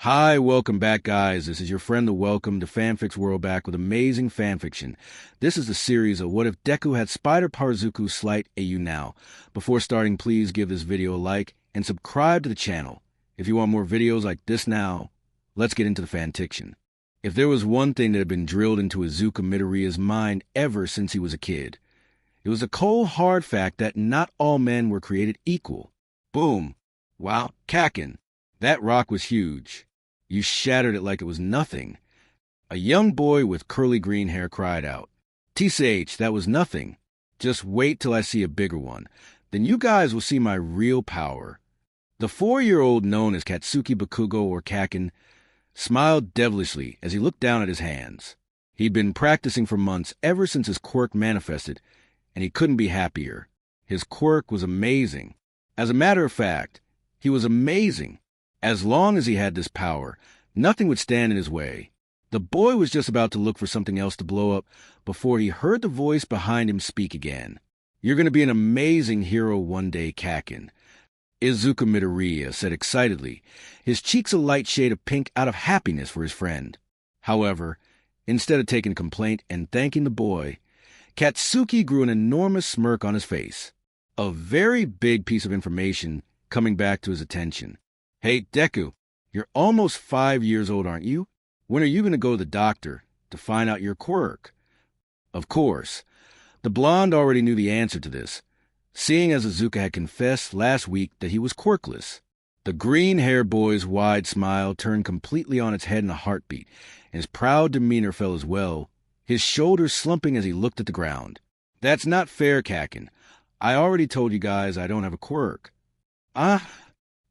Hi, welcome back, guys. This is your friend the Welcome to Fanfics World back with amazing fanfiction. This is the series of What If Deku Had Spiderpower-Izuku Slight AU now. Before starting, please give this video a like and subscribe to the channel. If you want more videos like this now, let's get into the fanfiction. If there was one thing that had been drilled into Izuku Midoriya's mind ever since he was a kid, it was the cold, hard fact that not all men were created equal. Boom. Wow, Kakin. That rock was huge. You shattered it like it was nothing. A young boy with curly green hair cried out, "TCH, that was nothing. Just wait till I see a bigger one. Then you guys will see my real power." The 4-year-old known as Katsuki Bakugo or Kakin smiled devilishly as he looked down at his hands. He'd been practicing for months ever since his quirk manifested, and he couldn't be happier. His quirk was amazing. As a matter of fact, he was amazing. As long as he had this power, nothing would stand in his way. The boy was just about to look for something else to blow up before he heard the voice behind him speak again. "You're going to be an amazing hero one day, Kakin," Izuku Midoriya said excitedly, his cheeks a light shade of pink out of happiness for his friend. However, instead of taking complaint and thanking the boy, Katsuki grew an enormous smirk on his face. A very big piece of information coming back to his attention. "Hey, Deku, you're almost 5 years old, aren't you? When are you going to go to the doctor to find out your quirk?" Of course, the blonde already knew the answer to this, seeing as Izuku had confessed last week that he was quirkless. The green-haired boy's wide smile turned completely on its head in a heartbeat, and his proud demeanor fell as well, his shoulders slumping as he looked at the ground. "That's not fair, Kakin. I already told you guys I don't have a quirk."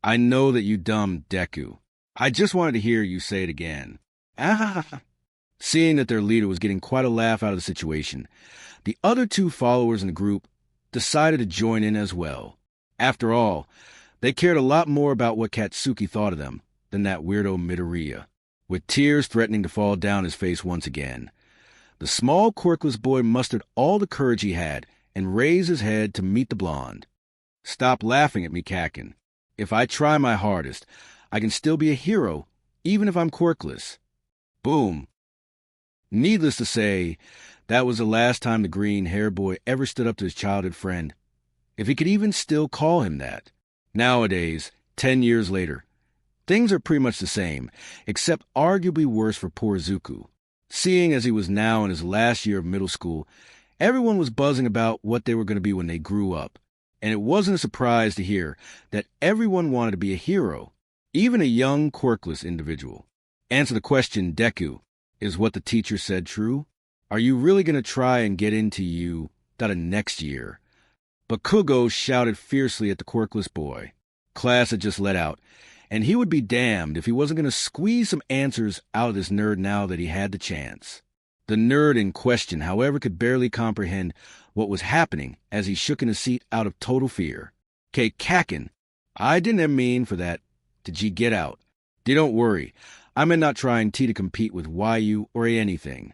I know that you dumb Deku. I just wanted to hear you say it again." Seeing that their leader was getting quite a laugh out of the situation, the other two followers in the group decided to join in as well. After all, they cared a lot more about what Katsuki thought of them than that weirdo Midoriya. With tears threatening to fall down his face once again, the small quirkless boy mustered all the courage he had and raised his head to meet the blonde. "Stop laughing at me, Kakin. If I try my hardest, I can still be a hero, even if I'm quirkless." Boom. Needless to say, that was the last time the green-haired boy ever stood up to his childhood friend, if he could even still call him that. Nowadays, 10 years later, things are pretty much the same, except arguably worse for poor Izuku. Seeing as he was now in his last year of middle school, everyone was buzzing about what they were going to be when they grew up. And it wasn't a surprise to hear that everyone wanted to be a hero, even a young, quirkless individual. Answer the question, Deku. Is what the teacher said true? Are you really going to try and get into you next year? Bakugo shouted fiercely at the quirkless boy. Class had just let out, and he would be damned if he wasn't going to squeeze some answers out of this nerd now that he had the chance. The nerd in question, however, could barely comprehend what was happening as he shook in his seat out of total fear. "K. Kakin, I didn't mean for that. Did ye get out? Don't worry, I meant not trying to compete with YU or anything."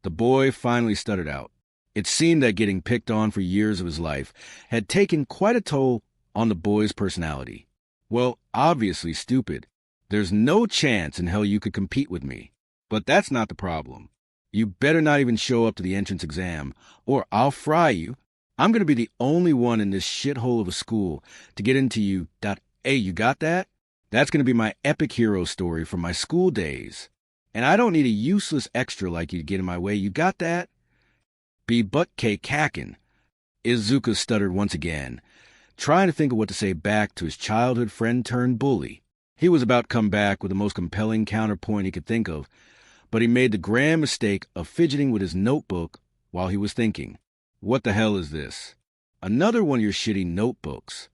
The boy finally stuttered out. It seemed that getting picked on for years of his life had taken quite a toll on the boy's personality. "Well, obviously stupid. There's no chance in hell you could compete with me. But that's not the problem. You better not even show up to the entrance exam, or I'll fry you. I'm going to be the only one in this shithole of a school to get into you. Hey, you got that? That's going to be my epic hero story from my school days. And I don't need a useless extra like you to get in my way. You got that?" "Be but K. Kakin," Izuku stuttered once again, trying to think of what to say back to his childhood friend turned bully. He was about to come back with the most compelling counterpoint he could think of, but he made the grand mistake of fidgeting with his notebook while he was thinking. "What the hell is this? Another one of your shitty notebooks."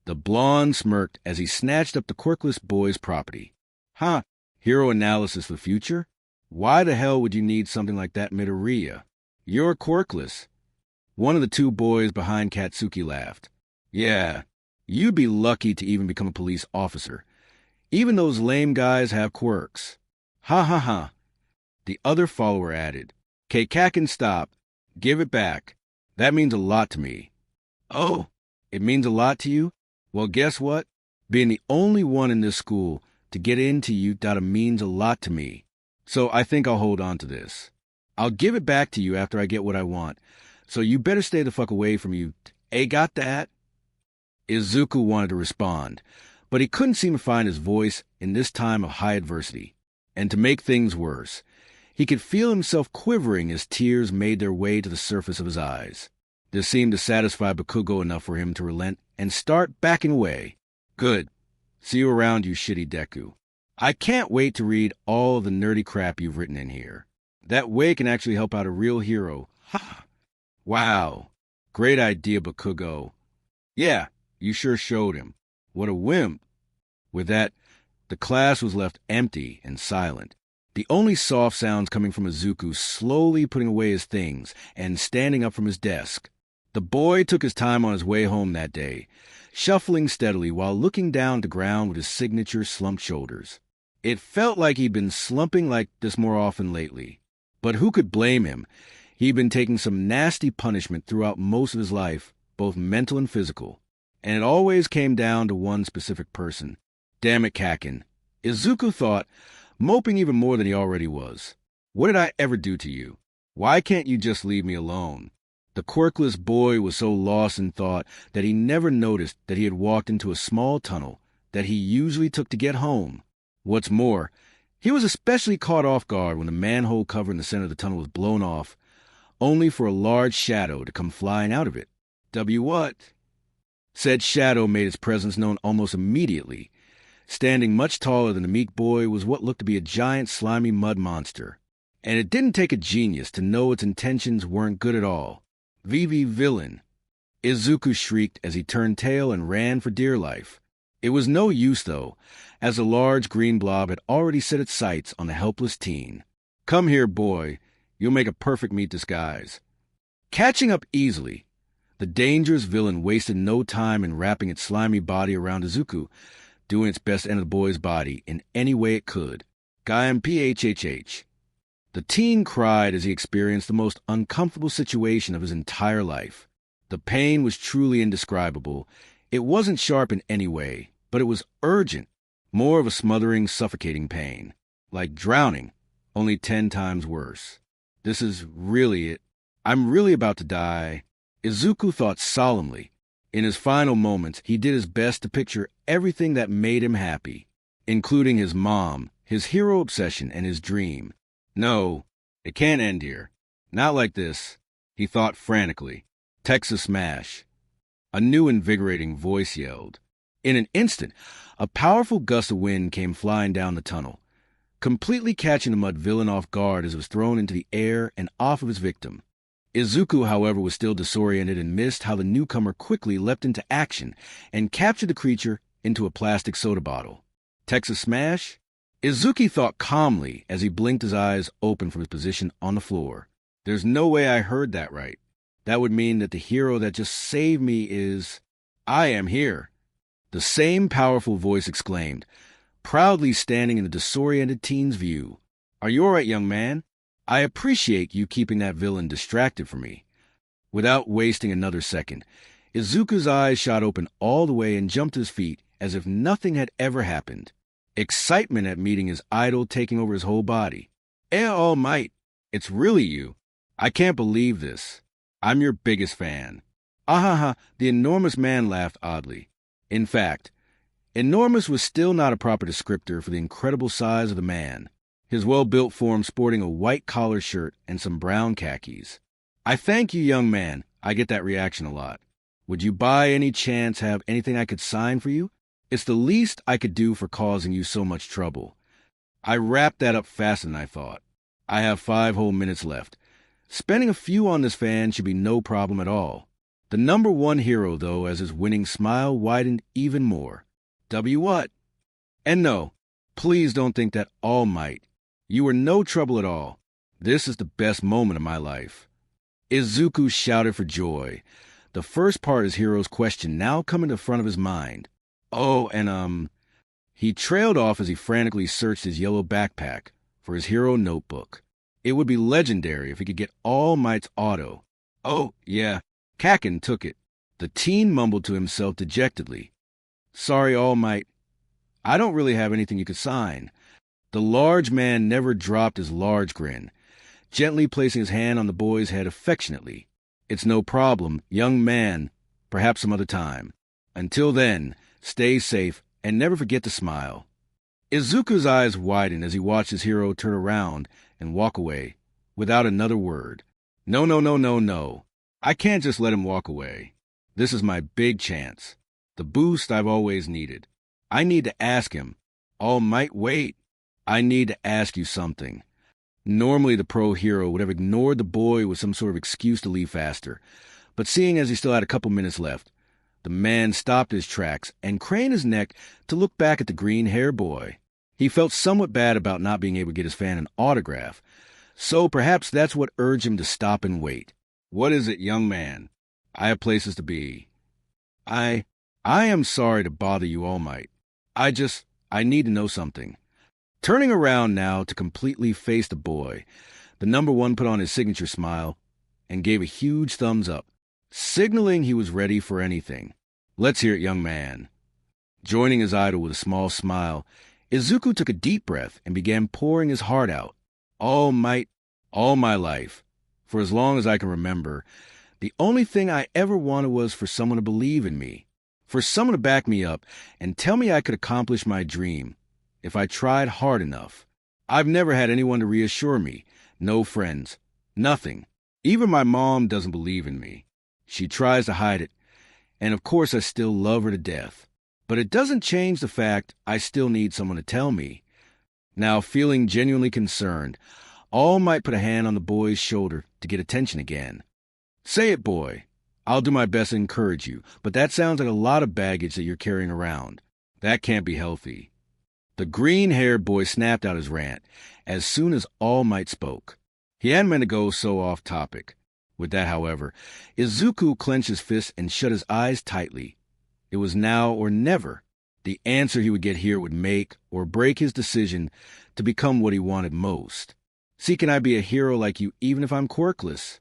The blonde smirked as he snatched up the quirkless boy's property. Hero analysis for the future? Why the hell would you need something like that, Midoriya? You're quirkless." One of the two boys behind Katsuki laughed. "Yeah, you'd be lucky to even become a police officer. Even those lame guys have quirks." Ha. The other follower added, "K. Kakin, stop. Give it back. That means a lot to me." "Oh, it means a lot to you? Well, guess what? Being the only one in this school to get into you that means a lot to me. So I think I'll hold on to this. I'll give it back to you after I get what I want. So you better stay the fuck away from you. Got that? Izuku wanted to respond, but he couldn't seem to find his voice in this time of high adversity. And to make things worse, he could feel himself quivering as tears made their way to the surface of his eyes. This seemed to satisfy Bakugo enough for him to relent and start backing away. Good. See you around, you shitty Deku. I can't wait to read all the nerdy crap you've written in here. That way can actually help out a real hero. Ha! Wow. Great idea, Bakugo. Yeah, you sure showed him. What a wimp. With that, the class was left empty and silent. The only soft sounds coming from Izuku slowly putting away his things and standing up from his desk. The boy took his time on his way home that day, shuffling steadily while looking down to ground with his signature slumped shoulders. It felt like he'd been slumping like this more often lately. But who could blame him? He'd been taking some nasty punishment throughout most of his life, both mental and physical. And it always came down to one specific person. Damn it, Kakin. Izuku thought, moping even more than he already was. What did I ever do to you? Why can't you just leave me alone? The quirkless boy was so lost in thought that he never noticed that he had walked into a small tunnel that he usually took to get home. What's more, he was especially caught off guard when the manhole cover in the center of the tunnel was blown off, only for a large shadow to come flying out of it. What? Said shadow made its presence known almost immediately. Standing much taller than the meek boy was what looked to be a giant slimy mud monster. And it didn't take a genius to know its intentions weren't good at all. Villain. Izuku shrieked as he turned tail and ran for dear life. It was no use, though, as a large green blob had already set its sights on the helpless teen. Come here, boy. You'll make a perfect meat disguise. Catching up easily, the dangerous villain wasted no time in wrapping its slimy body around Izuku, doing its best to enter the boy's body in any way it could. Gaiam PHHH. The teen cried as he experienced the most uncomfortable situation of his entire life. The pain was truly indescribable. It wasn't sharp in any way, but it was urgent, more of a smothering, suffocating pain. Like drowning, only 10 times worse. This is really it. I'm really about to die. Izuku thought solemnly. In his final moments, he did his best to picture everything that made him happy, including his mom, his hero obsession, and his dream. No, it can't end here. Not like this, he thought frantically. Texas Smash. A new invigorating voice yelled. In an instant, a powerful gust of wind came flying down the tunnel, completely catching the mud villain off guard as it was thrown into the air and off of his victim. Izuku, however, was still disoriented and missed how the newcomer quickly leapt into action and captured the creature into a plastic soda bottle. Texas Smash? Izuku thought calmly as he blinked his eyes open from his position on the floor. There's no way I heard that right. That would mean that the hero that just saved me is... I am here. The same powerful voice exclaimed, proudly standing in the disoriented teen's view. Are you all right, young man? I appreciate you keeping that villain distracted from me. Without wasting another second, Izuku's eyes shot open all the way and jumped to his feet as if nothing had ever happened. Excitement at meeting his idol taking over his whole body. All might. It's really you. I can't believe this. I'm your biggest fan. Ahaha, the enormous man laughed oddly. In fact, enormous was still not a proper descriptor for the incredible size of the man, his well-built form sporting a white collar shirt and some brown khakis. I thank you, young man. I get that reaction a lot. Would you by any chance have anything I could sign for you? It's the least I could do for causing you so much trouble. I wrapped that up faster than I thought. I have 5 whole minutes left. Spending a few on this fan should be no problem at all. The number one hero, though, as his winning smile widened even more. What? And no, please don't think that All Might. You were no trouble at all. This is the best moment of my life. Izuku shouted for joy, the first part of his hero's question now coming to the front of his mind. Oh, and he trailed off as he frantically searched his yellow backpack for his hero notebook. It would be legendary if he could get All Might's auto. Oh, yeah, Kakin took it. The teen mumbled to himself dejectedly. Sorry, All Might. I don't really have anything you could sign. The large man never dropped his large grin, gently placing his hand on the boy's head affectionately. It's no problem, young man, perhaps some other time. Until then, stay safe and never forget to smile. Izuku's eyes widened as he watched his hero turn around and walk away, without another word. No, no, no, no, no. I can't just let him walk away. This is my big chance. The boost I've always needed. I need to ask him. All Might, wait. I need to ask you something. Normally the pro hero would have ignored the boy with some sort of excuse to leave faster, but seeing as he still had a couple minutes left, the man stopped his tracks and craned his neck to look back at the green-haired boy. He felt somewhat bad about not being able to get his fan an autograph, so perhaps that's what urged him to stop and wait. What is it, young man? I have places to be. I am sorry to bother you, All Might. I need to know something. Turning around now to completely face the boy, the number one put on his signature smile and gave a huge thumbs up, signaling he was ready for anything. Let's hear it, young man. Joining his idol with a small smile, Izuku took a deep breath and began pouring his heart out. All Might, all my life, for as long as I can remember, the only thing I ever wanted was for someone to believe in me, for someone to back me up and tell me I could accomplish my dream if I tried hard enough. I've never had anyone to reassure me, no friends, nothing. Even my mom doesn't believe in me. She tries to hide it, and of course I still love her to death. But it doesn't change the fact I still need someone to tell me. Now, feeling genuinely concerned, All Might put a hand on the boy's shoulder to get attention again. Say it, boy. I'll do my best to encourage you, but that sounds like a lot of baggage that you're carrying around. That can't be healthy. The green-haired boy snapped out his rant as soon as All Might spoke. He hadn't meant to go so off topic. With that, however, Izuku clenched his fists and shut his eyes tightly. It was now or never. The answer he would get here would make or break his decision to become what he wanted most. See, can I be a hero like you even if I'm quirkless?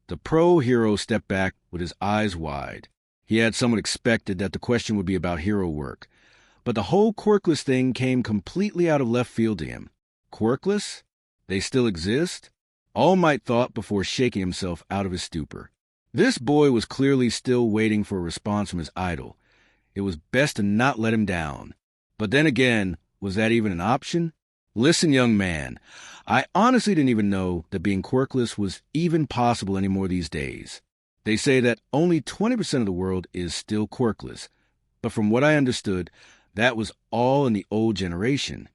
The pro hero stepped back with his eyes wide. He had somewhat expected that the question would be about hero work, but the whole quirkless thing came completely out of left field to him. Quirkless? They still exist? All Might thought before shaking himself out of his stupor. This boy was clearly still waiting for a response from his idol. It was best to not let him down. But then again, was that even an option? Listen, young man, I honestly didn't even know that being quirkless was even possible anymore these days. They say that only 20% of the world is still quirkless, but from what I understood, that was all in the old generation.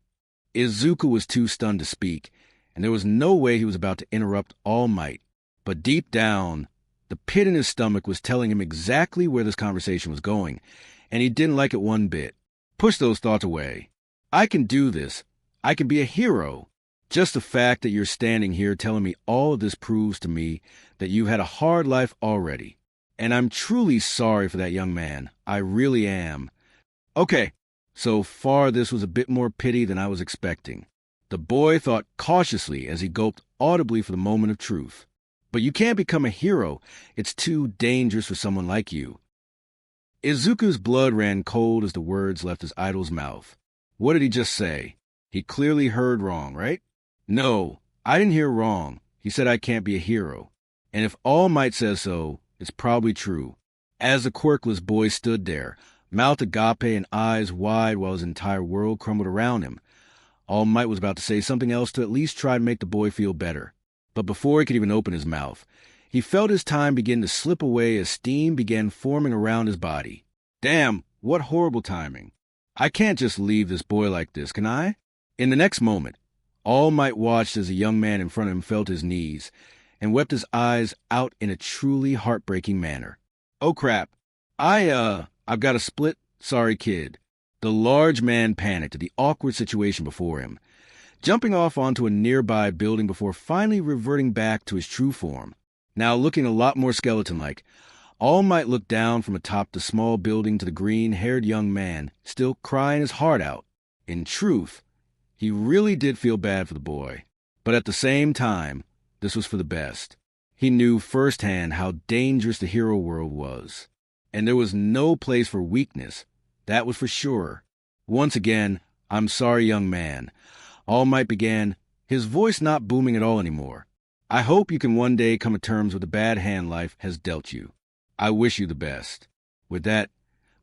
Izuku was too stunned to speak, and there was no way he was about to interrupt All Might. But deep down, the pit in his stomach was telling him exactly where this conversation was going, and he didn't like it one bit. Push those thoughts away. I can do this. I can be a hero. Just the fact that you're standing here telling me all of this proves to me that you've had a hard life already. And I'm truly sorry for that, young man. I really am. Okay, so far this was a bit more pity than I was expecting. The boy thought cautiously as he gulped audibly for the moment of truth. But you can't become a hero. It's too dangerous for someone like you. Izuku's blood ran cold as the words left his idol's mouth. What did he just say? He clearly heard wrong, right? No, I didn't hear wrong. He said I can't be a hero. And if All Might says so, it's probably true. As the quirkless boy stood there, mouth agape and eyes wide while his entire world crumbled around him, All Might was about to say something else to at least try to make the boy feel better. But before he could even open his mouth, he felt his time begin to slip away as steam began forming around his body. Damn, what horrible timing. I can't just leave this boy like this, can I? In the next moment, All Might watched as a young man in front of him felt his knees and wept his eyes out in a truly heartbreaking manner. Oh crap, I've got a split, sorry kid. The large man panicked at the awkward situation before him, jumping off onto a nearby building before finally reverting back to his true form. Now looking a lot more skeleton-like, All Might looked down from atop the small building to the green-haired young man, still crying his heart out. In truth, he really did feel bad for the boy. But at the same time, this was for the best. He knew firsthand how dangerous the hero world was. And there was no place for weakness, that was for sure. Once again, I'm sorry, young man. All Might began, his voice not booming at all anymore. I hope you can one day come to terms with the bad hand life has dealt you. I wish you the best. With that,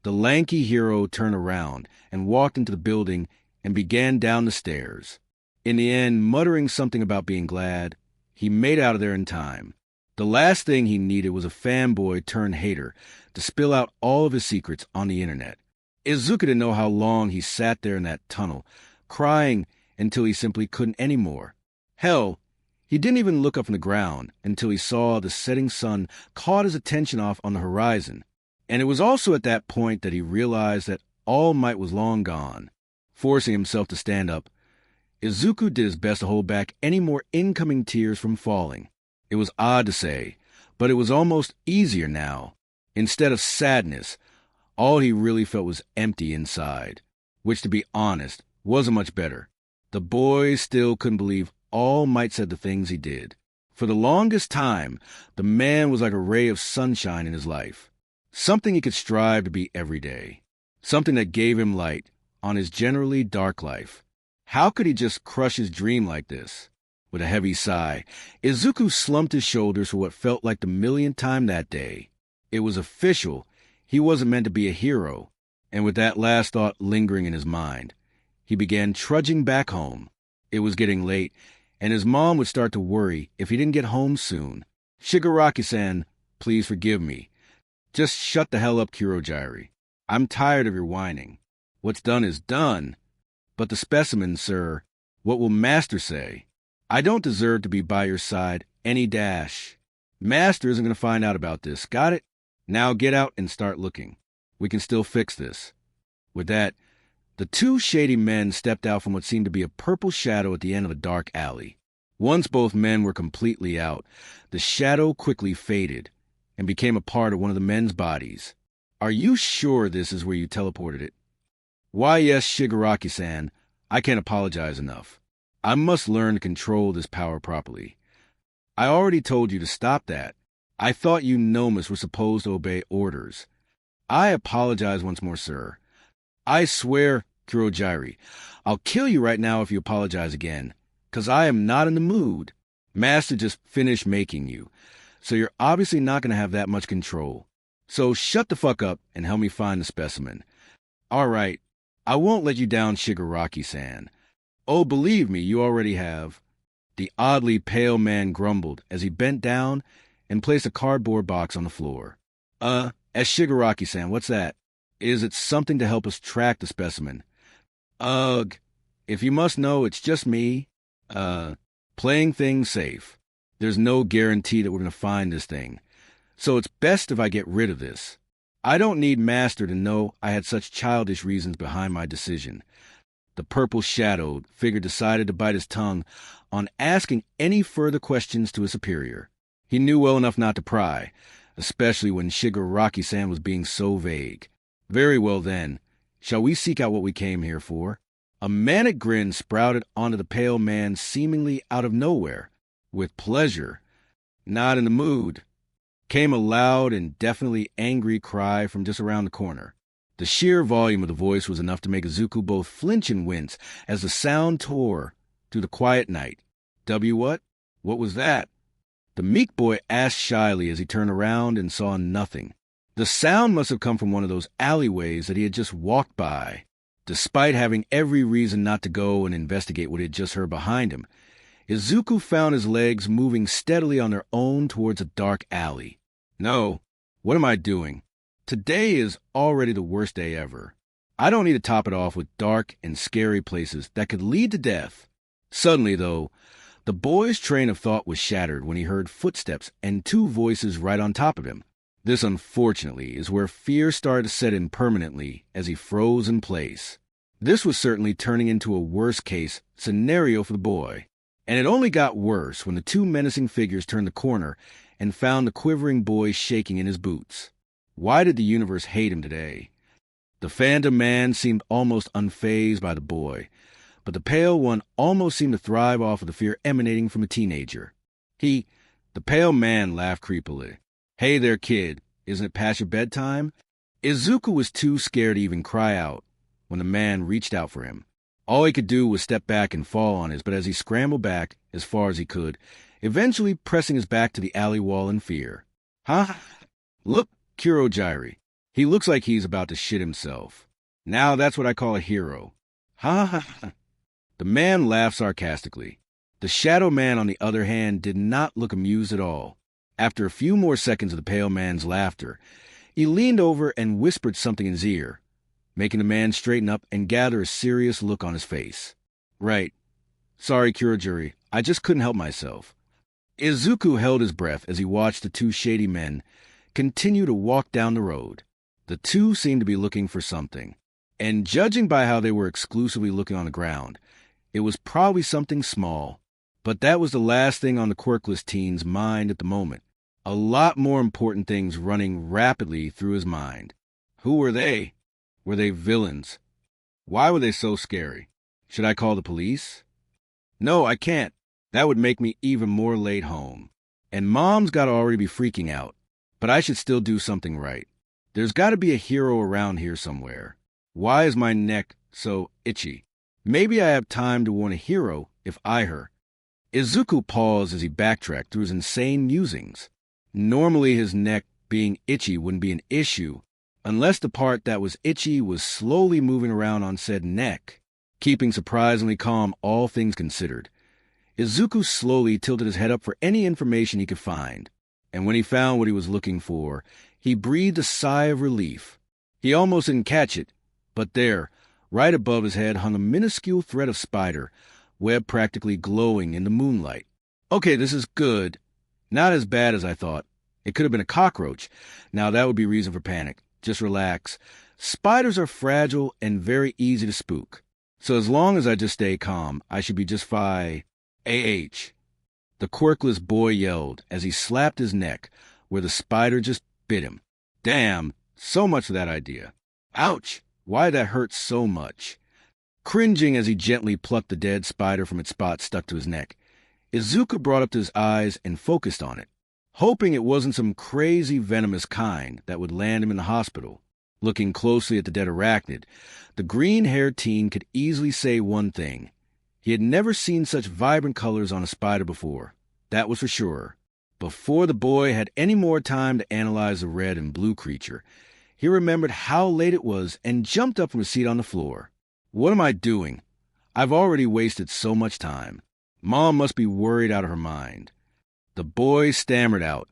the lanky hero turned around and walked into the building and began down the stairs. In the end, muttering something about being glad, he made out of there in time. The last thing he needed was a fanboy turned hater to spill out all of his secrets on the internet. Izuku didn't know how long he sat there in that tunnel, crying until he simply couldn't anymore. Hell, he didn't even look up from the ground until he saw the setting sun caught his attention off on the horizon. And it was also at that point that he realized that All Might was long gone. Forcing himself to stand up, Izuku did his best to hold back any more incoming tears from falling. It was odd to say, but it was almost easier now. Instead of sadness, all he really felt was empty inside, which, to be honest, wasn't much better. The boy still couldn't believe All Might said the things he did. For the longest time, the man was like a ray of sunshine in his life, something he could strive to be every day, something that gave him light on his generally dark life. How could he just crush his dream like this? With a heavy sigh, Izuku slumped his shoulders for what felt like the millionth time that day. It was official. He wasn't meant to be a hero. And with that last thought lingering in his mind, he began trudging back home. It was getting late, and his mom would start to worry if he didn't get home soon. Shigaraki-san, please forgive me. Just shut the hell up, Kurojiri. I'm tired of your whining. What's done is done. But the specimen, sir, what will Master say? I don't deserve to be by your side any dash. Master isn't going to find out about this, got it? Now get out and start looking. We can still fix this. With that, the two shady men stepped out from what seemed to be a purple shadow at the end of a dark alley. Once both men were completely out, the shadow quickly faded and became a part of one of the men's bodies. Are you sure this is where you teleported it? Why, yes, Shigaraki-san. I can't apologize enough. I must learn to control this power properly. I already told you to stop that. I thought you gnomes were supposed to obey orders. I apologize once more, sir. I swear, Kurojiri, I'll kill you right now if you apologize again, 'cause I am not in the mood. Master just finished making you, so you're obviously not going to have that much control. So shut the fuck up and help me find the specimen. All right, I won't let you down, Shigaraki-san. Oh, believe me, you already have. The oddly pale man grumbled as he bent down and placed a cardboard box on the floor. As Shigaraki-san, what's that? Is it something to help us track the specimen? Ugh, if you must know, it's just me, playing things safe. There's no guarantee that we're going to find this thing, so it's best if I get rid of this. I don't need Master to know I had such childish reasons behind my decision. The purple-shadowed figure decided to bite his tongue on asking any further questions to his superior. He knew well enough not to pry, especially when Shigaraki-san was being so vague. Very well then, shall we seek out what we came here for? A manic grin sprouted onto the pale man seemingly out of nowhere. With pleasure, not in the mood, came a loud and definitely angry cry from just around the corner. The sheer volume of the voice was enough to make Izuku both flinch and wince as the sound tore through the quiet night. What? What was that? The meek boy asked shyly as he turned around and saw nothing. The sound must have come from one of those alleyways that he had just walked by. Despite having every reason not to go and investigate what he had just heard behind him, Izuku found his legs moving steadily on their own towards a dark alley. No, what am I doing? Today is already the worst day ever. I don't need to top it off with dark and scary places that could lead to death. Suddenly, though, the boy's train of thought was shattered when he heard footsteps and two voices right on top of him. This, unfortunately, is where fear started to set in permanently as he froze in place. This was certainly turning into a worst-case scenario for the boy, and it only got worse when the two menacing figures turned the corner and found the quivering boy shaking in his boots. Why did the universe hate him today? The phantom man seemed almost unfazed by the boy, but the pale one almost seemed to thrive off of the fear emanating from a teenager. The pale man laughed creepily. Hey there, kid, isn't it past your bedtime? Izuku was too scared to even cry out, when the man reached out for him. All he could do was step back and fall on his, but as he scrambled back as far as he could, eventually pressing his back to the alley wall in fear. Huh? Look, Kurojiri. He looks like he's about to shit himself. Now that's what I call a hero. Ha ha ha. The man laughed sarcastically. The shadow man, on the other hand, did not look amused at all. After a few more seconds of the pale man's laughter, he leaned over and whispered something in his ear, making the man straighten up and gather a serious look on his face. Right. Sorry, Kurojiri. I just couldn't help myself. Izuku held his breath as he watched the two shady men continue to walk down the road. The two seemed to be looking for something, and judging by how they were exclusively looking on the ground, it was probably something small. But that was the last thing on the quirkless teen's mind at the moment. A lot more important things running rapidly through his mind. Who were they? Were they villains? Why were they so scary? Should I call the police? No, I can't. That would make me even more late home. And Mom's got to already be freaking out. But I should still do something right. There's got to be a hero around here somewhere. Why is my neck so itchy? Maybe I have time to warn a hero if I her. Izuku paused as he backtracked through his insane musings. Normally his neck being itchy wouldn't be an issue, unless the part that was itchy was slowly moving around on said neck. Keeping surprisingly calm, all things considered, Izuku slowly tilted his head up for any information he could find, and when he found what he was looking for, he breathed a sigh of relief. He almost didn't catch it, but there, right above his head, hung a minuscule thread of spider, web practically glowing in the moonlight. Okay, this is good. Not as bad as I thought. It could have been a cockroach. Now that would be reason for panic. Just relax. Spiders are fragile and very easy to spook. So as long as I just stay calm, I should be just fine. AH. The quirkless boy yelled as he slapped his neck, where the spider just bit him. Damn, so much for that idea. Ouch! Why that hurt so much? Cringing as he gently plucked the dead spider from its spot stuck to his neck, Izuku brought up to his eyes and focused on it, hoping it wasn't some crazy venomous kind that would land him in the hospital. Looking closely at the dead arachnid, the green-haired teen could easily say one thing. He had never seen such vibrant colors on a spider before. That was for sure. Before the boy had any more time to analyze the red and blue creature, he remembered how late it was and jumped up from his seat on the floor. What am I doing? I've already wasted so much time. Mom must be worried out of her mind. The boy stammered out,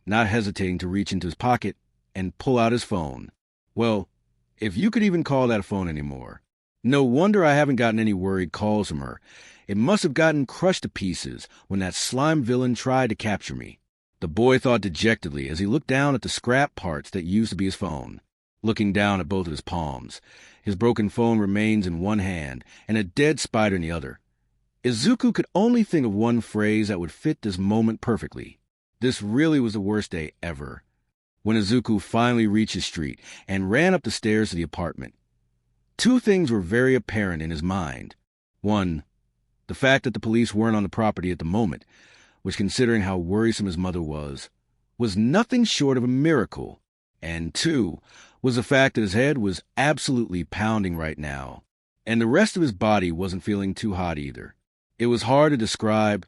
not hesitating to reach into his pocket and pull out his phone. Well, if you could even call that a phone anymore. No wonder I haven't gotten any worried calls from her. It must have gotten crushed to pieces when that slime villain tried to capture me. The boy thought dejectedly as he looked down at the scrap parts that used to be his phone. Looking down at both of his palms, his broken phone remains in one hand and a dead spider in the other. Izuku could only think of one phrase that would fit this moment perfectly. This really was the worst day ever. When Izuku finally reached his street and ran up the stairs to the apartment, two things were very apparent in his mind. One, the fact that the police weren't on the property at the moment, which, considering how worrisome his mother was nothing short of a miracle. And two, was the fact that his head was absolutely pounding right now, and the rest of his body wasn't feeling too hot either. It was hard to describe,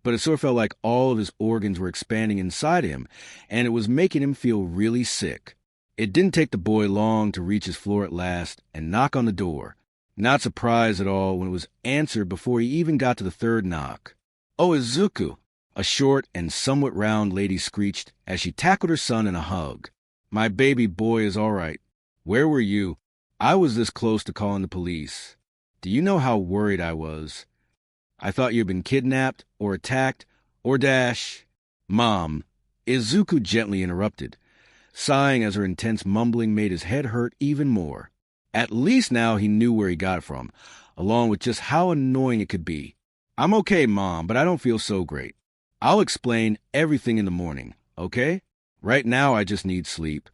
but it sort of felt like all of his organs were expanding inside him, and it was making him feel really sick. It didn't take the boy long to reach his floor at last and knock on the door, not surprised at all when it was answered before he even got to the third knock. "Oh, Izuku," a short and somewhat round lady screeched as she tackled her son in a hug. "My baby boy is all right. Where were you? I was this close to calling the police. Do you know how worried I was? I thought you had been kidnapped or attacked or dash." "Mom," Izuku gently interrupted, sighing as her intense mumbling made his head hurt even more. At least now he knew where he got it from, along with just how annoying it could be. "I'm okay, Mom, but I don't feel so great. I'll explain everything in the morning, okay? Right now I just need sleep."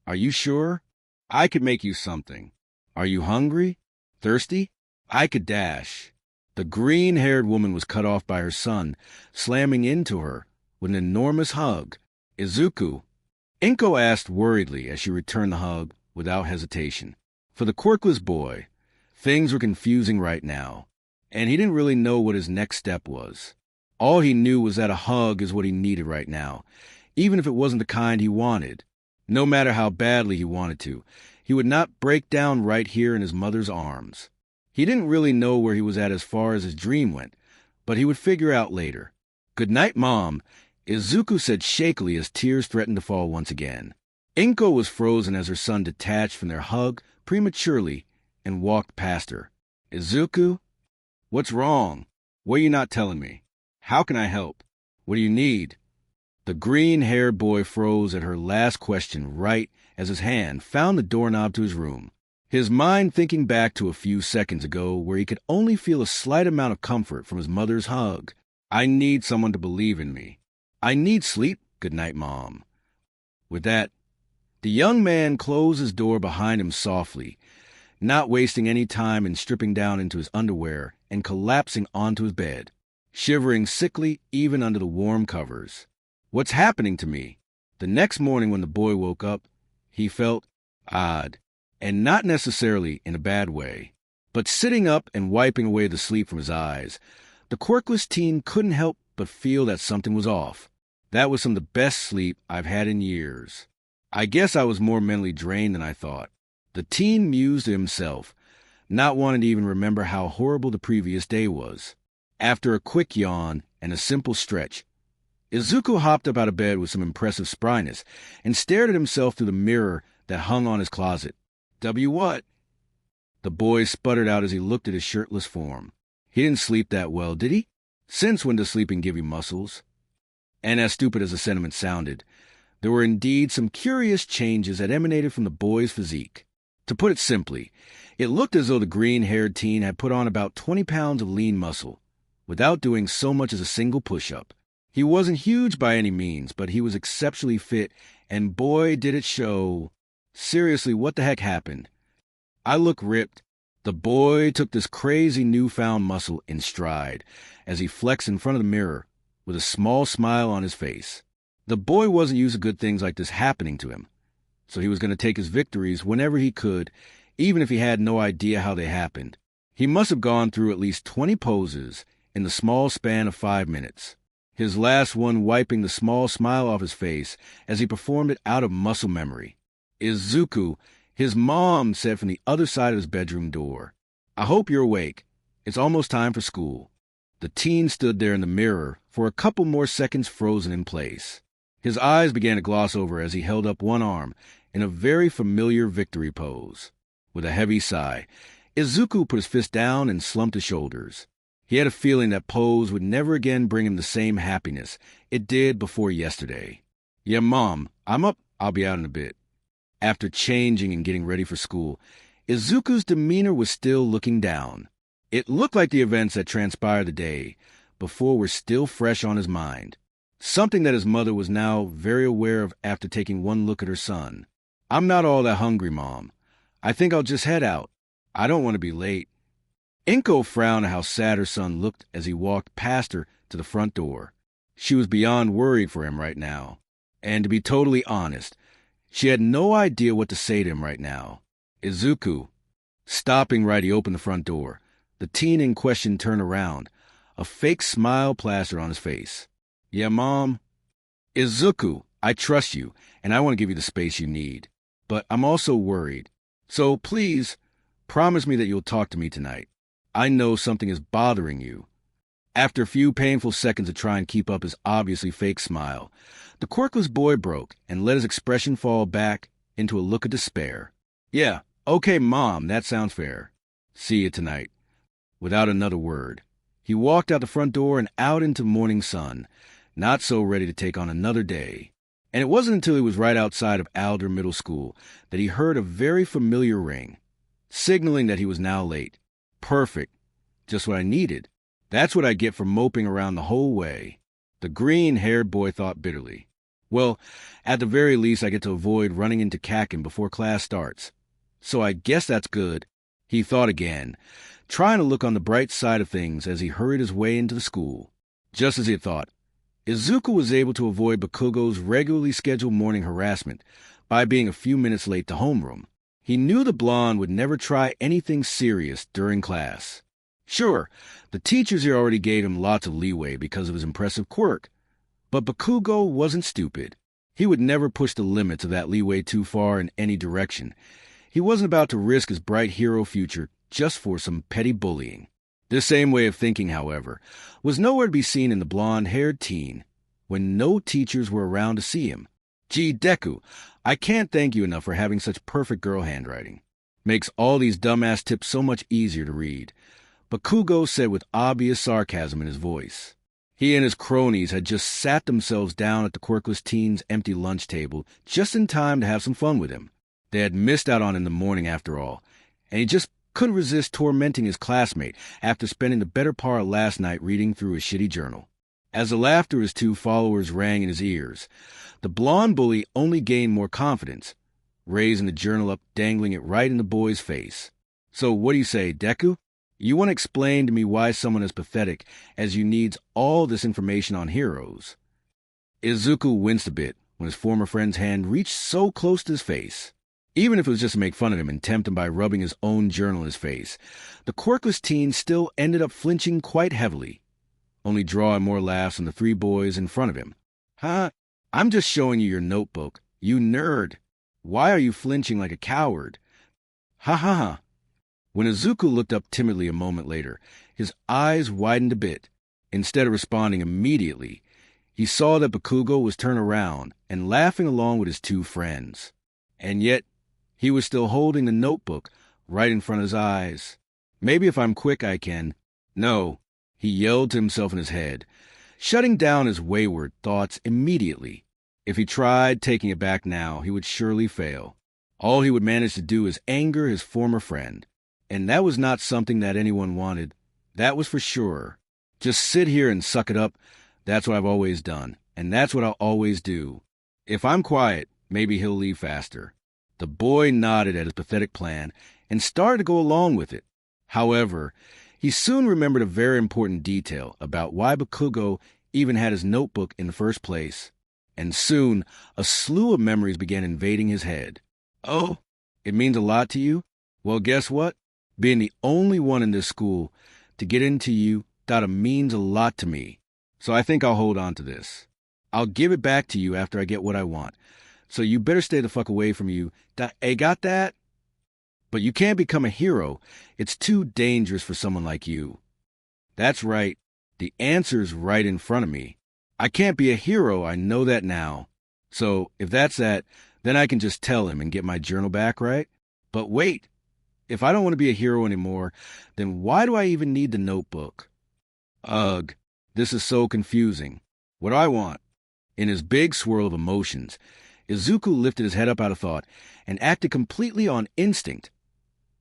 "Are you sure? I could make you something. Are you hungry? Thirsty? I could dash." The green-haired woman was cut off by her son, slamming into her with an enormous hug. "Izuku," Inko asked worriedly as she returned the hug without hesitation. For the quirkless boy, things were confusing right now, and he didn't really know what his next step was. All he knew was that a hug is what he needed right now, even if it wasn't the kind he wanted. No matter how badly he wanted to, he would not break down right here in his mother's arms. He didn't really know where he was at as far as his dream went, but he would figure out later. "Good night, Mom," Izuku said shakily as tears threatened to fall once again. Inko was frozen as her son detached from their hug prematurely and walked past her. "Izuku? What's wrong? What are you not telling me? How can I help? What do you need?" The green-haired boy froze at her last question right as his hand found the doorknob to his room, his mind thinking back to a few seconds ago where he could only feel a slight amount of comfort from his mother's hug. "I need someone to believe in me. I need sleep. Good night, Mom." With that, the young man closed his door behind him softly, not wasting any time in stripping down into his underwear and collapsing onto his bed, shivering sickly even under the warm covers. What's happening to me? The next morning when the boy woke up, he felt odd, and not necessarily in a bad way. But sitting up and wiping away the sleep from his eyes, the quirkless teen couldn't help but feel that something was off. That was some of the best sleep I've had in years. I guess I was more mentally drained than I thought. The teen mused to himself, not wanting to even remember how horrible the previous day was. After a quick yawn and a simple stretch, Izuku hopped up out of bed with some impressive spryness and stared at himself through the mirror that hung on his closet. What?" the boy sputtered out as he looked at his shirtless form. He didn't sleep that well, did he? Since when does sleeping give you muscles? And as stupid as the sentiment sounded, there were indeed some curious changes that emanated from the boy's physique. To put it simply, it looked as though the green-haired teen had put on about 20 pounds of lean muscle, without doing so much as a single push-up. He wasn't huge by any means, but he was exceptionally fit, and boy did it show. Seriously, what the heck happened? I look ripped. The boy took this crazy newfound muscle in stride as he flexed in front of the mirror with a small smile on his face. The boy wasn't used to good things like this happening to him, so he was going to take his victories whenever he could, even if he had no idea how they happened. He must have gone through at least 20 poses in the small span of 5 minutes, his last one wiping the small smile off his face as he performed it out of muscle memory. "Izuku," his mom said from the other side of his bedroom door. "I hope you're awake. It's almost time for school." The teen stood there in the mirror for a couple more seconds frozen in place. His eyes began to gloss over as he held up one arm in a very familiar victory pose. With a heavy sigh, Izuku put his fist down and slumped his shoulders. He had a feeling that pose would never again bring him the same happiness it did before yesterday. "Yeah, Mom, I'm up. I'll be out in a bit." After changing and getting ready for school, Izuku's demeanor was still looking down. It looked like the events that transpired the day before were still fresh on his mind, something that his mother was now very aware of after taking one look at her son. "I'm not all that hungry, Mom. I think I'll just head out. I don't want to be late." Inko frowned at how sad her son looked as he walked past her to the front door. She was beyond worried for him right now, and to be totally honest, she had no idea what to say to him right now. "Izuku." Stopping right, he opened the front door. The teen in question turned around, a fake smile plastered on his face. "Yeah, Mom?" "Izuku, I trust you, and I want to give you the space you need. But I'm also worried. So please, promise me that you'll talk to me tonight. I know something is bothering you." After a few painful seconds to try and keep up his obviously fake smile, the quirkless boy broke and let his expression fall back into a look of despair. "Yeah, okay, Mom, that sounds fair. See you tonight." Without another word, he walked out the front door and out into the morning sun, not so ready to take on another day. And it wasn't until he was right outside of Alder Middle School that he heard a very familiar ring, signaling that he was now late. Perfect. Just what I needed. That's what I get for moping around the whole way. The green-haired boy thought bitterly. Well, at the very least I get to avoid running into Kakin before class starts. So I guess that's good. He thought again, trying to look on the bright side of things as he hurried his way into the school. Just as he had thought, Izuku was able to avoid Bakugo's regularly scheduled morning harassment by being a few minutes late to homeroom. He knew the blonde would never try anything serious during class. Sure, the teachers here already gave him lots of leeway because of his impressive quirk, but Bakugo wasn't stupid. He would never push the limits of that leeway too far in any direction. He wasn't about to risk his bright hero future just for some petty bullying. This same way of thinking, however, was nowhere to be seen in the blonde-haired teen when no teachers were around to see him. Gee, Deku, I can't thank you enough for having such perfect girl handwriting. Makes all these dumbass tips so much easier to read. Bakugo said with obvious sarcasm in his voice. He and his cronies had just sat themselves down at the quirkless teen's empty lunch table just in time to have some fun with him. They had missed out on him in the morning after all, and he just couldn't resist tormenting his classmate after spending the better part of last night reading through his shitty journal. As the laughter of his two followers rang in his ears, the blonde bully only gained more confidence, raising the journal up, dangling it right in the boy's face. So what do you say, Deku? You want to explain to me why someone as pathetic as you needs all this information on heroes? Izuku winced a bit when his former friend's hand reached so close to his face. Even if it was just to make fun of him and tempt him by rubbing his own journal in his face, the quirkless teen still ended up flinching quite heavily, only drawing more laughs from the three boys in front of him. Huh? I'm just showing you your notebook. You nerd. Why are you flinching like a coward? Ha ha ha. When Izuku looked up timidly a moment later, his eyes widened a bit. Instead of responding immediately, he saw that Bakugo was turned around and laughing along with his two friends. And yet, he was still holding the notebook right in front of his eyes. Maybe if I'm quick I can. No, he yelled to himself in his head, shutting down his wayward thoughts immediately. If he tried taking it back now, he would surely fail. All he would manage to do is anger his former friend. And that was not something that anyone wanted. That was for sure. Just sit here and suck it up. That's what I've always done. And that's what I'll always do. If I'm quiet, maybe he'll leave faster. The boy nodded at his pathetic plan and started to go along with it. However, he soon remembered a very important detail about why Bakugo even had his notebook in the first place. And soon, a slew of memories began invading his head. Oh, it means a lot to you? Well, guess what? Being the only one in this school to get into you, that means a lot to me. So I think I'll hold on to this. I'll give it back to you after I get what I want. So you better stay the fuck away from you. Hey, got that? But you can't become a hero. It's too dangerous for someone like you. That's right. The answer's right in front of me. I can't be a hero, I know that now. So if that's that, then I can just tell him and get my journal back, right? But wait. If I don't want to be a hero anymore, then why do I even need the notebook? Ugh, this is so confusing. What do I want? In his big swirl of emotions, Izuku lifted his head up out of thought and acted completely on instinct,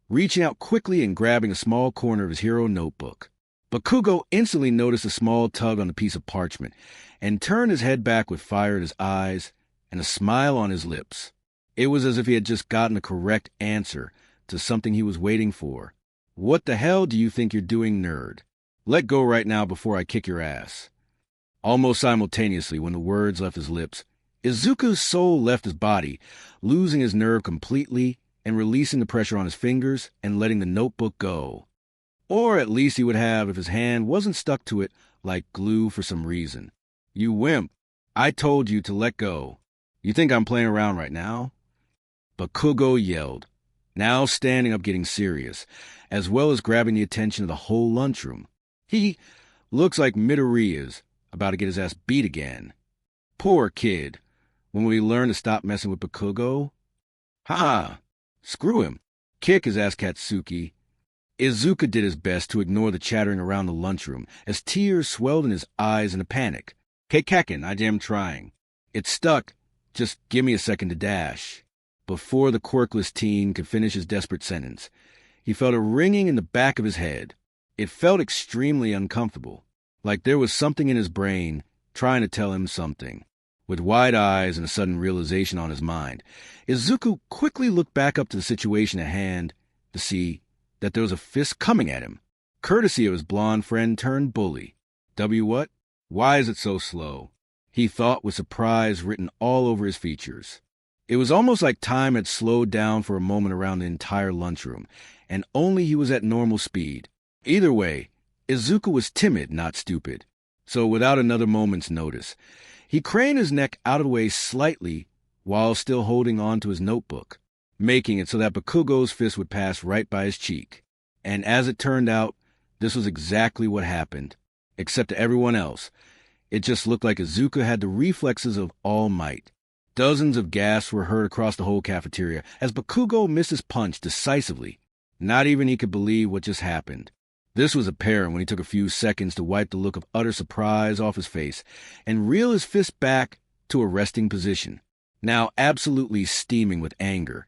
reaching out quickly and grabbing a small corner of his hero notebook. Bakugo instantly noticed a small tug on the piece of parchment and turned his head back with fire in his eyes and a smile on his lips. It was as if he had just gotten the correct answer to something he was waiting for. What the hell do you think you're doing, nerd? Let go right now before I kick your ass. Almost simultaneously, when the words left his lips, Izuku's soul left his body, losing his nerve completely and releasing the pressure on his fingers and letting the notebook go. Or at least he would have if his hand wasn't stuck to it like glue for some reason. You wimp. I told you to let go. You think I'm playing around right now? Bakugo yelled, now standing up getting serious, as well as grabbing the attention of the whole lunchroom. He looks like Midoriya's about to get his ass beat again. Poor kid. When will he learn to stop messing with Bakugo? Ha! Screw him. Kick his ass, Katsuki. Izuku did his best to ignore the chattering around the lunchroom as tears swelled in his eyes in a panic. Keikaken, I am trying. It's stuck. Just give me a second to dash. Before the quirkless teen could finish his desperate sentence, he felt a ringing in the back of his head. It felt extremely uncomfortable, like there was something in his brain trying to tell him something. With wide eyes and a sudden realization on his mind, Izuku quickly looked back up to the situation at hand to see that there was a fist coming at him, courtesy of his blonde friend turned bully. What? Why is it so slow? He thought with surprise written all over his features. It was almost like time had slowed down for a moment around the entire lunchroom, and only he was at normal speed. Either way, Izuku was timid, not stupid. So without another moment's notice, he craned his neck out of the way slightly while still holding on to his notebook, making it so that Bakugo's fist would pass right by his cheek. And as it turned out, this was exactly what happened. Except to everyone else, it just looked like Izuku had the reflexes of All Might. Dozens of gasps were heard across the whole cafeteria as Bakugo missed his punch decisively. Not even he could believe what just happened. This was apparent when he took a few seconds to wipe the look of utter surprise off his face and reel his fist back to a resting position, now absolutely steaming with anger.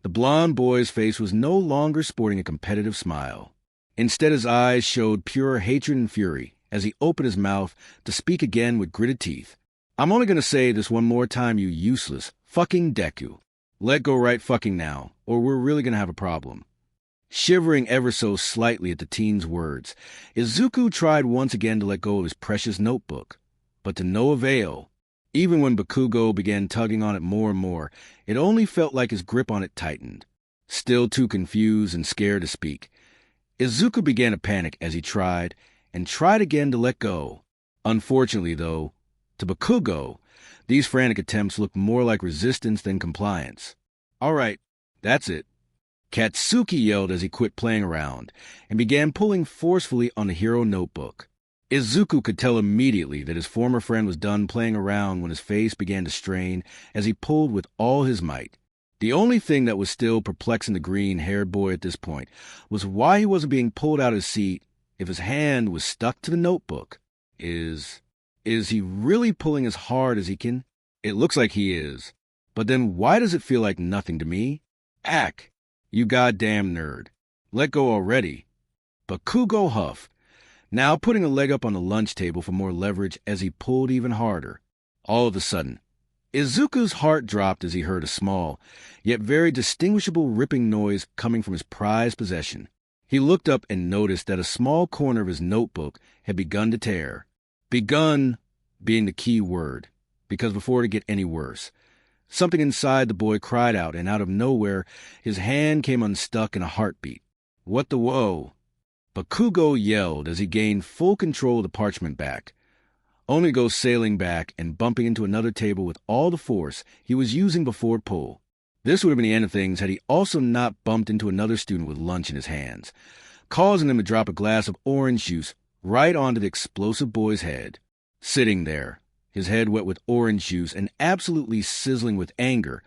The blond boy's face was no longer sporting a competitive smile. Instead, his eyes showed pure hatred and fury as he opened his mouth to speak again with gritted teeth. "I'm only going to say this one more time, you useless fucking Deku. Let go right fucking now, or we're really going to have a problem." Shivering ever so slightly at the teen's words, Izuku tried once again to let go of his precious notebook, but to no avail. Even when Bakugo began tugging on it more and more, it only felt like his grip on it tightened. Still too confused and scared to speak, Izuku began to panic as he tried again to let go. Unfortunately, though, to Bakugo, these frantic attempts looked more like resistance than compliance. "All right, that's it," Katsuki yelled as he quit playing around and began pulling forcefully on the hero notebook. Izuku could tell immediately that his former friend was done playing around when his face began to strain as he pulled with all his might. The only thing that was still perplexing the green-haired boy at this point was why he wasn't being pulled out of his seat if his hand was stuck to the notebook. Is he really pulling as hard as he can? It looks like he is. But then why does it feel like nothing to me? Ack, you goddamn nerd. Let go already. Bakugo huffed, now putting a leg up on the lunch table for more leverage as he pulled even harder. All of a sudden, Izuku's heart dropped as he heard a small, yet very distinguishable ripping noise coming from his prized possession. He looked up and noticed that a small corner of his notebook had begun to tear. Begun being the key word, because before it could get any worse, something inside the boy cried out, and out of nowhere, his hand came unstuck in a heartbeat. "What the whoa?" Bakugo yelled as he gained full control of the parchment back, only to go sailing back and bumping into another table with all the force he was using before pull. This would have been the end of things had he also not bumped into another student with lunch in his hands, causing him to drop a glass of orange juice right onto the explosive boy's head. Sitting there, his head wet with orange juice and absolutely sizzling with anger,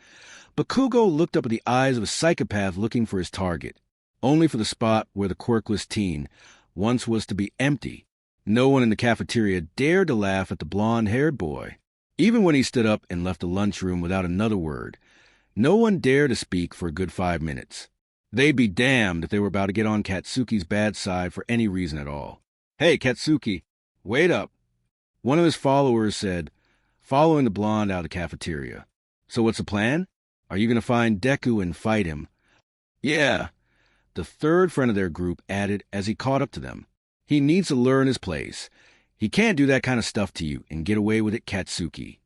Bakugo looked up at the eyes of a psychopath looking for his target, only for the spot where the quirkless teen once was to be empty. No one in the cafeteria dared to laugh at the blonde-haired boy. Even when he stood up and left the lunchroom without another word, no one dared to speak for a good 5 minutes. They'd be damned if they were about to get on Katsuki's bad side for any reason at all. "Hey, Katsuki, wait up," one of his followers said, following the blonde out of the cafeteria. "So what's the plan? Are you going to find Deku and fight him?" "Yeah," the third friend of their group added as he caught up to them. "He needs to learn his place. He can't do that kind of stuff to you and get away with it, Katsuki."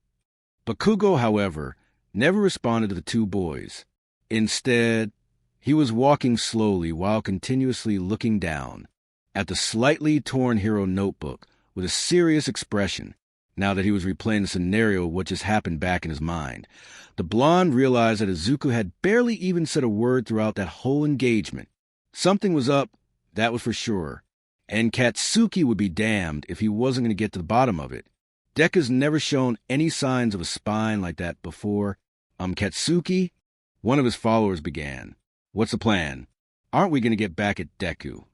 Bakugo, however, never responded to the two boys. Instead, he was walking slowly while continuously looking down at the slightly torn hero notebook with a serious expression. Now that he was replaying the scenario of what just happened back in his mind, the blonde realized that Izuku had barely even said a word throughout that whole engagement. Something was up, that was for sure, and Katsuki would be damned if he wasn't going to get to the bottom of it. Deku's never shown any signs of a spine like that before. Katsuki?" One of his followers began. "What's the plan? Aren't we going to get back at Deku?"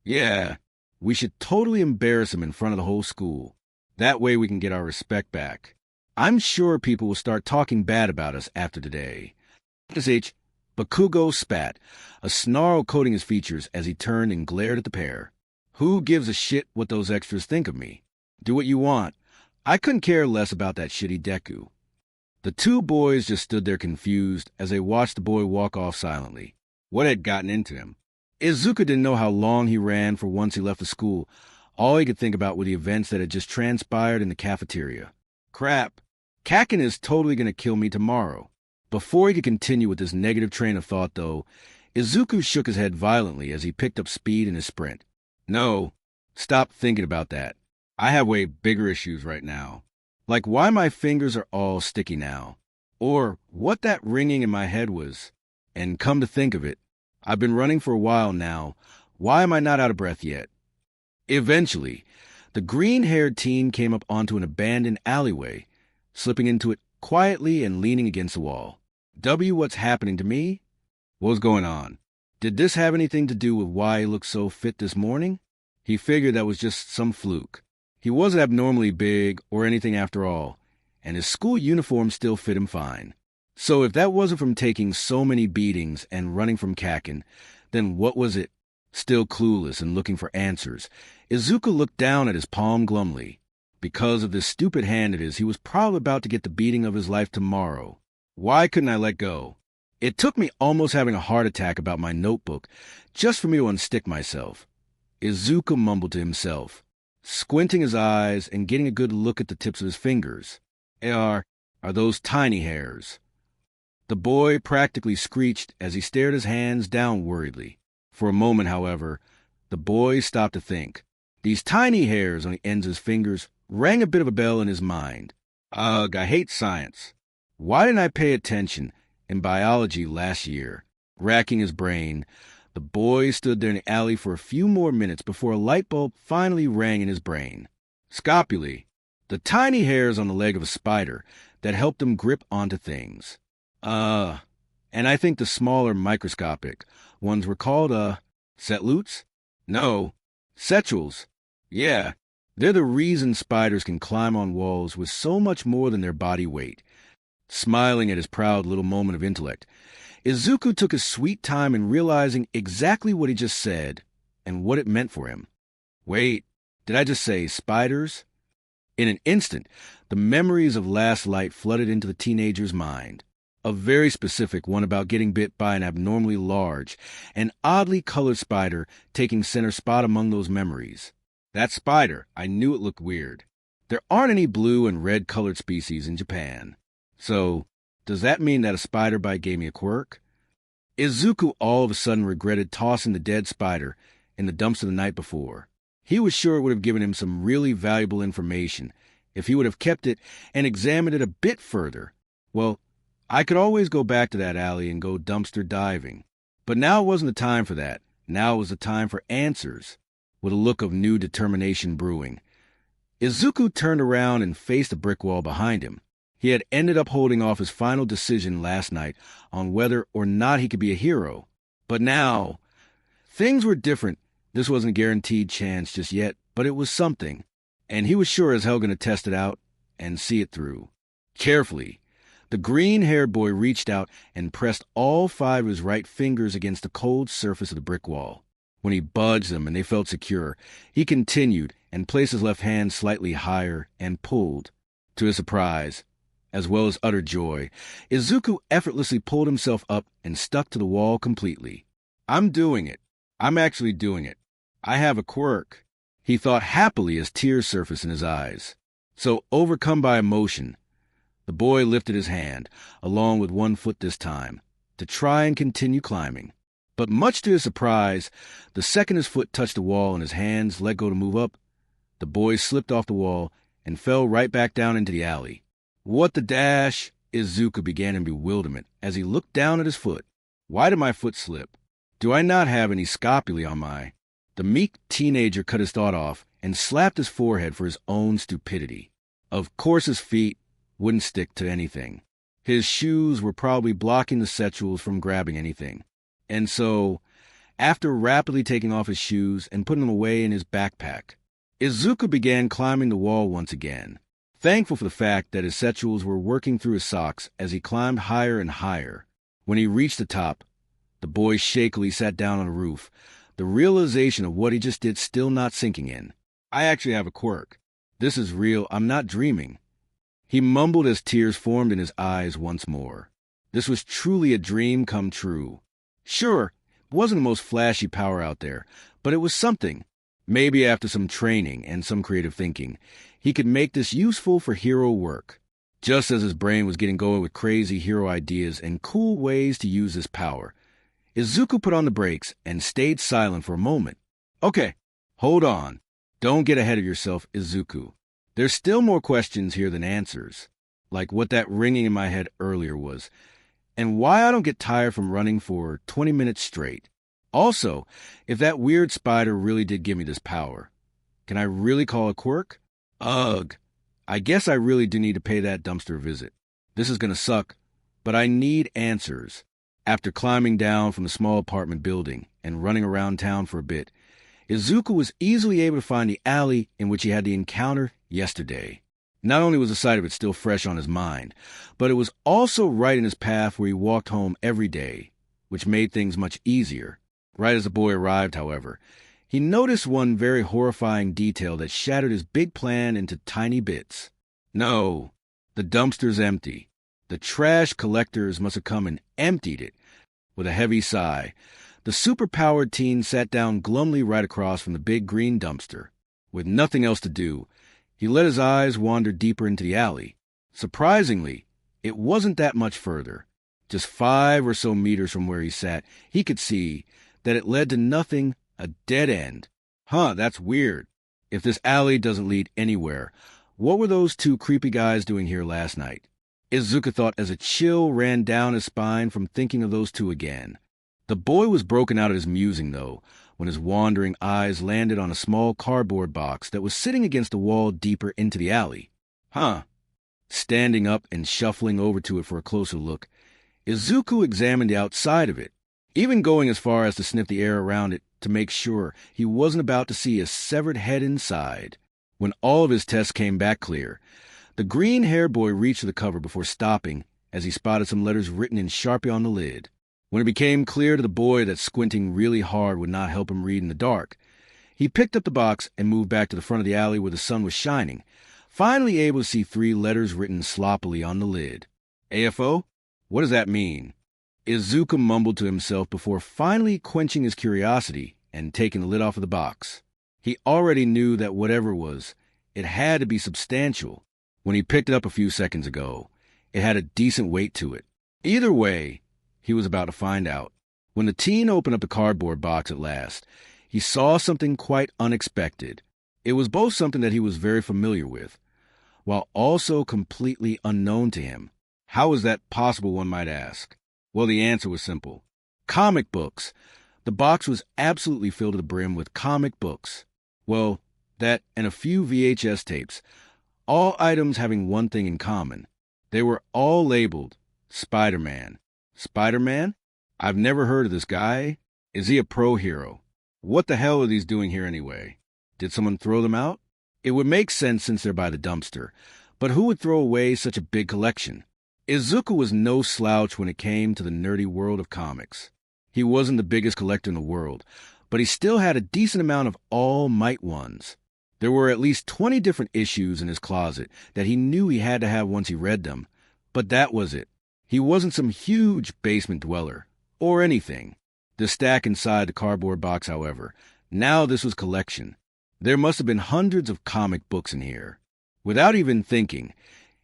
"Yeah, we should totally embarrass him in front of the whole school. That way we can get our respect back. I'm sure people will start talking bad about us after today." SH, Bakugo spat, a snarl coating his features as he turned and glared at the pair. "Who gives a shit what those extras think of me? Do what you want. I couldn't care less about that shitty Deku." The two boys just stood there confused as they watched the boy walk off silently. What had gotten into him? Izuku didn't know how long he ran for once he left the school. All he could think about were the events that had just transpired in the cafeteria. Crap. Kaken is totally going to kill me tomorrow. Before he could continue with this negative train of thought, though, Izuku shook his head violently as he picked up speed in his sprint. No, stop thinking about that. I have way bigger issues right now. Like why my fingers are all sticky now. Or what that ringing in my head was. And come to think of it, I've been running for a while now. Why am I not out of breath yet? Eventually, the green-haired teen came up onto an abandoned alleyway, slipping into it quietly and leaning against the wall. What's happening to me? What was going on? Did this have anything to do with why he looked so fit this morning? He figured that was just some fluke. He wasn't abnormally big or anything after all, and his school uniform still fit him fine. So if that wasn't from taking so many beatings and running from Kakin, then what was it? Still clueless and looking for answers, Izuku looked down at his palm glumly. Because of this stupid hand of his, he was probably about to get the beating of his life tomorrow. Why couldn't I let go? It took me almost having a heart attack about my notebook just for me to unstick myself. Izuku mumbled to himself, squinting his eyes and getting a good look at the tips of his fingers. Are those tiny hairs? The boy practically screeched as he stared his hands down worriedly. For a moment, however, the boy stopped to think. These tiny hairs on the ends of his fingers rang a bit of a bell in his mind. Ugh, I hate science. Why didn't I pay attention in biology last year? Racking his brain, the boy stood there in the alley for a few more minutes before a light bulb finally rang in his brain. Scopulae, the tiny hairs on the leg of a spider that helped him grip onto things. And I think the smaller microscopic ones were called, setlutes? No, cetules. Yeah, they're the reason spiders can climb on walls with so much more than their body weight. Smiling at his proud little moment of intellect, Izuku took his sweet time in realizing exactly what he just said and what it meant for him. Wait, did I just say spiders? In an instant, the memories of last light flooded into the teenager's mind. A very specific one about getting bit by an abnormally large and oddly colored spider taking center spot among those memories. That spider, I knew it looked weird. There aren't any blue and red colored species in Japan. So, does that mean that a spider bite gave me a quirk? Izuku all of a sudden regretted tossing the dead spider in the dumpster the night before. He was sure it would have given him some really valuable information if he would have kept it and examined it a bit further. Well, I could always go back to that alley and go dumpster diving. But now it wasn't the time for that. Now it was the time for answers. With a look of new determination brewing, Izuku turned around and faced the brick wall behind him. He had ended up holding off his final decision last night on whether or not he could be a hero. But now, things were different. This wasn't a guaranteed chance just yet, but it was something. And he was sure as hell going to test it out and see it through. Carefully, the green-haired boy reached out and pressed all 5 of his right fingers against the cold surface of the brick wall. When he budged them and they felt secure, he continued and placed his left hand slightly higher and pulled. To his surprise, as well as utter joy, Izuku effortlessly pulled himself up and stuck to the wall completely. I'm doing it. I'm actually doing it. I have a quirk, he thought happily as tears surfaced in his eyes. So, overcome by emotion, the boy lifted his hand, along with one foot this time, to try and continue climbing. But much to his surprise, the second his foot touched the wall and his hands let go to move up, the boy slipped off the wall and fell right back down into the alley. What the dash? Izuku began in bewilderment as he looked down at his foot. Why did my foot slip? Do I not have any scopulae on my... The meek teenager cut his thought off and slapped his forehead for his own stupidity. Of course his feet wouldn't stick to anything. His shoes were probably blocking the cetules from grabbing anything. And so, after rapidly taking off his shoes and putting them away in his backpack, Izuku began climbing the wall once again, thankful for the fact that his cetules were working through his socks as he climbed higher and higher. When he reached the top, the boy shakily sat down on the roof, the realization of what he just did still not sinking in. I actually have a quirk. This is real. I'm not dreaming. He mumbled as tears formed in his eyes once more. This was truly a dream come true. Sure, it wasn't the most flashy power out there, but it was something. Maybe after some training and some creative thinking, he could make this useful for hero work. just as his brain was getting going with crazy hero ideas and cool ways to use his power. Izuku put on the brakes and stayed silent for a moment. Okay, hold on. Don't get ahead of yourself, Izuku. There's still more questions here than answers, like what that ringing in my head earlier was, and why I don't get tired from running for 20 minutes straight. Also, if that weird spider really did give me this power, can I really call it quirk? Ugh. I guess I really do need to pay that dumpster a visit. This is gonna suck, but I need answers. After climbing down from the small apartment building and running around town for a bit, Izuku was easily able to find the alley in which he had the encounter yesterday. Not only was the sight of it still fresh on his mind, but it was also right in his path where he walked home every day, which made things much easier. Right as the boy arrived, however, he noticed one very horrifying detail that shattered his big plan into tiny bits. No, the dumpster's empty. The trash collectors must have come and emptied it. With a heavy sigh, the superpowered teen sat down glumly right across from the big green dumpster. With nothing else to do, he let his eyes wander deeper into the alley. Surprisingly, it wasn't that much further. Just 5 or so meters from where he sat, he could see that it led to nothing, a dead end. That's weird. If this alley doesn't lead anywhere, what were those 2 creepy guys doing here last night? Izuku thought as a chill ran down his spine from thinking of those 2 again. The boy was broken out of his musing, though, when his wandering eyes landed on a small cardboard box that was sitting against the wall deeper into the alley. Standing up and shuffling over to it for a closer look, Izuku examined the outside of it, even going as far as to sniff the air around it to make sure he wasn't about to see a severed head inside. When all of his tests came back clear, the green-haired boy reached for the cover before stopping as he spotted some letters written in Sharpie on the lid. When it became clear to the boy that squinting really hard would not help him read in the dark, he picked up the box and moved back to the front of the alley where the sun was shining, finally able to see 3 letters written sloppily on the lid. AFO? What does that mean? Izuku mumbled to himself before finally quenching his curiosity and taking the lid off of the box. He already knew that whatever it was, it had to be substantial. When he picked it up a few seconds ago, it had a decent weight to it. Either way, he was about to find out. When the teen opened up the cardboard box at last, he saw something quite unexpected. It was both something that he was very familiar with, while also completely unknown to him. How was that possible, one might ask? Well, the answer was simple. Comic books. The box was absolutely filled to the brim with comic books. Well, that and a few VHS tapes, all items having one thing in common. They were all labeled Spider-Man. Spider-Man? I've never heard of this guy. Is he a pro hero? What the hell are these doing here anyway? Did someone throw them out? It would make sense since they're by the dumpster, but who would throw away such a big collection? Izuku was no slouch when it came to the nerdy world of comics. He wasn't the biggest collector in the world, but he still had a decent amount of All Might ones. There were at least 20 different issues in his closet that he knew he had to have once he read them, but that was it. He wasn't some huge basement dweller, or anything. The stack inside the cardboard box, however, now this was collection. There must have been hundreds of comic books in here. Without even thinking,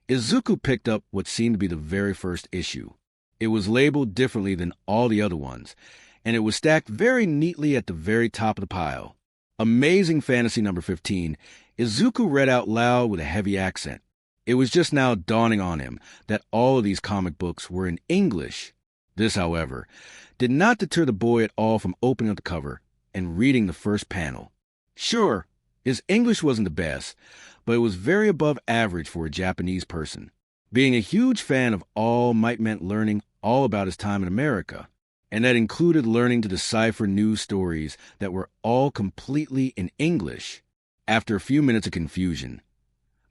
Izuku picked up what seemed to be the very first issue. It was labeled differently than all the other ones, and it was stacked very neatly at the very top of the pile. Amazing Fantasy number 15, Izuku read out loud with a heavy accent. It was just now dawning on him that all of these comic books were in English. This, however, did not deter the boy at all from opening up the cover and reading the first panel. Sure, his English wasn't the best, but it was very above average for a Japanese person. Being a huge fan of All Might meant learning all about his time in America, and that included learning to decipher news stories that were all completely in English. After a few minutes of confusion,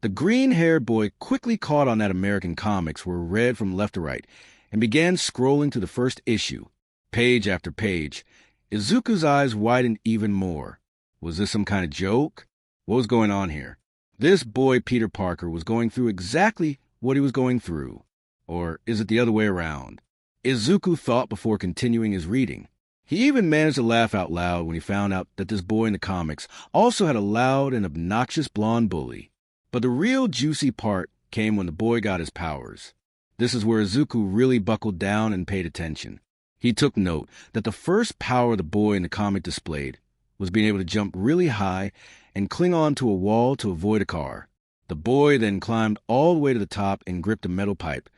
the green-haired boy quickly caught on that American comics were read from left to right and began scrolling to the first issue. Page after page, Izuku's eyes widened even more. Was this some kind of joke? What was going on here? This boy, Peter Parker, was going through exactly what he was going through. Or is it the other way around? Izuku thought before continuing his reading. He even managed to laugh out loud when he found out that this boy in the comics also had a loud and obnoxious blonde bully. But the real juicy part came when the boy got his powers. This is where Izuku really buckled down and paid attention. He took note that the first power the boy in the comic displayed was being able to jump really high and cling on to a wall to avoid a car. The boy then climbed all the way to the top and gripped a metal pipe,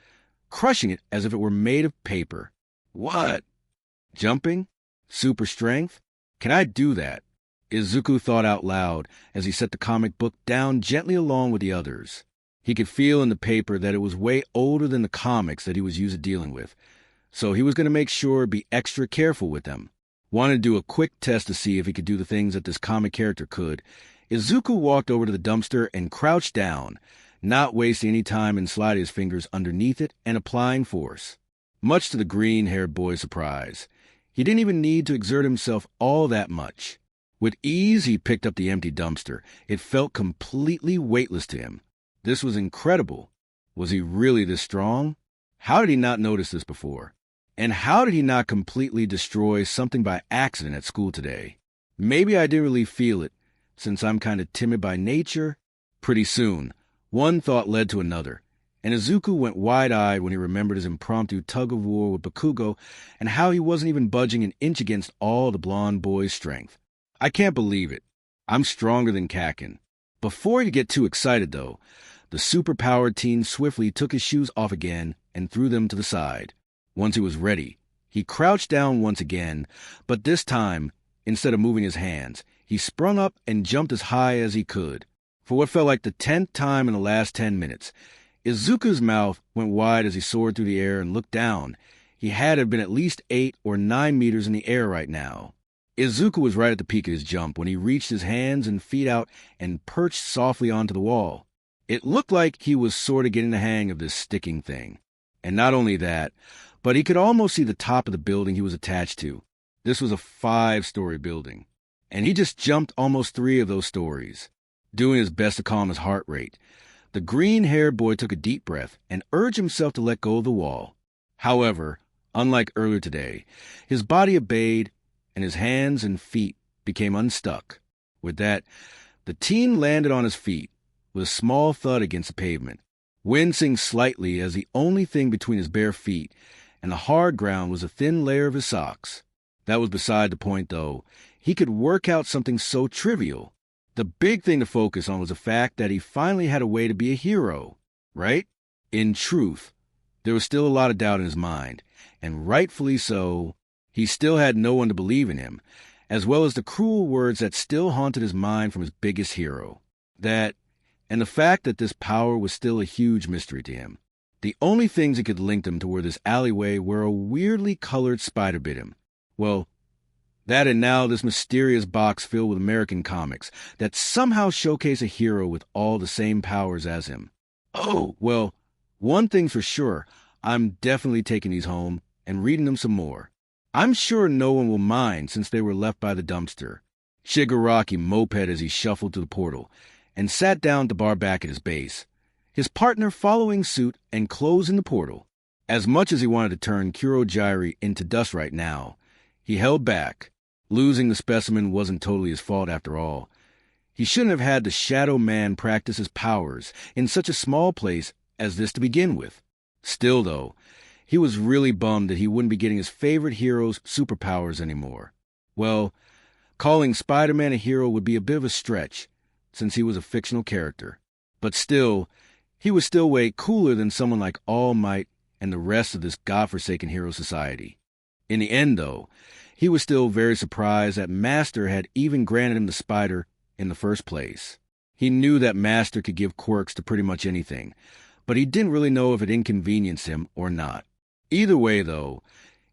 crushing it as if it were made of paper. What? Jumping? Super strength? Can I do that? Izuku thought out loud as he set the comic book down gently along with the others. He could feel in the paper that it was way older than the comics that he was used to dealing with, so he was going to make sure to be extra careful with them. Wanted to do a quick test to see if he could do the things that this comic character could. Izuku walked over to the dumpster and crouched down, not wasting any time in sliding his fingers underneath it and applying force. Much to the green-haired boy's surprise, he didn't even need to exert himself all that much. With ease, he picked up the empty dumpster. It felt completely weightless to him. This was incredible. Was he really this strong? How did he not notice this before? And how did he not completely destroy something by accident at school today? Maybe I didn't really feel it, since I'm kind of timid by nature. Pretty soon, one thought led to another, and Izuku went wide-eyed when he remembered his impromptu tug-of-war with Bakugo and how he wasn't even budging an inch against all the blonde boy's strength. I can't believe it. I'm stronger than Kakin. Before he could get too excited, though, the superpowered teen swiftly took his shoes off again and threw them to the side. Once he was ready, he crouched down once again, but this time, instead of moving his hands, he sprung up and jumped as high as he could. For what felt like the 10th time in the last 10 minutes, Izuku's mouth went wide as he soared through the air and looked down. He had to have been at least 8 or 9 meters in the air right now. Izuku was right at the peak of his jump when he reached his hands and feet out and perched softly onto the wall. It looked like he was sort of getting the hang of this sticking thing. And not only that, but he could almost see the top of the building he was attached to. This was a 5-story building, and he just jumped almost 3 of those stories, doing his best to calm his heart rate. The green-haired boy took a deep breath and urged himself to let go of the wall. However, unlike earlier today, his body obeyed, and his hands and feet became unstuck. With that, the teen landed on his feet, with a small thud against the pavement, wincing slightly as the only thing between his bare feet and the hard ground was a thin layer of his socks. That was beside the point, though. He could work out something so trivial. The big thing to focus on was the fact that he finally had a way to be a hero, right? In truth, there was still a lot of doubt in his mind, and rightfully so. He still had no one to believe in him, as well as the cruel words that still haunted his mind from his biggest hero. And the fact that this power was still a huge mystery to him. The only things that could link them to where this alleyway where a weirdly colored spider bit him. Well, that and now this mysterious box filled with American comics that somehow showcase a hero with all the same powers as him. Oh, well, one thing's for sure. I'm definitely taking these home and reading them some more. I'm sure no one will mind since they were left by the dumpster. Shigaraki moped as he shuffled to the portal and sat down to bar back at his base, his partner following suit and closing the portal. As much as he wanted to turn Kurogyri into dust right now, he held back. Losing the specimen wasn't totally his fault after all. He shouldn't have had the Shadow Man practice his powers in such a small place as this to begin with. Still, though, he was really bummed that he wouldn't be getting his favorite hero's superpowers anymore. Well, calling Spider-Man a hero would be a bit of a stretch, since he was a fictional character. But still, he was still way cooler than someone like All Might and the rest of this godforsaken hero society. In the end, though, he was still very surprised that Master had even granted him the spider in the first place. He knew that Master could give quirks to pretty much anything, but he didn't really know if it inconvenienced him or not. Either way, though,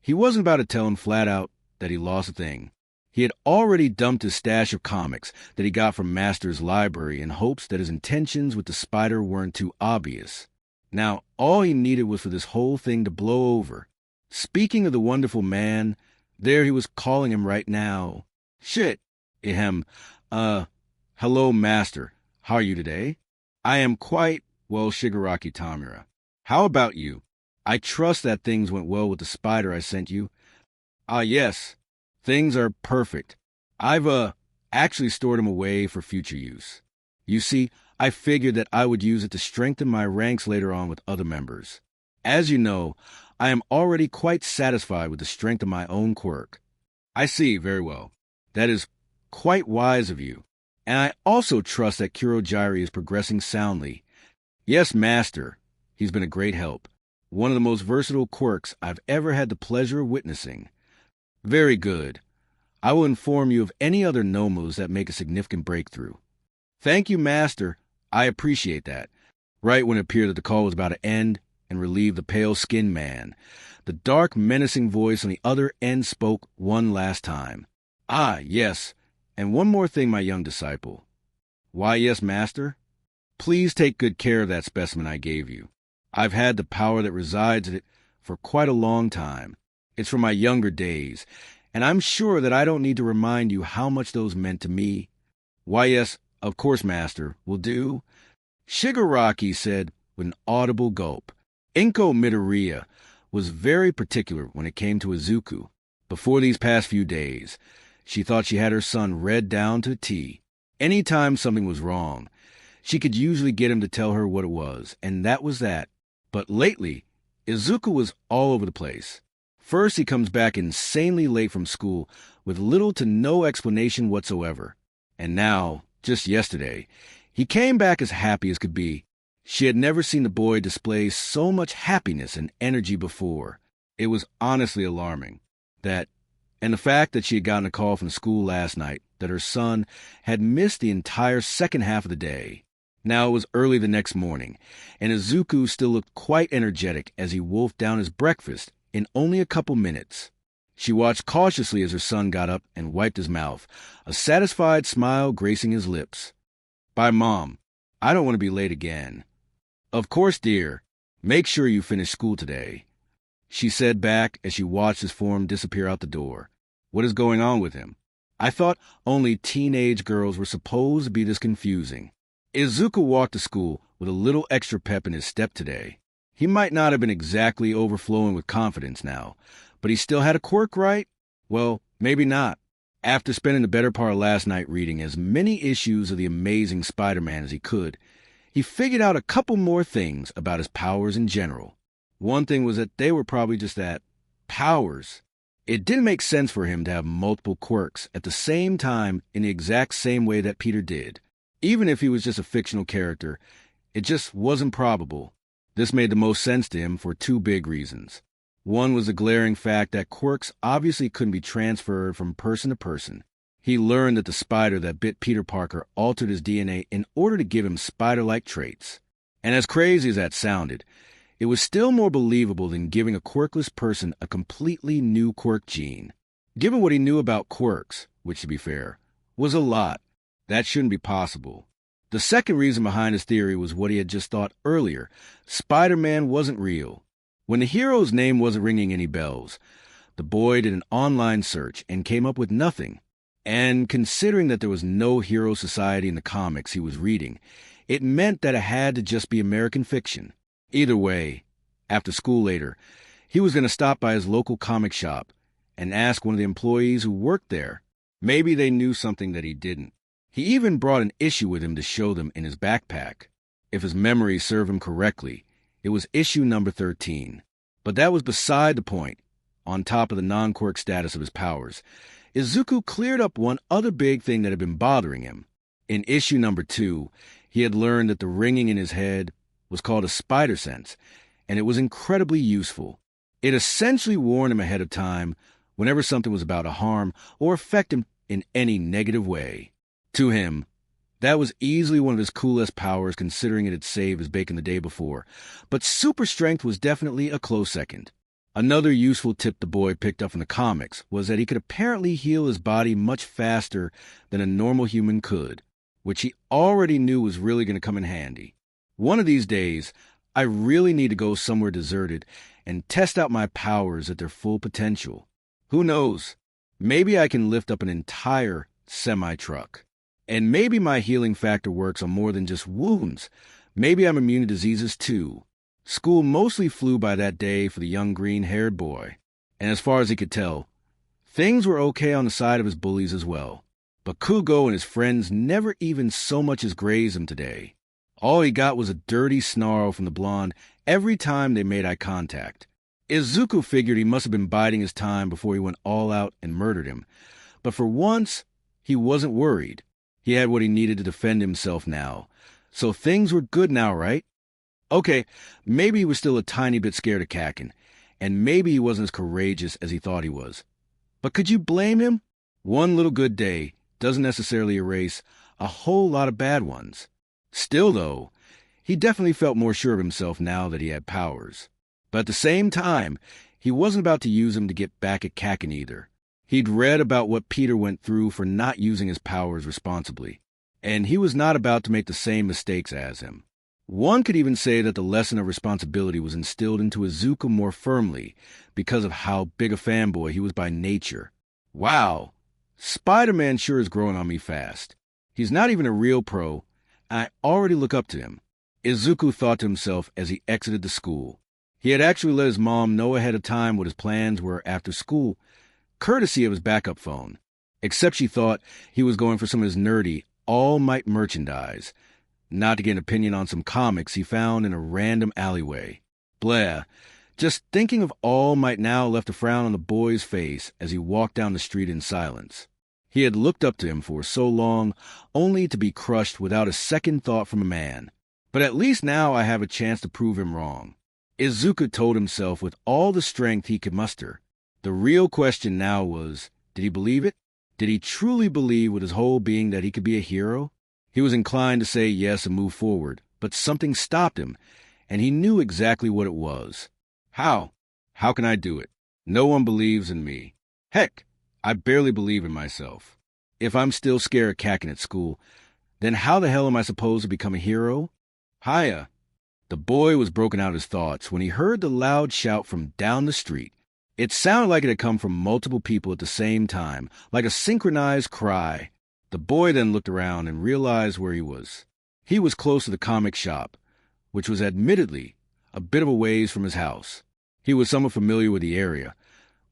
he wasn't about to tell him flat out that he lost a thing. He had already dumped his stash of comics that he got from Master's library in hopes that his intentions with the spider weren't too obvious. Now, all he needed was for this whole thing to blow over. Speaking of the wonderful man, there he was calling him right now. Shit. Hello, Master. How are you today? I am quite well, Shigaraki Tamura. How about you? I trust that things went well with the spider I sent you. Ah, yes. Things are perfect. I've actually stored him away for future use. You see, I figured that I would use it to strengthen my ranks later on with other members. As you know, I am already quite satisfied with the strength of my own quirk. I see, very well. That is quite wise of you. And I also trust that Kurojiri is progressing soundly. Yes, Master. He's been a great help. One of the most versatile quirks I've ever had the pleasure of witnessing. Very good. I will inform you of any other nomos that make a significant breakthrough. Thank you, Master. I appreciate that. Right when it appeared that the call was about to end and relieve the pale-skinned man, the dark, menacing voice on the other end spoke one last time. Ah, yes, and one more thing, my young disciple. Why, yes, Master? Please take good care of that specimen I gave you. I've had the power that resides in it for quite a long time. It's from my younger days, and I'm sure that I don't need to remind you how much those meant to me. Why, yes, of course, Master, will do. Shigaraki said with an audible gulp. Izuku Midoriya was very particular when it came to Izuku. Before these past few days, she thought she had her son read down to a T. Any time something was wrong, she could usually get him to tell her what it was, and that was that. But lately, Izuku was all over the place. First, he comes back insanely late from school with little to no explanation whatsoever. And now, just yesterday, he came back as happy as could be. She had never seen the boy display so much happiness and energy before. It was honestly alarming. And the fact that she had gotten a call from school last night that her son had missed the entire second half of the day. Now it was early the next morning, and Izuku still looked quite energetic as he wolfed down his breakfast in only a couple minutes. She watched cautiously as her son got up and wiped his mouth, a satisfied smile gracing his lips. Bye, Mom. I don't want to be late again. Of course, dear. Make sure you finish school today, she said back as she watched his form disappear out the door. What is going on with him? I thought only teenage girls were supposed to be this confusing. Izuku walked to school with a little extra pep in his step today. He might not have been exactly overflowing with confidence now, but he still had a quirk, right? Well, maybe not. After spending the better part of last night reading as many issues of the Amazing Spider-Man as he could, he figured out a couple more things about his powers in general. One thing was that they were probably just that, powers. It didn't make sense for him to have multiple quirks at the same time in the exact same way that Peter did. Even if he was just a fictional character, it just wasn't probable. This made the most sense to him for two big reasons. One was the glaring fact that quirks obviously couldn't be transferred from person to person. He learned that the spider that bit Peter Parker altered his DNA in order to give him spider-like traits. And as crazy as that sounded, it was still more believable than giving a quirkless person a completely new quirk gene. Given what he knew about quirks, which, to be fair, was a lot, that shouldn't be possible. The second reason behind his theory was what he had just thought earlier. Spider-Man wasn't real. When the hero's name wasn't ringing any bells, the boy did an online search and came up with nothing. And considering that there was no hero society in the comics he was reading, it meant that it had to just be American fiction. Either way, after school later, he was going to stop by his local comic shop and ask one of the employees who worked there. Maybe they knew something that he didn't. He even brought an issue with him to show them in his backpack. If his memory served him correctly, it was issue number 13. But that was beside the point. On top of the non-quirk status of his powers, Izuku cleared up one other big thing that had been bothering him. In issue number 2, he had learned that the ringing in his head was called a spider sense, and it was incredibly useful. It essentially warned him ahead of time whenever something was about to harm or affect him in any negative way. To him, that was easily one of his coolest powers, considering it had saved his bacon the day before, but super strength was definitely a close second. Another useful tip the boy picked up from the comics was that he could apparently heal his body much faster than a normal human could, which he already knew was really going to come in handy. One of these days, I really need to go somewhere deserted and test out my powers at their full potential. Who knows? Maybe I can lift up an entire semi-truck. And maybe my healing factor works on more than just wounds. Maybe I'm immune to diseases too. School mostly flew by that day for the young green-haired boy. And as far as he could tell, things were okay on the side of his bullies as well. But Kugo and his friends never even so much as grazed him today. All he got was a dirty snarl from the blonde every time they made eye contact. Izuku figured he must have been biding his time before he went all out and murdered him. But for once, he wasn't worried. He had what he needed to defend himself now. So things were good now, right? Okay, maybe he was still a tiny bit scared of Kakin, and maybe he wasn't as courageous as he thought he was. But could you blame him? One little good day doesn't necessarily erase a whole lot of bad ones. Still, though, he definitely felt more sure of himself now that he had powers. But at the same time, he wasn't about to use them to get back at Kakin either. He'd read about what Peter went through for not using his powers responsibly, and he was not about to make the same mistakes as him. One could even say that the lesson of responsibility was instilled into Izuku more firmly because of how big a fanboy he was by nature. Wow, Spider-Man sure is growing on me fast. He's not even a real pro, and I already look up to him, Izuku thought to himself as he exited the school. He had actually let his mom know ahead of time what his plans were after school, courtesy of his backup phone, except she thought he was going for some of his nerdy All Might merchandise, not to get an opinion on some comics he found in a random alleyway. Blah. Just thinking of All Might now left a frown on the boy's face as he walked down the street in silence. He had looked up to him for so long, only to be crushed without a second thought from a man. But at least now I have a chance to prove him wrong, Izuku told himself with all the strength he could muster. The real question now was, did he believe it? Did he truly believe with his whole being that he could be a hero? He was inclined to say yes and move forward, but something stopped him, and he knew exactly what it was. How? How can I do it? No one believes in me. Heck, I barely believe in myself. If I'm still scared of Kakin at school, then how the hell am I supposed to become a hero? Hiya. The boy was broken out of his thoughts when he heard the loud shout from down the street. It sounded like it had come from multiple people at the same time, like a synchronized cry. The boy then looked around and realized where he was. He was close to the comic shop, which was admittedly a bit of a ways from his house. He was somewhat familiar with the area,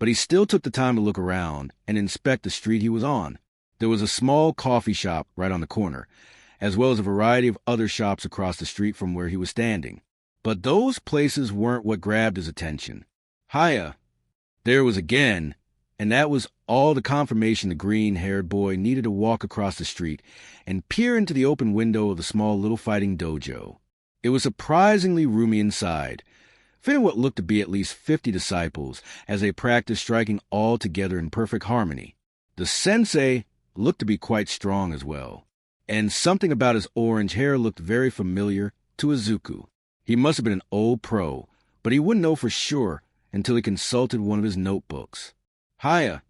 but he still took the time to look around and inspect the street he was on. There was a small coffee shop right on the corner, as well as a variety of other shops across the street from where he was standing. But those places weren't what grabbed his attention. Hiya. There it was again, and that was all the confirmation the green-haired boy needed to walk across the street and peer into the open window of the small little fighting dojo. It was surprisingly roomy inside, fitting what looked to be at least 50 disciples as they practiced striking all together in perfect harmony. The sensei looked to be quite strong as well, and something about his orange hair looked very familiar to Izuku. He must have been an old pro, but he wouldn't know for sure until he consulted one of his notebooks. Hiya.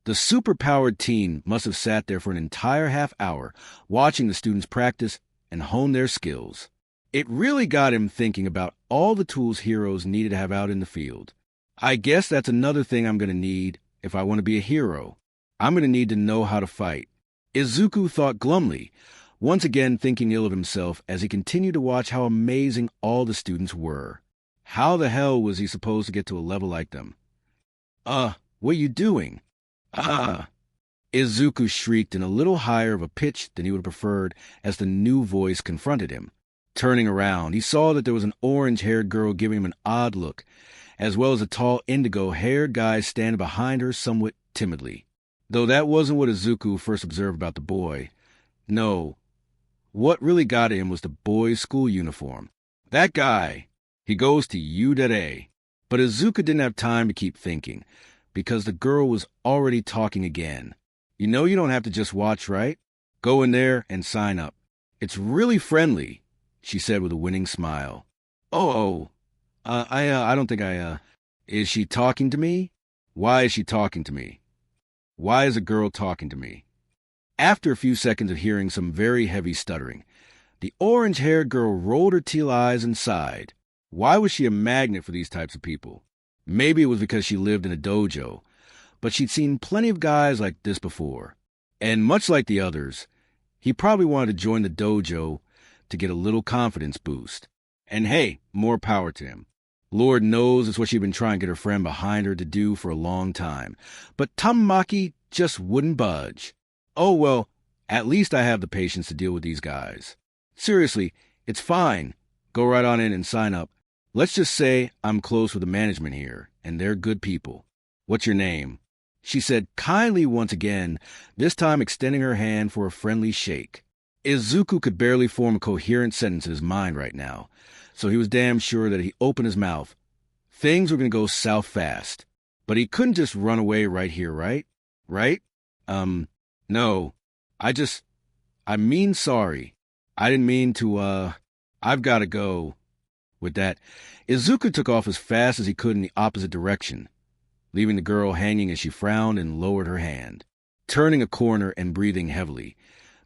The super-powered teen must have sat there for an entire half hour watching the students practice and hone their skills. It really got him thinking about all the tools heroes needed to have out in the field. I guess that's another thing I'm going to need if I want to be a hero. I'm going to need to know how to fight. Izuku thought glumly, once again thinking ill of himself as he continued to watch how amazing all the students were. How the hell was he supposed to get to a level like them? What are you doing? Izuku shrieked in a little higher of a pitch than he would have preferred as the new voice confronted him. Turning around, he saw that there was an orange-haired girl giving him an odd look, as well as a tall indigo-haired guy standing behind her somewhat timidly. Though that wasn't what Izuku first observed about the boy. No. What really got him was the boy's school uniform. That guy, he goes to U.A. But Izuku didn't have time to keep thinking, because the girl was already talking again. You know you don't have to just watch, right? Go in there and sign up. It's really friendly, she said with a winning smile. I don't think is she talking to me? Why is she talking to me? Why is a girl talking to me? After a few seconds of hearing some very heavy stuttering, the orange-haired girl rolled her teal eyes and sighed. Why was she a magnet for these types of people? Maybe it was because she lived in a dojo, but she'd seen plenty of guys like this before. And much like the others, he probably wanted to join the dojo to get a little confidence boost. And hey, more power to him. Lord knows it's what she'd been trying to get her friend behind her to do for a long time. But Tamaki just wouldn't budge. Oh, well, at least I have the patience to deal with these guys. Seriously, it's fine. Go right on in and sign up. Let's just say I'm close with the management here, and they're good people. What's your name? She said kindly once again, this time extending her hand for a friendly shake. Izuku could barely form a coherent sentence in his mind right now, so he was damn sure that if he opened his mouth, things were going to go south fast. But he couldn't just run away right here, right? Right? No. I mean sorry. I didn't mean to, I've got to go. With that, Izuku took off as fast as he could in the opposite direction, leaving the girl hanging as she frowned and lowered her hand. Turning a corner and breathing heavily,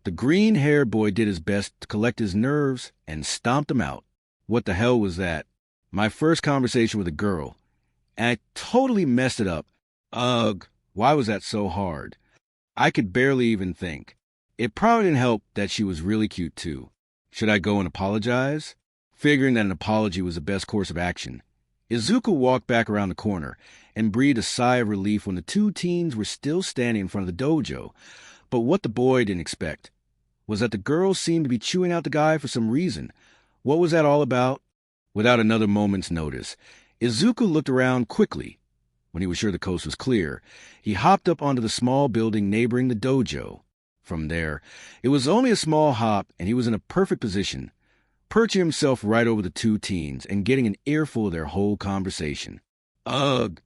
the green-haired boy did his best to collect his nerves and stomped them out. What the hell was that? My first conversation with a girl, and I totally messed it up. Ugh, why was that so hard? I could barely even think. It probably didn't help that she was really cute, too. Should I go and apologize? Figuring that an apology was the best course of action, Izuku walked back around the corner and breathed a sigh of relief when the two teens were still standing in front of the dojo. But what the boy didn't expect was that the girl seemed to be chewing out the guy for some reason. What was that all about? Without another moment's notice, Izuku looked around quickly. When he was sure the coast was clear, he hopped up onto the small building neighboring the dojo. From there, it was only a small hop, and he was in a perfect position, perching himself right over the two teens and getting an earful of their whole conversation. Ugh,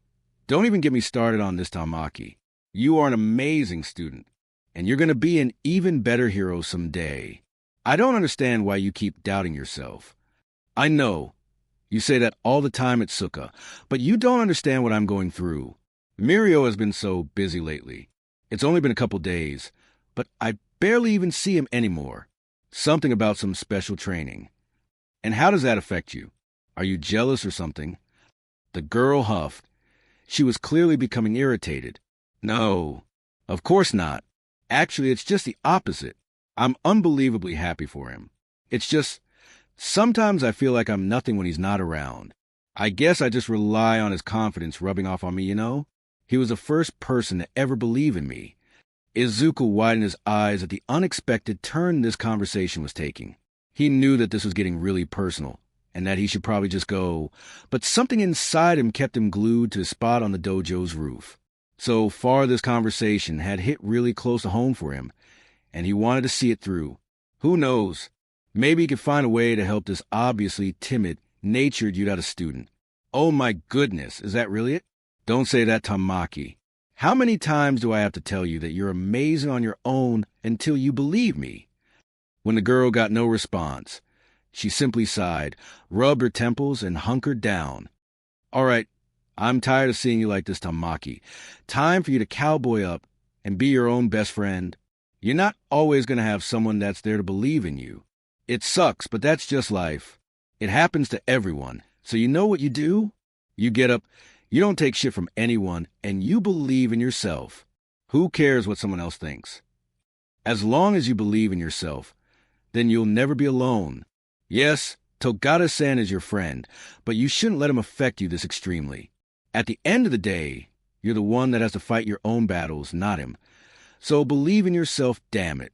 don't even get me started on this, Tamaki. You are an amazing student, and you're going to be an even better hero someday. I don't understand why you keep doubting yourself. I know, you say that all the time at Suka, but you don't understand what I'm going through. Mirio has been so busy lately. It's only been a couple days, but I barely even see him anymore. Something about some special training. And how does that affect you? Are you jealous or something? The girl huffed. She was clearly becoming irritated. No, of course not. Actually, it's just the opposite. I'm unbelievably happy for him. It's just, sometimes I feel like I'm nothing when he's not around. I guess I just rely on his confidence rubbing off on me, you know? He was the first person to ever believe in me. Izuku widened his eyes at the unexpected turn this conversation was taking. He knew that this was getting really personal, and that he should probably just go, but something inside him kept him glued to his spot on the dojo's roof. So far this conversation had hit really close to home for him, and he wanted to see it through. Who knows? Maybe he could find a way to help this obviously timid, natured Yurata student. Oh my goodness, is that really it? Don't say that, Tamaki. How many times do I have to tell you that you're amazing on your own until you believe me? When the girl got no response, she simply sighed, rubbed her temples, and hunkered down. All right, I'm tired of seeing you like this, Tamaki. Time for you to cowboy up and be your own best friend. You're not always going to have someone that's there to believe in you. It sucks, but that's just life. It happens to everyone. So you know what you do? You get up, you don't take shit from anyone, and you believe in yourself. Who cares what someone else thinks? As long as you believe in yourself, then you'll never be alone. Yes, Togata-san is your friend, but you shouldn't let him affect you this extremely. At the end of the day, you're the one that has to fight your own battles, not him. So believe in yourself, damn it.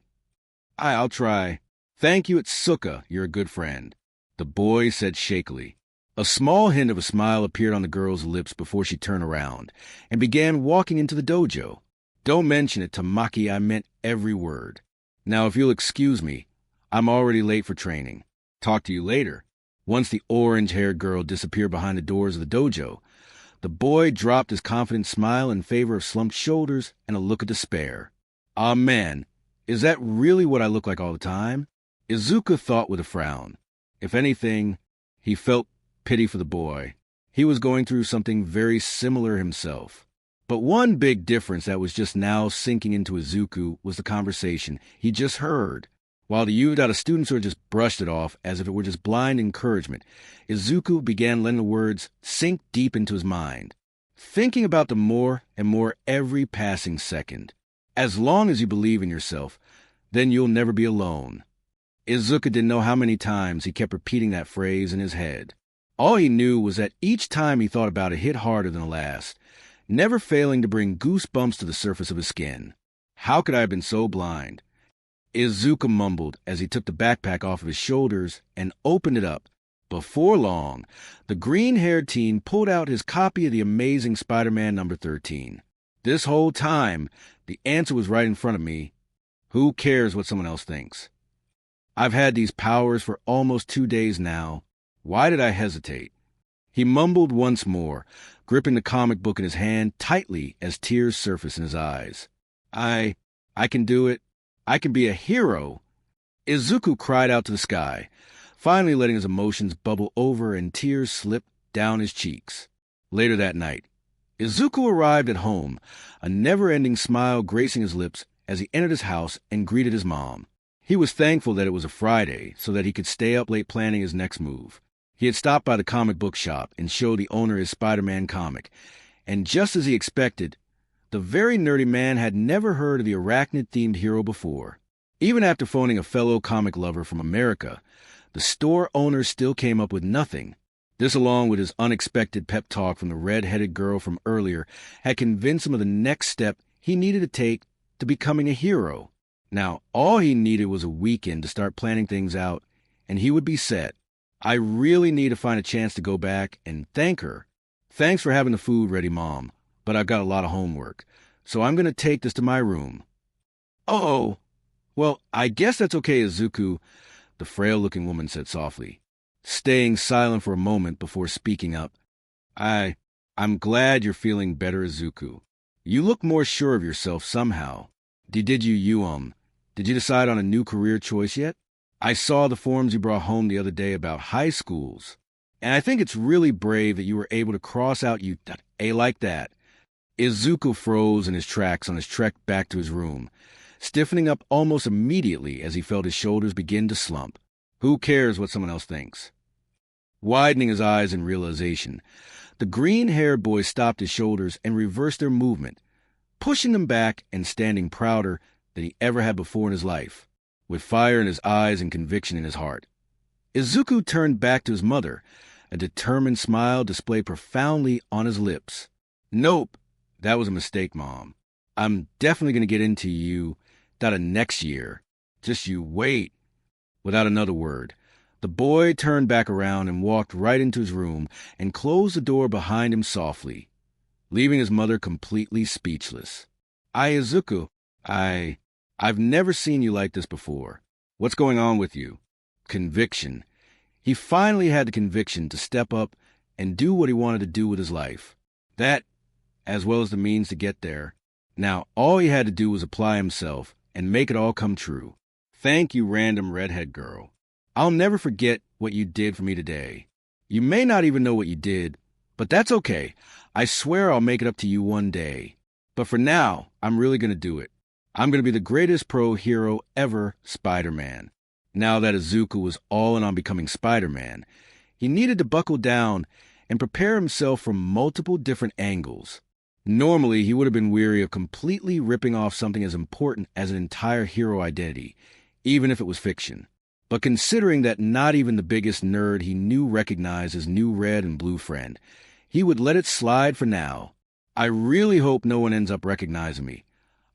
I'll try. Thank you at Suka, you're a good friend. The boy said shakily. A small hint of a smile appeared on the girl's lips before she turned around and began walking into the dojo. Don't mention it, Tamaki, I meant every word. Now, if you'll excuse me, I'm already late for training. Talk to you later. Once the orange-haired girl disappeared behind the doors of the dojo, the boy dropped his confident smile in favor of slumped shoulders and a look of despair. Ah, man, is that really what I look like all the time? Izuku thought with a frown. If anything, he felt pity for the boy. He was going through something very similar himself. But one big difference that was just now sinking into Izuku was the conversation he just heard. While the Yurata students were just brushed it off as if it were just blind encouragement, Izuku began letting the words sink deep into his mind, thinking about them more and more every passing second. As long as you believe in yourself, then you'll never be alone. Izuku didn't know how many times he kept repeating that phrase in his head. All he knew was that each time he thought about it hit harder than the last, never failing to bring goosebumps to the surface of his skin. How could I have been so blind? Izuku mumbled as he took the backpack off of his shoulders and opened it up. Before long, the green-haired teen pulled out his copy of the Amazing Spider-Man number 13. This whole time, the answer was right in front of me. Who cares what someone else thinks? I've had these powers for almost 2 days now. Why did I hesitate? He mumbled once more, gripping the comic book in his hand tightly as tears surfaced in his eyes. I can do it. I can be a hero. Izuku cried out to the sky, finally letting his emotions bubble over and tears slip down his cheeks. Later that night, Izuku arrived at home, a never-ending smile gracing his lips as he entered his house and greeted his mom. He was thankful that it was a Friday so that he could stay up late planning his next move. He had stopped by the comic book shop and showed the owner his Spider-Man comic, and just as he expected, the very nerdy man had never heard of the arachnid-themed hero before. Even after phoning a fellow comic lover from America, the store owner still came up with nothing. This, along with his unexpected pep talk from the red-headed girl from earlier, had convinced him of the next step he needed to take to becoming a hero. Now, all he needed was a weekend to start planning things out, and he would be set. I really need to find a chance to go back and thank her. Thanks for having the food ready, Mom, but I've got a lot of homework, so I'm going to take this to my room. Oh, well, I guess that's okay, Izuku, the frail-looking woman said softly, staying silent for a moment before speaking up. I'm glad you're feeling better, Izuku. You look more sure of yourself somehow. Did you decide on a new career choice yet? I saw the forms you brought home the other day about high schools, and I think it's really brave that you were able to cross out A like that. Izuku froze in his tracks on his trek back to his room, stiffening up almost immediately as he felt his shoulders begin to slump. Who cares what someone else thinks? Widening his eyes in realization, the green-haired boy stopped his shoulders and reversed their movement, pushing them back and standing prouder than he ever had before in his life, with fire in his eyes and conviction in his heart. Izuku turned back to his mother, a determined smile displayed profoundly on his lips. Nope, that was a mistake, Mom. I'm definitely going to get into you next year. Just you wait. Without another word, the boy turned back around and walked right into his room and closed the door behind him softly, leaving his mother completely speechless. Izuku, I've never seen you like this before. What's going on with you? Conviction. He finally had the conviction to step up and do what he wanted to do with his life. That, as well as the means to get there. Now, all he had to do was apply himself and make it all come true. Thank you, random redhead girl. I'll never forget what you did for me today. You may not even know what you did, but that's okay. I swear I'll make it up to you one day. But for now, I'm really going to do it. I'm going to be the greatest pro hero ever, Spider-Man. Now that Izuku was all in on becoming Spider-Man, he needed to buckle down and prepare himself from multiple different angles. Normally, he would have been weary of completely ripping off something as important as an entire hero identity, even if it was fiction. But considering that not even the biggest nerd he knew recognized his new red and blue friend, he would let it slide for now. I really hope no one ends up recognizing me.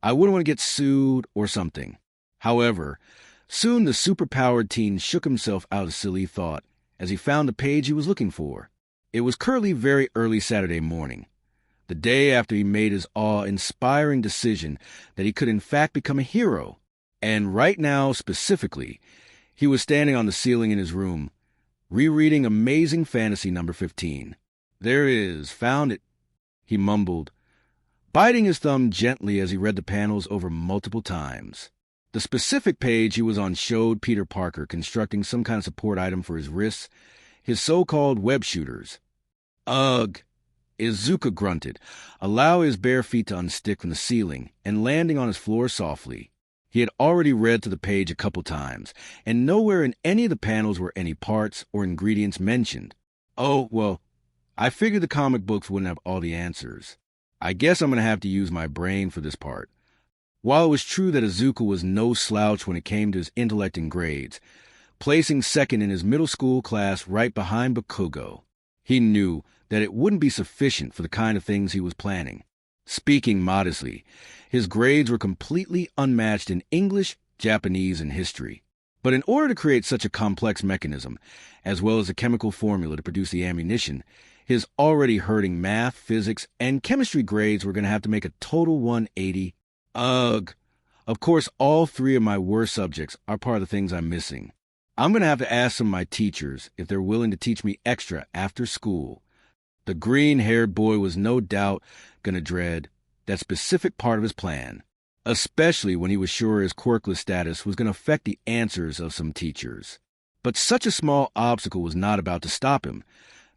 I wouldn't want to get sued or something. However, soon the superpowered teen shook himself out of silly thought as he found the page he was looking for. It was currently very early Saturday morning, the day after he made his awe-inspiring decision that he could in fact become a hero. And right now, specifically, he was standing on the ceiling in his room, rereading Amazing Fantasy number 15. There it is, found it, he mumbled, biting his thumb gently as he read the panels over multiple times. The specific page he was on showed Peter Parker constructing some kind of support item for his wrists, his so-called web shooters. Ugh, Izuku grunted, allowing his bare feet to unstick from the ceiling and landing on his floor softly. He had already read through the page a couple times, and nowhere in any of the panels were any parts or ingredients mentioned. Oh, well, I figured the comic books wouldn't have all the answers. I guess I'm going to have to use my brain for this part. While it was true that Izuku was no slouch when it came to his intellect and grades, placing second in his middle school class right behind Bakugo, he knew that it wouldn't be sufficient for the kind of things he was planning. Speaking modestly, his grades were completely unmatched in English, Japanese, and history. But in order to create such a complex mechanism, as well as a chemical formula to produce the ammunition, his already hurting math, physics, and chemistry grades were going to have to make a total 180. Ugh. Of course, all three of my worst subjects are part of the things I'm missing. I'm going to have to ask some of my teachers if they're willing to teach me extra after school. The green-haired boy was no doubt going to dread that specific part of his plan, especially when he was sure his quirkless status was going to affect the answers of some teachers. But such a small obstacle was not about to stop him.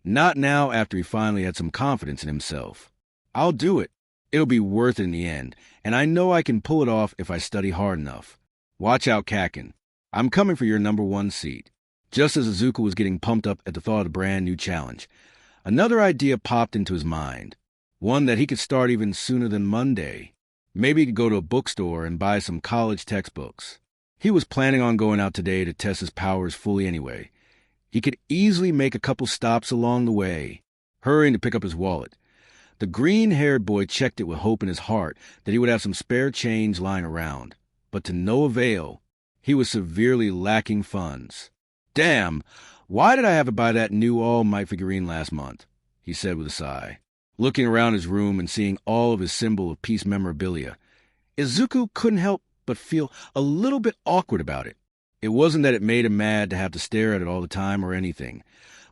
Not now after he finally had some confidence in himself. I'll do it. It'll be worth it in the end, and I know I can pull it off if I study hard enough. Watch out, Kakin. I'm coming for your number 1 seat. Just as Izuku was getting pumped up at the thought of the brand new challenge, another idea popped into his mind. One that he could start even sooner than Monday. Maybe he could go to a bookstore and buy some college textbooks. He was planning on going out today to test his powers fully anyway. He could easily make a couple stops along the way, hurrying to pick up his wallet. The green-haired boy checked it with hope in his heart that he would have some spare change lying around. But to no avail, he was severely lacking funds. Damn, why did I have to buy that new All Might figurine last month? He said with a sigh, looking around his room and seeing all of his symbol of peace memorabilia. Izuku couldn't help but feel a little bit awkward about it. It wasn't that it made him mad to have to stare at it all the time or anything,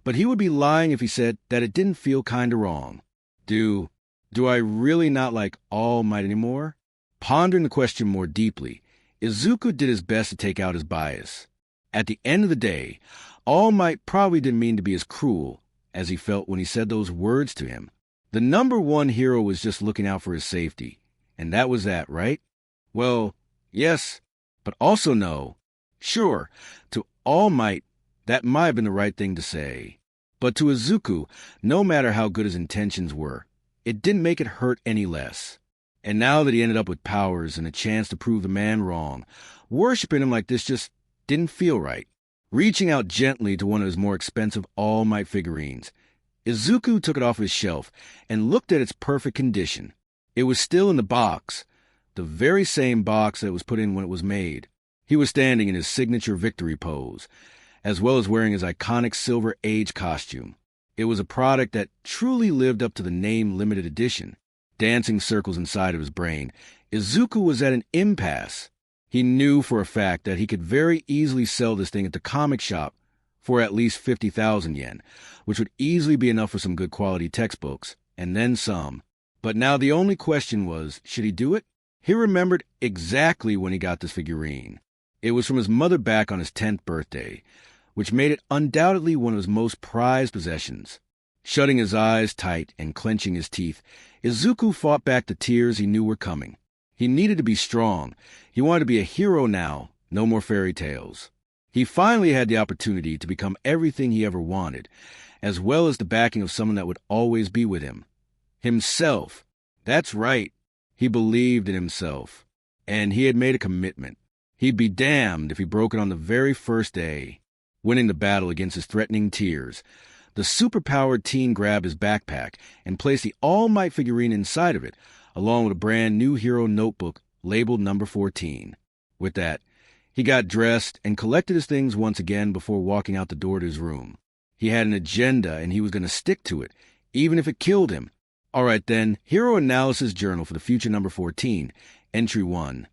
but he would be lying if he said that it didn't feel kinda wrong. Do I really not like All Might anymore? Pondering the question more deeply, Izuku did his best to take out his bias. At the end of the day, All Might probably didn't mean to be as cruel as he felt when he said those words to him. The number 1 hero was just looking out for his safety, and that was that, right? Well, yes, but also no. Sure, to All Might, that might have been the right thing to say. But to Izuku, no matter how good his intentions were, it didn't make it hurt any less. And now that he ended up with powers and a chance to prove the man wrong, worshipping him like this just didn't feel right. Reaching out gently to one of his more expensive All Might figurines, Izuku took it off his shelf and looked at its perfect condition. It was still in the box, the very same box that was put in when it was made. He was standing in his signature victory pose, as well as wearing his iconic Silver Age costume. It was a product that truly lived up to the name limited edition. Dancing circles inside of his brain, Izuku was at an impasse. He knew for a fact that he could very easily sell this thing at the comic shop for at least 50,000 yen, which would easily be enough for some good quality textbooks, and then some. But now the only question was, should he do it? He remembered exactly when he got this figurine. It was from his mother back on his 10th birthday, which made it undoubtedly one of his most prized possessions. Shutting his eyes tight and clenching his teeth, Izuku fought back the tears he knew were coming. He needed to be strong. He wanted to be a hero now, no more fairy tales. He finally had the opportunity to become everything he ever wanted, as well as the backing of someone that would always be with him. Himself. That's right. He believed in himself. And he had made a commitment. He'd be damned if he broke it on the very first day. Winning the battle against his threatening tears, the superpowered teen grabbed his backpack and placed the All Might figurine inside of it, along with a brand new hero notebook labeled number 14. With that, he got dressed and collected his things once again before walking out the door to his room. He had an agenda and he was going to stick to it, even if it killed him. All right then, Hero Analysis Journal for the future number 14, Entry 1.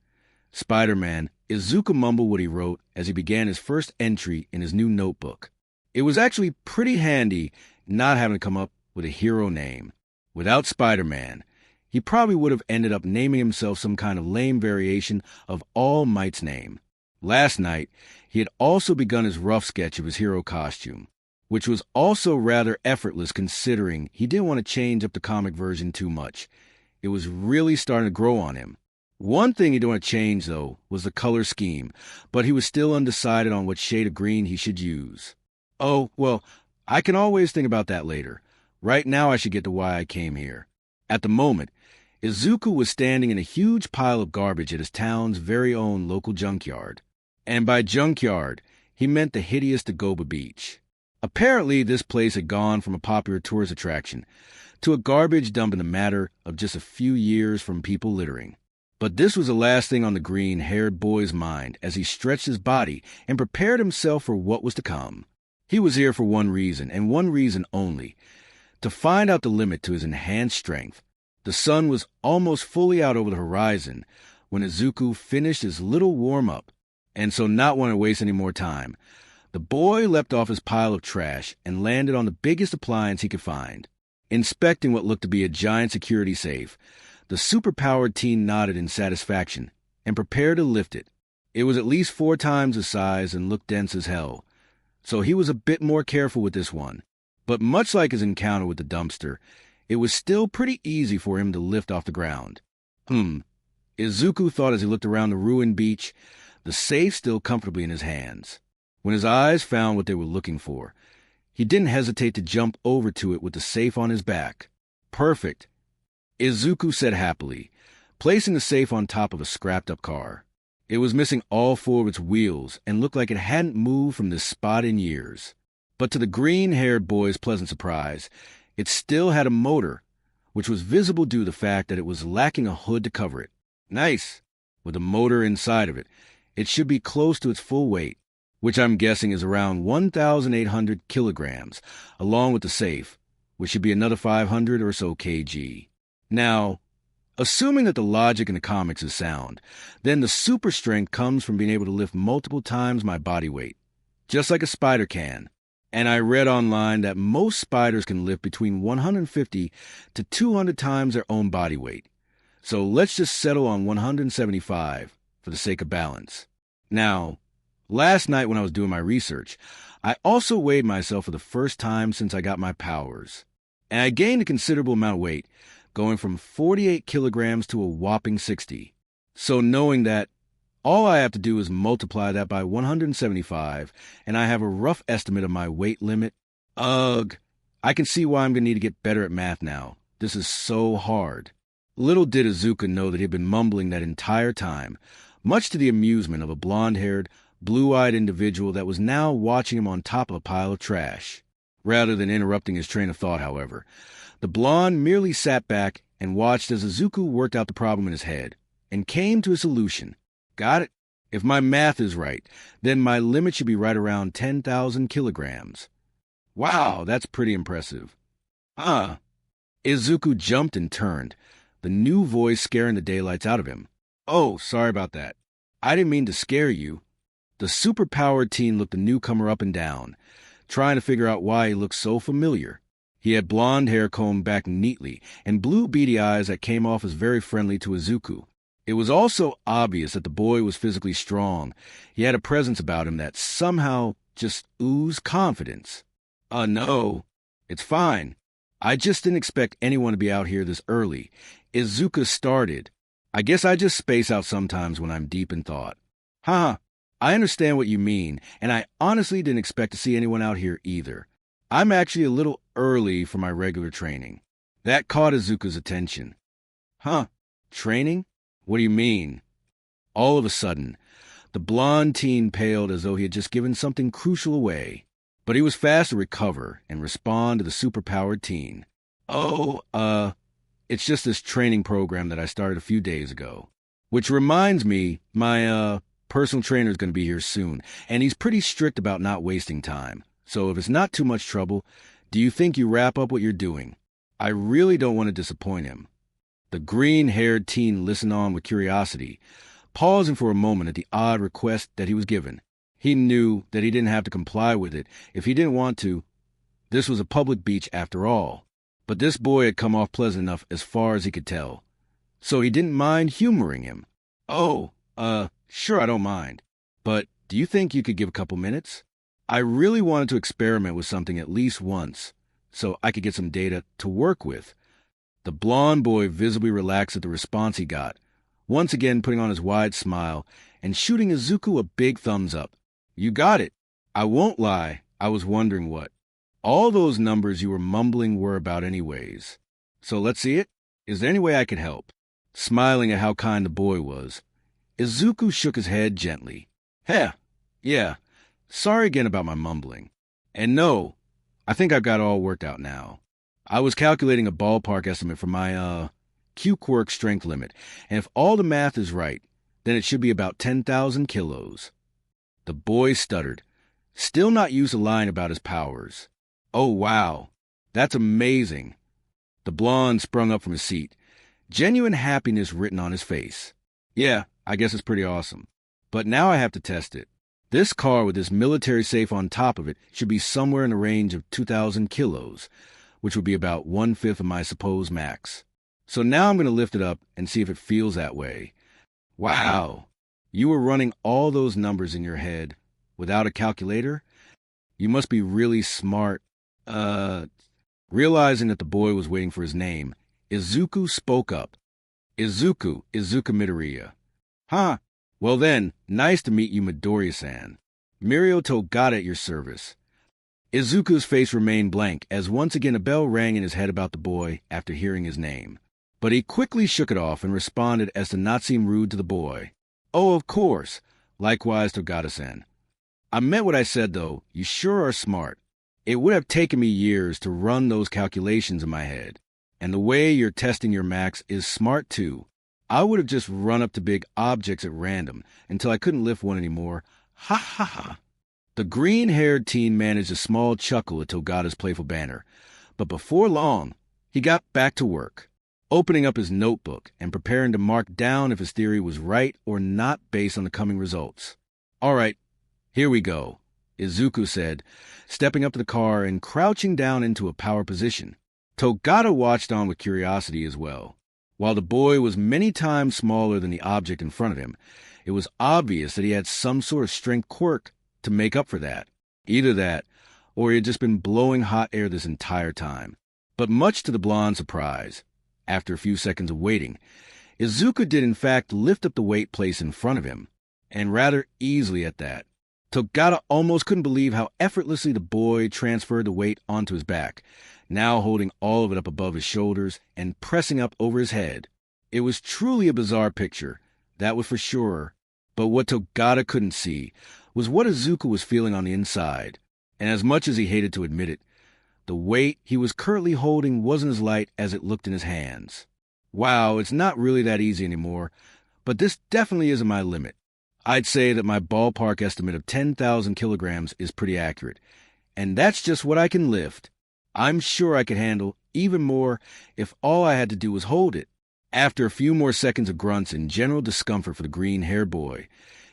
Spider-Man. Izuku mumbled what he wrote as he began his first entry in his new notebook. It was actually pretty handy not having to come up with a hero name. Without Spider-Man, he probably would have ended up naming himself some kind of lame variation of All Might's name. Last night, he had also begun his rough sketch of his hero costume, which was also rather effortless considering he didn't want to change up the comic version too much. It was really starting to grow on him. One thing he didn't want to change, though, was the color scheme, but he was still undecided on what shade of green he should use. Oh, well, I can always think about that later. Right now I should get to why I came here. At the moment, Izuku was standing in a huge pile of garbage at his town's very own local junkyard. And by junkyard, he meant the hideous Dagoba Beach. Apparently, this place had gone from a popular tourist attraction to a garbage dump in the matter of just a few years from people littering. But this was the last thing on the green-haired boy's mind as he stretched his body and prepared himself for what was to come. He was here for one reason, and one reason only: to find out the limit to his enhanced strength. The sun was almost fully out over the horizon when Izuku finished his little warm-up, and so not wanting to waste any more time, the boy leapt off his pile of trash and landed on the biggest appliance he could find. Inspecting what looked to be a giant security safe, the superpowered teen nodded in satisfaction and prepared to lift it. It was at least 4 times the size and looked dense as hell, so he was a bit more careful with this one. But much like his encounter with the dumpster, it was still pretty easy for him to lift off the ground. Izuku thought as he looked around the ruined beach, the safe still comfortably in his hands. When his eyes found what they were looking for, he didn't hesitate to jump over to it with the safe on his back. Perfect, Izuku said happily, placing the safe on top of a scrapped-up car. It was missing all 4 of its wheels and looked like it hadn't moved from this spot in years. But to the green-haired boy's pleasant surprise, it still had a motor, which was visible due to the fact that it was lacking a hood to cover it. Nice! With a motor inside of it, it should be close to its full weight, which I'm guessing is around 1,800 kilograms, along with the safe, which should be another 500 or so kg. Now, assuming that the logic in the comics is sound, then the super strength comes from being able to lift multiple times my body weight, just like a spider can. And I read online that most spiders can lift between 150 to 200 times their own body weight. So let's just settle on 175 for the sake of balance. Now, last night when I was doing my research, I also weighed myself for the first time since I got my powers. And I gained a considerable amount of weight, going from 48 kilograms to a whopping 60. So knowing that, all I have to do is multiply that by 175, and I have a rough estimate of my weight limit. Ugh, I can see why I'm going to need to get better at math now. This is so hard. Little did Izuku know that he had been mumbling that entire time, much to the amusement of a blonde-haired, blue-eyed individual that was now watching him on top of a pile of trash. Rather than interrupting his train of thought, however, the blonde merely sat back and watched as Izuku worked out the problem in his head, and came to a solution. Got it? If my math is right, then my limit should be right around 10,000 kilograms. Wow, that's pretty impressive. Izuku jumped and turned, the new voice scaring the daylights out of him. Oh, sorry about that. I didn't mean to scare you. The superpowered teen looked the newcomer up and down, trying to figure out why he looked so familiar. He had blonde hair combed back neatly and blue beady eyes that came off as very friendly to Izuku. It was also obvious that the boy was physically strong. He had a presence about him that somehow just oozed confidence. No, it's fine. I just didn't expect anyone to be out here this early. Izuku started. I guess I just space out sometimes when I'm deep in thought. I understand what you mean, and I honestly didn't expect to see anyone out here either. I'm actually a little early for my regular training. That caught Izuku's attention. Training? What do you mean? All of a sudden, the blonde teen paled as though he had just given something crucial away. But he was fast to recover and respond to the superpowered teen. It's just this training program that I started a few days ago. Which reminds me, my, personal trainer is going to be here soon, and he's pretty strict about not wasting time. So if it's not too much trouble, do you think you wrap up what you're doing? I really don't want to disappoint him. The green-haired teen listened on with curiosity, pausing for a moment at the odd request that he was given. He knew that he didn't have to comply with it if he didn't want to. This was a public beach after all. But this boy had come off pleasant enough as far as he could tell. So he didn't mind humoring him. Sure, I don't mind. But do you think you could give a couple minutes? I really wanted to experiment with something at least once, so I could get some data to work with. The blonde boy visibly relaxed at the response he got, once again putting on his wide smile and shooting Izuku a big thumbs up. You got it. I won't lie, I was wondering what all those numbers you were mumbling were about anyways. So let's see it. Is there any way I could help? Smiling at how kind the boy was, Izuku shook his head gently. Yeah, sorry again about my mumbling. And no, I think I've got it all worked out now. I was calculating a ballpark estimate for my, Quirk strength limit, and if all the math is right, then it should be about 10,000 kilos. The boy stuttered, still not used to lying about his powers. Oh, wow. That's amazing. The blonde sprung up from his seat, genuine happiness written on his face. Yeah, I guess it's pretty awesome. But now I have to test it. This car with this military safe on top of it should be somewhere in the range of 2,000 kilos, which would be about 1/5 of my supposed max. So now I'm going to lift it up and see if it feels that way. Wow. You were running all those numbers in your head without a calculator? You must be really smart. Realizing that the boy was waiting for his name, Izuku spoke up. Izuku Midoriya. Huh. Well then, nice to meet you, Midoriya-san. Mirio Togata at your service. Izuku's face remained blank as once again a bell rang in his head about the boy after hearing his name. But he quickly shook it off and responded as to not seem rude to the boy. Oh, of course. Likewise, Togata-san. I meant what I said, though. You sure are smart. It would have taken me years to run those calculations in my head. And the way you're testing your max is smart, too. I would have just run up to big objects at random until I couldn't lift one anymore. Ha ha ha. The green-haired teen managed a small chuckle at Togata's playful banter. But before long, he got back to work, opening up his notebook and preparing to mark down if his theory was right or not based on the coming results. All right, here we go, Izuku said, stepping up to the car and crouching down into a power position. Togata watched on with curiosity as well. While the boy was many times smaller than the object in front of him, it was obvious that he had some sort of strength quirk to make up for that. Either that, or he had just been blowing hot air this entire time. But much to the blonde's surprise, after a few seconds of waiting, Izuku did in fact lift up the weight placed in front of him, and rather easily at that. Togata almost couldn't believe how effortlessly the boy transferred the weight onto his back, now holding all of it up above his shoulders and pressing up over his head. It was truly a bizarre picture, that was for sure, but what Togata couldn't see was what Izuku was feeling on the inside, and as much as he hated to admit it, the weight he was currently holding wasn't as light as it looked in his hands. Wow, it's not really that easy anymore, but this definitely isn't my limit. I'd say that my ballpark estimate of 10,000 kilograms is pretty accurate, and that's just what I can lift. I'm sure I could handle even more if all I had to do was hold it. After a few more seconds of grunts and general discomfort for the green-haired boy,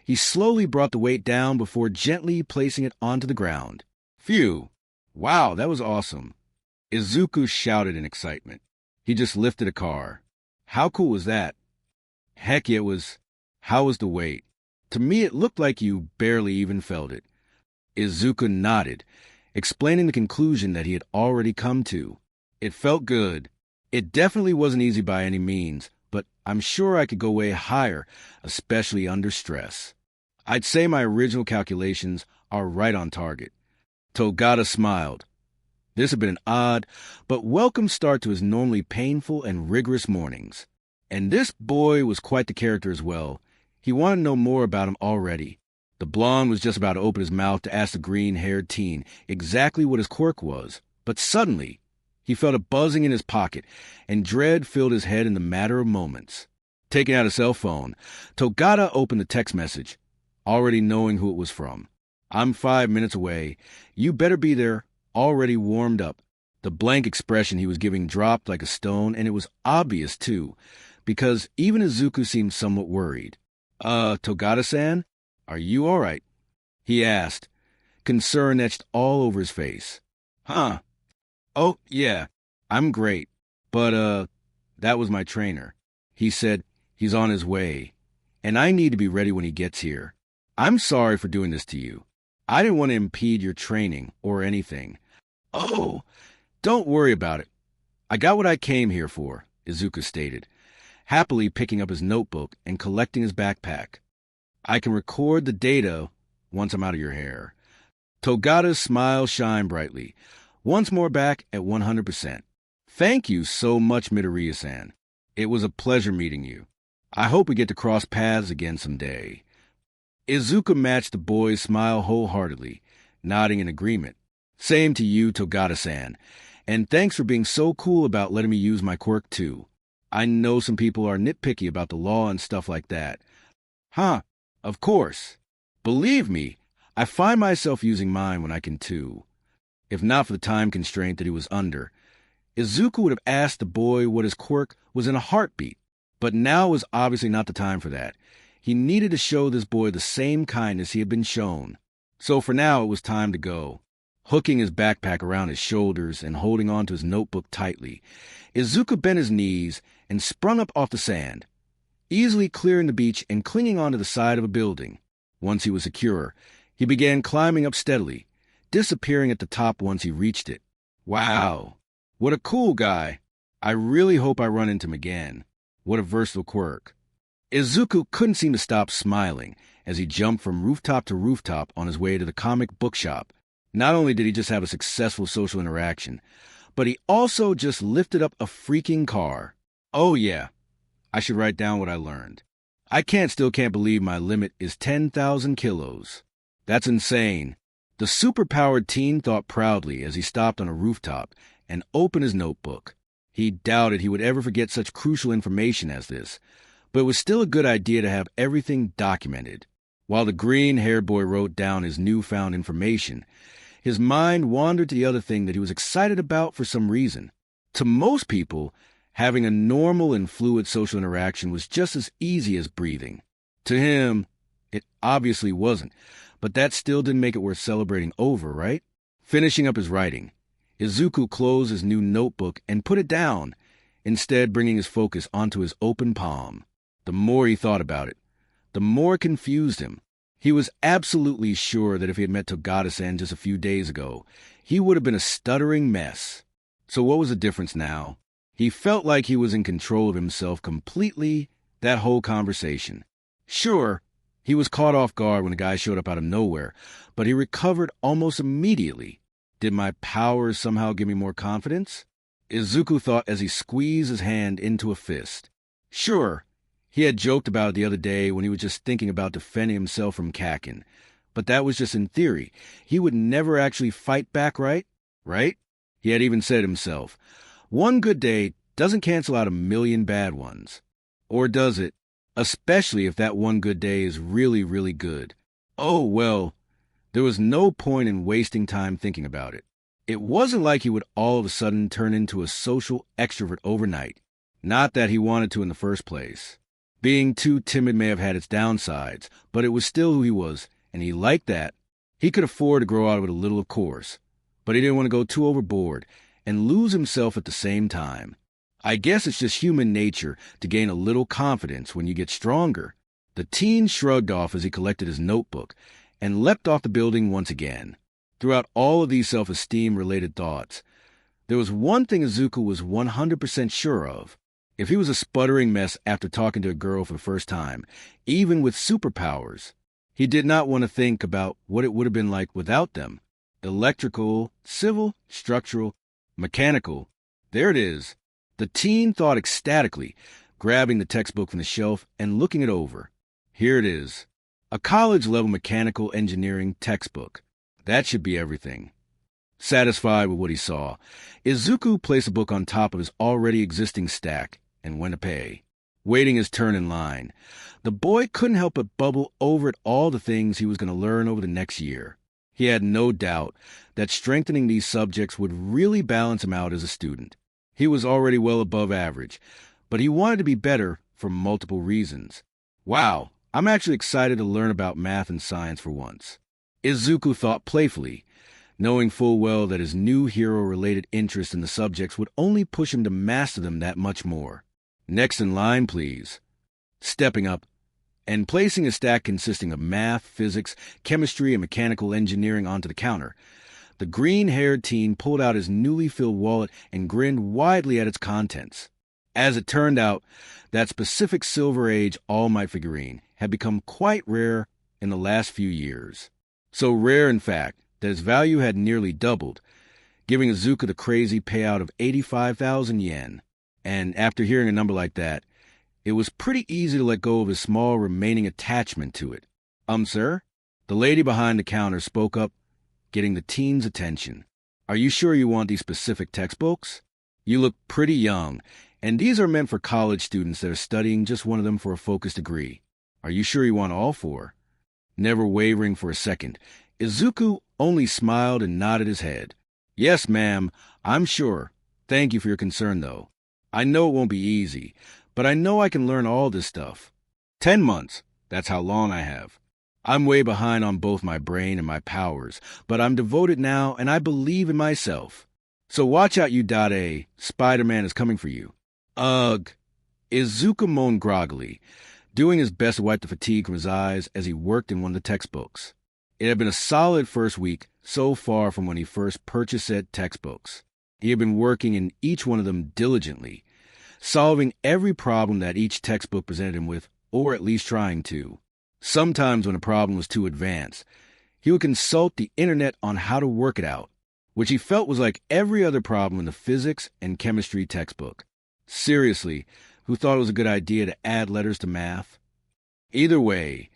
he slowly brought the weight down before gently placing it onto the ground. Phew! Wow, that was awesome. Izuku shouted in excitement. He just lifted a car. How cool was that? Heck yeah, it was. How was the weight? To me, it looked like you barely even felt it. Izuku nodded, explaining the conclusion that he had already come to. It felt good. It definitely wasn't easy by any means, but I'm sure I could go way higher, especially under stress. I'd say my original calculations are right on target. Togata smiled. This had been an odd, but welcome start to his normally painful and rigorous mornings. And this boy was quite the character as well. He wanted to know more about him already. The blonde was just about to open his mouth to ask the green-haired teen exactly what his quirk was, but suddenly he felt a buzzing in his pocket, and dread filled his head in the matter of moments. Taking out a cell phone, Togata opened the text message, already knowing who it was from. I'm 5 minutes away. You better be there, already warmed up. The blank expression he was giving dropped like a stone, and it was obvious, too, because even Izuku seemed somewhat worried. Togata-san? Are you all right? He asked, concern etched all over his face. Huh. Oh, yeah, I'm great. But, that was my trainer. He said he's on his way, and I need to be ready when he gets here. I'm sorry for doing this to you. I didn't want to impede your training or anything. Oh, don't worry about it. I got what I came here for, Izuku stated, happily picking up his notebook and collecting his backpack. I can record the data once I'm out of your hair. Togata's smile shined brightly, once more back at 100%. Thank you so much, Midoriya-san. It was a pleasure meeting you. I hope we get to cross paths again someday. Izuku matched the boy's smile wholeheartedly, nodding in agreement. Same to you, Togata-san. And thanks for being so cool about letting me use my quirk too. I know some people are nitpicky about the law and stuff like that. Huh, of course. Believe me, I find myself using mine when I can too. If not for the time constraint that he was under, Izuku would have asked the boy what his quirk was in a heartbeat. But now was obviously not the time for that. He needed to show this boy the same kindness he had been shown. So for now, it was time to go. Hooking his backpack around his shoulders and holding onto his notebook tightly, Izuku bent his knees and sprung up off the sand, easily clearing the beach and clinging onto the side of a building. Once he was secure, he began climbing up steadily, disappearing at the top once he reached it. Wow, what a cool guy. I really hope I run into him again. What a versatile quirk. Izuku couldn't seem to stop smiling as he jumped from rooftop to rooftop on his way to the comic book shop. Not only did he just have a successful social interaction, but he also just lifted up a freaking car. Oh yeah, I should write down what I learned. I still can't believe my limit is 10,000 kilos. That's insane. The superpowered teen thought proudly as he stopped on a rooftop and opened his notebook. He doubted he would ever forget such crucial information as this, but it was still a good idea to have everything documented. While the green-haired boy wrote down his newfound information, his mind wandered to the other thing that he was excited about for some reason. To most people, having a normal and fluid social interaction was just as easy as breathing. To him, it obviously wasn't, but that still didn't make it worth celebrating over, right? Finishing up his writing, Izuku closed his new notebook and put it down, instead bringing his focus onto his open palm. The more he thought about it, the more it confused him. He was absolutely sure that if he had met Togata-san just a few days ago, he would have been a stuttering mess. So what was the difference now? He felt like he was in control of himself completely that whole conversation. Sure, he was caught off guard when the guy showed up out of nowhere, but he recovered almost immediately. Did my powers somehow give me more confidence? Izuku thought as he squeezed his hand into a fist. Sure, he had joked about it the other day when he was just thinking about defending himself from Kakin, but that was just in theory. He would never actually fight back, right? Right? He had even said himself, one good day doesn't cancel out a million bad ones. Or does it? Especially if that one good day is really, really good. Oh, well, there was no point in wasting time thinking about it. It wasn't like he would all of a sudden turn into a social extrovert overnight. Not that he wanted to in the first place. Being too timid may have had its downsides, but it was still who he was, and he liked that. He could afford to grow out of it a little, of course, but he didn't want to go too overboard and lose himself at the same time. I guess it's just human nature to gain a little confidence when you get stronger. The teen shrugged off as he collected his notebook and leapt off the building once again. Throughout all of these self-esteem-related thoughts, there was one thing Izuku was 100% sure of. If he was a sputtering mess after talking to a girl for the first time, even with superpowers, he did not want to think about what it would have been like without them. Electrical, civil, structural, mechanical. There it is. The teen thought ecstatically, grabbing the textbook from the shelf and looking it over. Here it is. A college-level mechanical engineering textbook. That should be everything. Satisfied with what he saw, Izuku placed the book on top of his already existing stack and went to pay. Waiting his turn in line, the boy couldn't help but bubble over at all the things he was going to learn over the next year. He had no doubt that strengthening these subjects would really balance him out as a student. He was already well above average, but he wanted to be better for multiple reasons. Wow, I'm actually excited to learn about math and science for once. Izuku thought playfully, knowing full well that his new hero-related interest in the subjects would only push him to master them that much more. Next in line, please. Stepping up and placing a stack consisting of math, physics, chemistry, and mechanical engineering onto the counter, the green-haired teen pulled out his newly filled wallet and grinned widely at its contents. As it turned out, that specific Silver Age All Might figurine had become quite rare in the last few years. So rare, in fact, that its value had nearly doubled, giving Izuku the crazy payout of 85,000 yen. And after hearing a number like that, it was pretty easy to let go of his small remaining attachment to it. Sir? The lady behind the counter spoke up, getting the teen's attention. Are you sure you want these specific textbooks? You look pretty young, and these are meant for college students that are studying just one of them for a focused degree. Are you sure you want all four? Never wavering for a second, Izuku only smiled and nodded his head. Yes, ma'am, I'm sure. Thank you for your concern, though. I know it won't be easy, but I know I can learn all this stuff. 10 months, that's how long I have. I'm way behind on both my brain and my powers, but I'm devoted now and I believe in myself. So watch out, you .A. Spider-Man is coming for you. Ugh. Izuku moaned groggily, doing his best to wipe the fatigue from his eyes as he worked in one of the textbooks. It had been a solid first week so far from when he first purchased said textbooks. He had been working in each one of them diligently, solving every problem that each textbook presented him with, or at least trying to. Sometimes when a problem was too advanced, he would consult the internet on how to work it out, which he felt was like every other problem in the physics and chemistry textbook. Seriously, who thought it was a good idea to add letters to math? Either way,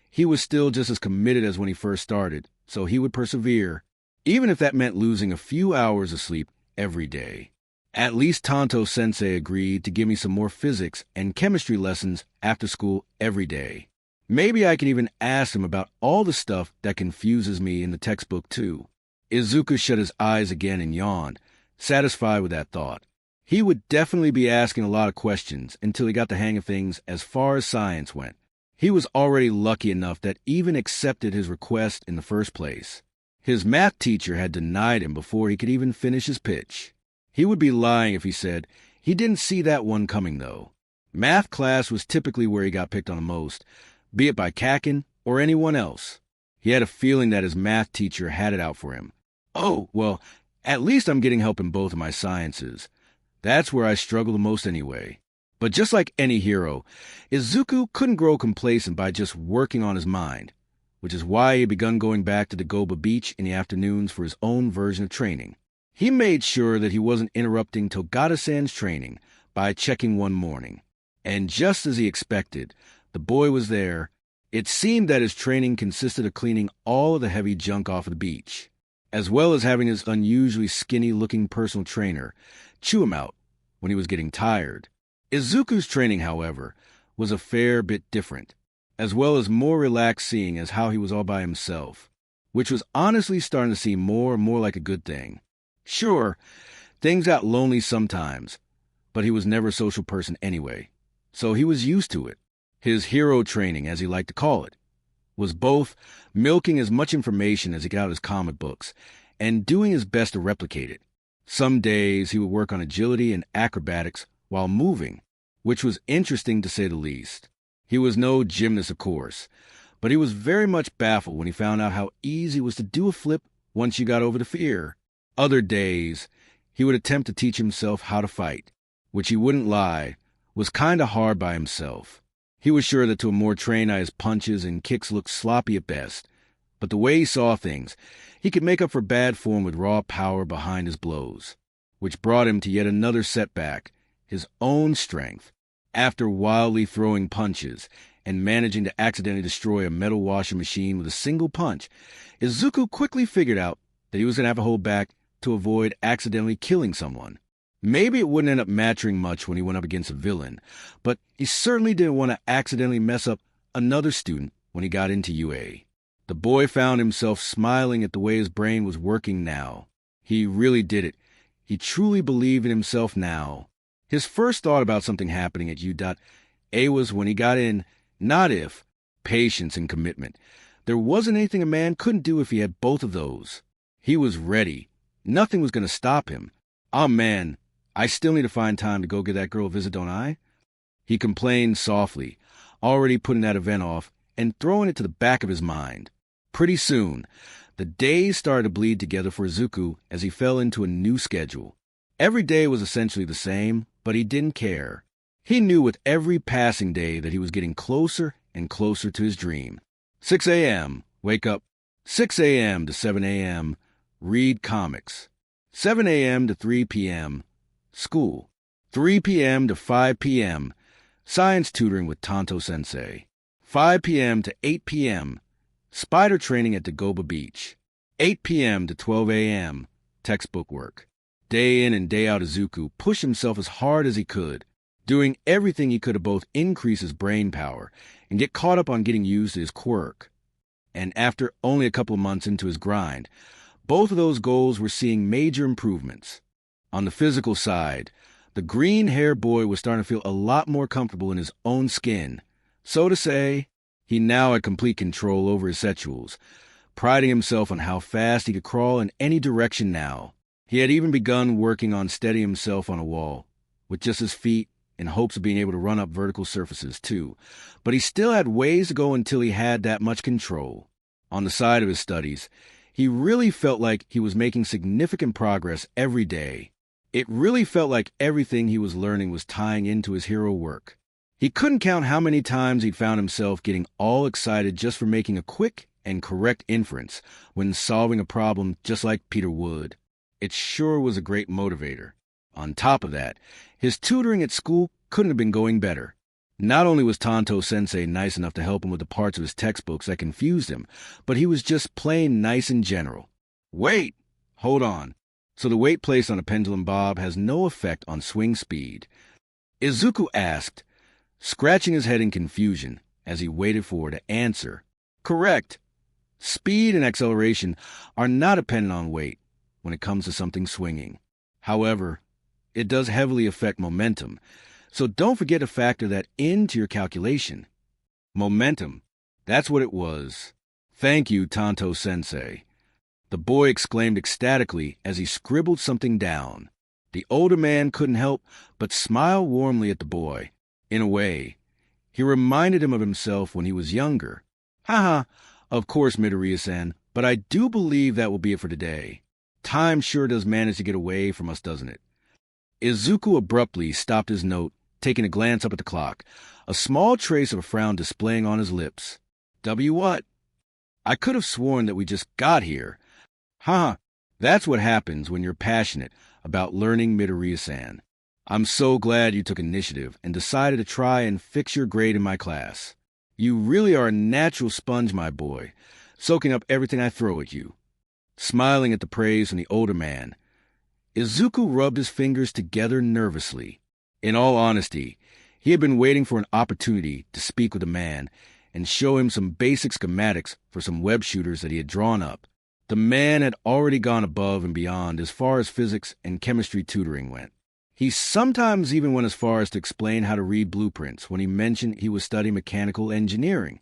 he was still just as committed as when he first started, so he would persevere, even if that meant losing a few hours of sleep every day. At least Tanto-sensei agreed to give me some more physics and chemistry lessons after school every day. Maybe I can even ask him about all the stuff that confuses me in the textbook, too. Izuku shut his eyes again and yawned, satisfied with that thought. He would definitely be asking a lot of questions until he got the hang of things as far as science went. He was already lucky enough that even accepted his request in the first place. His math teacher had denied him before he could even finish his pitch. He would be lying if he said he didn't see that one coming, though. Math class was typically where he got picked on the most, be it by Kakin or anyone else. He had a feeling that his math teacher had it out for him. Oh, well, at least I'm getting help in both of my sciences. That's where I struggle the most anyway. But just like any hero, Izuku couldn't grow complacent by just working on his mind, which is why he had begun going back to the Goba Beach in the afternoons for his own version of training. He made sure that he wasn't interrupting Togata-san's training by checking one morning. And just as he expected, the boy was there. It seemed that his training consisted of cleaning all of the heavy junk off of the beach, as well as having his unusually skinny-looking personal trainer chew him out when he was getting tired. Izuku's training, however, was a fair bit different, as well as more relaxed seeing as how he was all by himself, which was honestly starting to seem more and more like a good thing. Sure, things got lonely sometimes, but he was never a social person anyway, so he was used to it. His hero training, as he liked to call it, was both milking as much information as he got out of his comic books and doing his best to replicate it. Some days he would work on agility and acrobatics while moving, which was interesting to say the least. He was no gymnast, of course, but he was very much baffled when he found out how easy it was to do a flip once you got over the fear. Other days, he would attempt to teach himself how to fight, which, he wouldn't lie, was kinda hard by himself. He was sure that to a more trained eye his punches and kicks looked sloppy at best, but the way he saw things, he could make up for bad form with raw power behind his blows, which brought him to yet another setback, his own strength. After wildly throwing punches and managing to accidentally destroy a metal washing machine with a single punch, Izuku quickly figured out that he was going to have to hold back to avoid accidentally killing someone. Maybe it wouldn't end up mattering much when he went up against a villain, but he certainly didn't want to accidentally mess up another student when he got into UA. The boy found himself smiling at the way his brain was working now. He really did it. He truly believed in himself now. His first thought about something happening at U.A was when he got in, not if, patience and commitment. There wasn't anything a man couldn't do if he had both of those. He was ready. Nothing was going to stop him. Oh man, I still need to find time to go give that girl a visit, don't I? He complained softly, already putting that event off and throwing it to the back of his mind. Pretty soon, the days started to bleed together for Izuku as he fell into a new schedule. Every day was essentially the same, but he didn't care. He knew with every passing day that he was getting closer and closer to his dream. 6 a.m., wake up. 6 a.m. to 7 a.m., read comics. 7 a.m. to 3 p.m., school. 3 p.m. to 5 p.m., science tutoring with Tanto-sensei. 5 p.m. to 8 p.m., spider training at the Goba Beach. 8 p.m. to 12 a.m., textbook work. Day in and day out, Izuku pushed himself as hard as he could, doing everything he could to both increase his brain power and get caught up on getting used to his quirk. And after only a couple of months into his grind, both of those goals were seeing major improvements. On the physical side, the green-haired boy was starting to feel a lot more comfortable in his own skin. So to say, he now had complete control over his sexuals, priding himself on how fast he could crawl in any direction now. He had even begun working on steadying himself on a wall, with just his feet, in hopes of being able to run up vertical surfaces too. But he still had ways to go until he had that much control. On the side of his studies, he really felt like he was making significant progress every day. It really felt like everything he was learning was tying into his hero work. He couldn't count how many times he'd found himself getting all excited just for making a quick and correct inference when solving a problem just like Peter would. It sure was a great motivator. On top of that, his tutoring at school couldn't have been going better. Not only was Tanto-sensei nice enough to help him with the parts of his textbooks that confused him, but he was just plain nice in general. Wait! Hold on. So the weight placed on a pendulum bob has no effect on swing speed? Izuku asked, scratching his head in confusion as he waited for her to answer. Correct. Speed and acceleration are not dependent on weight when it comes to something swinging. However, it does heavily affect momentum, so don't forget to factor that into your calculation. Momentum, that's what it was. Thank you, Tanto-sensei. The boy exclaimed ecstatically as he scribbled something down. The older man couldn't help but smile warmly at the boy. In a way, he reminded him of himself when he was younger. Haha, of course, Midoriya-san, but I do believe that will be it for today. Time sure does manage to get away from us, doesn't it? Izuku abruptly stopped his note, taking a glance up at the clock, a small trace of a frown displaying on his lips. W what? I could have sworn that we just got here. Haha, that's what happens when you're passionate about learning, Midoriya-san. I'm so glad you took initiative and decided to try and fix your grade in my class. You really are a natural sponge, my boy, soaking up everything I throw at you. Smiling at the praise from the older man, Izuku rubbed his fingers together nervously. In all honesty, he had been waiting for an opportunity to speak with the man and show him some basic schematics for some web shooters that he had drawn up. The man had already gone above and beyond as far as physics and chemistry tutoring went. He sometimes even went as far as to explain how to read blueprints when he mentioned he was studying mechanical engineering.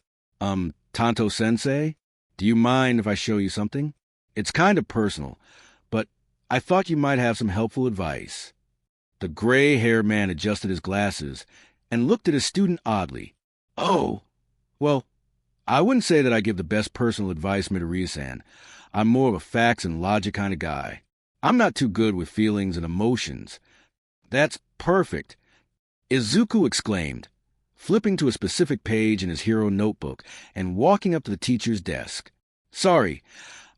Tanto-sensei, do you mind if I show you something? It's kind of personal, but I thought you might have some helpful advice. The gray-haired man adjusted his glasses and looked at his student oddly. Oh, well, I wouldn't say that I give the best personal advice, Midoriya-san. I'm more of a facts and logic kind of guy. I'm not too good with feelings and emotions. That's perfect, Izuku exclaimed, flipping to a specific page in his hero notebook and walking up to the teacher's desk. Sorry,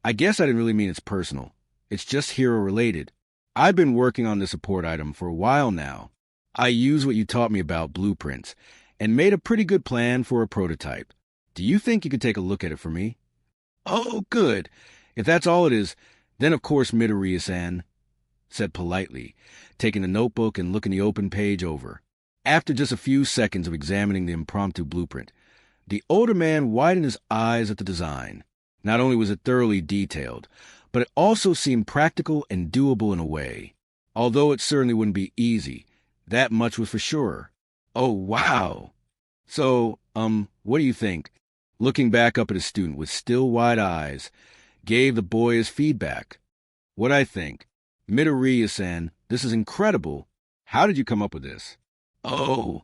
I guess I didn't really mean it's personal. It's just hero-related. I've been working on this support item for a while now. I used what you taught me about blueprints and made a pretty good plan for a prototype. Do you think you could take a look at it for me? Oh, good. If that's all it is, then of course Midoriya-san said politely, taking the notebook and looking the open page over. After just a few seconds of examining the impromptu blueprint, the older man widened his eyes at the design. Not only was it thoroughly detailed, but it also seemed practical and doable in a way. Although it certainly wouldn't be easy, that much was for sure. Oh, wow. So, what do you think? Looking back up at his student with still wide eyes, gave the boy his feedback. What I think. Midoriya-san, this is incredible. How did you come up with this? Oh,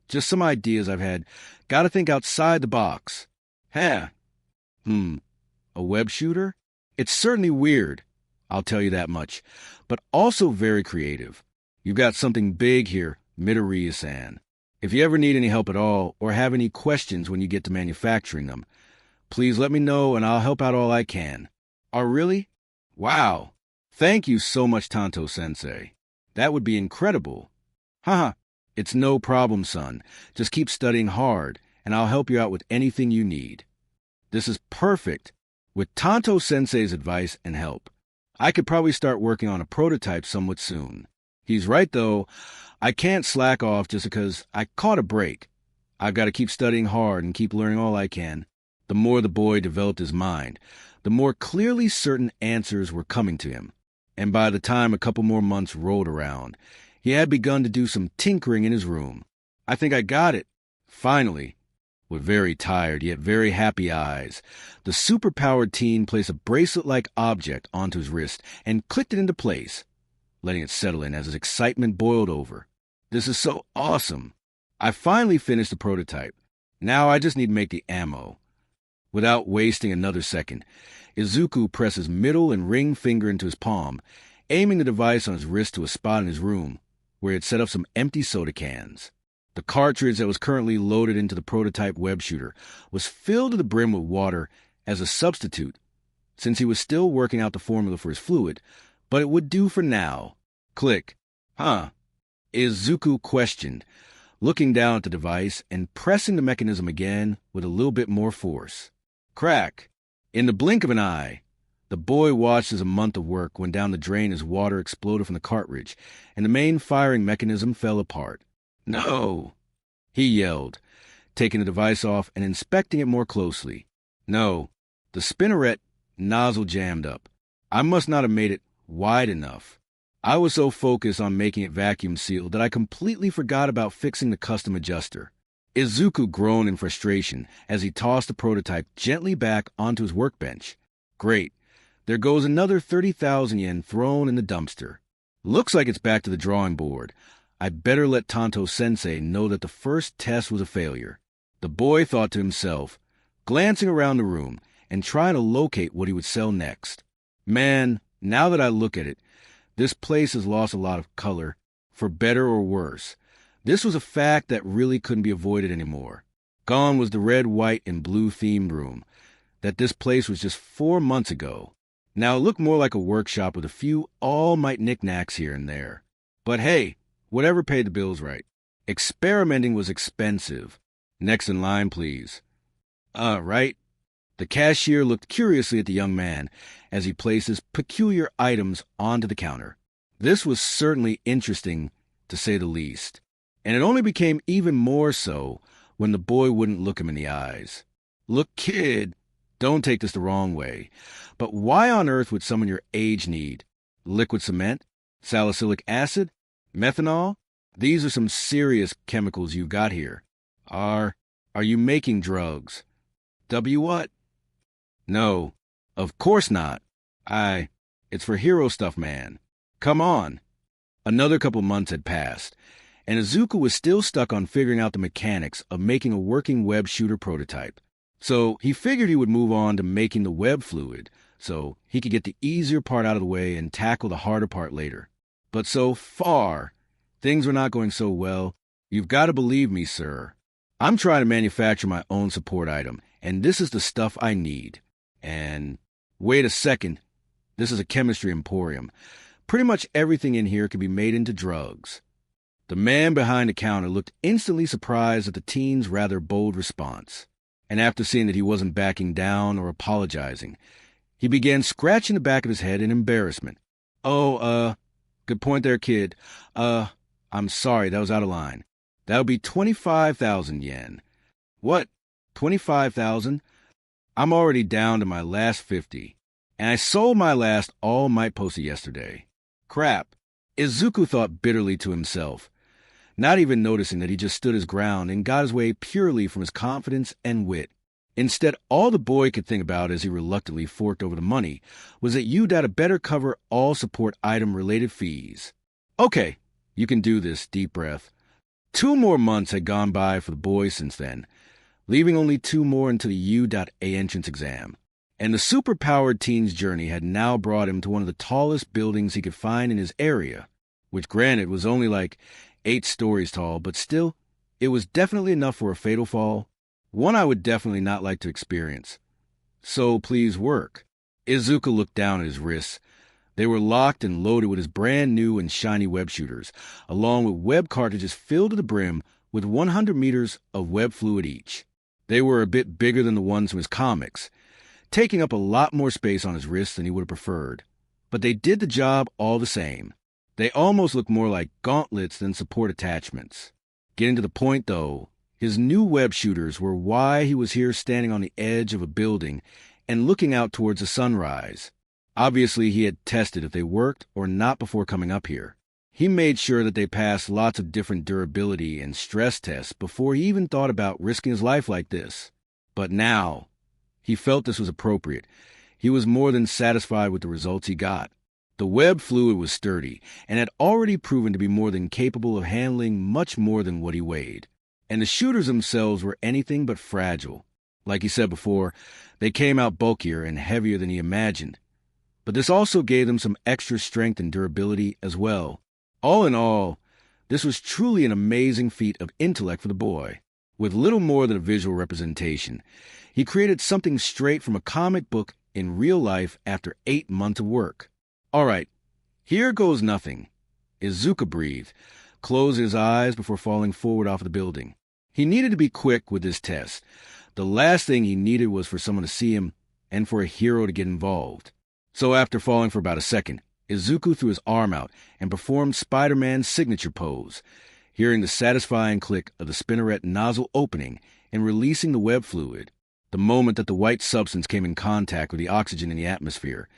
just some ideas I've had. Gotta think outside the box. Huh. A web shooter? It's certainly weird, I'll tell you that much, but also very creative. You've got something big here, Midoriya-san. If you ever need any help at all or have any questions when you get to manufacturing them, please let me know and I'll help out all I can. Oh, really? Wow. Thank you so much, Tanto-sensei. That would be incredible. Haha, it's no problem, son. Just keep studying hard, and I'll help you out with anything you need. This is perfect. With Tanto-sensei's advice and help, I could probably start working on a prototype somewhat soon. He's right, though. I can't slack off just because I caught a break. I've got to keep studying hard and keep learning all I can. The more the boy developed his mind, the more clearly certain answers were coming to him. And by the time a couple more months rolled around, he had begun to do some tinkering in his room. I think I got it. Finally. With very tired yet very happy eyes, the superpowered teen placed a bracelet-like object onto his wrist and clicked it into place, letting it settle in as his excitement boiled over. This is so awesome. I finally finished the prototype. Now I just need to make the ammo. Without wasting another second, Izuku pressed his middle and ring finger into his palm, aiming the device on his wrist to a spot in his room, where he had set up some empty soda cans. The cartridge that was currently loaded into the prototype web shooter was filled to the brim with water as a substitute, since he was still working out the formula for his fluid, but it would do for now. Click. Huh? Izuku questioned, looking down at the device and pressing the mechanism again with a little bit more force. Crack. In the blink of an eye, the boy watched as a month of work went down the drain as water exploded from the cartridge, and the main firing mechanism fell apart. No! He yelled, taking the device off and inspecting it more closely. No, the spinneret nozzle jammed up. I must not have made it wide enough. I was so focused on making it vacuum sealed that I completely forgot about fixing the custom adjuster. Izuku groaned in frustration as he tossed the prototype gently back onto his workbench. Great. There goes another 30,000 yen thrown in the dumpster. Looks like it's back to the drawing board. I better let Tanto-sensei know that the first test was a failure. The boy thought to himself, glancing around the room and trying to locate what he would sell next. Man, now that I look at it, this place has lost a lot of color, for better or worse. This was a fact that really couldn't be avoided anymore. Gone was the red, white, and blue-themed room that this place was just 4 months ago. Now it looked more like a workshop with a few all-might knickknacks here and there. But hey, whatever paid the bills right. Experimenting was expensive. Next in line, please. Right. The cashier looked curiously at the young man as he placed his peculiar items onto the counter. This was certainly interesting, to say the least. And it only became even more so when the boy wouldn't look him in the eyes. Look, kid, don't take this the wrong way, but why on earth would someone your age need liquid cement, salicylic acid, methanol? These are some serious chemicals you've got here. Are you making drugs? What? No, of course not. It's for hero stuff, man. Come on. Another couple months had passed, and Izuku was still stuck on figuring out the mechanics of making a working web shooter prototype. So he figured he would move on to making the web fluid, so he could get the easier part out of the way and tackle the harder part later. But so far, things were not going so well. You've got to believe me, sir. I'm trying to manufacture my own support item, and this is the stuff I need. And wait a second, this is a chemistry emporium. Pretty much everything in here can be made into drugs. The man behind the counter looked instantly surprised at the teen's rather bold response. And after seeing that he wasn't backing down or apologizing, he began scratching the back of his head in embarrassment. Good point there, kid. I'm sorry, that was out of line. That would be 25,000 yen. What? 25,000? I'm already down to my last 50. And I sold my last all-might poster yesterday. Crap. Izuku thought bitterly to himself, not even noticing that he just stood his ground and got his way purely from his confidence and wit. Instead, all the boy could think about as he reluctantly forked over the money was that you'd had to better cover all support item-related fees. Okay, you can do this, deep breath. 2 more months had gone by for the boy since then, leaving only 2 more until the U.A entrance exam. And the superpowered teen's journey had now brought him to one of the tallest buildings he could find in his area, which granted was only like 8 stories tall, but still, it was definitely enough for a fatal fall, one I would definitely not like to experience. So please work. Izuku looked down at his wrists. They were locked and loaded with his brand new and shiny web shooters, along with web cartridges filled to the brim with 100 meters of web fluid each. They were a bit bigger than the ones from his comics, taking up a lot more space on his wrists than he would have preferred. but they did the job all the same. They almost looked more like gauntlets than support attachments. Getting to the point, though, his new web shooters were why he was here standing on the edge of a building and looking out towards the sunrise. Obviously, he had tested if they worked or not before coming up here. He made sure that they passed lots of different durability and stress tests before he even thought about risking his life like this. But now, he felt this was appropriate. He was more than satisfied with the results he got. The web fluid was sturdy and had already proven to be more than capable of handling much more than what he weighed. And the shooters themselves were anything but fragile. Like he said before, they came out bulkier and heavier than he imagined. But this also gave them some extra strength and durability as well. All in all, this was truly an amazing feat of intellect for the boy. With little more than a visual representation, he created something straight from a comic book in real life after 8 months of work. All right, here goes nothing. Izuku breathed, closed his eyes before falling forward off the building. He needed to be quick with this test. The last thing he needed was for someone to see him and for a hero to get involved. So after falling for about a second, Izuku threw his arm out and performed Spider-Man's signature pose, hearing the satisfying click of the spinneret nozzle opening and releasing the web fluid. The moment that the white substance came in contact with the oxygen in the atmosphere,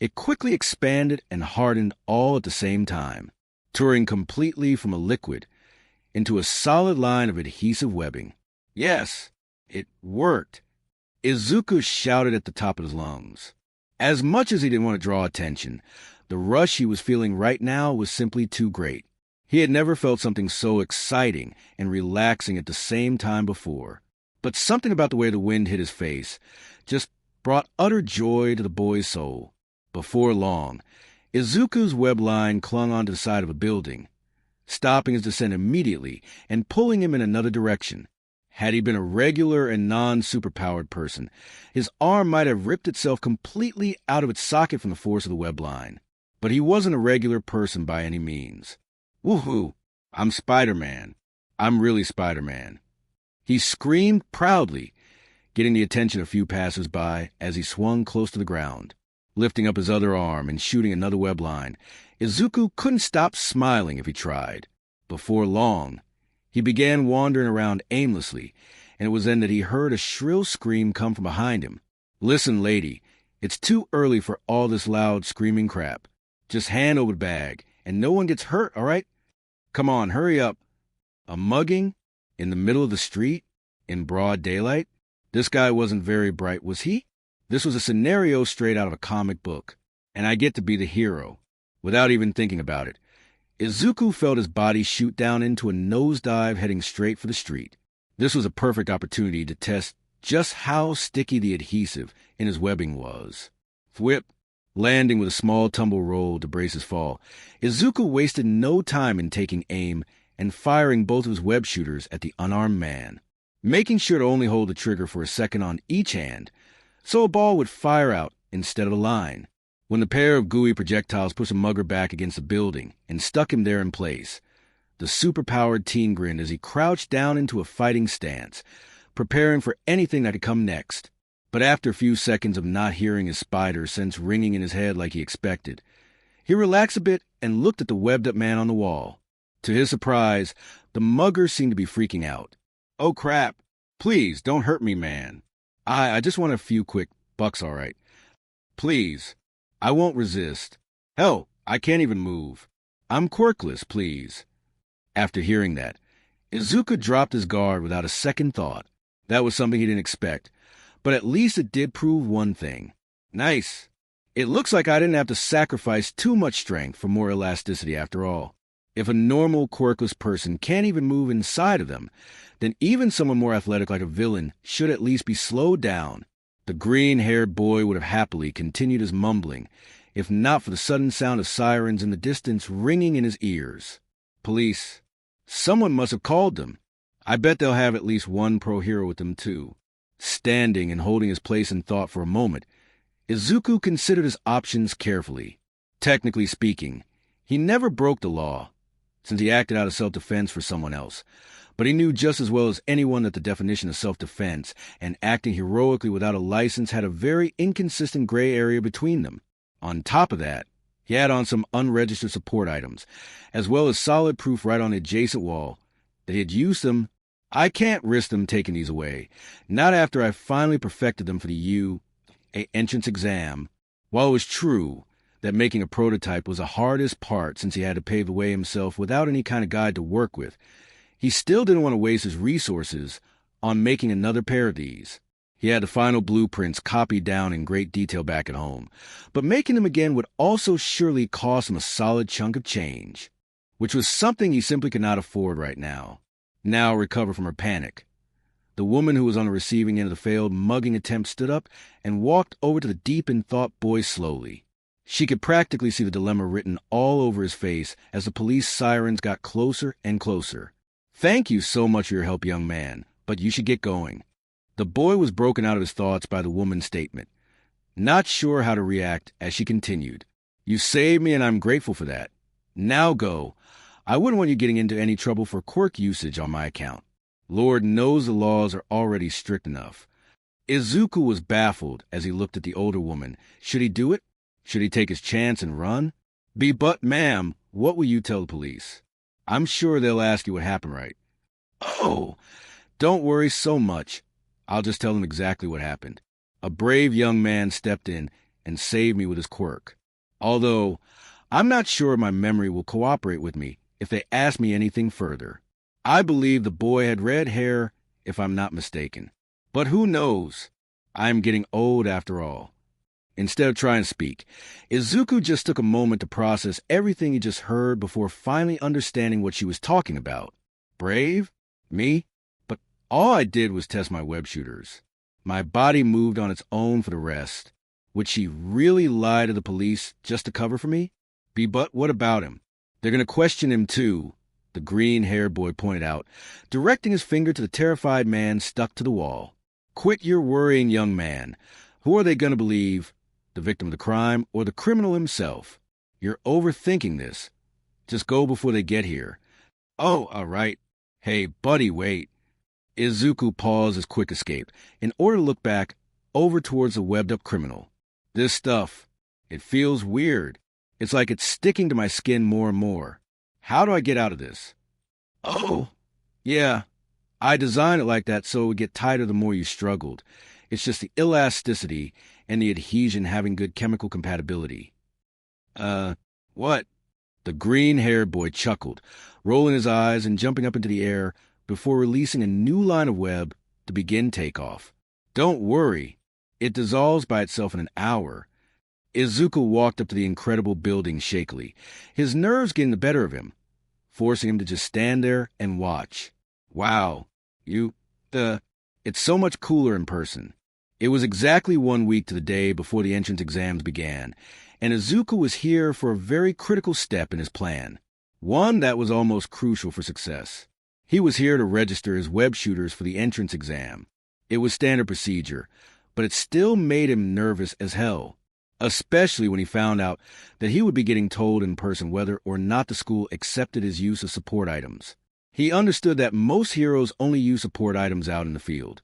it quickly expanded and hardened all at the same time, touring completely from a liquid into a solid line of adhesive webbing. Yes, it worked. Izuku shouted at the top of his lungs. As much as he didn't want to draw attention, the rush he was feeling right now was simply too great. He had never felt something so exciting and relaxing at the same time before. But something about the way the wind hit his face just brought utter joy to the boy's soul. Before long, Izuku's web line clung onto the side of a building, stopping his descent immediately and pulling him in another direction. Had he been a regular and non-superpowered person, his arm might have ripped itself completely out of its socket from the force of the web line. But he wasn't a regular person by any means. Woohoo! I'm Spider-Man. I'm really Spider-Man. He screamed proudly, getting the attention of a few passers-by as he swung close to the ground. Lifting up his other arm and shooting another web line, Izuku couldn't stop smiling if he tried. Before long, he began wandering around aimlessly, and it was then that he heard a shrill scream come from behind him. Listen, lady, it's too early for all this loud screaming crap. Just hand over the bag, and no one gets hurt, all right? Come on, hurry up. A mugging? In the middle of the street? In broad daylight? This guy wasn't very bright, was he? This was a scenario straight out of a comic book, and I get to be the hero. Without even thinking about it, Izuku felt his body shoot down into a nosedive heading straight for the street. This was a perfect opportunity to test just how sticky the adhesive in his webbing was. Whip, landing with a small tumble roll to brace his fall, Izuku wasted no time in taking aim and firing both of his web shooters at the unarmed man, making sure to only hold the trigger for a second on each hand, so a ball would fire out instead of a line. When the pair of gooey projectiles pushed the mugger back against the building and stuck him there in place, the superpowered teen grinned as he crouched down into a fighting stance, preparing for anything that could come next. But after a few seconds of not hearing his spider sense ringing in his head like he expected, he relaxed a bit and looked at the webbed-up man on the wall. To his surprise, the mugger seemed to be freaking out. "Oh, crap. Please, don't hurt me, man. I just want a few quick bucks, all right. Please. I won't resist. Hell, I can't even move. I'm quirkless, please." After hearing that, Izuku dropped his guard without a second thought. That was something he didn't expect, but at least it did prove one thing. Nice. It looks like I didn't have to sacrifice too much strength for more elasticity after all. If a normal quirkless person can't even move inside of them, then even someone more athletic like a villain should at least be slowed down. The green-haired boy would have happily continued his mumbling, if not for the sudden sound of sirens in the distance ringing in his ears. Police. Someone must have called them. I bet they'll have at least one pro-hero with them, too. Standing and holding his place in thought for a moment, Izuku considered his options carefully. Technically speaking, he never broke the law, since he acted out of self-defense for someone else. But he knew just as well as anyone that the definition of self-defense and acting heroically without a license had a very inconsistent gray area between them. On top of that, He had on some unregistered support items, as well as solid proof right on the adjacent wall that he had used them. I can't risk them taking these away, not after I finally perfected them for the entrance exam. While it was true that making a prototype was the hardest part since he had to pave the way himself without any kind of guide to work with, he still didn't want to waste his resources on making another pair of these. He had the final blueprints copied down in great detail back at home, but making them again would also surely cost him a solid chunk of change, which was something he simply could not afford right now. Now recovered from her panic, the woman who was on the receiving end of the failed mugging attempt stood up and walked over to the deep-in-thought boy slowly. She could practically see the dilemma written all over his face as the police sirens got closer and closer. "Thank you so much for your help, young man, but you should get going." The boy was broken out of his thoughts by the woman's statement, not sure how to react as she continued. "You saved me and I'm grateful for that. Now go. I wouldn't want you getting into any trouble for quirk usage on my account. Lord knows the laws are already strict enough." Izuku was baffled as he looked at the older woman. Should he do it? Should he take his chance and run? But ma'am, what will you tell the police? I'm sure they'll ask you what happened, right? Oh, don't worry so much. I'll just tell them exactly what happened. A brave young man stepped in and saved me with his quirk. Although, I'm not sure my memory will cooperate with me if they ask me anything further. I believe the boy had red hair, if I'm not mistaken. But who knows? I'm getting old after all. Instead of trying to speak, Izuku just took a moment to process everything he just heard before finally understanding what she was talking about. Brave? Me? But all I did was test my web shooters. My body moved on its own for the rest. Would she really lie to the police just to cover for me? But what about him? They're going to question him too, the green-haired boy pointed out, directing his finger to the terrified man stuck to the wall. Quit your worrying, young man. Who are they going to believe? The victim of the crime or the criminal himself? You're overthinking this. Just go before they get here. Oh, all right. Hey, buddy, wait. Izuku paused his quick escape in order to look back over towards the webbed-up criminal. This stuff, it feels weird. It's like it's sticking to my skin more and more. How do I get out of this? Oh, yeah. I designed it like that so it would get tighter the more you struggled. It's just the elasticity and the adhesion having good chemical compatibility. What? The green-haired boy chuckled, rolling his eyes and jumping up into the air before releasing a new line of web to begin takeoff. Don't worry. It dissolves by itself in an hour. Izuku walked up to the incredible building shakily, his nerves getting the better of him, forcing him to just stand there and watch. Wow. It's so much cooler in person. It was exactly 1 week to the day before the entrance exams began, and Izuku was here for a very critical step in his plan, one that was almost crucial for success. He was here to register his web shooters for the entrance exam. It was standard procedure, but it still made him nervous as hell, especially when he found out that he would be getting told in person whether or not the school accepted his use of support items. He understood that most heroes only use support items out in the field,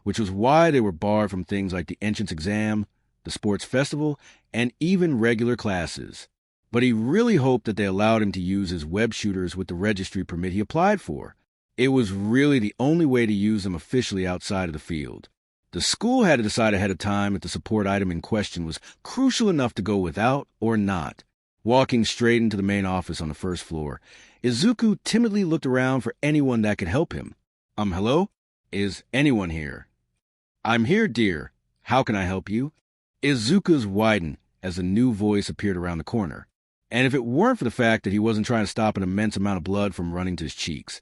which was why they were barred from things like the entrance exam, the sports festival, and even regular classes. But he really hoped that they allowed him to use his web shooters with the registry permit he applied for. It was really the only way to use them officially outside of the field. The school had to decide ahead of time if the support item in question was crucial enough to go without or not. Walking straight into the main office on the first floor, Izuku timidly looked around for anyone that could help him. Hello? Is anyone here? I'm here, dear. How can I help you? Izuku's widened as a new voice appeared around the corner. And if it weren't for the fact that he wasn't trying to stop an immense amount of blood from running to his cheeks,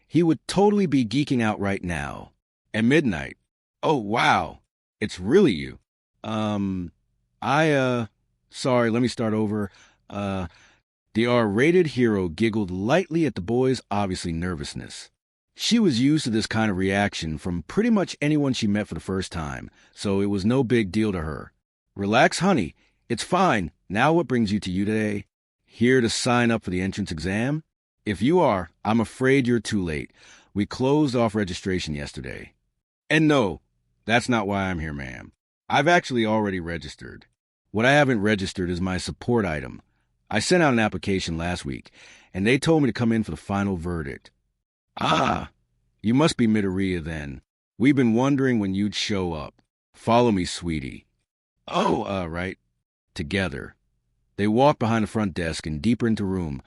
he would totally be geeking out right now. At midnight. Oh, wow. It's really you. Sorry, let me start over. The R-rated hero giggled lightly at the boy's obviously nervousness. She was used to this kind of reaction from pretty much anyone she met for the first time, so it was no big deal to her. Relax, honey. It's fine. Now what brings you today? Here to sign up for the entrance exam? If you are, I'm afraid you're too late. We closed off registration yesterday. And no, that's not why I'm here, ma'am. I've actually already registered. What I haven't registered is my support item, I sent out an application last week, and they told me to come in for the final verdict. Ah, you must be Midoriya then. We've been wondering when you'd show up. Follow me, sweetie. Oh, right. Together. They walked behind the front desk and deeper into the room,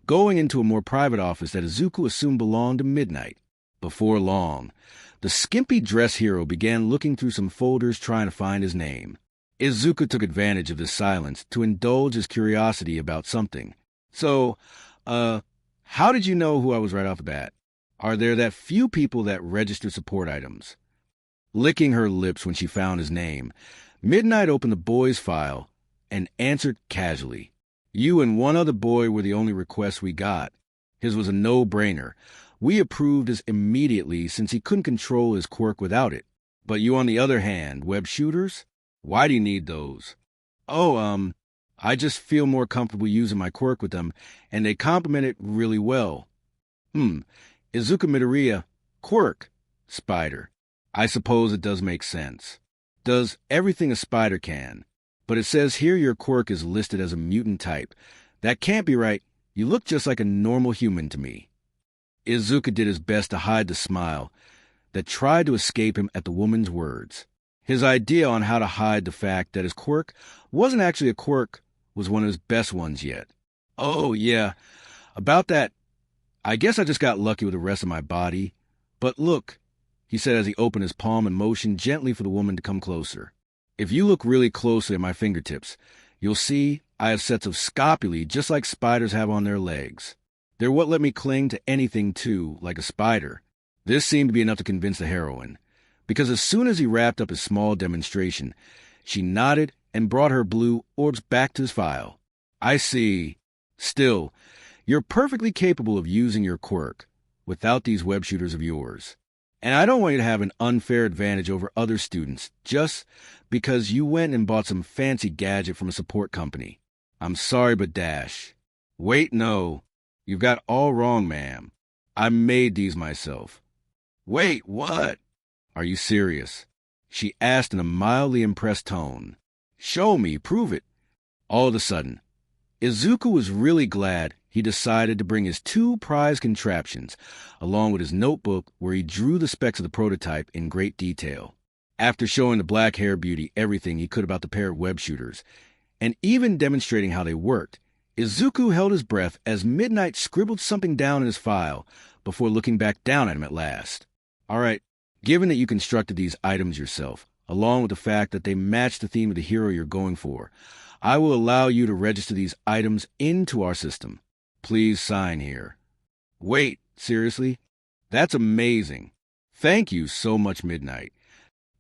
going into a more private office that Izuku assumed belonged to Midnight. Before long, the skimpy dress hero began looking through some folders trying to find his name. Izuku took advantage of this silence to indulge his curiosity about something. So, how did you know who I was right off the bat? Are there that few people that register support items? Licking her lips when she found his name, Midnight opened the boy's file and answered casually. You and one other boy were the only requests we got. His was a no-brainer. We approved his immediately since he couldn't control his quirk without it. But you, on the other hand, web shooters? Why do you need those? Oh, I just feel more comfortable using my quirk with them, and they complement it really well. Izuku Midoriya, quirk, spider. I suppose it does make sense. Does everything a spider can. But it says here your quirk is listed as a mutant type. That can't be right. You look just like a normal human to me. Izuku did his best to hide the smile that tried to escape him at the woman's words. His idea on how to hide the fact that his quirk wasn't actually a quirk was one of his best ones yet. Oh, yeah. About that, I guess I just got lucky with the rest of my body. But look, he said as he opened his palm and motioned gently for the woman to come closer. If you look really closely at my fingertips, you'll see I have sets of scopulae just like spiders have on their legs. They're what let me cling to anything, too, like a spider. This seemed to be enough to convince the heroine, because as soon as he wrapped up his small demonstration, she nodded and brought her blue orbs back to his file. I see. Still, you're perfectly capable of using your quirk without these web shooters of yours. And I don't want you to have an unfair advantage over other students just because you went and bought some fancy gadget from a support company. I'm sorry, but dash. Wait, no. You've got all wrong, ma'am. I made these myself. Wait, what? Are you serious? She asked in a mildly impressed tone. Show me, prove it. All of a sudden, Izuku was really glad he decided to bring his 2 prize contraptions, along with his notebook where he drew the specs of the prototype in great detail. After showing the black-haired beauty everything he could about the pair of web shooters, and even demonstrating how they worked, Izuku held his breath as Midnight scribbled something down in his file before looking back down at him at last. All right, given that you constructed these items yourself, along with the fact that they match the theme of the hero you're going for, I will allow you to register these items into our system. Please sign here. Wait, seriously? That's amazing. Thank you so much, Midnight.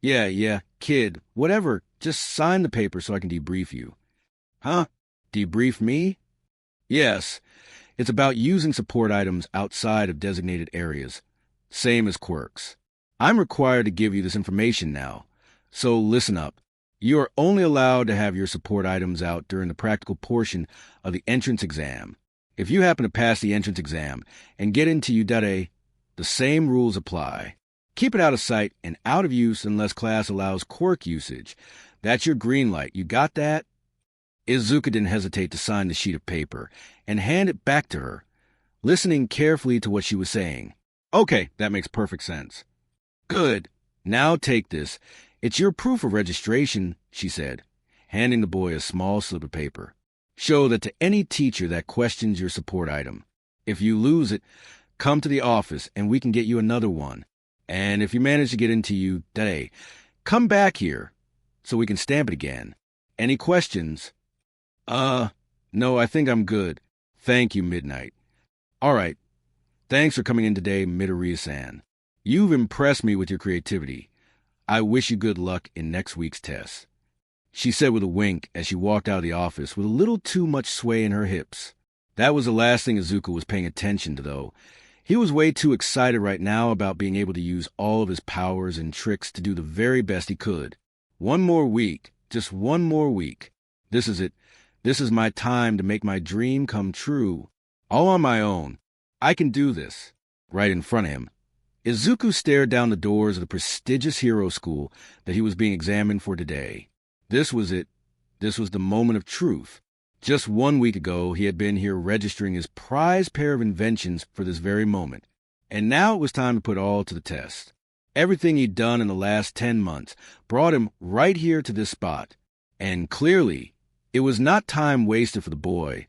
Yeah, kid, whatever. Just sign the paper so I can debrief you. Huh? Debrief me? Yes. It's about using support items outside of designated areas. Same as quirks. I'm required to give you this information now. So listen up. You are only allowed to have your support items out during the practical portion of the entrance exam. If you happen to pass the entrance exam and get into Udare, the same rules apply. Keep it out of sight and out of use unless class allows quirk usage. That's your green light. You got that? Izuku didn't hesitate to sign the sheet of paper and hand it back to her, listening carefully to what she was saying. Okay, that makes perfect sense. Good. Now take this. It's your proof of registration, she said, handing the boy a small slip of paper. Show that to any teacher that questions your support item. If you lose it, come to the office and we can get you another one. And if you manage to get into Udare, come back here so we can stamp it again. Any questions? No, I think I'm good. Thank you, Midnight. All right. Thanks for coming in today, Midoriya-san. You've impressed me with your creativity. I wish you good luck in next week's test, she said with a wink as she walked out of the office with a little too much sway in her hips. That was the last thing Izuku was paying attention to, though. He was way too excited right now about being able to use all of his powers and tricks to do the very best he could. One more week. Just one more week. This is it. This is my time to make my dream come true. All on my own. I can do this. Right in front of him, Izuku stared down the doors of the prestigious hero school that he was being examined for today. This was it. This was the moment of truth. Just 1 week ago, he had been here registering his prized pair of inventions for this very moment. And now it was time to put all to the test. Everything he'd done in the last 10 months brought him right here to this spot. And clearly, it was not time wasted for the boy,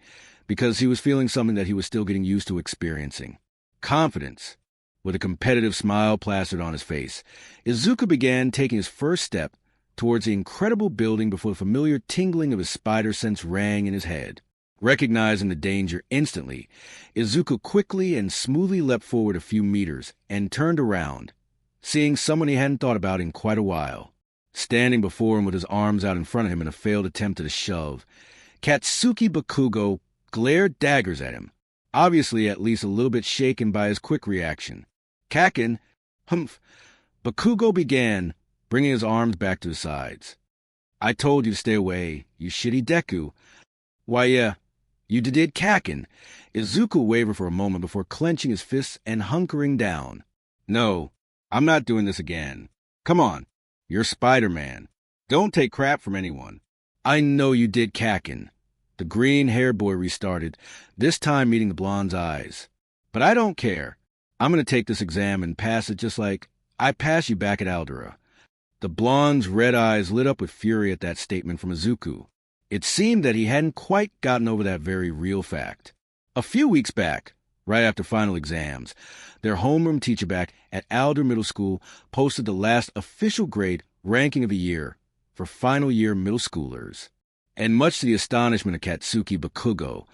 because he was feeling something that he was still getting used to experiencing. Confidence. With a competitive smile plastered on his face, Izuku began taking his first step towards the incredible building before the familiar tingling of his spider sense rang in his head. Recognizing the danger instantly, Izuku quickly and smoothly leapt forward a few meters and turned around, seeing someone he hadn't thought about in quite a while. Standing before him with his arms out in front of him in a failed attempt at a shove, Katsuki Bakugo glared daggers at him, obviously at least a little bit shaken by his quick reaction. Kakin, humph, Bakugo began, bringing his arms back to his sides. I told you to stay away, you shitty Deku. Why, yeah, you did Kakin. Izuku wavered for a moment before clenching his fists and hunkering down. No, I'm not doing this again. Come on, you're Spider-Man. Don't take crap from anyone. I know you did Kakin. The green-haired boy restarted, this time meeting the blonde's eyes. But I don't care. I'm going to take this exam and pass it just like I passed you back at Aldera. The blonde's red eyes lit up with fury at that statement from Izuku. It seemed that he hadn't quite gotten over that very real fact. A few weeks back, right after final exams, their homeroom teacher back at Aldera Middle School posted the last official grade ranking of the year for final year middle schoolers. And much to the astonishment of Katsuki Bakugo,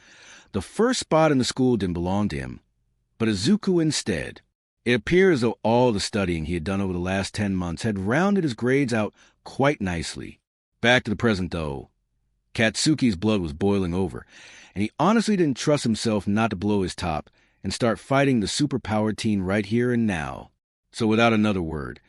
the first spot in the school didn't belong to him, but Izuku instead. It appeared as though all the studying he had done over the last 10 months had rounded his grades out quite nicely. Back to the present, though. Katsuki's blood was boiling over, and he honestly didn't trust himself not to blow his top and start fighting the superpowered teen right here and now. So without another word,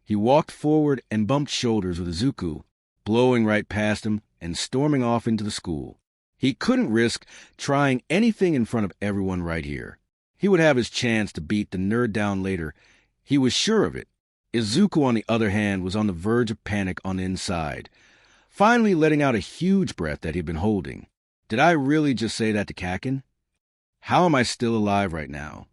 he walked forward and bumped shoulders with Izuku, blowing right past him and storming off into the school. He couldn't risk trying anything in front of everyone right here. He would have his chance to beat the nerd down later. He was sure of it. Izuku, on the other hand, was on the verge of panic on the inside, finally letting out a huge breath that he'd been holding. Did I really just say that to Kakin? How am I still alive right now?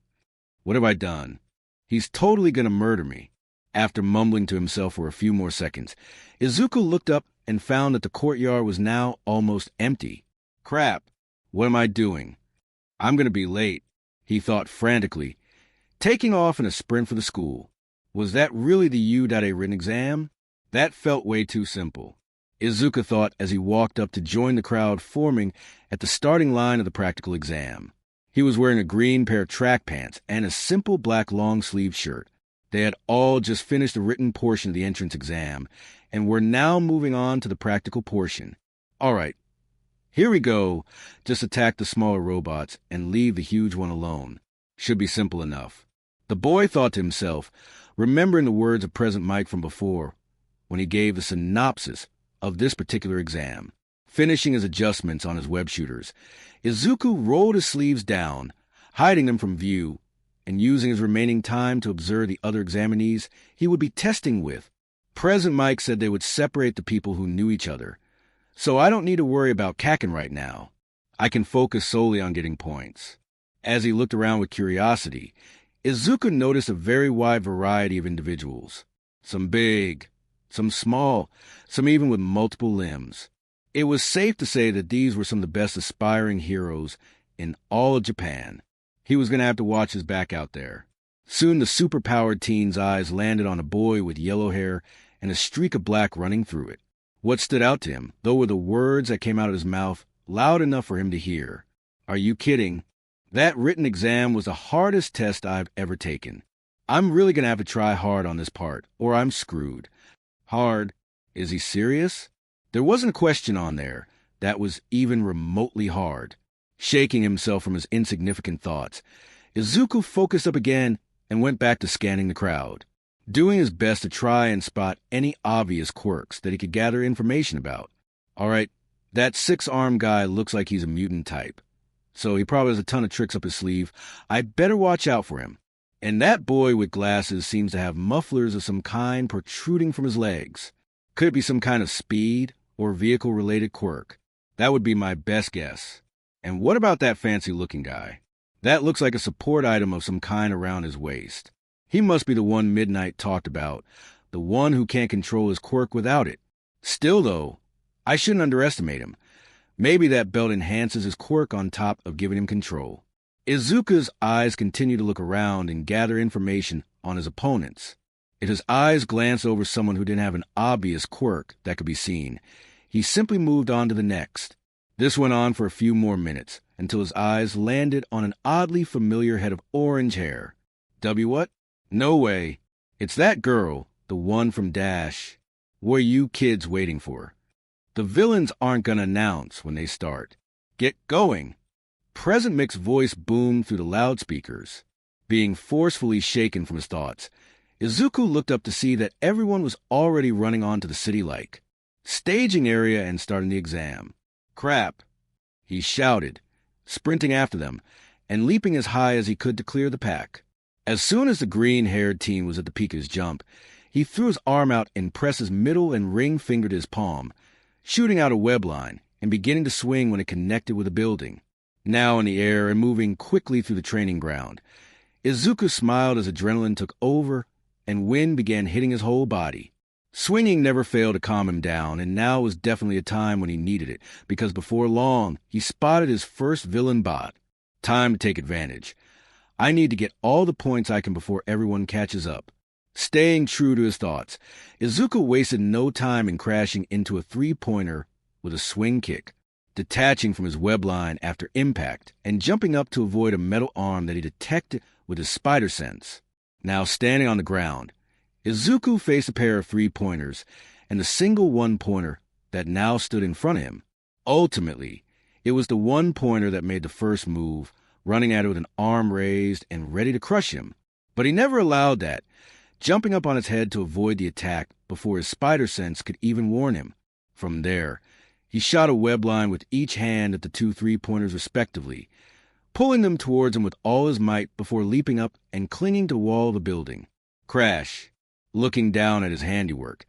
What have I done? He's totally going to murder me. After mumbling to himself for a few more seconds, Izuku looked up and found that the courtyard was now almost empty. Crap, what am I doing? I'm going to be late, he thought frantically, taking off in a sprint for the school. Was that really the U.A written exam? That felt way too simple, Izuku thought as he walked up to join the crowd forming at the starting line of the practical exam. He was wearing a green pair of track pants and a simple black long-sleeved shirt. They had all just finished the written portion of the entrance exam and were now moving on to the practical portion. All right, here we go. Just attack the smaller robots and leave the huge one alone. Should be simple enough. The boy thought to himself, remembering the words of President Mike from before when he gave the synopsis of this particular exam. Finishing his adjustments on his web shooters, Izuku rolled his sleeves down, hiding them from view, and using his remaining time to observe the other examinees he would be testing with. President Mike said they would separate the people who knew each other, so I don't need to worry about Kakin right now. I can focus solely on getting points. As he looked around with curiosity, Izuku noticed a very wide variety of individuals. Some big, some small, some even with multiple limbs. It was safe to say that these were some of the best aspiring heroes in all of Japan. He was going to have to watch his back out there. Soon the superpowered teen's eyes landed on a boy with yellow hair and a streak of black running through it. What stood out to him, though, were the words that came out of his mouth, loud enough for him to hear. Are you kidding? That written exam was the hardest test I've ever taken. I'm really going to have to try hard on this part, or I'm screwed. Hard? Is he serious? There wasn't a question on there that was even remotely hard. Shaking himself from his insignificant thoughts, Izuku focused up again and went back to scanning the crowd, doing his best to try and spot any obvious quirks that he could gather information about. All right, that six-armed guy looks like he's a mutant type, so he probably has a ton of tricks up his sleeve. I better watch out for him. And that boy with glasses seems to have mufflers of some kind protruding from his legs. Could it be some kind of speed or vehicle-related quirk? That would be my best guess. And what about that fancy-looking guy? That looks like a support item of some kind around his waist. He must be the one Midnight talked about, the one who can't control his quirk without it. Still, though, I shouldn't underestimate him. Maybe that belt enhances his quirk on top of giving him control. Izuku's eyes continue to look around and gather information on his opponents. If his eyes glanced over someone who didn't have an obvious quirk that could be seen, he simply moved on to the next. This went on for a few more minutes, until his eyes landed on an oddly familiar head of orange hair. What? No way. It's that girl, the one from Dash. What are you kids waiting for? The villains aren't gonna announce when they start. Get going. Present Mic's voice boomed through the loudspeakers. Being forcefully shaken from his thoughts, Izuku looked up to see that everyone was already running onto the city-like staging area and starting the exam. Crap, he shouted, sprinting after them and leaping as high as he could to clear the pack. As soon as the green-haired teen was at the peak of his jump, he threw his arm out and pressed his middle and ring finger to his palm, shooting out a web line and beginning to swing when it connected with a building. Now in the air and moving quickly through the training ground, Izuku smiled as adrenaline took over and wind began hitting his whole body. Swinging never failed to calm him down, and now was definitely a time when he needed it, because before long, he spotted his first villain bot. Time to take advantage. I need to get all the points I can before everyone catches up. Staying true to his thoughts, Izuku wasted no time in crashing into a three-pointer with a swing kick, detaching from his web line after impact, and jumping up to avoid a metal arm that he detected with his spider sense. Now standing on the ground, Izuku faced a pair of three-pointers and a single one-pointer that now stood in front of him. Ultimately, it was the one-pointer that made the first move, running at it with an arm raised and ready to crush him. But he never allowed that, jumping up on its head to avoid the attack before his spider sense could even warn him. From there, he shot a web line with each hand at the two three-pointers respectively, pulling them towards him with all his might before leaping up and clinging to the wall of the building. Crash. Looking down at his handiwork,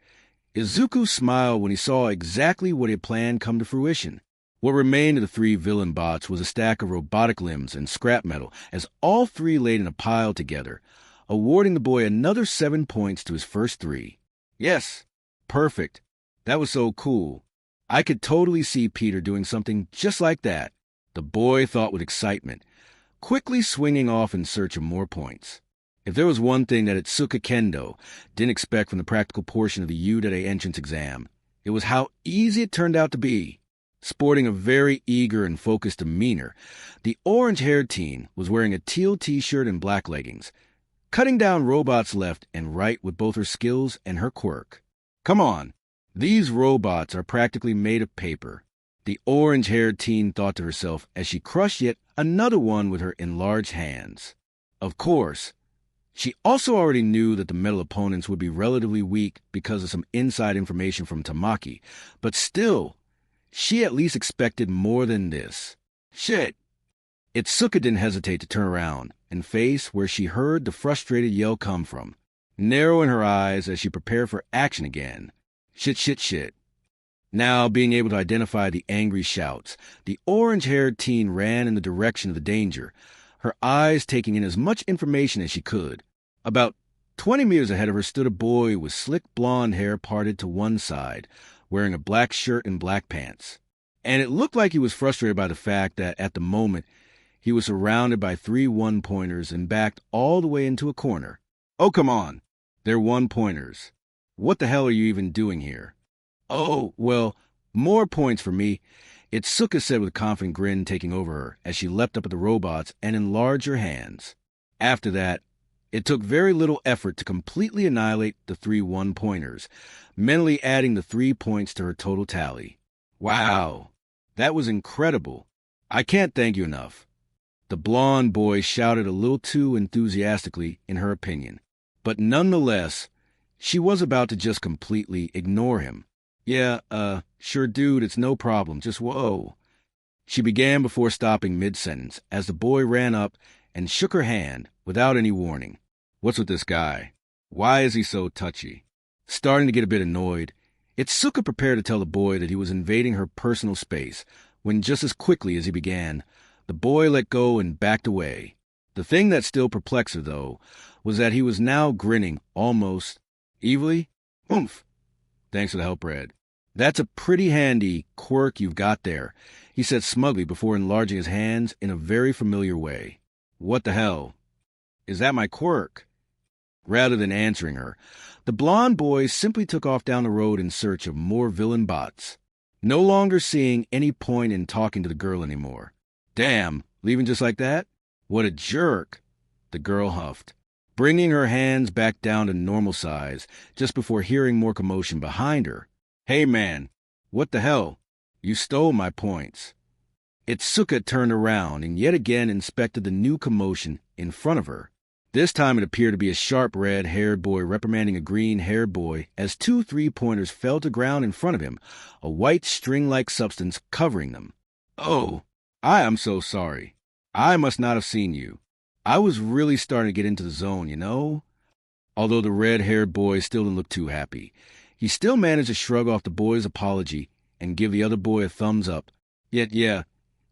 Izuku smiled when he saw exactly what he had planned come to fruition. What remained of the three villain bots was a stack of robotic limbs and scrap metal as all three laid in a pile together, awarding the boy another 7 points to his first three. Yes, perfect. That was so cool. I could totally see Peter doing something just like that, the boy thought with excitement, quickly swinging off in search of more points. If there was one thing that Itsuka Kendo didn't expect from the practical portion of the U-Day entrance exam, it was how easy it turned out to be. Sporting a very eager and focused demeanor, the orange-haired teen was wearing a teal t-shirt and black leggings, cutting down robots left and right with both her skills and her quirk. Come on, these robots are practically made of paper, the orange-haired teen thought to herself as she crushed yet another one with her enlarged hands. Of course, she also already knew that the metal opponents would be relatively weak because of some inside information from Tamaki, but still, she at least expected more than this. Shit! Itsuka didn't hesitate to turn around and face where she heard the frustrated yell come from, narrowing her eyes as she prepared for action again. Shit. Now, being able to identify the angry shouts, the orange-haired teen ran in the direction of the danger, her eyes taking in as much information as she could. About 20 meters ahead of her stood a boy with slick blonde hair parted to one side, wearing a black shirt and black pants. And it looked like he was frustrated by the fact that, at the moment, he was surrounded by three one-pointers and backed all the way into a corner. Oh, come on. They're one-pointers. What the hell are you even doing here? Oh, well, more points for me, Itsuka said with a confident grin taking over her as she leapt up at the robots and enlarged her hands. After that, it took very little effort to completely annihilate the three one-pointers, mentally adding the 3 points to her total tally. Wow, that was incredible. I can't thank you enough. The blonde boy shouted a little too enthusiastically in her opinion, but nonetheless, she was about to just completely ignore him. Yeah, sure dude, it's no problem, just whoa. She began before stopping mid-sentence as the boy ran up and shook her hand without any warning. What's with this guy? Why is he so touchy? Starting to get a bit annoyed, Itsuka prepared to tell the boy that he was invading her personal space, when just as quickly as he began, the boy let go and backed away. The thing that still perplexed her, though, was that he was now grinning almost evilly. Oomph! Thanks for the help, Red. That's a pretty handy quirk you've got there, he said smugly before enlarging his hands in a very familiar way. What the hell? Is that my quirk? Rather than answering her, the blonde boy simply took off down the road in search of more villain bots, no longer seeing any point in talking to the girl anymore. Damn, leaving just like that? What a jerk, the girl huffed, bringing her hands back down to normal size just before hearing more commotion behind her. Hey man, what the hell? You stole my points. Itsuka turned around and yet again inspected the new commotion in front of her. This time it appeared to be a sharp red-haired boy reprimanding a green-haired boy as 2 3-pointers fell to ground in front of him, a white string-like substance covering them. Oh, I am so sorry. I must not have seen you. I was really starting to get into the zone, you know? Although the red-haired boy still didn't look too happy, he still managed to shrug off the boy's apology and give the other boy a thumbs up. Yet, yeah,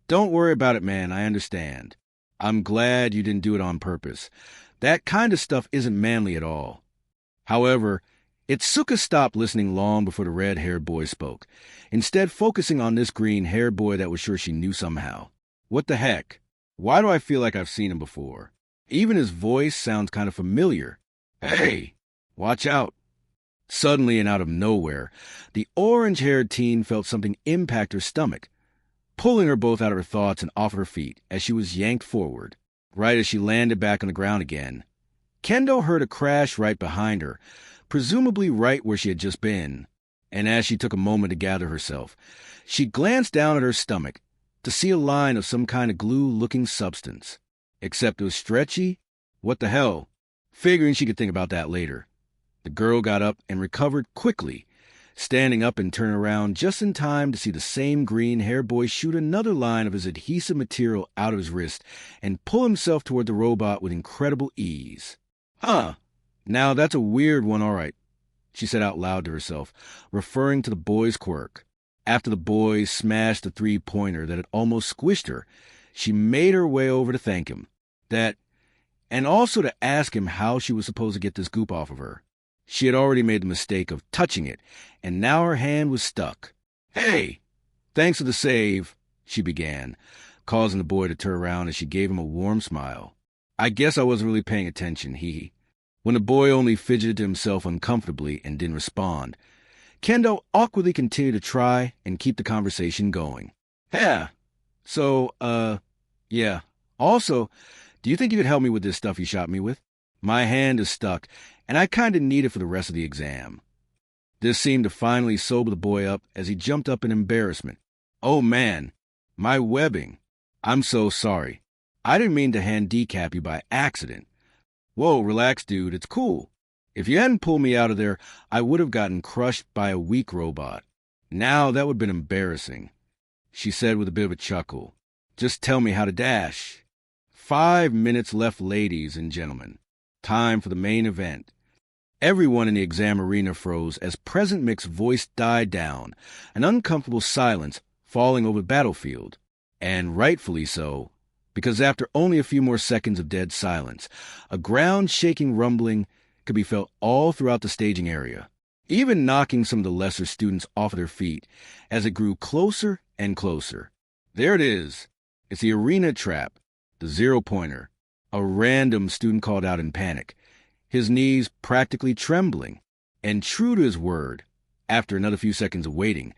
don't worry about it, man, I understand. I'm glad you didn't do it on purpose. That kind of stuff isn't manly at all. However, Itsuka stopped listening long before the red-haired boy spoke, instead focusing on this green-haired boy that was sure she knew somehow. What the heck? Why do I feel like I've seen him before? Even his voice sounds kind of familiar. Hey, watch out. Suddenly and out of nowhere, the orange-haired teen felt something impact her stomach, pulling her both out of her thoughts and off her feet as she was yanked forward. Right as she landed back on the ground again, Kendo heard a crash right behind her, presumably right where she had just been. And as she took a moment to gather herself, she glanced down at her stomach to see a line of some kind of glue-looking substance. Except it was stretchy? What the hell? Figuring she could think about that later, the girl got up and recovered quickly, standing up and turning around just in time to see the same green-haired boy shoot another line of his adhesive material out of his wrist and pull himself toward the robot with incredible ease. Huh, now that's a weird one, all right, she said out loud to herself, referring to the boy's quirk. After the boy smashed the 3-pointer that had almost squished her, she made her way over to thank him. And also to ask him how she was supposed to get this goop off of her. She had already made the mistake of touching it, and now her hand was stuck. Hey, thanks for the save, she began, causing the boy to turn around as she gave him a warm smile. I guess I wasn't really paying attention, When the boy only fidgeted to himself uncomfortably and didn't respond, Kendo awkwardly continued to try and keep the conversation going. Yeah, yeah. Also, do you think you could help me with this stuff you shot me with? My hand is stuck, and I kind of need it for the rest of the exam. This seemed to finally sober the boy up as he jumped up in embarrassment. Oh man, my webbing. I'm so sorry. I didn't mean to hand decap you by accident. Whoa, relax, dude, it's cool. If you hadn't pulled me out of there, I would have gotten crushed by a weak robot. Now that would have been embarrassing, she said with a bit of a chuckle. Just tell me how to dash. 5 minutes left, ladies and gentlemen. Time for the main event. Everyone in the exam arena froze as President Mick's voice died down, an uncomfortable silence falling over the battlefield. And rightfully so, because after only a few more seconds of dead silence, a ground-shaking rumbling could be felt all throughout the staging area, even knocking some of the lesser students off their feet as it grew closer and closer. There it is. It's the arena trap, the 0-pointer. A random student called out in panic, his knees practically trembling. And true to his word, after another few seconds of waiting,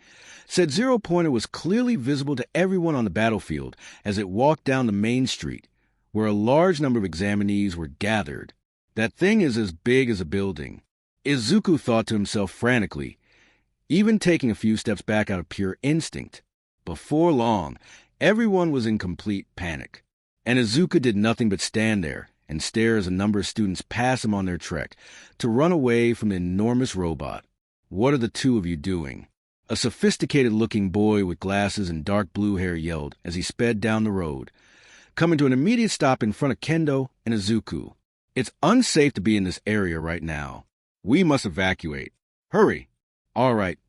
said 0-pointer was clearly visible to everyone on the battlefield as it walked down the main street, where a large number of examinees were gathered. That thing is as big as a building, Izuku thought to himself frantically, even taking a few steps back out of pure instinct. Before long, everyone was in complete panic, and Izuku did nothing but stand there and stare as a number of students pass him on their trek to run away from the enormous robot. What are the two of you doing? A sophisticated-looking boy with glasses and dark blue hair yelled as he sped down the road, coming to an immediate stop in front of Kendo and Izuku. It's unsafe to be in this area right now. We must evacuate. Hurry. All right,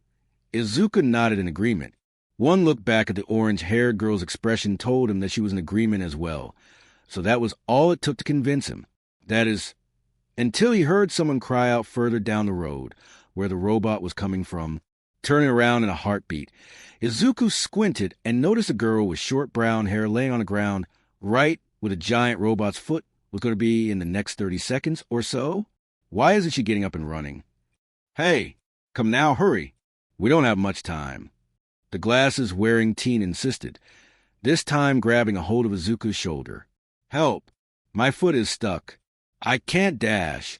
Izuku nodded in agreement. One look back at the orange-haired girl's expression told him that she was in agreement as well. So that was all it took to convince him. That is, until he heard someone cry out further down the road, where the robot was coming from, turning around in a heartbeat. Izuku squinted and noticed a girl with short brown hair laying on the ground, right where the giant robot's foot was going to be in the next 30 seconds or so. Why isn't she getting up and running? Hey, come now, hurry. We don't have much time. The glasses-wearing teen insisted, this time grabbing a hold of Izuku's shoulder. Help! My foot is stuck. I can't dash.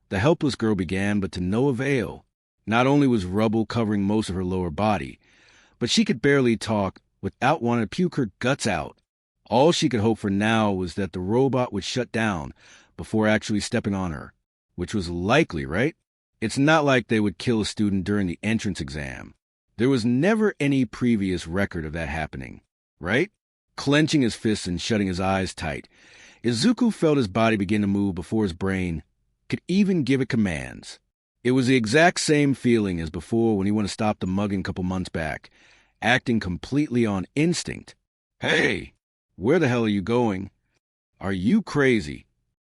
The helpless girl began, but to no avail. Not only was rubble covering most of her lower body, but she could barely talk without wanting to puke her guts out. All she could hope for now was that the robot would shut down before actually stepping on her, which was likely, right? It's not like they would kill a student during the entrance exam. There was never any previous record of that happening, right? Clenching his fists and shutting his eyes tight, Izuku felt his body begin to move before his brain could even give it commands. It was the exact same feeling as before when he went to stop the mugging a couple months back, acting completely on instinct. Hey, where the hell are you going? Are you crazy?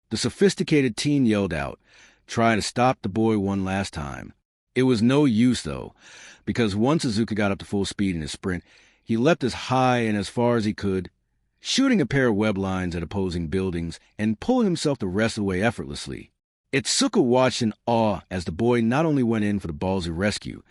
The sophisticated teen yelled out, trying to stop the boy one last time. It was no use, though, because once Izuku got up to full speed in his sprint, he leapt as high and as far as he could, shooting a pair of web lines at opposing buildings and pulling himself the rest of the way effortlessly. Itsuka watched in awe as the boy not only went in for the ballsy rescue,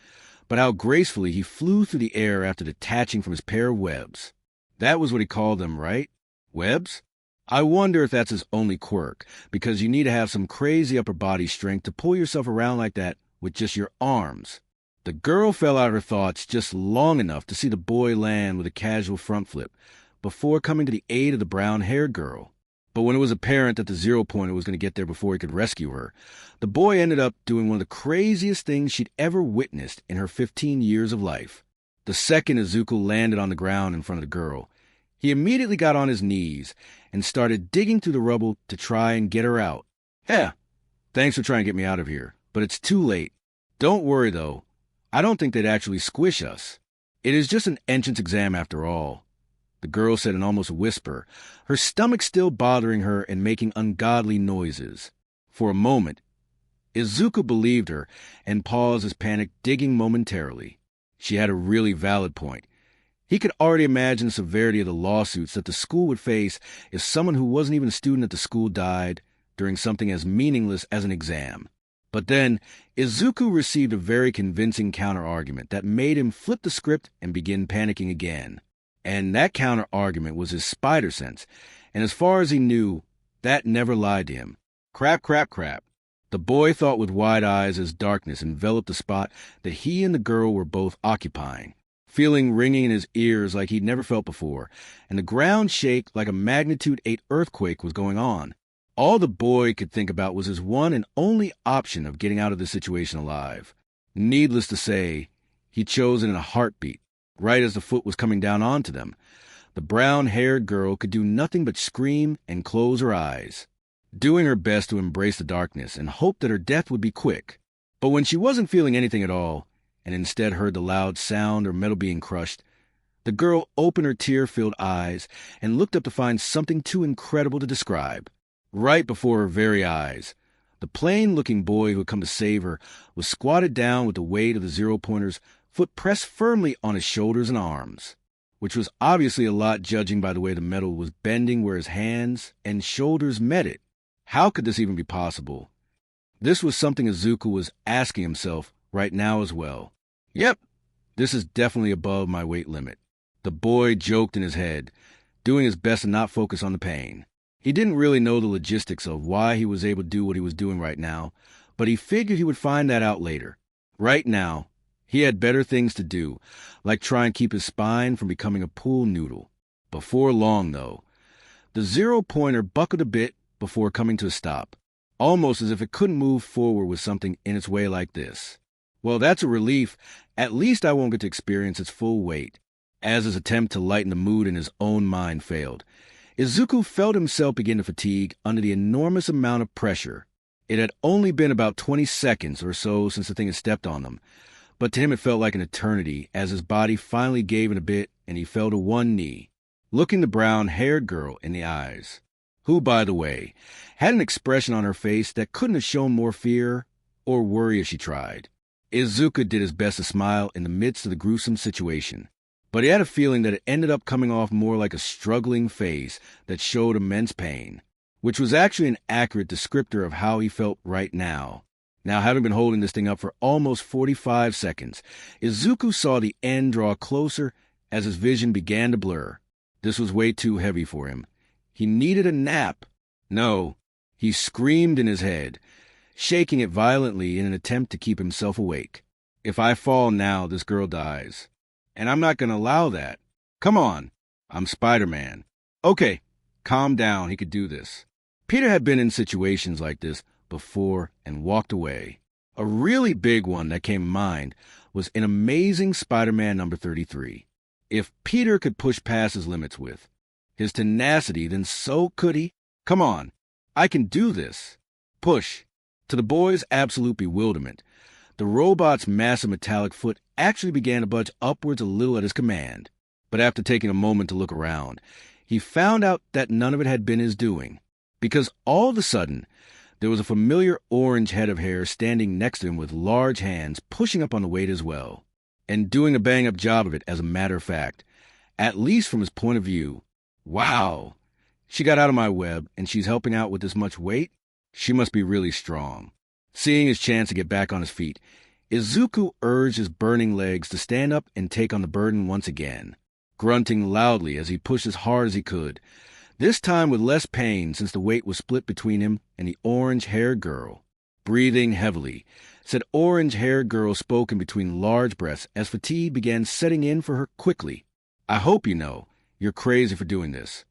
but how gracefully he flew through the air after detaching from his pair of webs. That was what he called them, right? Webs? I wonder if that's his only quirk, because you need to have some crazy upper body strength to pull yourself around like that with just your arms. The girl fell out of her thoughts just long enough to see the boy land with a casual front flip before coming to the aid of the brown-haired girl. But when it was apparent that the zero-pointer was going to get there before he could rescue her, the boy ended up doing one of the craziest things she'd ever witnessed in her 15 years of life. The second Izuku landed on the ground in front of the girl, he immediately got on his knees and started digging through the rubble to try and get her out. Yeah, thanks for trying to get me out of here, but it's too late. Don't worry, though. I don't think they'd actually squish us. It is just an entrance exam after all, the girl said in almost a whisper, her stomach still bothering her and making ungodly noises. For a moment, Izuku believed her and paused his panic, digging momentarily. She had a really valid point. He could already imagine the severity of the lawsuits that the school would face if someone who wasn't even a student at the school died during something as meaningless as an exam. But then, Izuku received a very convincing counter-argument that made him flip the script and begin panicking again. And that counter-argument was his spider sense, and as far as he knew, that never lied to him. Crap, crap, crap. The boy thought with wide eyes as darkness enveloped the spot that he and the girl were both occupying, feeling ringing in his ears like he'd never felt before, and the ground shake like a magnitude 8 earthquake was going on. All the boy could think about was his one and only option of getting out of this situation alive. Needless to say, he chose it in a heartbeat, right as the foot was coming down onto them. The brown-haired girl could do nothing but scream and close her eyes, doing her best to embrace the darkness and hope that her death would be quick. But when she wasn't feeling anything at all, and instead heard the loud sound or metal being crushed, the girl opened her tear-filled eyes and looked up to find something too incredible to describe. Right before her very eyes, the plain-looking boy who had come to save her was squatted down with the weight of the zero-pointer's foot pressed firmly on his shoulders and arms, which was obviously a lot judging by the way the metal was bending where his hands and shoulders met it. How could this even be possible? This was something Izuku was asking himself right now as well. Yep, this is definitely above my weight limit. The boy joked in his head, doing his best to not focus on the pain. He didn't really know the logistics of why he was able to do what he was doing right now, but he figured he would find that out later. Right now, he had better things to do, like try and keep his spine from becoming a pool noodle. Before long, though, the zero-pointer buckled a bit before coming to a stop, almost as if it couldn't move forward with something in its way like this. Well, that's a relief. At least I won't get to experience its full weight. As his attempt to lighten the mood in his own mind failed, Izuku felt himself begin to fatigue under the enormous amount of pressure. It had only been about 20 seconds or so since the thing had stepped on them, but to him it felt like an eternity as his body finally gave in a bit and he fell to one knee, looking the brown-haired girl in the eyes, who, by the way, had an expression on her face that couldn't have shown more fear or worry if she tried. Izuku did his best to smile in the midst of the gruesome situation, but he had a feeling that it ended up coming off more like a struggling face that showed immense pain, which was actually an accurate descriptor of how he felt right now. Now, having been holding this thing up for almost 45 seconds, Izuku saw the end draw closer as his vision began to blur. This was way too heavy for him. He needed a nap. No, he screamed in his head, shaking it violently in an attempt to keep himself awake. If I fall now, this girl dies. And I'm not going to allow that. Come on. I'm Spider-Man. Okay, calm down. He could do this. Peter had been in situations like this before and walked away. A really big one that came to mind was in Amazing Spider-Man number 33. If Peter could push past his limits with his tenacity, then so could he. Come on, I can do this. Push. To the boy's absolute bewilderment, the robot's massive metallic foot actually began to budge upwards a little at his command. But after taking a moment to look around, he found out that none of it had been his doing, because all of a sudden, there was a familiar orange head of hair standing next to him with large hands pushing up on the weight as well, and doing a bang-up job of it as a matter of fact, at least from his point of view. Wow! She got out of my web, and she's helping out with this much weight? She must be really strong. Seeing his chance to get back on his feet, Izuku urged his burning legs to stand up and take on the burden once again, grunting loudly as he pushed as hard as he could, this time with less pain since the weight was split between him and the orange-haired girl. Breathing heavily, said orange-haired girl spoke in between large breaths as fatigue began setting in for her quickly. I hope you know, you're crazy for doing this.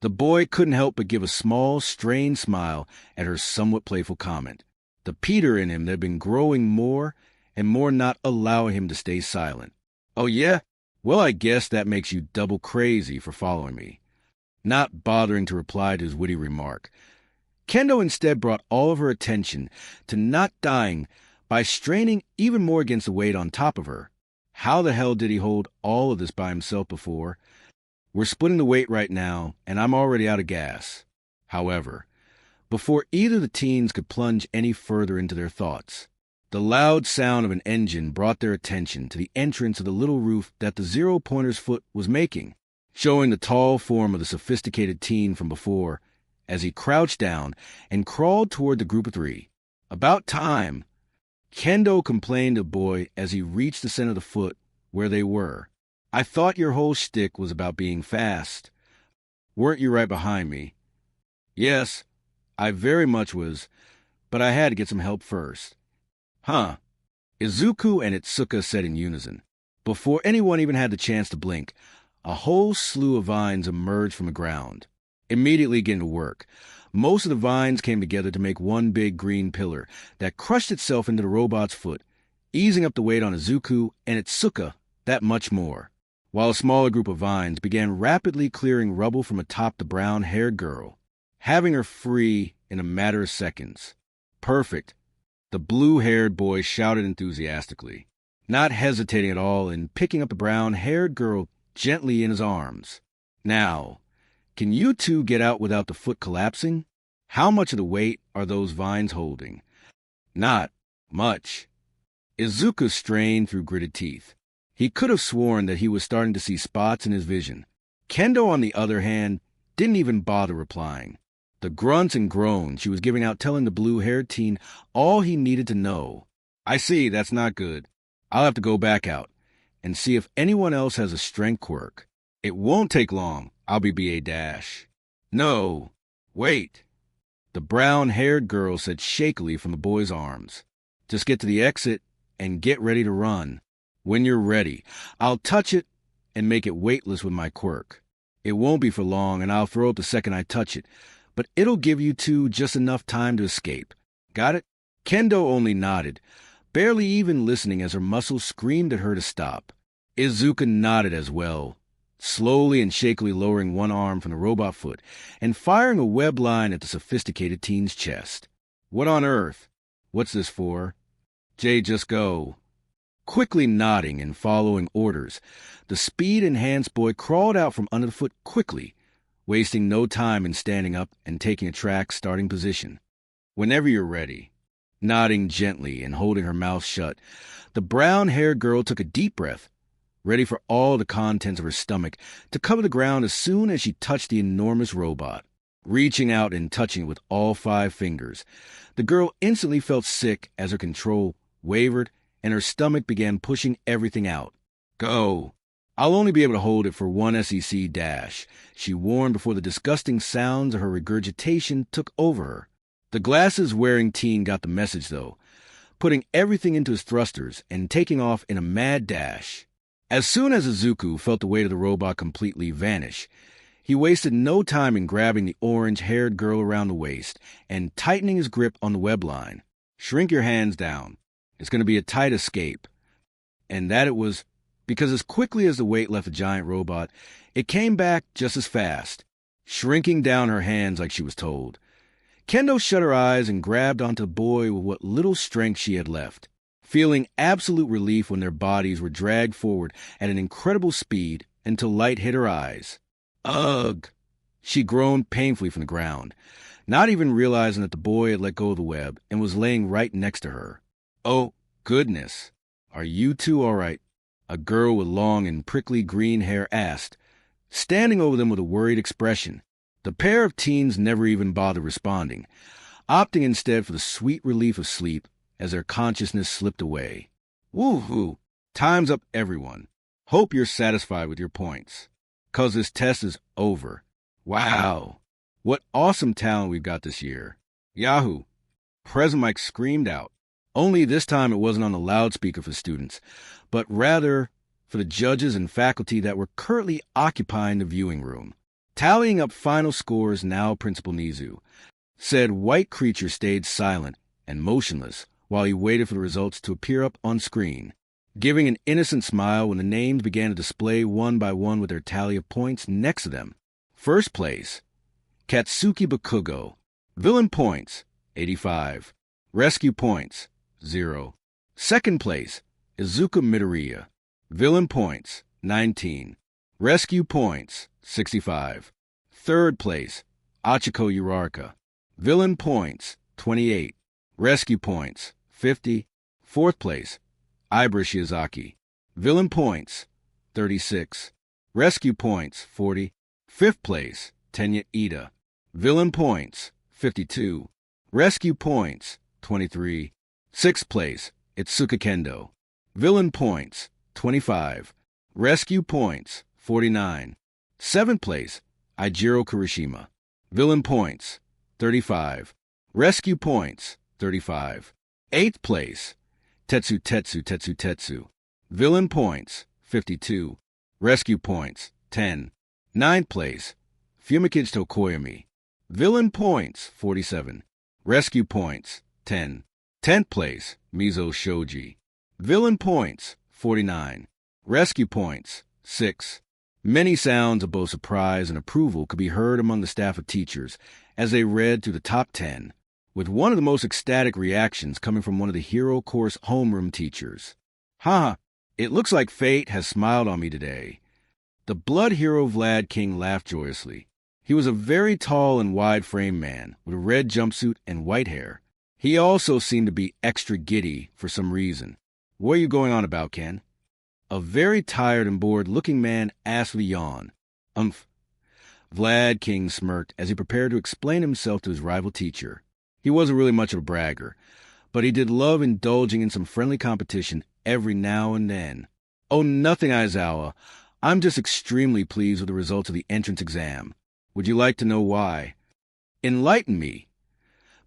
The boy couldn't help but give a small, strained smile at her somewhat playful comment. The Peter in him that had been growing more and more, not allowing him to stay silent. Oh yeah? Well, I guess that makes you double crazy for following me. Not bothering to reply to his witty remark, Kendo instead brought all of her attention to not dying by straining even more against the weight on top of her. How the hell did he hold all of this by himself before? We're splitting the weight right now, and I'm already out of gas. However, before either of the teens could plunge any further into their thoughts, the loud sound of an engine brought their attention to the entrance of the little roof that the zero-pointer's foot was making, showing the tall form of the sophisticated teen from before as he crouched down and crawled toward the group of three. About time, Kendo complained to the boy as he reached the center of the foot where they were. I thought your whole shtick was about being fast. Weren't you right behind me? Yes, I very much was, but I had to get some help first. Huh. Izuku and Itsuka said in unison. Before anyone even had the chance to blink, a whole slew of vines emerged from the ground, immediately getting to work. Most of the vines came together to make one big green pillar that crushed itself into the robot's foot, easing up the weight on Izuku and Itsuka that much more, while a smaller group of vines began rapidly clearing rubble from atop the brown-haired girl, having her free in a matter of seconds. Perfect, the blue-haired boy shouted enthusiastically, not hesitating at all in picking up the brown-haired girl gently in his arms. Now, can you two get out without the foot collapsing? How much of the weight are those vines holding? Not much. Izuku strained through gritted teeth. He could have sworn that he was starting to see spots in his vision. Kendo, on the other hand, didn't even bother replying. The grunts and groans she was giving out telling the blue-haired teen all he needed to know. I see, that's not good. I'll have to go back out and see if anyone else has a strength quirk. It won't take long. I'll be BA-. No, wait. The brown-haired girl said shakily from the boy's arms. Just get to the exit and get ready to run. When you're ready, I'll touch it and make it weightless with my quirk. It won't be for long, and I'll throw it the second I touch it, but it'll give you two just enough time to escape. Got it? Kendo only nodded, barely even listening as her muscles screamed at her to stop. Izuku nodded as well, slowly and shakily lowering one arm from the robot foot and firing a web line at the sophisticated teen's chest. What on earth? What's this for? Jay, just go. Quickly nodding and following orders, the speed-enhanced boy crawled out from under the foot quickly, wasting no time in standing up and taking a track starting position. Whenever you're ready. Nodding gently and holding her mouth shut, the brown-haired girl took a deep breath, ready for all the contents of her stomach to cover the ground as soon as she touched the enormous robot. Reaching out and touching it with all 5 fingers, the girl instantly felt sick as her control wavered and her stomach began pushing everything out. Go. I'll only be able to hold it for 1 SEC dash, she warned before the disgusting sounds of her regurgitation took over her. The glasses-wearing teen got the message, though, putting everything into his thrusters and taking off in a mad dash. As soon as Izuku felt the weight of the robot completely vanish, he wasted no time in grabbing the orange-haired girl around the waist and tightening his grip on the web line. Shrink your hands down. It's going to be a tight escape. And that it was, because as quickly as the weight left the giant robot, it came back just as fast, shrinking down her hands like she was told. Kendo shut her eyes and grabbed onto the boy with what little strength she had left, feeling absolute relief when their bodies were dragged forward at an incredible speed until light hit her eyes. Ugh! She groaned painfully from the ground, not even realizing that the boy had let go of the web and was laying right next to her. Oh, goodness. Are you two all right? A girl with long and prickly green hair asked, standing over them with a worried expression. The pair of teens never even bothered responding, opting instead for the sweet relief of sleep as their consciousness slipped away. Woo-hoo! Time's up, everyone. Hope you're satisfied with your points, 'cause this test is over. Wow! What awesome talent we've got this year. Yahoo! President Mike screamed out. Only this time it wasn't on the loudspeaker for students, but rather for the judges and faculty that were currently occupying the viewing room. Tallying up final scores, now Principal Nizu, said white creature stayed silent and motionless while he waited for the results to appear up on screen, giving an innocent smile when the names began to display one by one with their tally of points next to them. First place, Katsuki Bakugo. Villain points, 85. Rescue points, 0. Second place, Izuku Midoriya. Villain points, 19. Rescue points, 65. Third place, Achiko Uraraka. Villain points, 28. Rescue points, 50. Fourth place, Ibra Shiozaki. Villain points, 36. Rescue points, 40. Fifth place, Tenya Ida. Villain points, 52. Rescue points, 23. Sixth place, Itsuka Kendo. Villain points, 25. Rescue points, 49. Seventh place, Eijiro Kirishima. Villain points, 35. Rescue points, 35. Eighth place, Tetsu. Villain points, 52. Rescue points, 10. Ninth place, Fumikichi Tokoyami. Villain points, 47. Rescue points, 10. 10th place, Mizo Shoji. Villain points, 49. Rescue points, 6. Many sounds of both surprise and approval could be heard among the staff of teachers as they read through the top 10, with one of the most ecstatic reactions coming from one of the Hero Course homeroom teachers. Ha! It looks like fate has smiled on me today. The blood hero Vlad King laughed joyously. He was a very tall and wide-framed man with a red jumpsuit and white hair. He also seemed to be extra giddy for some reason. What are you going on about, Ken? A very tired and bored-looking man asked with a yawn. Umph. Vlad King smirked as he prepared to explain himself to his rival teacher. He wasn't really much of a bragger, but he did love indulging in some friendly competition every now and then. Oh, nothing, Aizawa. I'm just extremely pleased with the results of the entrance exam. Would you like to know why? Enlighten me.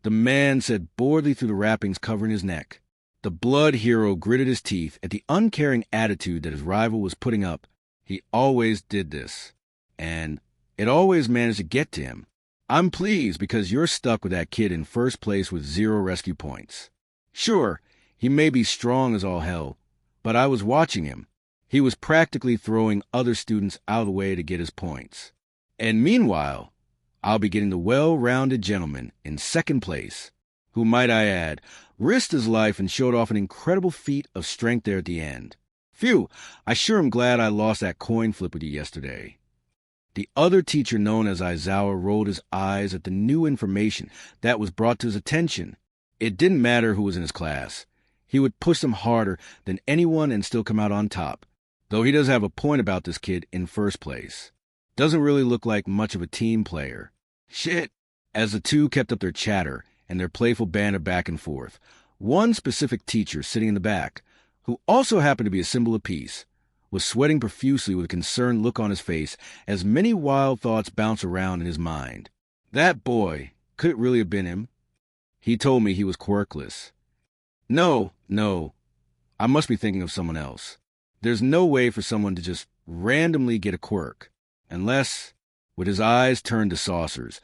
The man said boredly through the wrappings covering his neck. The blood hero gritted his teeth at the uncaring attitude that his rival was putting up. He always did this, and it always managed to get to him. I'm pleased because you're stuck with that kid in first place with 0 rescue points. Sure, he may be strong as all hell, but I was watching him. He was practically throwing other students out of the way to get his points. And meanwhile, I'll be getting the well-rounded gentleman in second place, who, might I add, risked his life and showed off an incredible feat of strength there at the end. Phew, I sure am glad I lost that coin flip with you yesterday. The other teacher, known as Aizawa, rolled his eyes at the new information that was brought to his attention. It didn't matter who was in his class. He would push them harder than anyone and still come out on top. Though he does have a point about this kid in first place. Doesn't really look like much of a team player. Shit. As the two kept up their chatter and their playful banter back and forth, one specific teacher sitting in the back, who also happened to be a symbol of peace, was sweating profusely with a concerned look on his face as many wild thoughts bounced around in his mind. That boy, could it really have been him? He told me he was quirkless. No, I must be thinking of someone else. There's no way for someone to just randomly get a quirk, unless, with his eyes turned to saucers,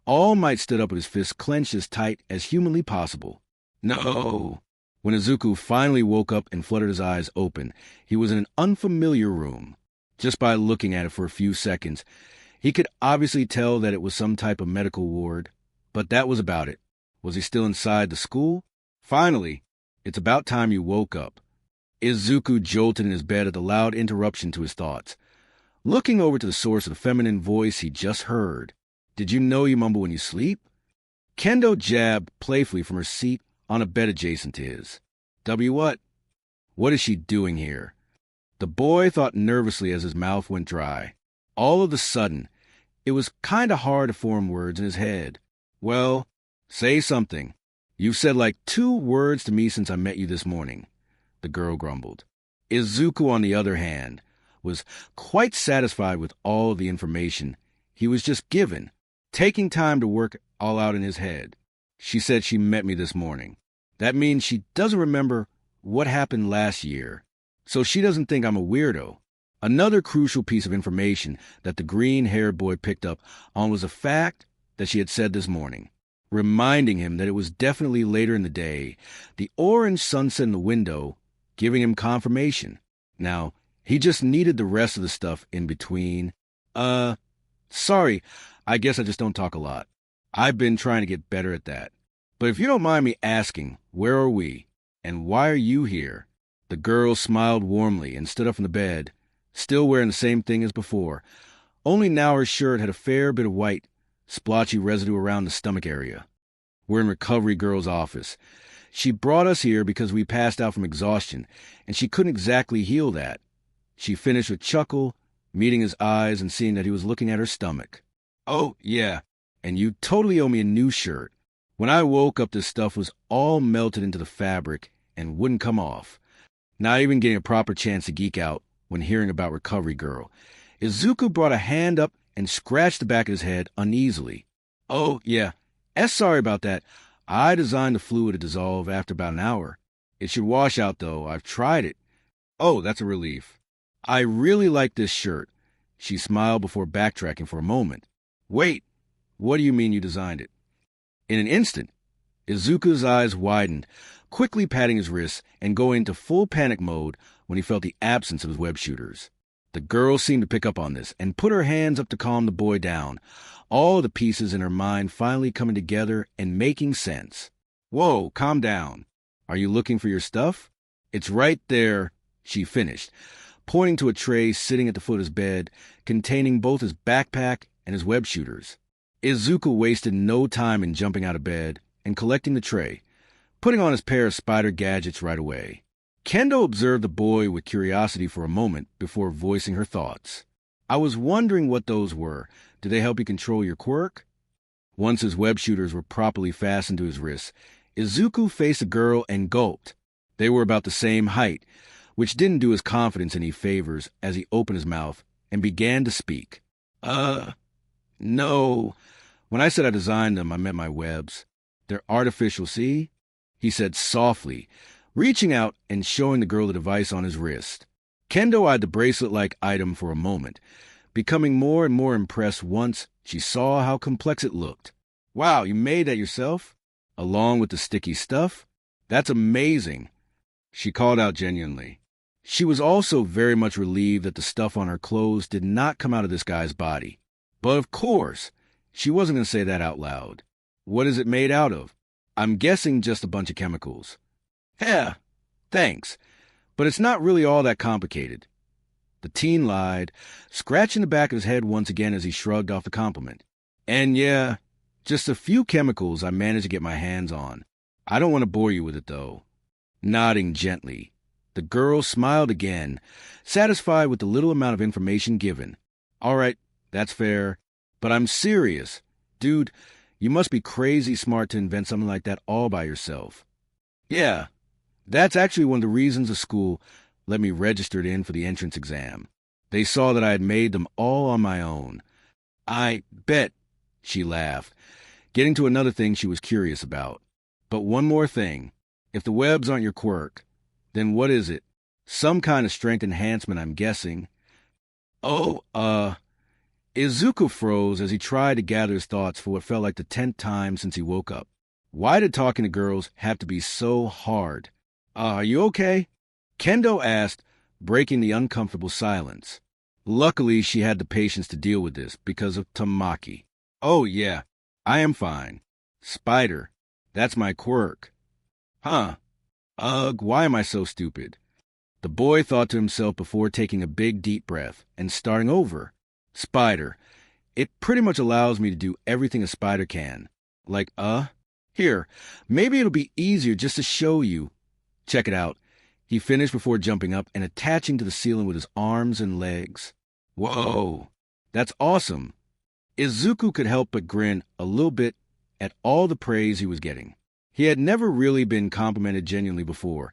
All Might stood up with his fists clenched as tight as humanly possible. No! When Izuku finally woke up and fluttered his eyes open, he was in an unfamiliar room. Just by looking at it for a few seconds, he could obviously tell that it was some type of medical ward, but that was about it. Was he still inside the school? Finally, it's about time you woke up. Izuku jolted in his bed at the loud interruption to his thoughts. Looking over to the source of the feminine voice he just heard. Did you know you mumble when you sleep? Kendo jabbed playfully from her seat on a bed adjacent to his. What? What is she doing here? The boy thought nervously as his mouth went dry. All of a sudden, it was kinda hard to form words in his head. Well, say something. You've said like 2 words to me since I met you this morning, the girl grumbled. Izuku, on the other hand, was quite satisfied with all of the information he was just given, taking time to work all out in his head. She said she met me this morning. That means she doesn't remember what happened last year, so she doesn't think I'm a weirdo. Another crucial piece of information that the green-haired boy picked up on was the fact that she had said this morning, reminding him that it was definitely later in the day, the orange sunset in the window giving him confirmation. Now, he just needed the rest of the stuff in between. Sorry, I guess I just don't talk a lot. I've been trying to get better at that. But if you don't mind me asking, where are we? And why are you here? The girl smiled warmly and stood up from the bed, still wearing the same thing as before, only now her shirt had a fair bit of white, splotchy residue around the stomach area. We're in Recovery Girl's office. She brought us here because we passed out from exhaustion, and she couldn't exactly heal that. She finished with a chuckle, meeting his eyes and seeing that he was looking at her stomach. Oh, yeah, and you totally owe me a new shirt. When I woke up, this stuff was all melted into the fabric and wouldn't come off. Not even getting a proper chance to geek out when hearing about Recovery Girl. Izuku brought a hand up and scratched the back of his head uneasily. Oh, yeah, sorry about that. I designed the fluid to dissolve after about an hour. It should wash out, though. I've tried it. Oh, that's a relief. I really like this shirt. She smiled before backtracking for a moment. Wait, what do you mean you designed it? In an instant, Izuku's eyes widened, quickly patting his wrists and going into full panic mode when he felt the absence of his web shooters. The girl seemed to pick up on this and put her hands up to calm the boy down, all the pieces in her mind finally coming together and making sense. Whoa, calm down. Are you looking for your stuff? It's right there, she finished, pointing to a tray sitting at the foot of his bed, containing both his backpack and his web shooters. Izuku wasted no time in jumping out of bed and collecting the tray, putting on his pair of spider gadgets right away. Kendo observed the boy with curiosity for a moment before voicing her thoughts. I was wondering what those were. Do they help you control your quirk? Once his web shooters were properly fastened to his wrists, Izuku faced the girl and gulped. They were about the same height, which didn't do his confidence any favors as he opened his mouth and began to speak. No. When I said I designed them, I meant my webs. They're artificial, see? He said softly, reaching out and showing the girl the device on his wrist. Kendo eyed the bracelet-like item for a moment, becoming more and more impressed once she saw how complex it looked. Wow, you made that yourself? Along with the sticky stuff? That's amazing, she called out genuinely. She was also very much relieved that the stuff on her clothes did not come out of this guy's body. But of course, she wasn't going to say that out loud. What is it made out of? I'm guessing just a bunch of chemicals. Yeah, thanks, but it's not really all that complicated. The teen lied, scratching the back of his head once again as he shrugged off the compliment. And yeah, just a few chemicals I managed to get my hands on. I don't want to bore you with it, though. Nodding gently, the girl smiled again, satisfied with the little amount of information given. All right, that's fair, but I'm serious. Dude, you must be crazy smart to invent something like that all by yourself. Yeah, that's actually one of the reasons the school let me register in for the entrance exam. They saw that I had made them all on my own. I bet, she laughed, getting to another thing she was curious about. But one more thing. If the webs aren't your quirk, then what is it? Some kind of strength enhancement, I'm guessing. Oh, Izuku froze as he tried to gather his thoughts for what felt like the 10th time since he woke up. Why did talking to girls have to be so hard? Are you okay? Kendo asked, breaking the uncomfortable silence. Luckily, she had the patience to deal with this because of Tamaki. Oh, yeah, I am fine. Spider, that's my quirk. Huh. Ugh, why am I so stupid? The boy thought to himself before taking a big, deep breath and starting over. Spider, it pretty much allows me to do everything a spider can. Like, here, maybe it'll be easier just to show you. Check it out. He finished before jumping up and attaching to the ceiling with his arms and legs. Whoa, that's awesome. Izuku could help but grin a little bit at all the praise he was getting. He had never really been complimented genuinely before,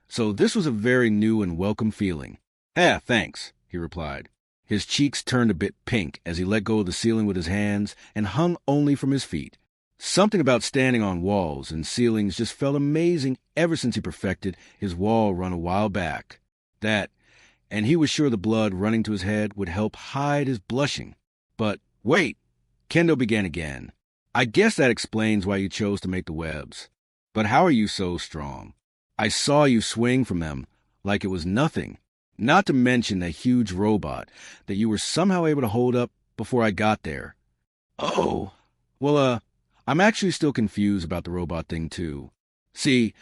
so this was a very new and welcome feeling. Thanks, he replied. His cheeks turned a bit pink as he let go of the ceiling with his hands and hung only from his feet. Something about standing on walls and ceilings just felt amazing ever since he perfected his wall run a while back. That, and he was sure the blood running to his head would help hide his blushing. But wait, Kendo began again. I guess that explains why you chose to make the webs. But how are you so strong? I saw you swing from them like it was nothing. Not to mention that huge robot that you were somehow able to hold up before I got there. Oh, well, I'm actually still confused about the robot thing, too. See,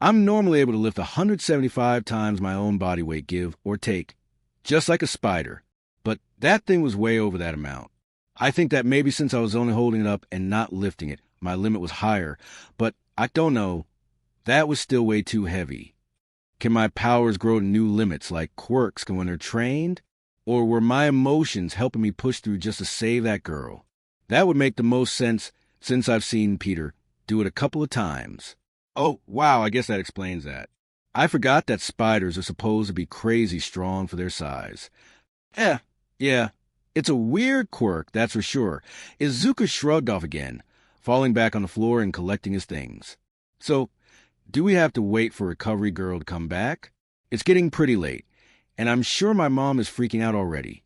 I'm normally able to lift 175 times my own body weight, give or take, just like a spider. But that thing was way over that amount. I think that maybe since I was only holding it up and not lifting it, my limit was higher. But I don't know. That was still way too heavy. Can my powers grow to new limits like quirks can when they're trained? Or were my emotions helping me push through just to save that girl? That would make the most sense since I've seen Peter do it a couple of times. Oh, wow, I guess that explains that. I forgot that spiders are supposed to be crazy strong for their size. Yeah, it's a weird quirk, that's for sure. Izuku shrugged off again, falling back on the floor and collecting his things. So, do we have to wait for Recovery Girl to come back? It's getting pretty late, and I'm sure my mom is freaking out already.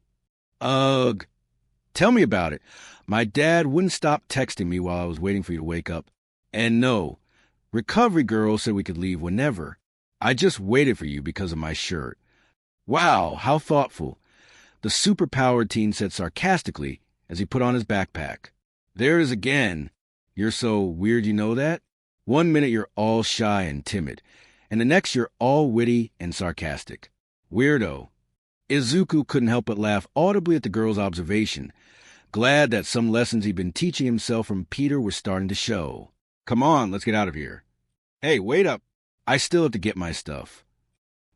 Ugh. Tell me about it. My dad wouldn't stop texting me while I was waiting for you to wake up. And no, Recovery Girl said we could leave whenever. I just waited for you because of my shirt. Wow, how thoughtful. The superpowered teen said sarcastically as he put on his backpack. There it is again. You're so weird, you know that? One minute you're all shy and timid, and the next you're all witty and sarcastic. Weirdo. Izuku couldn't help but laugh audibly at the girl's observation, glad that some lessons he'd been teaching himself from Peter were starting to show. Come on, let's get out of here. Hey, wait up. I still have to get my stuff.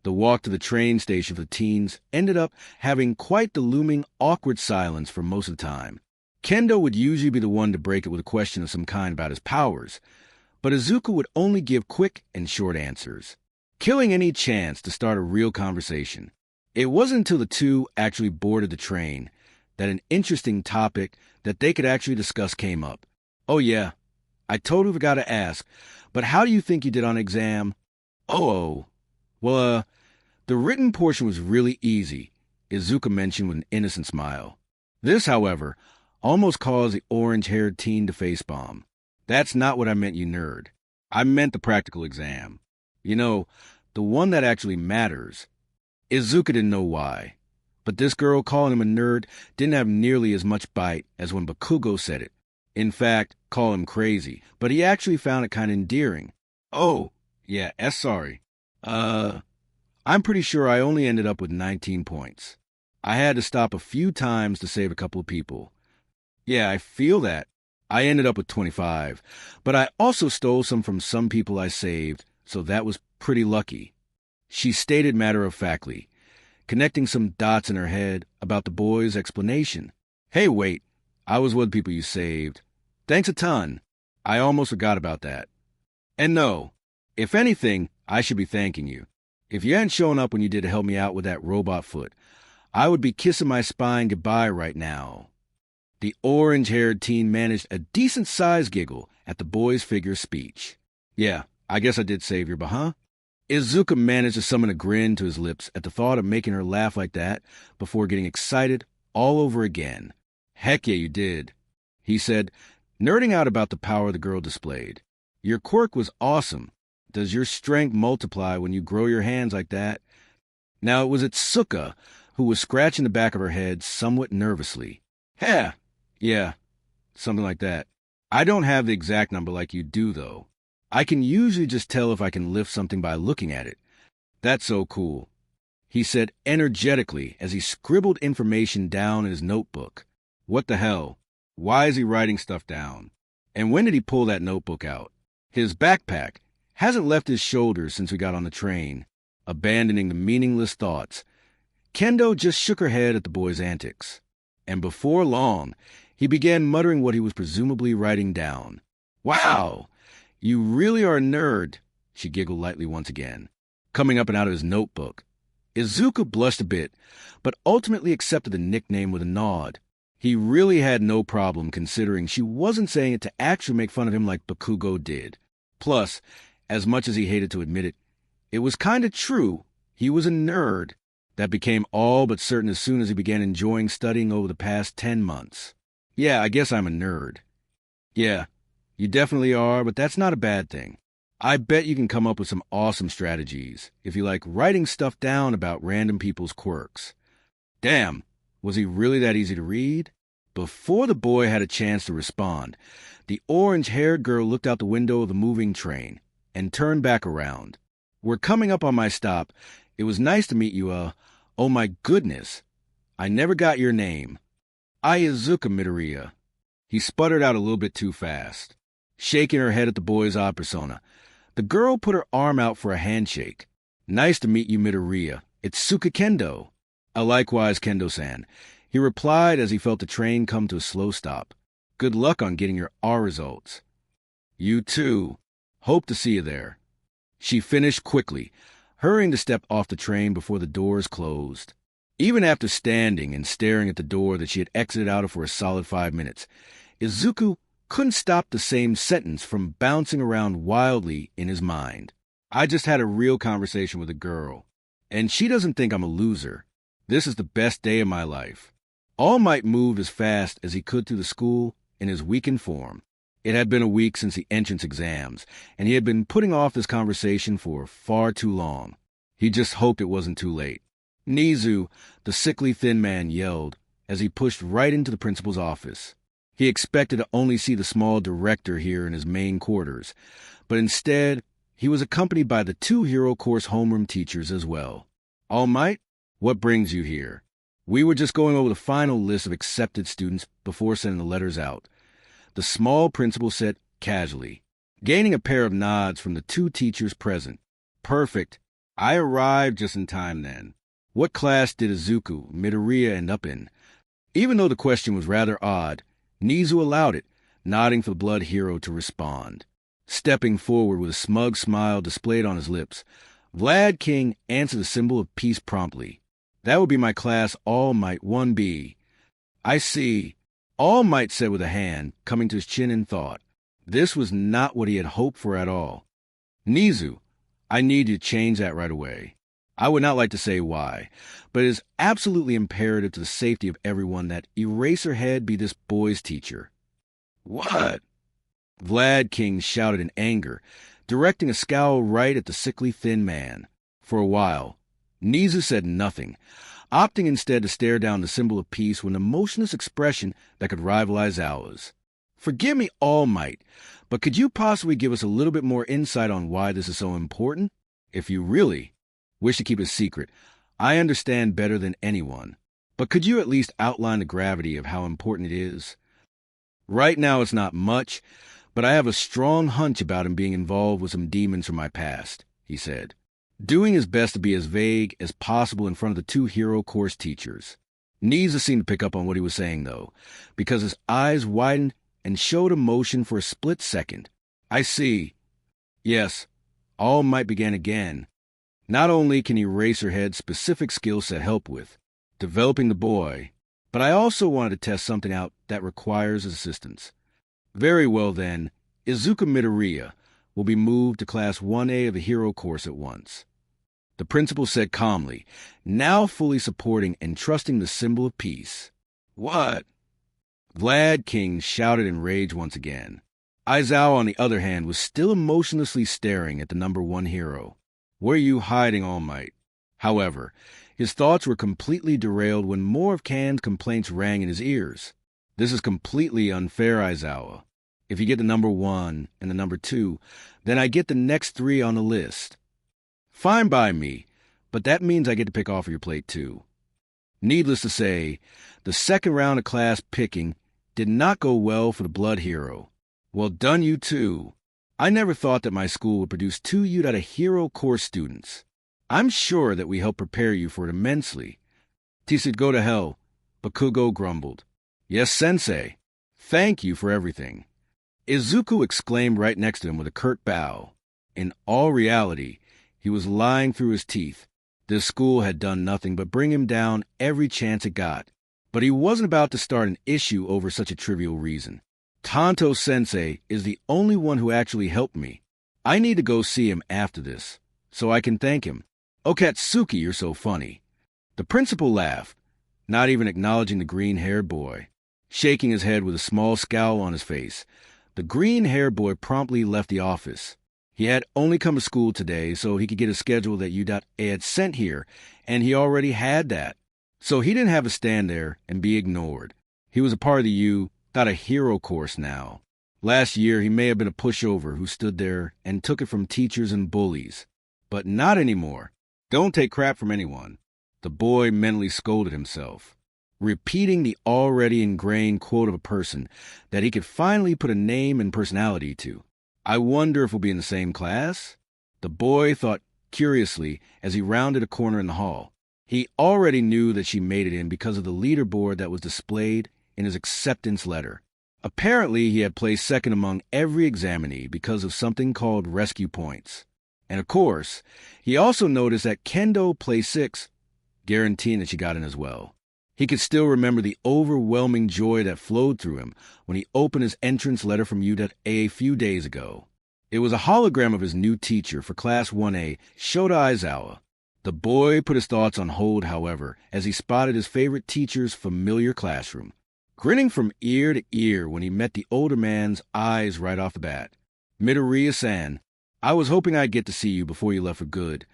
The walk to the train station for the teens ended up having quite the looming, awkward silence for most of the time. Kendo would usually be the one to break it with a question of some kind about his powers, but Izuku would only give quick and short answers, killing any chance to start a real conversation. It wasn't until the two actually boarded the train that an interesting topic that they could actually discuss came up. Oh yeah, I totally forgot to ask, but how do you think you did on exam? Well, the written portion was really easy, Izuku mentioned with an innocent smile. This, however, almost caused the orange-haired teen to facepalm. That's not what I meant, you nerd. I meant the practical exam. You know, the one that actually matters. Izuku didn't know why, but this girl calling him a nerd didn't have nearly as much bite as when Bakugo said it. In fact, call him crazy, but he actually found it kind of endearing. Oh, yeah, sorry. I'm pretty sure I only ended up with 19 points. I had to stop a few times to save a couple of people. Yeah, I feel that. I ended up with 25, but I also stole some from some people I saved, so that was pretty lucky. She stated matter-of-factly, connecting some dots in her head about the boy's explanation. Hey, wait, I was one of the people you saved. Thanks a ton. I almost forgot about that. And no, if anything, I should be thanking you. If you hadn't shown up when you did to help me out with that robot foot, I would be kissing my spine goodbye right now. The orange-haired teen managed a decent-sized giggle at the boy's figure speech. Yeah, I guess I did save you, but huh? Izuku managed to summon a grin to his lips at the thought of making her laugh like that before getting excited all over again. Heck yeah, you did, he said, nerding out about the power the girl displayed. Your quirk was awesome. Does your strength multiply when you grow your hands like that? Now it was Itsuka who was scratching the back of her head somewhat nervously. Yeah, something like that. I don't have the exact number like you do, though. I can usually just tell if I can lift something by looking at it. That's so cool, he said energetically as he scribbled information down in his notebook. What the hell? Why is he writing stuff down? And when did he pull that notebook out? His backpack hasn't left his shoulders since we got on the train. Abandoning the meaningless thoughts, Kendo just shook her head at the boy's antics. And before long, he began muttering what he was presumably writing down. Wow, you really are a nerd, she giggled lightly once again, coming up and out of his notebook. Izuku blushed a bit, but ultimately accepted the nickname with a nod. He really had no problem considering she wasn't saying it to actually make fun of him like Bakugo did. Plus, as much as he hated to admit it, it was kind of true. He was a nerd. That became all but certain as soon as he began enjoying studying over the past 10 months. Yeah, I guess I'm a nerd. Yeah, you definitely are, but that's not a bad thing. I bet you can come up with some awesome strategies if you like writing stuff down about random people's quirks. Damn, was he really that easy to read? Before the boy had a chance to respond, the orange-haired girl looked out the window of the moving train and turned back around. We're coming up on my stop. It was nice to meet you, oh my goodness. I never got your name. Izuku Midoriya. He sputtered out a little bit too fast. Shaking her head at the boy's odd persona, the girl put her arm out for a handshake. Nice to meet you, Midoriya. It's Suka Kendo. Likewise, Kendo-san, he replied as he felt the train come to a slow stop. Good luck on getting your R results. You too. Hope to see you there. She finished quickly, hurrying to step off the train before the doors closed. Even after standing and staring at the door that she had exited out of for a solid 5 minutes, Izuku couldn't stop the same sentence from bouncing around wildly in his mind. I just had a real conversation with a girl, and she doesn't think I'm a loser. This is the best day of my life. All Might moved as fast as he could through the school in his weakened form. It had been a week since the entrance exams, and he had been putting off this conversation for far too long. He just hoped it wasn't too late. Nizu, the sickly thin man, yelled as he pushed right into the principal's office. He expected to only see the small director here in his main quarters, but instead, he was accompanied by the 2 Hero Course homeroom teachers as well. All Might, what brings you here? We were just going over the final list of accepted students before sending the letters out. The small principal said casually, gaining a pair of nods from the 2 teachers present. Perfect. I arrived just in time then. What class did Izuku Midoriya end up in? Even though the question was rather odd, Nizu allowed it, nodding for the blood hero to respond. Stepping forward with a smug smile displayed on his lips, Vlad King answered the symbol of peace promptly. That would be my class All Might 1B. I see. All Might said with a hand, coming to his chin in thought. This was not what he had hoped for at all. Nizu, I need you to change that right away. I would not like to say why, but it is absolutely imperative to the safety of everyone that Eraserhead be this boy's teacher. What? Vlad King shouted in anger, directing a scowl right at the sickly thin man. For a while, Nizu said nothing, opting instead to stare down the symbol of peace with an emotionless expression that could rival Aizawa's. Forgive me, All Might, but could you possibly give us a little bit more insight on why this is so important? If you really wish to keep it secret, I understand better than anyone. But could you at least outline the gravity of how important it is? Right now it's not much, but I have a strong hunch about him being involved with some demons from my past, he said, doing his best to be as vague as possible in front of the two hero course teachers. Nisa seemed to pick up on what he was saying, though, because his eyes widened and showed emotion for a split second. I see. Yes, All Might began again. Not only can Eraserhead's specific skill set help with developing the boy, but I also wanted to test something out that requires assistance. Very well then, Izuku Midoriya will be moved to Class 1A of the Hero Course at once. The principal said calmly, now fully supporting and trusting the symbol of peace. What? Vlad King shouted in rage once again. Aizawa, on the other hand, was still emotionlessly staring at the number 1 hero. Where are you hiding, All Might? However, his thoughts were completely derailed when more of Kan's complaints rang in his ears. This is completely unfair, Aizawa. If you get the number 1 and the number 2, then I get the next 3 on the list. Fine by me, but that means I get to pick off of your plate too. Needless to say, the second round of class picking did not go well for the Blood Hero. Well done, you two. I never thought that my school would produce 2 Udata Hero Course students. I'm sure that we helped prepare you for it immensely. T said go to hell, Bakugo grumbled. Yes, Sensei. Thank you for everything. Izuku exclaimed right next to him with a curt bow. In all reality, he was lying through his teeth. This school had done nothing but bring him down every chance it got. But he wasn't about to start an issue over such a trivial reason. Tanto-sensei is the only one who actually helped me. I need to go see him after this, so I can thank him. Okatsuki, you're so funny. The principal laughed, not even acknowledging the green-haired boy. Shaking his head with a small scowl on his face, the green-haired boy promptly left the office. He had only come to school today so he could get a schedule that U.A had sent here, and he already had that. So he didn't have to stand there and be ignored. He was a part of the U.A Hero Course now. Last year, he may have been a pushover who stood there and took it from teachers and bullies. But not anymore. Don't take crap from anyone. The boy mentally scolded himself, repeating the already ingrained quote of a person that he could finally put a name and personality to. I wonder if we'll be in the same class? The boy thought curiously as he rounded a corner in the hall. He already knew that she made it in because of the leaderboard that was displayed in his acceptance letter. Apparently, he had placed second among every examinee because of something called rescue points. And of course, he also noticed that Kendo placed 6th, guaranteeing that she got in as well. He could still remember the overwhelming joy that flowed through him when he opened his entrance letter from U.A a few days ago. It was a hologram of his new teacher for Class 1A, Shota Aizawa. The boy put his thoughts on hold, however, as he spotted his favorite teacher's familiar classroom, grinning from ear to ear when he met the older man's eyes right off the bat. Midoriya-san, I was hoping I'd get to see you before you left for good.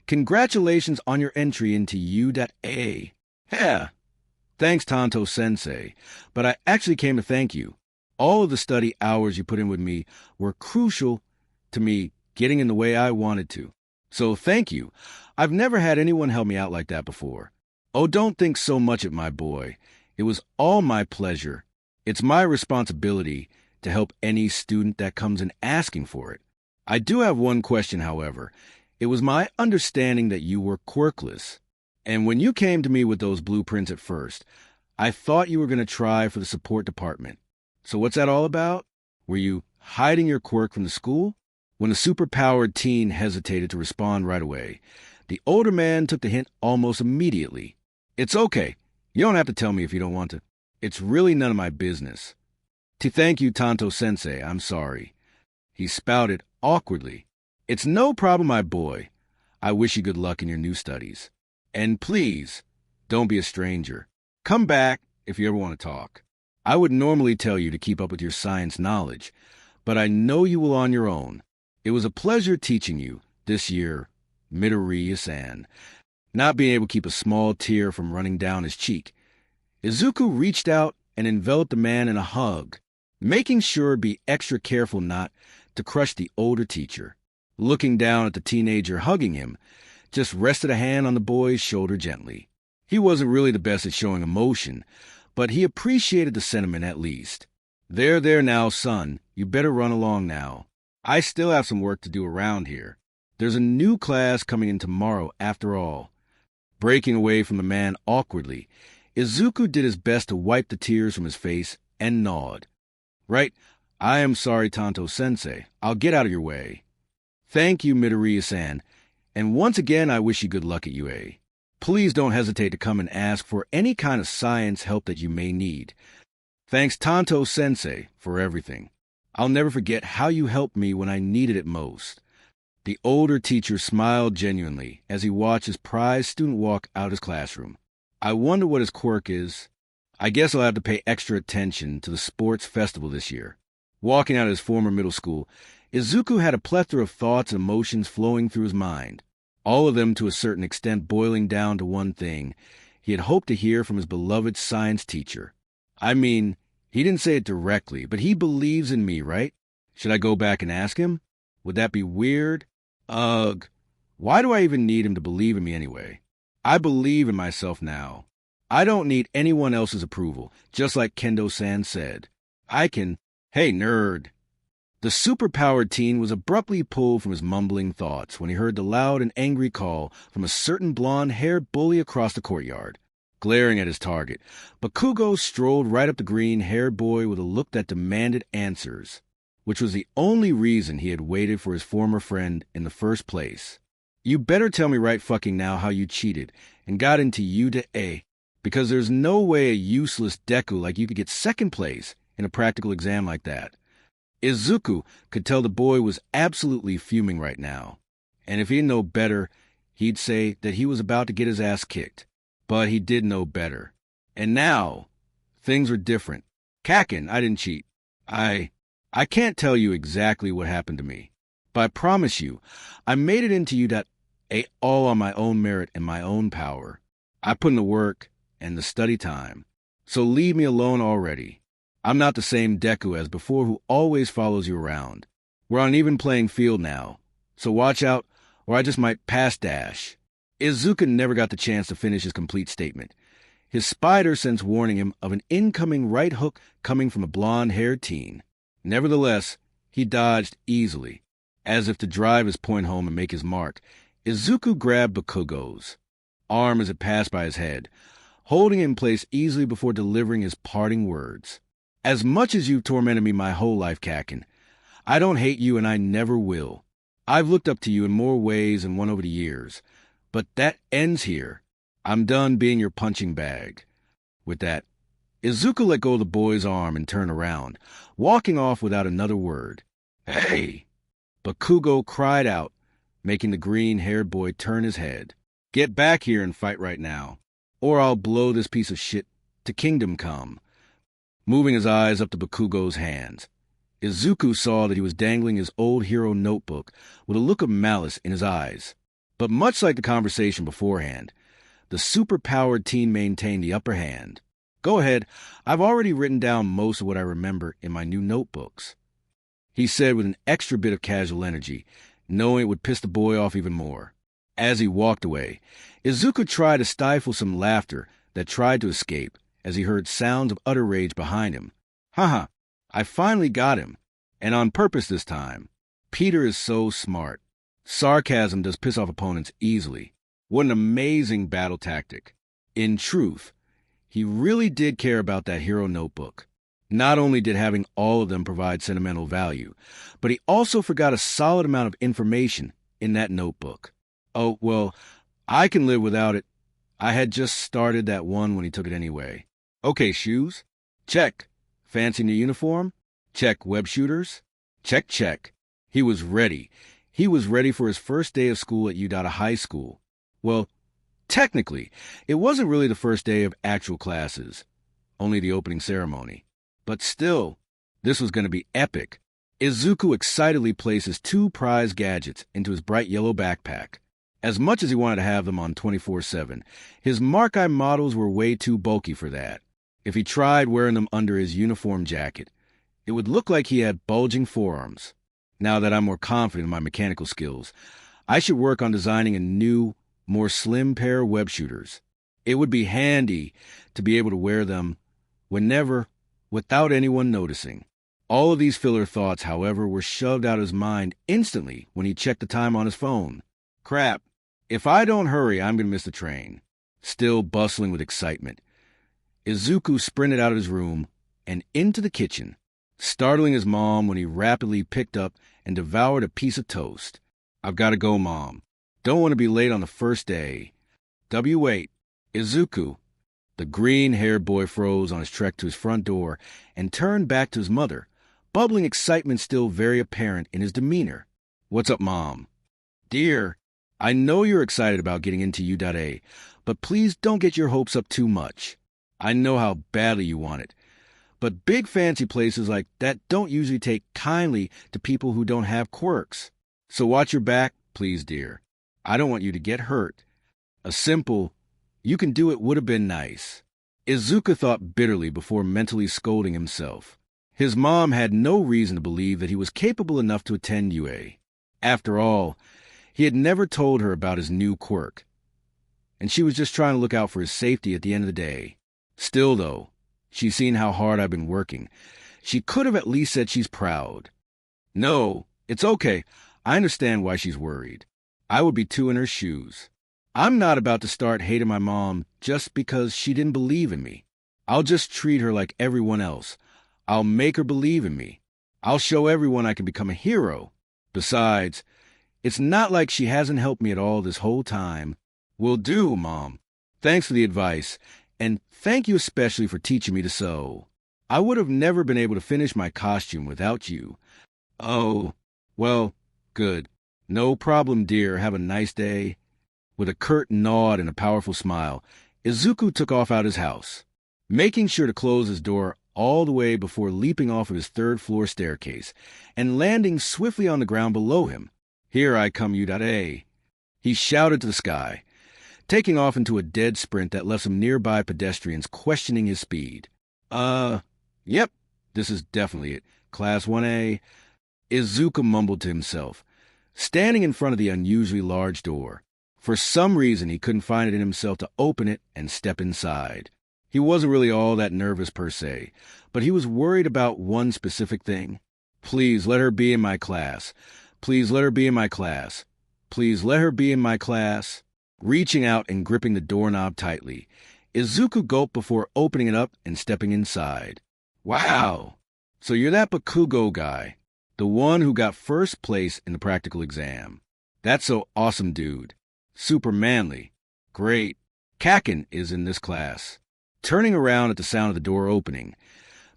Congratulations on your entry into U.A. Yeah. Thanks, Tanto-sensei, but I actually came to thank you. All of the study hours you put in with me were crucial to me getting in the way I wanted to. So thank you. I've never had anyone help me out like that before. Oh, don't think so much of my boy. It was all my pleasure. It's my responsibility to help any student that comes in asking for it. I do have one question, however. It was my understanding that you were quirkless. And when you came to me with those blueprints at first, I thought you were going to try for the support department. So what's that all about? Were you hiding your quirk from the school? When the superpowered teen hesitated to respond right away, the older man took the hint almost immediately. It's okay. You don't have to tell me if you don't want to. It's really none of my business. To thank you, Tanto-sensei, I'm sorry. He spouted awkwardly. It's no problem, my boy. I wish you good luck in your new studies. And please, don't be a stranger. Come back if you ever want to talk. I would normally tell you to keep up with your science knowledge, but I know you will on your own. It was a pleasure teaching you this year, Midoriya-san. Not being able to keep a small tear from running down his cheek, Izuku reached out and enveloped the man in a hug. making sure to be extra careful not to crush the older teacher. Looking down at the teenager hugging him, just rested a hand on the boy's shoulder gently. He wasn't really the best at showing emotion, but he appreciated the sentiment at least. There now, son. You better run along now. I still have some work to do around here. There's a new class coming in tomorrow after all. Breaking away from the man awkwardly, Izuku did his best to wipe the tears from his face and nod. Right, I am sorry, Tanto-sensei. I'll get out of your way. Thank you, Midoriya-san. And once again, I wish you good luck at UA. Please don't hesitate to come and ask for any kind of science help that you may need. Thanks, Tanto-sensei, for everything. I'll never forget how you helped me when I needed it most. The older teacher smiled genuinely as he watched his prized student walk out his classroom. I wonder what his quirk is. I guess I'll have to pay extra attention to the sports festival this year. Walking out of his former middle school, Izuku had a plethora of thoughts and emotions flowing through his mind, all of them to a certain extent boiling down to one thing he had hoped to hear from his beloved science teacher. I mean, he didn't say it directly, but he believes in me, right? Should I go back and ask him? Would that be weird? Ugh. Why do I even need him to believe in me anyway? I believe in myself now. I don't need anyone else's approval, just like Kendo-san said. I can... Hey, nerd. The superpowered teen was abruptly pulled from his mumbling thoughts when he heard the loud and angry call from a certain blonde-haired bully across the courtyard. Glaring at his target, Bakugo strolled right up the green-haired boy with a look that demanded answers, which was the only reason he had waited for his former friend in the first place. You better tell me right fucking now how you cheated and got into UA, because there's no way a useless Deku like you could get second place in a practical exam like that. Izuku could tell the boy was absolutely fuming right now, and if he didn't know better, he'd say that he was about to get his ass kicked. But he did know better. And now, things were different. Kakin, I didn't cheat. I can't tell you exactly what happened to me, but I promise you, I made it into UA all on my own merit and my own power. I put in the work and the study time, so leave me alone already. I'm not the same Deku as before who always follows you around. We're on an even playing field now, so watch out or I just might pass dash. Izuku never got the chance to finish his complete statement, his spider sense warning him of an incoming right hook coming from a blonde-haired teen. Nevertheless, he dodged easily. As if to drive his point home and make his mark, Izuku grabbed Bakugo's arm as it passed by his head, holding it in place easily before delivering his parting words. As much as you've tormented me my whole life, Kakin, I don't hate you and I never will. I've looked up to you in more ways than one over the years. But that ends here. I'm done being your punching bag. With that, Izuku let go of the boy's arm and turned around, walking off without another word. Hey! Bakugo cried out, making the green-haired boy turn his head. Get back here and fight right now, or I'll blow this piece of shit to Kingdom Come. Moving his eyes up to Bakugo's hands, Izuku saw that he was dangling his old hero notebook with a look of malice in his eyes. But much like the conversation beforehand, the superpowered teen maintained the upper hand. Go ahead, I've already written down most of what I remember in my new notebooks, he said with an extra bit of casual energy, knowing it would piss the boy off even more. As he walked away, Izuku tried to stifle some laughter that tried to escape as he heard sounds of utter rage behind him. Haha, I finally got him, and on purpose this time. Peter is so smart. Sarcasm does piss off opponents easily. What an amazing battle tactic. In truth, he really did care about that hero notebook. Not only did having all of them provide sentimental value, but he also forgot a solid amount of information in that notebook. Oh, well, I can live without it. I had just started that one when he took it anyway. Okay, shoes? Check. Fancy new uniform? Check. Web shooters? Check, check. He was ready. He was ready for his first day of school at UA High School. Well, technically, it wasn't really the first day of actual classes, only the opening ceremony. But still, this was going to be epic. Izuku excitedly placed his 2 prized gadgets into his bright yellow backpack. As much as he wanted to have them on 24/7, his Mark-I models were way too bulky for that. If he tried wearing them under his uniform jacket, It would look like he had bulging forearms. Now that I'm more confident in my mechanical skills, I should work on designing a new, more slim pair of web shooters. It would be handy to be able to wear them whenever, without anyone noticing. All of these filler thoughts, however, were shoved out of his mind instantly when he checked the time on his phone. Crap. If I don't hurry, I'm going to miss the train. Still bustling with excitement, Izuku sprinted out of his room and into the kitchen, startling his mom when he rapidly picked up and devoured a piece of toast. I've got to go, Mom. Don't want to be late on the first day. Wait. Izuku. The green-haired boy froze on his trek to his front door and turned back to his mother, bubbling excitement still very apparent in his demeanor. What's up, Mom? Dear, I know you're excited about getting into U.A, but please don't get your hopes up too much. I know how badly you want it. But big fancy places like that don't usually take kindly to people who don't have quirks. So watch your back, please, dear. I don't want you to get hurt. A simple, you can do it would have been nice. Izuku thought bitterly before mentally scolding himself. His mom had no reason to believe that he was capable enough to attend UA. After all, he had never told her about his new quirk, and she was just trying to look out for his safety at the end of the day. Still, though, she's seen how hard I've been working. She could have at least said she's proud. No, it's okay. I understand why she's worried. I would be too in her shoes. I'm not about to start hating my mom just because she didn't believe in me. I'll just treat her like everyone else. I'll make her believe in me. I'll show everyone I can become a hero. Besides, it's not like she hasn't helped me at all this whole time. Will do, Mom. Thanks for the advice, and thank you especially for teaching me to sew. I would have never been able to finish my costume without you. Oh, well, good. No problem, dear. Have a nice day. With a curt nod and a powerful smile, Izuku took off out his house, making sure to close his door all the way before leaping off of his third-floor staircase and landing swiftly on the ground below him. Here I come, U.A. He shouted to the sky, taking off into a dead sprint that left some nearby pedestrians questioning his speed. Yep, this is definitely it. Class 1A. Izuku mumbled to himself, standing in front of the unusually large door. For some reason, he couldn't find it in himself to open it and step inside. He wasn't really all that nervous per se, but he was worried about one specific thing. Please let her be in my class. Please let her be in my class. Please let her be in my class. Reaching out and gripping the doorknob tightly, Izuku gulped before opening it up and stepping inside. Wow! So you're that Bakugo guy, the one who got first place in the practical exam. That's so awesome, dude. Super manly. Great. Kaken is in this class. Turning around at the sound of the door opening,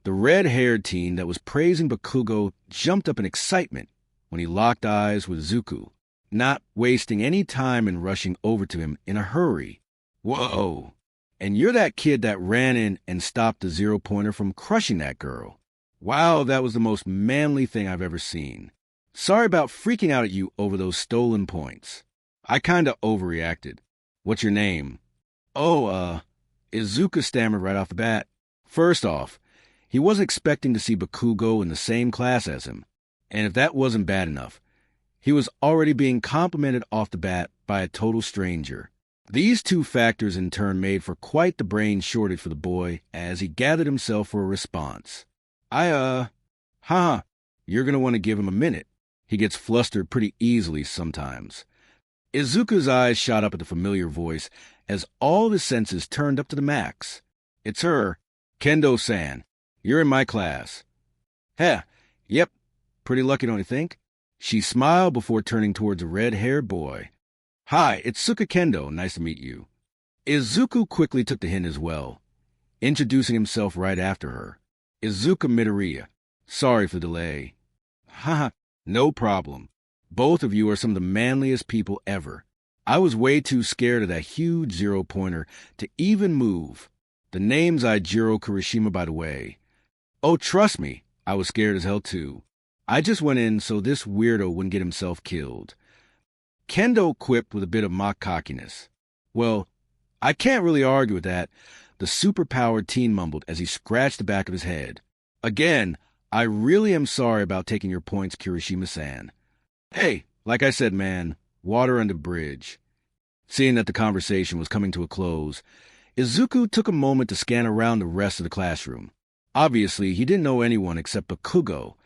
the red-haired teen that was praising Bakugo jumped up in excitement when he locked eyes with Izuku, not wasting any time in rushing over to him in a hurry. Whoa! And you're that kid that ran in and stopped the zero-pointer from crushing that girl. Wow, that was the most manly thing I've ever seen. Sorry about freaking out at you over those stolen points. I kinda overreacted. What's your name? Oh, Izuku stammered right off the bat. First off, he wasn't expecting to see Bakugo in the same class as him. And if that wasn't bad enough, he was already being complimented off the bat by a total stranger. These two factors in turn made for quite the brain shortage for the boy as he gathered himself for a response. You're gonna want to give him a minute. He gets flustered pretty easily sometimes. Izuku's eyes shot up at the familiar voice as all his senses turned up to the max. It's her, Kendo-san. You're in my class. Heh, yep, pretty lucky, don't you think? She smiled before turning towards a red-haired boy. Hi, it's Suka Kendo. Nice to meet you. Izuku quickly took the hint as well, introducing himself right after her. Izuku Midoriya. Sorry for the delay. Haha, no problem. Both of you are some of the manliest people ever. I was way too scared of that huge zero-pointer to even move. The name's Ijiro Kirishima, by the way. Oh, trust me, I was scared as hell too. I just went in so this weirdo wouldn't get himself killed. Kendo quipped with a bit of mock cockiness. Well, I can't really argue with that, the superpowered teen mumbled as he scratched the back of his head. Again, I really am sorry about taking your points, Kirishima-san. Hey, like I said, man, water under the bridge. Seeing that the conversation was coming to a close, Izuku took a moment to scan around the rest of the classroom. Obviously, he didn't know anyone except Bakugo,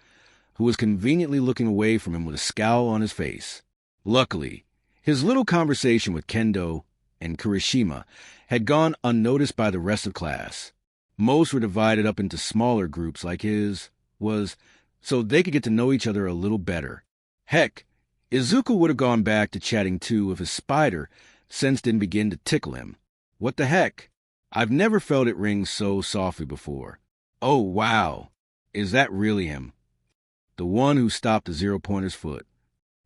who was conveniently looking away from him with a scowl on his face. Luckily, his little conversation with Kendo and Kirishima had gone unnoticed by the rest of class. Most were divided up into smaller groups like his was, so they could get to know each other a little better. Heck, Izuku would have gone back to chatting too if his spider sense didn't begin to tickle him. What the heck? I've never felt it ring so softly before. Oh, wow. Is that really him? The one who stopped the 0-pointer's foot.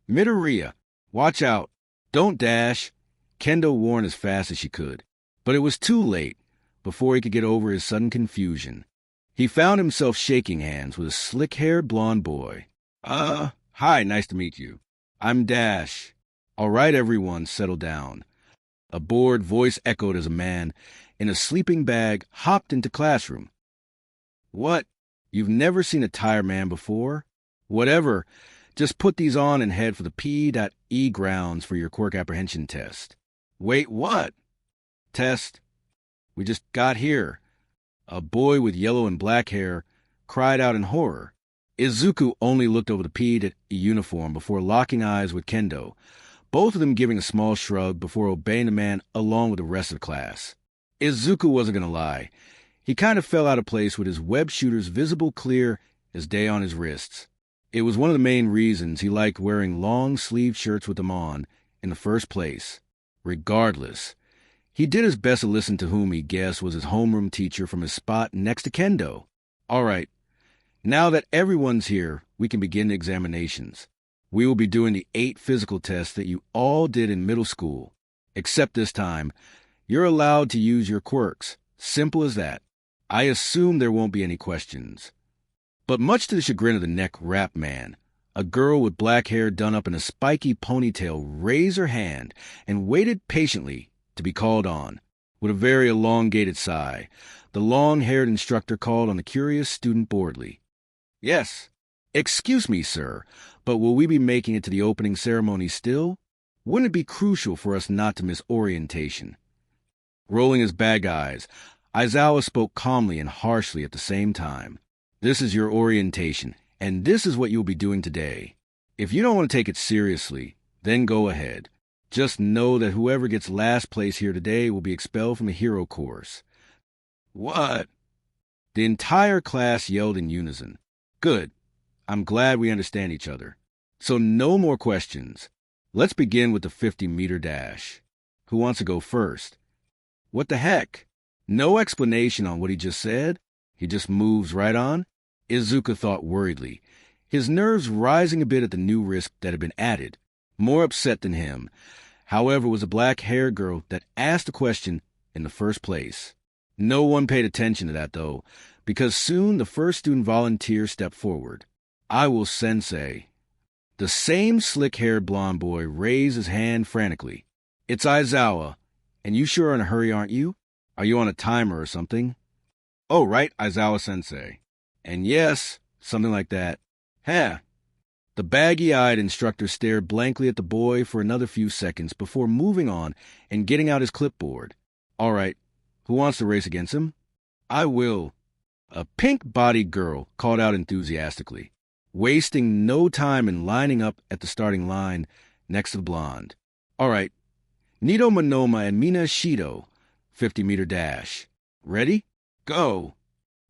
Midoriya, watch out. Don't dash. Kendo warned as fast as she could. But it was too late before he could get over his sudden confusion. He found himself shaking hands with a slick-haired blonde boy. Hi, nice to meet you. I'm Dash. All right, everyone, settle down. A bored voice echoed as a man in a sleeping bag hopped into classroom. What? You've never seen a tire man before? Whatever. Just put these on and head for the P.E grounds for your quirk apprehension test. Wait, what? Test. We just got here. A boy with yellow and black hair cried out in horror. Izuku only looked over the P.E uniform before locking eyes with Kendo, both of them giving a small shrug before obeying the man along with the rest of the class. Izuku wasn't going to lie. He kind of fell out of place with his web shooters visible clear as day on his wrists. It was one of the main reasons he liked wearing long-sleeved shirts with them on in the first place. Regardless, he did his best to listen to whom he guessed was his homeroom teacher from his spot next to Kendo. All right, now that everyone's here, we can begin the examinations. We will be doing the 8 physical tests that you all did in middle school. Except this time, you're allowed to use your quirks. Simple as that. I assume there won't be any questions. But much to the chagrin of the neck wrap man, a girl with black hair done up in a spiky ponytail raised her hand and waited patiently to be called on. With a very elongated sigh, the long-haired instructor called on the curious student boredly. Yes. Excuse me, sir, but will we be making it to the opening ceremony still? Wouldn't it be crucial for us not to miss orientation? Rolling his bag eyes, Aizawa spoke calmly and harshly at the same time. This is your orientation, and this is what you'll be doing today. If you don't want to take it seriously, then go ahead. Just know that whoever gets last place here today will be expelled from the hero course. What? The entire class yelled in unison. Good. I'm glad we understand each other. So no more questions. Let's begin with the 50-meter dash. Who wants to go first? What the heck? No explanation on what he just said? He just moves right on? Izuku thought worriedly, his nerves rising a bit at the new risk that had been added. More upset than him, however, was a black-haired girl that asked the question in the first place. No one paid attention to that, though, because soon the first student volunteer stepped forward. I will sensei. The same slick-haired blonde boy raised his hand frantically. It's Aizawa. And you sure are in a hurry, aren't you? Are you on a timer or something? Oh, right, Aizawa-sensei. And yes, something like that. Huh. The baggy-eyed instructor stared blankly at the boy for another few seconds before moving on and getting out his clipboard. All right, who wants to race against him? I will. A pink-bodied girl called out enthusiastically, wasting no time in lining up at the starting line next to the blonde. All right, Nito Monoma and Mina Shido, 50-meter dash. Ready? Go!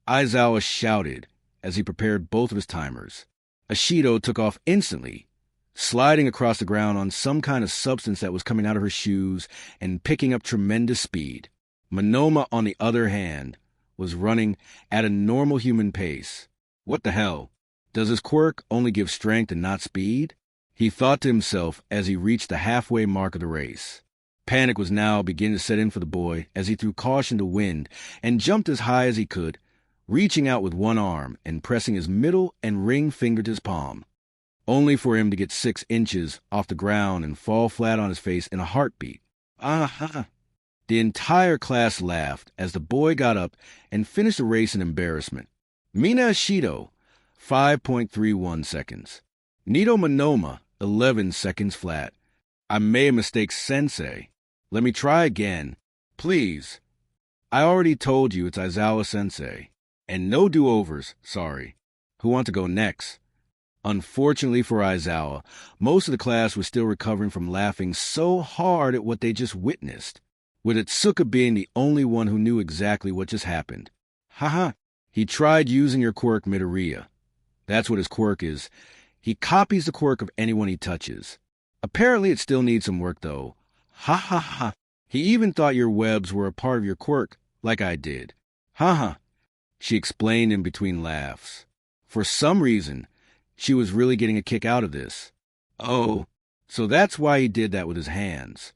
Aizawa shouted as he prepared both of his timers. Ashido took off instantly, sliding across the ground on some kind of substance that was coming out of her shoes and picking up tremendous speed. Monoma, on the other hand, was running at a normal human pace. What the hell? Does his quirk only give strength and not speed? He thought to himself as he reached the halfway mark of the race. Panic was now beginning to set in for the boy as he threw caution to wind and jumped as high as he could, reaching out with one arm and pressing his middle and ring finger to his palm, only for him to get 6 inches off the ground and fall flat on his face in a heartbeat. Aha! The entire class laughed as the boy got up and finished the race in embarrassment. Mina Ashido, 5.31 seconds. Nito Monoma, 11 seconds flat. I made a mistake, sensei. Let me try again. Please. I already told you it's Aizawa sensei. And no do-overs, sorry. Who wants to go next? Unfortunately for Aizawa, most of the class was still recovering from laughing so hard at what they just witnessed, with Itsuka being the only one who knew exactly what just happened. Haha, he tried using your quirk Midoriya. That's what his quirk is. He copies the quirk of anyone he touches. Apparently it still needs some work though. Ha ha ha. He even thought your webs were a part of your quirk, like I did. Ha ha. She explained in between laughs. For some reason, she was really getting a kick out of this. Oh, so that's why he did that with his hands.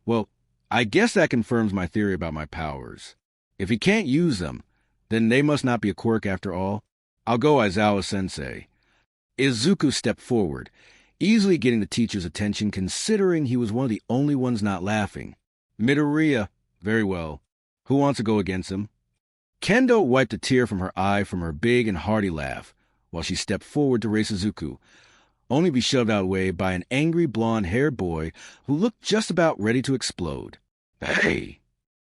Well, I guess that confirms my theory about my powers. If he can't use them, then they must not be a quirk after all. I'll go Aizawa-sensei. Izuku stepped forward, easily getting the teacher's attention considering he was one of the only ones not laughing. Midoriya, very well. Who wants to go against him? Kendo wiped a tear from her eye from her big and hearty laugh, while she stepped forward to race Izuku, only to be shoved out of the way by an angry blonde-haired boy who looked just about ready to explode. Hey!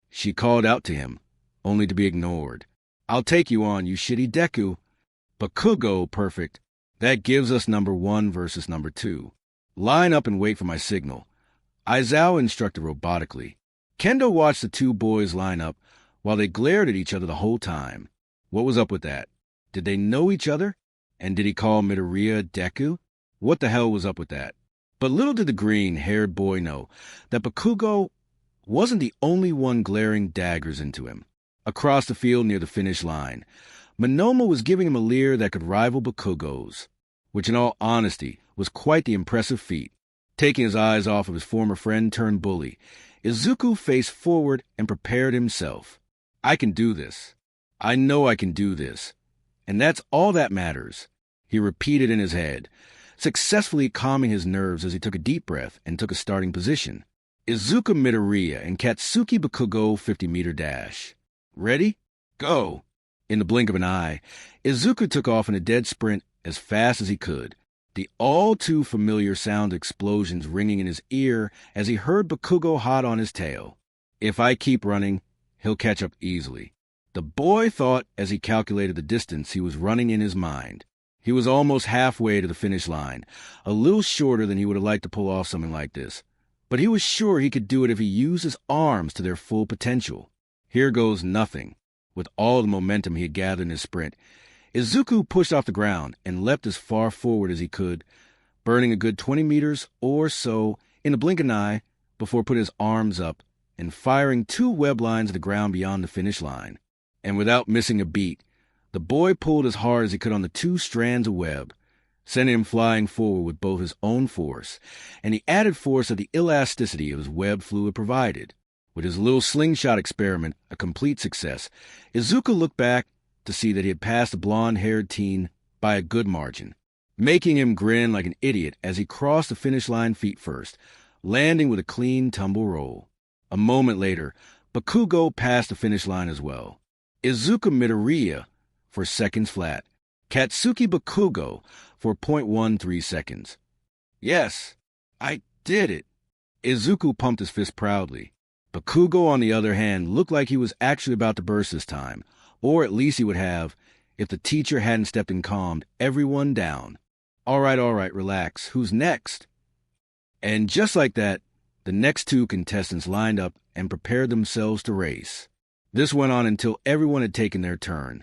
She called out to him, only to be ignored. I'll take you on, you shitty Deku. Bakugo, perfect. That gives us number 1 versus number 2. Line up and wait for my signal. Aizawa instructed robotically. Kendo watched the two boys line up while they glared at each other the whole time. What was up with that? Did they know each other? And did he call Midoriya Deku? What the hell was up with that? But little did the green-haired boy know that Bakugo wasn't the only one glaring daggers into him. Across the field near the finish line, Monoma was giving him a leer that could rival Bakugo's, which in all honesty was quite the impressive feat. Taking his eyes off of his former friend turned bully, Izuku faced forward and prepared himself. I can do this. I know I can do this. And that's all that matters, he repeated in his head, successfully calming his nerves as he took a deep breath and took a starting position. Izuku Midoriya and Katsuki Bakugo 50-meter dash. Ready? Go! In the blink of an eye, Izuku took off in a dead sprint as fast as he could, the all-too-familiar sound explosions ringing in his ear as he heard Bakugo hot on his tail. If I keep running, he'll catch up easily. The boy thought as he calculated the distance he was running in his mind. He was almost halfway to the finish line, a little shorter than he would have liked to pull off something like this. But he was sure he could do it if he used his arms to their full potential. Here goes nothing. With all the momentum he had gathered in his sprint, Izuku pushed off the ground and leapt as far forward as he could, burning a good 20 meters or so in the blink of an eye before putting his arms up and firing 2 web lines at the ground beyond the finish line. And without missing a beat, the boy pulled as hard as he could on the 2 strands of web, sending him flying forward with both his own force and the added force of the elasticity of his web fluid provided. With his little slingshot experiment a complete success, Izuku looked back to see that he had passed the blonde-haired teen by a good margin, making him grin like an idiot as he crossed the finish line feet first, landing with a clean tumble roll. A moment later, Bakugo passed the finish line as well. Izuku Midoriya for seconds flat. Katsuki Bakugo for 0.13 seconds. Yes, I did it. Izuku pumped his fist proudly. Bakugo, on the other hand, looked like he was actually about to burst this time, or at least he would have, if the teacher hadn't stepped in and calmed everyone down. All right, relax. Who's next? And just like that, the next 2 contestants lined up and prepared themselves to race. This went on until everyone had taken their turn,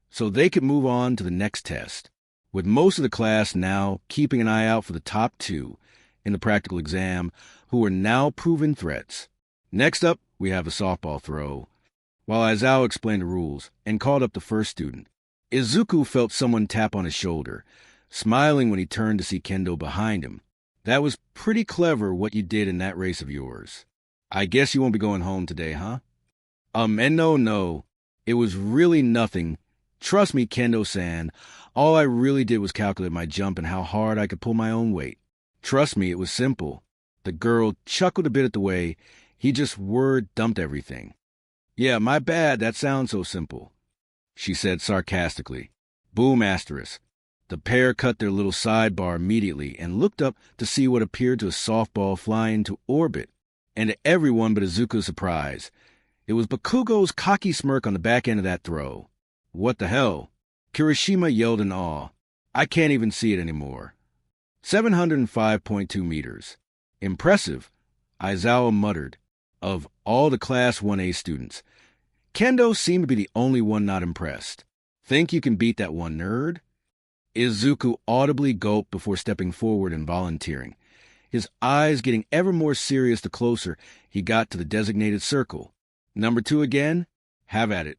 so they could move on to the next test, with most of the class now keeping an eye out for the top 2 in the practical exam, who were now proven threats. Next up, we have a softball throw. While Aizawa explained the rules and called up the first student, Izuku felt someone tap on his shoulder, smiling when he turned to see Kendo behind him. That was pretty clever what you did in that race of yours. I guess you won't be going home today, huh? And no. It was really nothing. Trust me, Kendo-san. All I really did was calculate my jump and how hard I could pull my own weight. Trust me, it was simple. The girl chuckled a bit at the way he just word-dumped everything. Yeah, my bad, that sounds so simple, she said sarcastically. Boom asterisk. The pair cut their little sidebar immediately and looked up to see what appeared to a softball fly into orbit. And to everyone but Izuku's surprise, it was Bakugo's cocky smirk on the back end of that throw. What the hell? Kirishima yelled in awe. I can't even see it anymore. 705.2 meters. Impressive, Aizawa muttered. Of all the Class 1A students, Kendo seemed to be the only one not impressed. Think you can beat that one nerd? Izuku audibly gulped before stepping forward and volunteering, his eyes getting ever more serious the closer he got to the designated circle. Number 2 again? Have at it.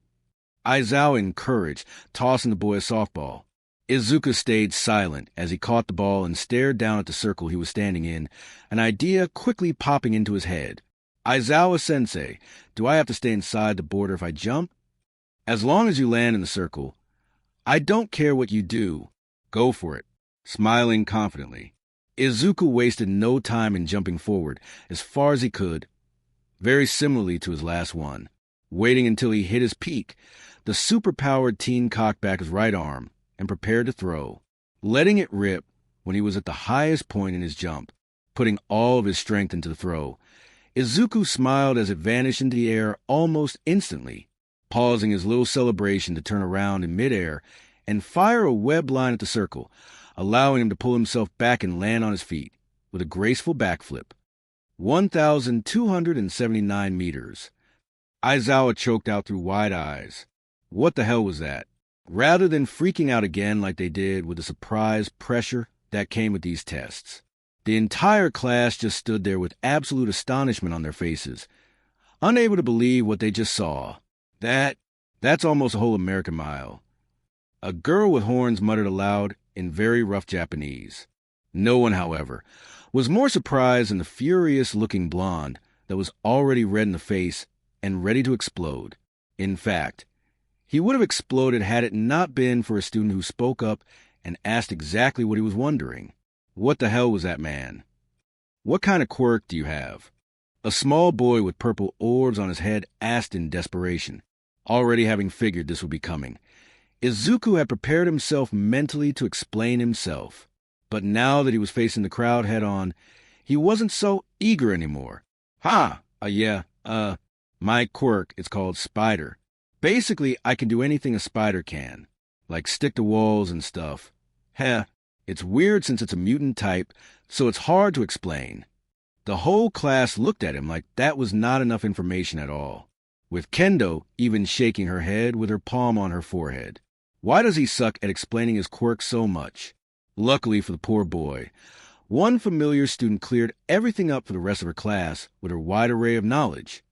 Aizawa encouraged, tossing the boy a softball. Izuku stayed silent as he caught the ball and stared down at the circle he was standing in, an idea quickly popping into his head. Aizawa-sensei, do I have to stay inside the border if I jump? As long as you land in the circle. I don't care what you do. Go for it. Smiling confidently, Izuku wasted no time in jumping forward as far as he could, very similarly to his last one. Waiting until he hit his peak, the superpowered teen cocked back his right arm and prepared to throw, letting it rip when he was at the highest point in his jump, putting all of his strength into the throw. Izuku smiled as it vanished into the air almost instantly, pausing his little celebration to turn around in midair and fire a web line at the circle, allowing him to pull himself back and land on his feet with a graceful backflip. 1,279 meters. Aizawa choked out through wide eyes. What the hell was that? Rather than freaking out again like they did with the surprise pressure that came with these tests, the entire class just stood there with absolute astonishment on their faces, unable to believe what they just saw. That's almost a whole American mile. A girl with horns muttered aloud in very rough Japanese. No one, however, was more surprised than the furious-looking blonde that was already red in the face and ready to explode. In fact, he would have exploded had it not been for a student who spoke up and asked exactly what he was wondering. What the hell was that man? What kind of quirk do you have? A small boy with purple orbs on his head asked in desperation, already having figured this would be coming. Izuku had prepared himself mentally to explain himself, but now that he was facing the crowd head-on, he wasn't so eager anymore. My quirk is called Spider. Basically, I can do anything a spider can, like stick to walls and stuff. It's weird since it's a mutant type, so it's hard to explain. The whole class looked at him like that was not enough information at all, with Kendo even shaking her head with her palm on her forehead. Why does he suck at explaining his quirk so much? Luckily for the poor boy, one familiar student cleared everything up for the rest of her class with her wide array of knowledge.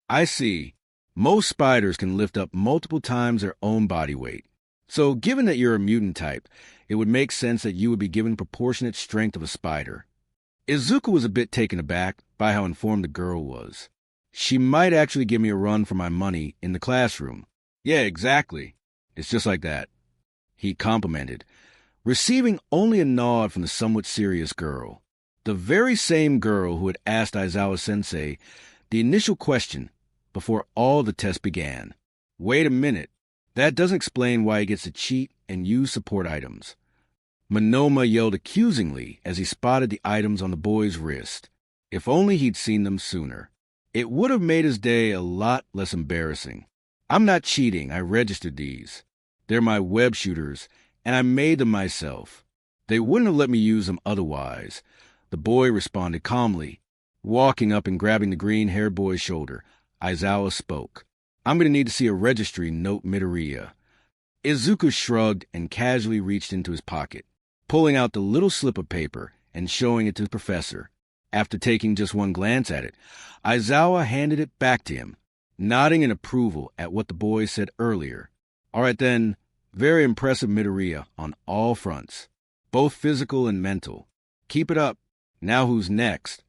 I see. Most spiders can lift up multiple times their own body weight. So given that you're a mutant type, it would make sense that you would be given proportionate strength of a spider. Izuku was a bit taken aback by how informed the girl was. She might actually give me a run for my money in the classroom. Yeah, exactly. It's just like that, he complimented, receiving only a nod from the somewhat serious girl. The very same girl who had asked Aizawa-sensei the initial question before all the tests began. Wait a minute, that doesn't explain why he gets to cheat and use support items. Monoma yelled accusingly as he spotted the items on the boy's wrist. If only he'd seen them sooner. It would have made his day a lot less embarrassing. I'm not cheating, I registered these. They're my web shooters, and I made them myself. They wouldn't have let me use them otherwise. The boy responded calmly. Walking up and grabbing the green-haired boy's shoulder, Aizawa spoke. I'm going to need to see a registry note Midoriya. Izuku shrugged and casually reached into his pocket, pulling out the little slip of paper and showing it to the professor. After taking just one glance at it, Aizawa handed it back to him, nodding in approval at what the boy said earlier. All right then, very impressive Midoriya on all fronts, both physical and mental. Keep it up. Now who's next?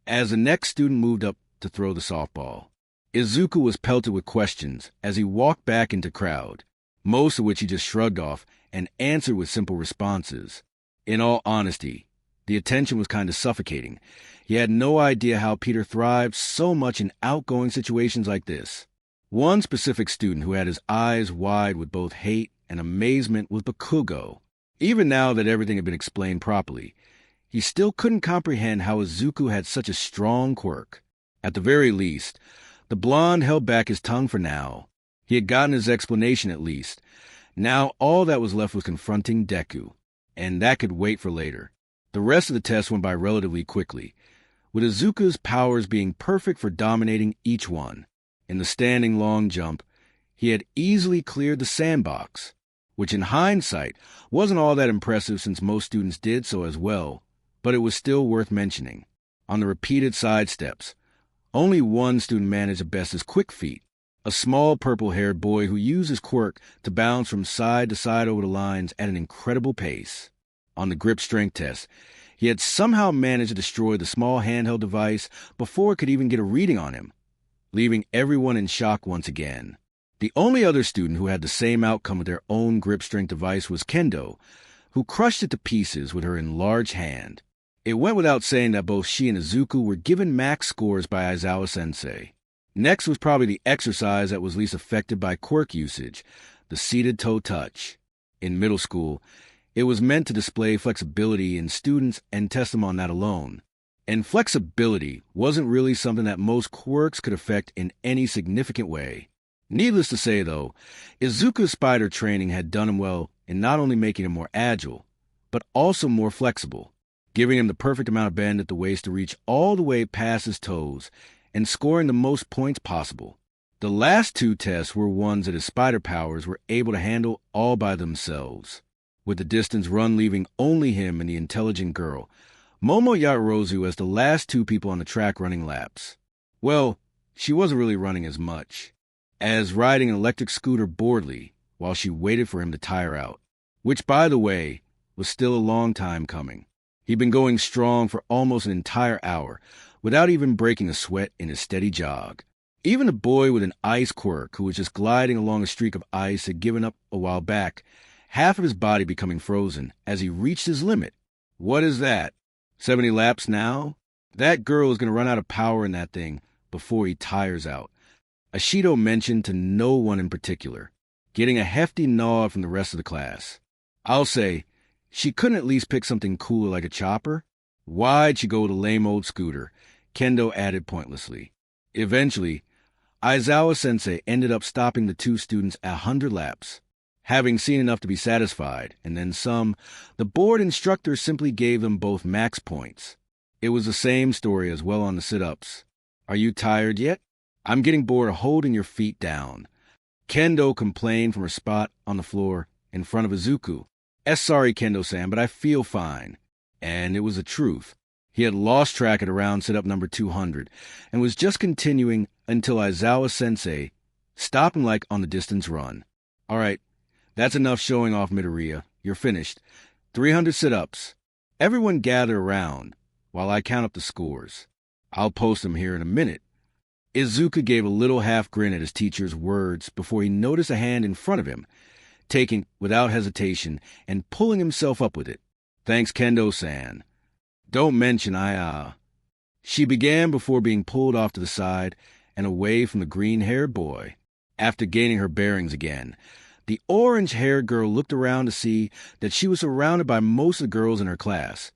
As the next student moved up to throw the softball, Izuku was pelted with questions as he walked back into crowd, most of which he just shrugged off and answered with simple responses. In all honesty, the attention was kind of suffocating. He had no idea how Peter thrived so much in outgoing situations like this. One specific student who had his eyes wide with both hate and amazement was Bakugo. Even now that everything had been explained properly, he still couldn't comprehend how Izuku had such a strong quirk. At the very least, the blonde held back his tongue for now. He had gotten his explanation at least. Now all that was left was confronting Deku, and that could wait for later. The rest of the test went by relatively quickly, with Izuku's powers being perfect for dominating each one. In the standing long jump, he had easily cleared the sandbox, which in hindsight wasn't all that impressive since most students did so as well, but it was still worth mentioning. On the repeated side steps, only one student managed to best his quick feet, a small purple-haired boy who used his quirk to bounce from side to side over the lines at an incredible pace. On the grip strength test, he had somehow managed to destroy the small handheld device before it could even get a reading on him, leaving everyone in shock once again. The only other student who had the same outcome with their own grip strength device was Kendo, who crushed it to pieces with her enlarged hand. It went without saying that both she and Izuku were given max scores by Aizawa-sensei. Next was probably the exercise that was least affected by quirk usage, the seated toe touch. In middle school, it was meant to display flexibility in students and test them on that alone. And flexibility wasn't really something that most quirks could affect in any significant way. Needless to say, though, Izuku's spider training had done him well in not only making him more agile, but also more flexible, giving him the perfect amount of bend at the waist to reach all the way past his toes and scoring the most points possible. The last two tests were ones that his spider powers were able to handle all by themselves, with the distance run leaving only him and the intelligent girl, Momo Yaoyorozu, as the last two people on the track running laps. Well, she wasn't really running as much as riding an electric scooter boredly while she waited for him to tire out, which, by the way, was still a long time coming. He'd been going strong for almost an entire hour without even breaking a sweat in his steady jog. Even the boy with an ice quirk who was just gliding along a streak of ice had given up a while back, half of his body becoming frozen as he reached his limit. What is that? 70 laps now? That girl is going to run out of power in that thing before he tires out. Ashido mentioned to no one in particular, getting a hefty nod from the rest of the class. I'll say, she couldn't at least pick something cooler like a chopper? Why'd she go with a lame old scooter? Kendo added pointlessly. Eventually, Aizawa-sensei ended up stopping the two students at 100 laps. Having seen enough to be satisfied, and then some, the board instructor simply gave them both max points. It was the same story as well on the sit-ups. Are you tired yet? I'm getting bored of holding your feet down. Kendo complained from her spot on the floor in front of Izuku. Sorry, Kendo-san, but I feel fine. And it was the truth. He had lost track at around sit-up number 200 and was just continuing until Aizawa-sensei stopped him like on the distance run. All right, that's enough showing off, Midoriya. You're finished. 300 sit-ups. Everyone gather around while I count up the scores. I'll post them here in a minute. Izuku gave a little half grin at his teacher's words before he noticed a hand in front of him, taking without hesitation and pulling himself up with it. Thanks, Kendo-san. Don't mention She began before being pulled off to the side and away from the green-haired boy. After gaining her bearings again, the orange-haired girl looked around to see that she was surrounded by most of the girls in her class,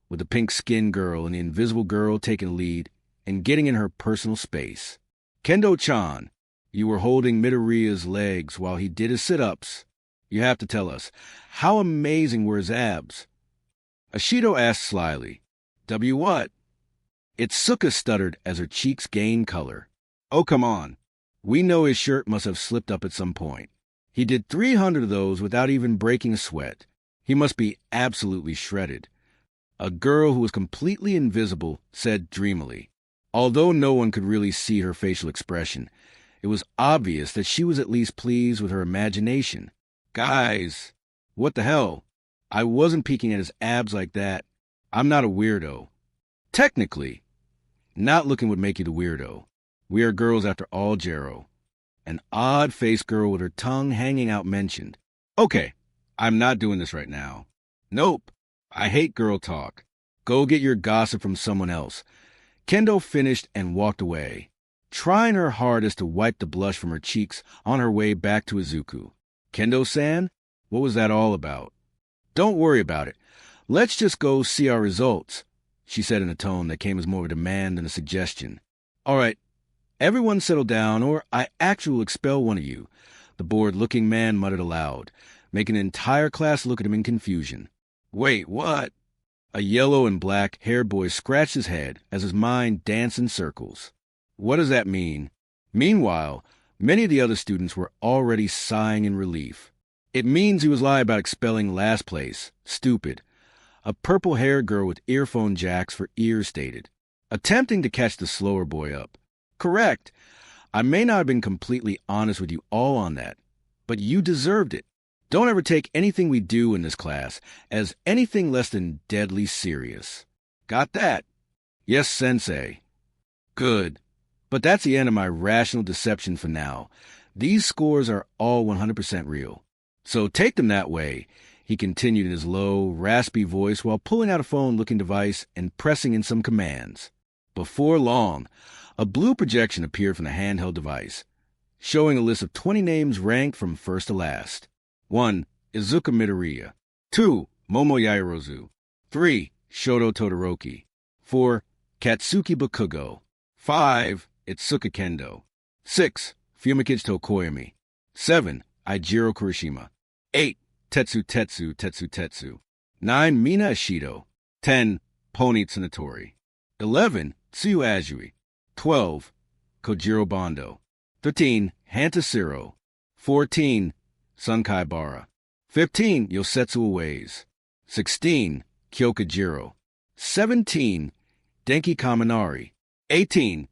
with the pink-skinned girl and the invisible girl taking the lead and getting in her personal space. Kendo-chan, you were holding Midoriya's legs while he did his sit-ups. You have to tell us, how amazing were his abs? Ashido asked slyly. W what? Itsuka stuttered as her cheeks gained color. Oh, come on. We know his shirt must have slipped up at some point. He did 300 of those without even breaking a sweat. He must be absolutely shredded. A girl who was completely invisible said dreamily. Although no one could really see her facial expression, it was obvious that she was at least pleased with her imagination. Guys, what the hell? I wasn't peeking at his abs like that. I'm not a weirdo. Technically, not looking would make you the weirdo. We are girls after all, Jero. An odd-faced girl with her tongue hanging out mentioned. Okay, I'm not doing this right now. Nope, I hate girl talk. Go get your gossip from someone else. Kendo finished and walked away, trying her hardest to wipe the blush from her cheeks on her way back to Izuku. Kendo-san, what was that all about? Don't worry about it. Let's just go see our results, she said in a tone that came as more of a demand than a suggestion. All right, everyone settle down, or I actually will expel one of you, the bored-looking man muttered aloud, making an entire class look at him in confusion. Wait, what? A yellow and black-haired boy scratched his head as his mind danced in circles. What does that mean? Meanwhile, many of the other students were already sighing in relief. It means he was lying about expelling last place. Stupid. A purple-haired girl with earphone jacks for ears stated, attempting to catch the slower boy up. Correct. I may not have been completely honest with you all on that, but you deserved it. Don't ever take anything we do in this class as anything less than deadly serious. Got that? Yes, Sensei. Good. But that's the end of my rational deception for now. These scores are all 100% real. So take them that way, he continued in his low, raspy voice while pulling out a phone-looking device and pressing in some commands. Before long, a blue projection appeared from the handheld device, showing a list of 20 names ranked from first to last. 1. Izuku Midoriya. 2. Momo Yaoyorozu. 3. Shoto Todoroki. 4. Katsuki Bakugo. 5. Itsuka Kendo. 6. Fumikichi Tokoyami. 7. Aijiro Kurishima. 8. Tetsu. 9. Mina Ashido. 10. Pony Tsunatori. 11. Tsuyu Ajui. 12. Kojiro Bondo. 13. Hantasiro. 14. Sunkai Bara. 15. Yosetsu Uwais. 16. Kyokujiro. 17. Denki Kaminari. 18.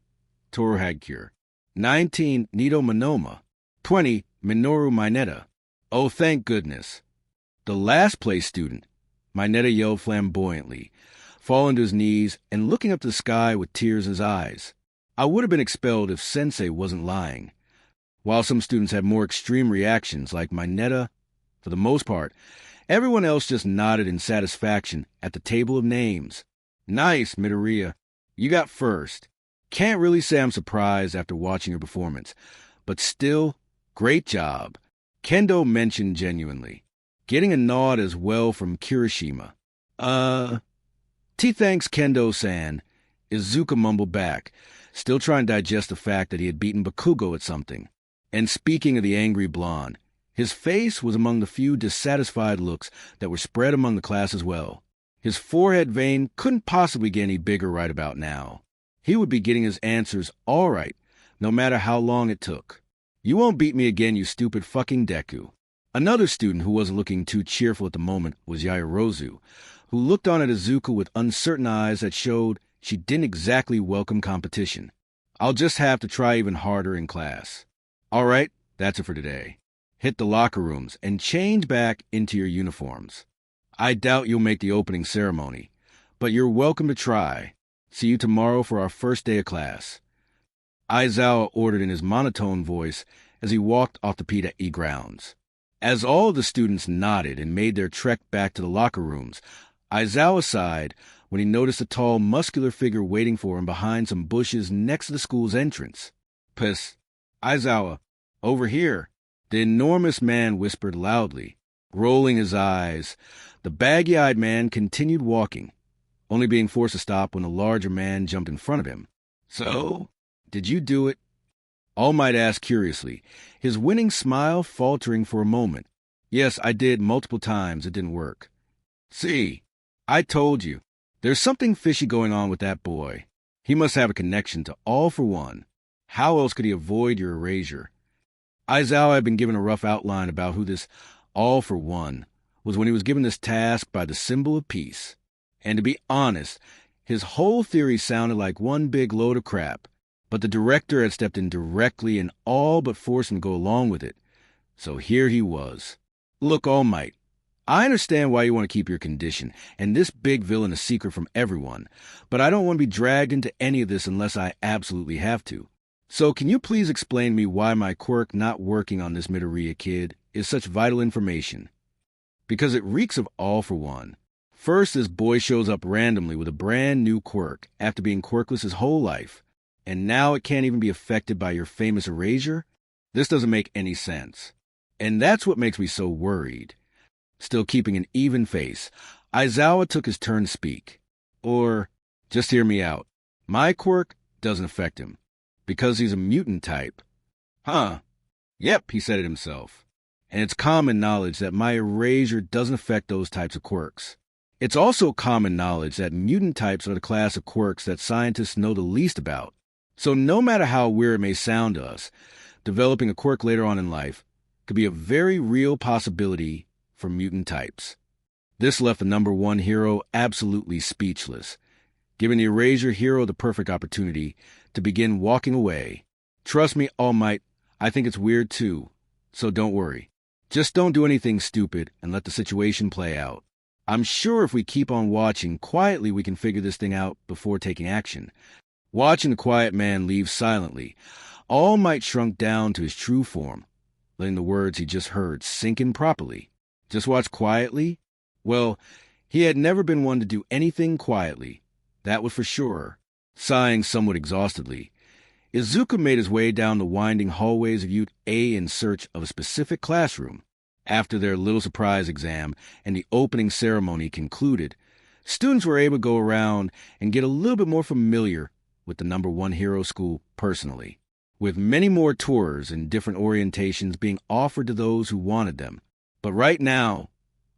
Toru Hagakure. 19. Nido Monoma. 20. Minoru Mineta. Oh, thank goodness. The last place student, Mineta yelled flamboyantly, falling to his knees and looking up to the sky with tears in his eyes. I would have been expelled if Sensei wasn't lying. While some students had more extreme reactions, like Mineta, for the most part, everyone else just nodded in satisfaction at the table of names. Nice, Midoriya. You got first. Can't really say I'm surprised after watching your performance, but still, great job. Kendo mentioned genuinely, getting a nod as well from Kirishima. Thanks, Kendo-san, Izuku mumbled back, still trying to digest the fact that he had beaten Bakugo at something. And speaking of the angry blonde, his face was among the few dissatisfied looks that were spread among the class as well. His forehead vein couldn't possibly get any bigger right about now. He would be getting his answers all right, no matter how long it took. You won't beat me again, you stupid fucking Deku. Another student who wasn't looking too cheerful at the moment was Yaoyorozu, who looked on at Izuku with uncertain eyes that showed she didn't exactly welcome competition. I'll just have to try even harder in class. All right, that's it for today. Hit the locker rooms and change back into your uniforms. I doubt you'll make the opening ceremony, but you're welcome to try. See you tomorrow for our first day of class. Aizawa ordered in his monotone voice as he walked off the PE grounds. As all of the students nodded and made their trek back to the locker rooms, Aizawa sighed when he noticed a tall, muscular figure waiting for him behind some bushes next to the school's entrance. Piss. Aizawa, over here, the enormous man whispered loudly. Rolling his eyes, the baggy-eyed man continued walking, only being forced to stop when a larger man jumped in front of him. So, did you do it? All Might asked curiously, his winning smile faltering for a moment. Yes, I did multiple times. It didn't work. See, I told you. There's something fishy going on with that boy. He must have a connection to All for One. How else could he avoid your erasure? Aizawa had been given a rough outline about who this All for One was when he was given this task by the symbol of peace. And to be honest, his whole theory sounded like one big load of crap. But the director had stepped in directly and all but forced him to go along with it. So here he was. Look, All Might, I understand why you want to keep your condition and this big villain a secret from everyone, but I don't want to be dragged into any of this unless I absolutely have to. So can you please explain to me why my quirk not working on this Midoriya kid is such vital information? Because it reeks of All for One. First, this boy shows up randomly with a brand new quirk after being quirkless his whole life. And now it can't even be affected by your famous erasure? This doesn't make any sense. And that's what makes me so worried. Still keeping an even face, Aizawa took his turn to speak. Or, just hear me out. My quirk doesn't affect him, because he's a mutant type. Huh. Yep, he said it himself. And it's common knowledge that my erasure doesn't affect those types of quirks. It's also common knowledge that mutant types are the class of quirks that scientists know the least about. So no matter how weird it may sound to us, developing a quirk later on in life could be a very real possibility for mutant types. This left the number one hero absolutely speechless, giving the erasure hero the perfect opportunity to begin walking away. Trust me, All Might, I think it's weird too, so don't worry. Just don't do anything stupid and let the situation play out. I'm sure if we keep on watching quietly, we can figure this thing out before taking action. Watching the quiet man leave silently, All Might shrunk down to his true form, letting the words he just heard sink in properly. Just watch quietly? Well, he had never been one to do anything quietly. That was for sure. Sighing somewhat exhaustedly, Izuku made his way down the winding hallways of Ute A in search of a specific classroom. After their little surprise exam and the opening ceremony concluded, students were able to go around and get a little bit more familiar with the number one hero school personally, with many more tours and different orientations being offered to those who wanted them. But right now,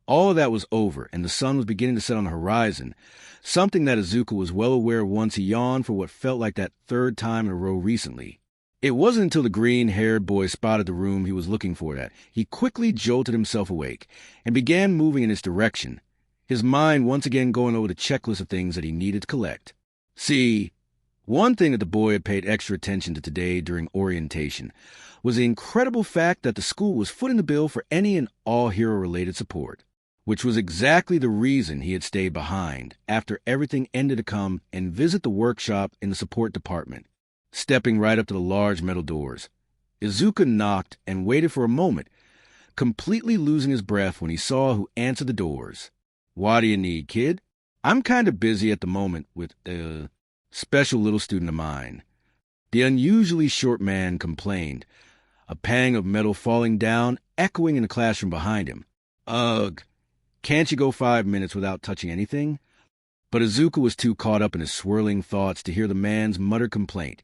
all of that was over, and the sun was beginning to set on the horizon, something that Izuku was well aware of once he yawned for what felt like that third time in a row recently. It wasn't until the green-haired boy spotted the room he was looking for that he quickly jolted himself awake and began moving in its direction, his mind once again going over the checklist of things that he needed to collect. See, one thing that the boy had paid extra attention to today during orientation was the incredible fact that the school was footing the bill for any and all hero-related support, which was exactly the reason he had stayed behind after everything ended to come and visit the workshop in the support department. Stepping right up to the large metal doors, Izuku knocked and waited for a moment, completely losing his breath when he saw who answered the doors. "What do you need, kid?" "I'm kind of busy at the moment with a special little student of mine," the unusually short man complained, a pang of metal falling down, echoing in the classroom behind him. "Ugh, can't you go 5 minutes without touching anything?" But Izuku was too caught up in his swirling thoughts to hear the man's muttered complaint.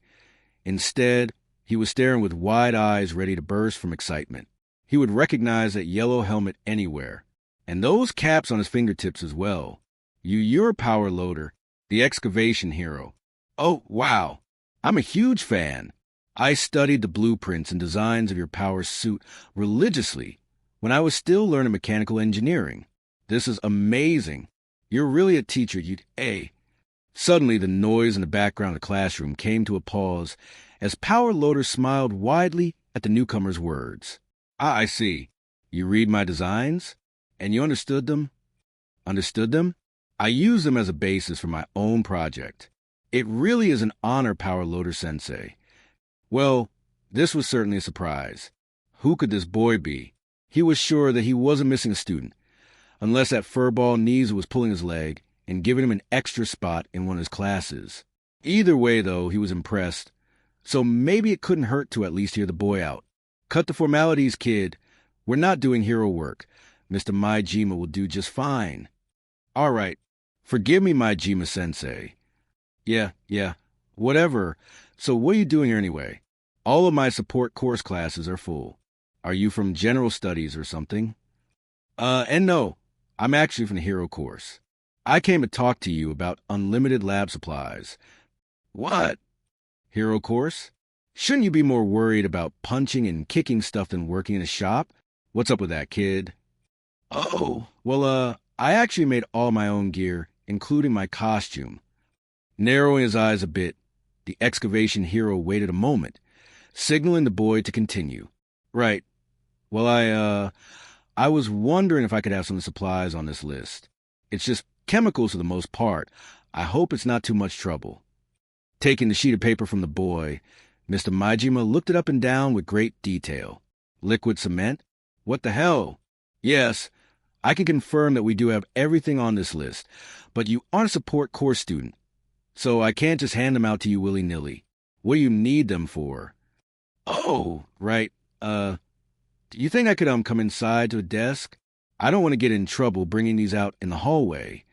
Instead, he was staring with wide eyes ready to burst from excitement. He would recognize that yellow helmet anywhere, and those caps on his fingertips as well. You're a power loader, the excavation hero. Oh, wow. I'm a huge fan. I studied the blueprints and designs of your power suit religiously when I was still learning mechanical engineering. This is amazing. You're really a teacher, Hey. Suddenly, the noise in the background of the classroom came to a pause as Power Loader smiled widely at the newcomer's words. "Ah, I see. You read my designs? And you understood them?" "Understood them? I use them as a basis for my own project. It really is an honor, Power Loader Sensei." Well, this was certainly a surprise. Who could this boy be? He was sure that he wasn't missing a student, unless that furball Nizu was pulling his leg and giving him an extra spot in one of his classes. Either way, though, he was impressed, so maybe it couldn't hurt to at least hear the boy out. "Cut the formalities, kid. We're not doing hero work. Mr. Maijima will do just fine." "All right. Forgive me, Maijima-sensei." Yeah, whatever. So what are you doing here anyway?" "All of my support course classes are full. Are you from General Studies or something?" And no, I'm actually from the hero course. I came to talk to you about unlimited lab supplies." "What? Hero course? Shouldn't you be more worried about punching and kicking stuff than working in a shop? What's up with that, kid?" "Oh, well, I actually made all my own gear, including my costume." Narrowing his eyes a bit, the excavation hero waited a moment, signaling the boy to continue. "Right. Well, I was wondering if I could have some supplies on this list. It's just chemicals for the most part. I hope it's not too much trouble." Taking the sheet of paper from the boy, Mr. Maijima looked it up and down with great detail. "Liquid cement? What the hell? Yes, I can confirm that we do have everything on this list, but you aren't a support course student, so I can't just hand them out to you willy-nilly. What do you need them for?" "Oh, right. Do you think I could come inside to a desk?" I don't want to get in trouble bringing these out in the hallway.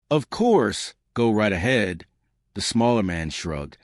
Of course, go right ahead, the smaller man shrugged,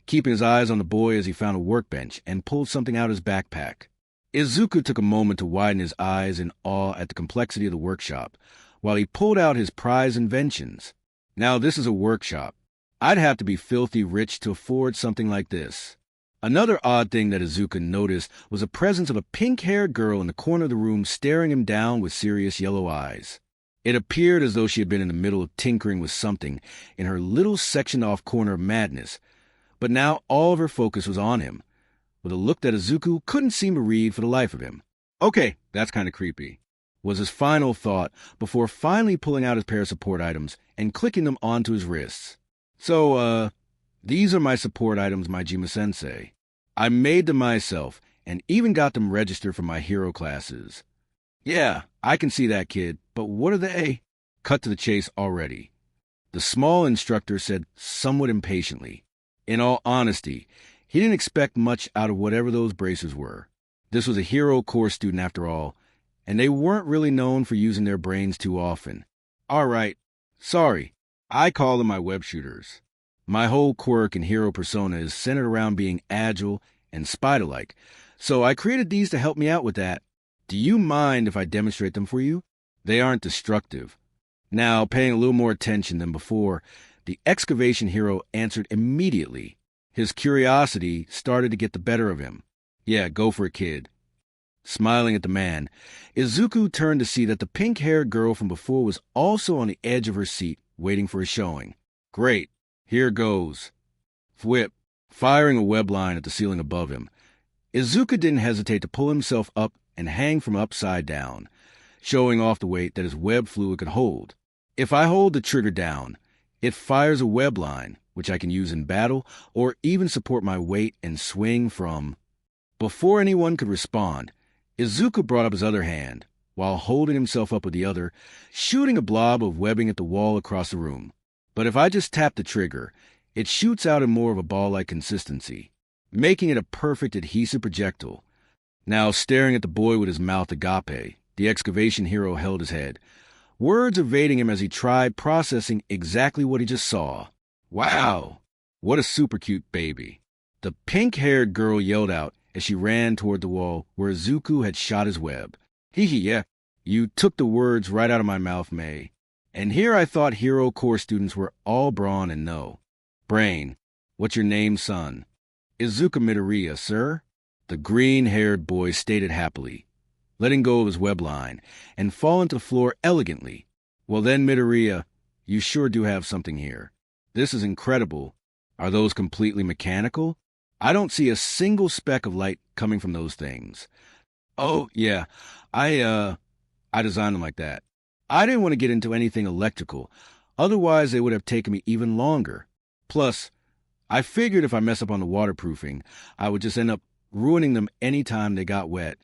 keeping his eyes on the boy as he found a workbench and pulled something out of his backpack. Izuku took a moment to widen his eyes in awe at the complexity of the workshop, while he pulled out his prize inventions. Now this is a workshop. I'd have to be filthy rich to afford something like this. Another odd thing that Izuku noticed was the presence of a pink-haired girl in the corner of the room staring him down with serious yellow eyes. It appeared as though she had been in the middle of tinkering with something in her little sectioned-off corner of madness, but now all of her focus was on him, with a look that Izuku couldn't seem to read for the life of him. Okay, that's kind of creepy, was his final thought before finally pulling out his pair of support items and clicking them onto his wrists. So, these are my support items, Majima-sensei. I made them myself and even got them registered for my hero classes. Yeah, I can see that, kid, but what are they? Cut to the chase already. The small instructor said somewhat impatiently. In all honesty, he didn't expect much out of whatever those bracers were. This was a hero course student after all, and they weren't really known for using their brains too often. All right, sorry, I call them my web shooters. My whole quirk and hero persona is centered around being agile and spider-like, so I created these to help me out with that. Do you mind if I demonstrate them for you? They aren't destructive. Now, paying a little more attention than before, the excavation hero answered immediately. His curiosity started to get the better of him. Yeah, go for it, kid. Smiling at the man, Izuku turned to see that the pink-haired girl from before was also on the edge of her seat, waiting for a showing. Great. Here goes. Whip, firing a web line at the ceiling above him. Izuku didn't hesitate to pull himself up and hang from upside down, showing off the weight that his web fluid could hold. If I hold the trigger down, it fires a web line, which I can use in battle or even support my weight and swing from. Before anyone could respond, Izuku brought up his other hand, while holding himself up with the other, shooting a blob of webbing at the wall across the room. But if I just tap the trigger, it shoots out in more of a ball-like consistency, making it a perfect adhesive projectile. Now, staring at the boy with his mouth agape, the excavation hero held his head, words evading him as he tried processing exactly what he just saw. Wow! What a super cute baby. The pink-haired girl yelled out as she ran toward the wall where Izuku had shot his web. Hee hee, yeah. You took the words right out of my mouth, May. And here I thought hero core students were all brawn and no. Brain, what's your name, son? Izuku Midoriya, sir. The green-haired boy stated happily, letting go of his web line, and falling to the floor elegantly. Well then, Midoriya, you sure do have something here. This is incredible. Are those completely mechanical? I don't see a single speck of light coming from those things. Oh, yeah, I designed them like that. I didn't want to get into anything electrical, otherwise they would have taken me even longer. Plus, I figured if I mess up on the waterproofing, I would just end up ruining them any time they got wet.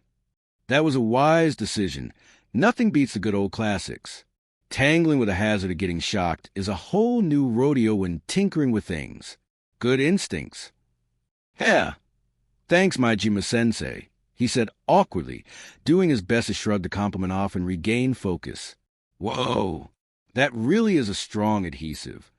That was a wise decision. Nothing beats the good old classics. Tangling with the hazard of getting shocked is a whole new rodeo when tinkering with things. Good instincts. Yeah. Thanks, Majima-sensei, he said awkwardly, doing his best to shrug the compliment off and regain focus. Whoa, that really is a strong adhesive.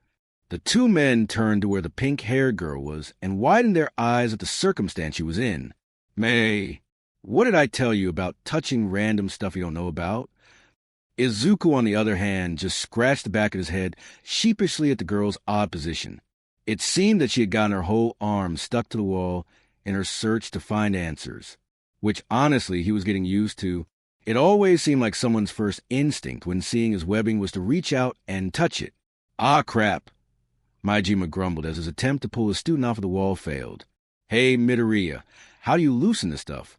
The two men turned to where the pink-haired girl was and widened their eyes at the circumstance she was in. May, what did I tell you about touching random stuff you don't know about? Izuku, on the other hand, just scratched the back of his head sheepishly at the girl's odd position. It seemed that she had gotten her whole arm stuck to the wall in her search to find answers, which honestly he was getting used to. It always seemed like someone's first instinct when seeing his webbing was to reach out and touch it. Ah, crap, Majima grumbled as his attempt to pull a student off of the wall failed. Hey, Midoriya, how do you loosen this stuff?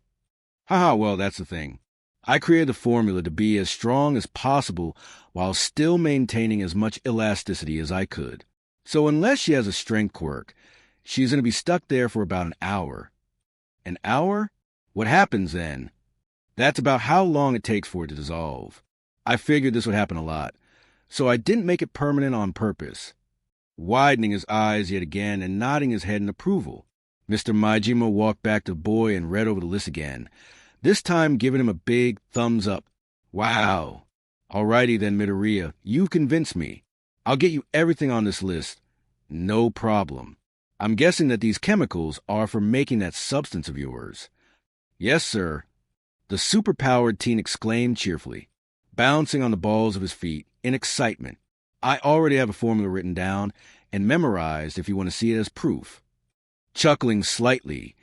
Haha, well, that's the thing. I created the formula to be as strong as possible while still maintaining as much elasticity as I could. So unless she has a strength quirk, she's going to be stuck there for about an hour. An hour? What happens then? That's about how long it takes for it to dissolve. I figured this would happen a lot, so I didn't make it permanent on purpose. Widening his eyes yet again and nodding his head in approval, Mr. Majima walked back to the boy and read over the list again, this time giving him a big thumbs up, Wow. Alrighty then, Midoriya, you've convinced me. I'll get you everything on this list. No problem. I'm guessing that these chemicals are for making that substance of yours. Yes, sir. The superpowered teen exclaimed cheerfully, bouncing on the balls of his feet in excitement. I already have a formula written down and memorized if you want to see it as proof. Chuckling slightly,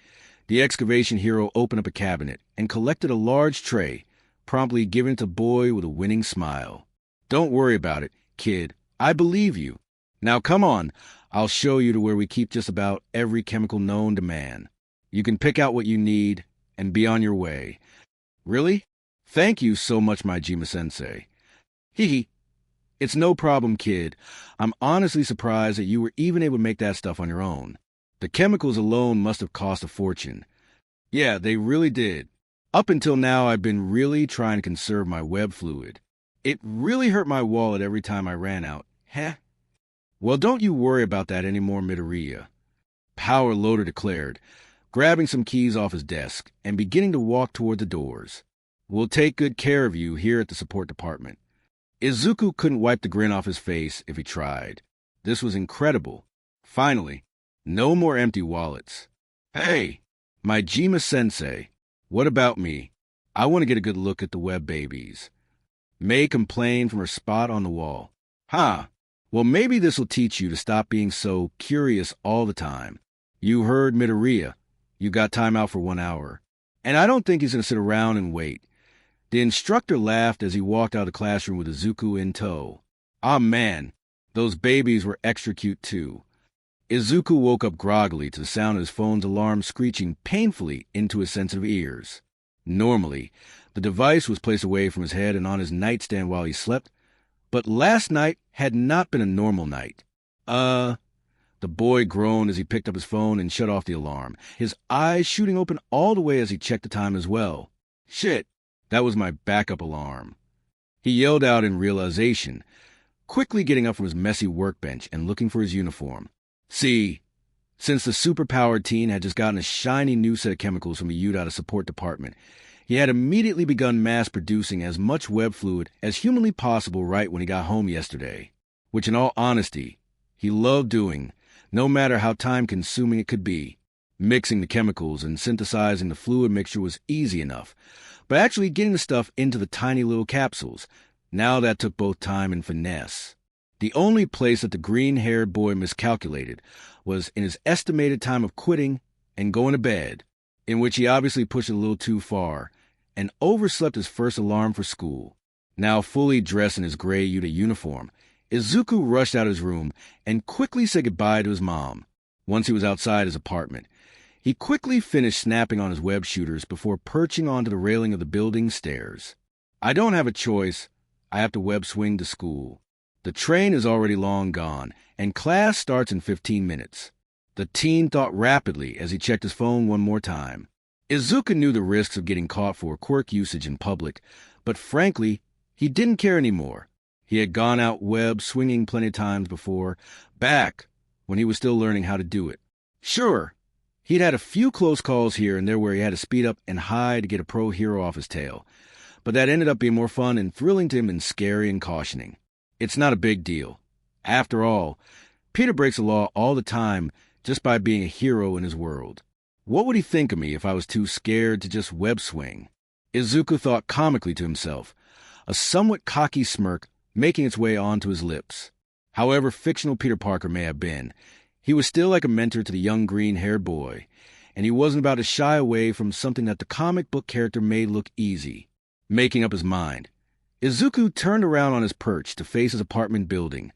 the excavation hero opened up a cabinet and collected a large tray, promptly giving it to the boy with a winning smile. Don't worry about it, kid. I believe you. Now come on, I'll show you to where we keep just about every chemical known to man. You can pick out what you need and be on your way. Really? Thank you so much, my Jima-sensei. Hee. It's no problem, kid. I'm honestly surprised that you were even able to make that stuff on your own. The chemicals alone must have cost a fortune. Yeah, they really did. Up until now, I've been really trying to conserve my web fluid. It really hurt my wallet every time I ran out. Heh? Well, don't you worry about that anymore, Midoriya. Power Loader declared, grabbing some keys off his desk and beginning to walk toward the doors. We'll take good care of you here at the support department. Izuku couldn't wipe the grin off his face if he tried. This was incredible. Finally, no more empty wallets. Hey, my Jima-sensei, what about me? I want to get a good look at the web babies. Mei complained from her spot on the wall. Huh. Well, maybe this will teach you to stop being so curious all the time. You heard Midoriya. You got time out for 1 hour. And I don't think he's going to sit around and wait. The instructor laughed as he walked out of the classroom with Izuku in tow. Ah, man, those babies were extra cute too. Izuku woke up groggily to the sound of his phone's alarm screeching painfully into his sensitive ears. Normally, the device was placed away from his head and on his nightstand while he slept, but last night had not been a normal night. The boy groaned as he picked up his phone and shut off the alarm, his eyes shooting open all the way as he checked the time as well. Shit, that was my backup alarm. He yelled out in realization, quickly getting up from his messy workbench and looking for his uniform. See, since the superpowered teen had just gotten a shiny new set of chemicals from the UDOT support department, he had immediately begun mass-producing as much web fluid as humanly possible right when he got home yesterday, which in all honesty, he loved doing, no matter how time-consuming it could be. Mixing the chemicals and synthesizing the fluid mixture was easy enough, but actually getting the stuff into the tiny little capsules, now that took both time and finesse. The only place that the green-haired boy miscalculated was in his estimated time of quitting and going to bed, in which he obviously pushed it a little too far, and overslept his first alarm for school. Now fully dressed in his gray UDA uniform, Izuku rushed out of his room and quickly said goodbye to his mom. Once he was outside his apartment, he quickly finished snapping on his web shooters before perching onto the railing of the building's stairs. I don't have a choice. I have to web swing to school. The train is already long gone, and class starts in 15 minutes. The teen thought rapidly as he checked his phone one more time. Izuku knew the risks of getting caught for quirk usage in public, but frankly, he didn't care anymore. He had gone out web swinging plenty of times before, back when he was still learning how to do it. Sure, he'd had a few close calls here and there where he had to speed up and hide to get a pro hero off his tail, but that ended up being more fun and thrilling to him than scary and cautioning. It's not a big deal. After all, Peter breaks the law all the time just by being a hero in his world. What would he think of me if I was too scared to just web swing? Izuku thought comically to himself, a somewhat cocky smirk making its way onto his lips. However fictional Peter Parker may have been, he was still like a mentor to the young green-haired boy, and he wasn't about to shy away from something that the comic book character made look easy. Making up his mind, Izuku turned around on his perch to face his apartment building,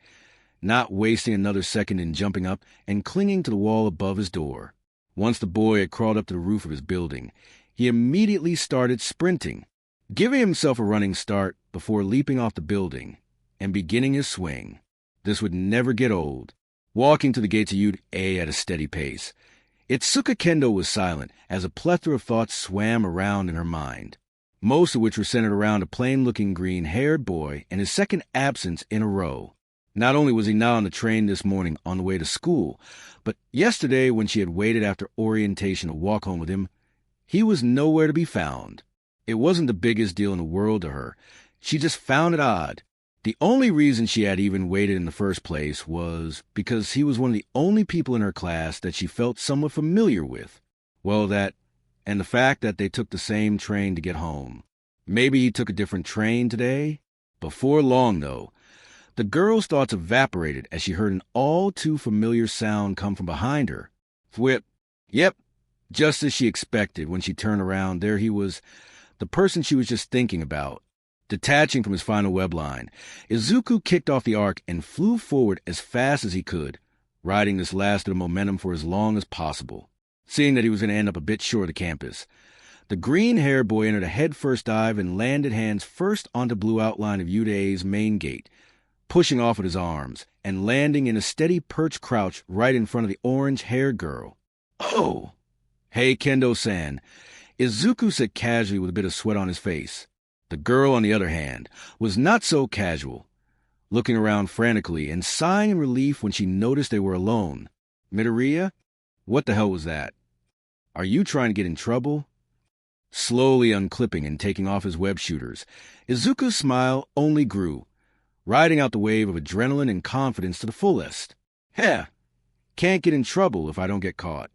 not wasting another second in jumping up and clinging to the wall above his door. Once the boy had crawled up to the roof of his building, he immediately started sprinting, giving himself a running start before leaping off the building and beginning his swing. This would never get old. Walking to the gates of UA at a steady pace, Itsuka Kendo was silent as a plethora of thoughts swam around in her mind, most of which were centered around a plain-looking green-haired boy and his second absence in a row. Not only was he not on the train this morning on the way to school, but yesterday when she had waited after orientation to walk home with him, he was nowhere to be found. It wasn't the biggest deal in the world to her, She just found it odd. The only reason she had even waited in the first place was because he was one of the only people in her class that she felt somewhat familiar with. Well, and the fact that they took the same train to get home. Maybe he took a different train today? Before long, though, the girl's thoughts evaporated as she heard an all-too-familiar sound come from behind her. Whip. Yep, just as she expected. When she turned around, there he was, the person she was just thinking about. Detaching from his final web line, Izuku kicked off the arc and flew forward as fast as he could, riding this last bit of momentum for as long as possible. Seeing that he was going to end up a bit short of the campus, the green-haired boy entered a head-first dive and landed hands first on the blue outline of Yude's main gate, pushing off with his arms and landing in a steady perch crouch right in front of the orange-haired girl. Oh! Hey, Kendo-san, Izuku said casually with a bit of sweat on his face. The girl, on the other hand, was not so casual, looking around frantically and sighing in relief when she noticed they were alone. Midoriya? What the hell was that? Are you trying to get in trouble? Slowly unclipping and taking off his web shooters, Izuku's smile only grew, riding out the wave of adrenaline and confidence to the fullest. Heh! Can't get in trouble if I don't get caught.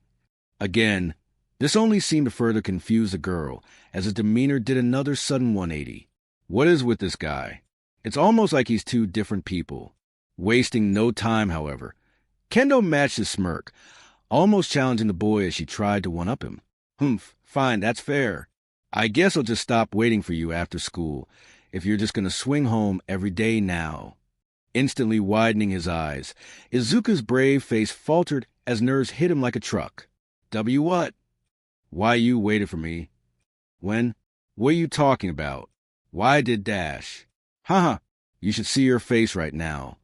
Again, this only seemed to further confuse the girl, as his demeanor did another sudden 180. What is with this guy? It's almost like he's two different people. Wasting no time, however, Kendo matched his smirk, almost challenging the boy as she tried to one-up him. Humph, fine, that's fair. I guess I'll just stop waiting for you after school, if you're just going to swing home every day now. Instantly widening his eyes, Izuku's brave face faltered as nerves hit him like a truck. W what? Why you waited for me? When? What are you talking about? Why did dash? Haha, you should see your face right now.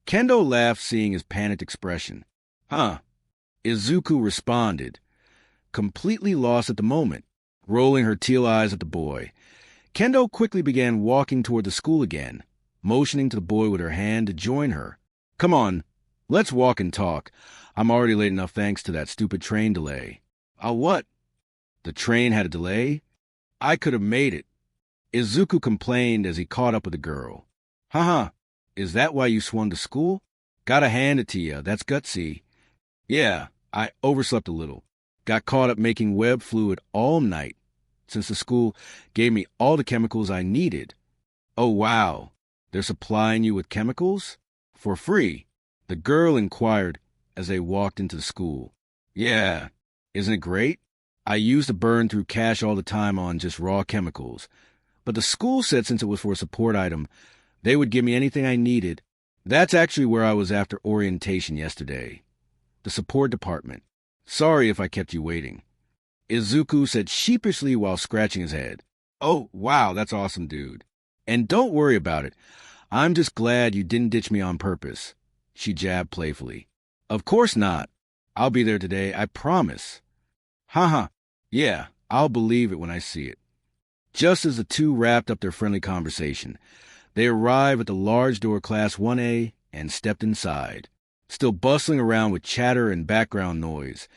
Kendo laughed, seeing his panicked expression. Huh. Izuku responded, completely lost at the moment, rolling her teal eyes at the boy. Kendo quickly began walking toward the school again, motioning to the boy with her hand to join her. Come on, let's walk and talk. I'm already late enough thanks to that stupid train delay. What? The train had a delay? I could have made it. Izuku complained as he caught up with the girl. Haha, is that why you swung to school? Gotta hand it to ya, that's gutsy. Yeah, I overslept a little. Got caught up making web fluid all night, since the school gave me all the chemicals I needed. Oh wow, they're supplying you with chemicals? For free? The girl inquired as they walked into the school. Yeah, isn't it great? I used to burn through cash all the time on just raw chemicals, but the school said since it was for a support item, they would give me anything I needed. That's actually where I was after orientation yesterday. The support department. Sorry if I kept you waiting. Izuku said sheepishly while scratching his head. Oh, wow, that's awesome, dude. And don't worry about it. I'm just glad you didn't ditch me on purpose. She jabbed playfully. Of course not. I'll be there today, I promise. Haha. Yeah, I'll believe it when I see it. Just as the two wrapped up their friendly conversation, they arrived at the large door Class 1A and stepped inside. Still bustling around with chatter and background noise,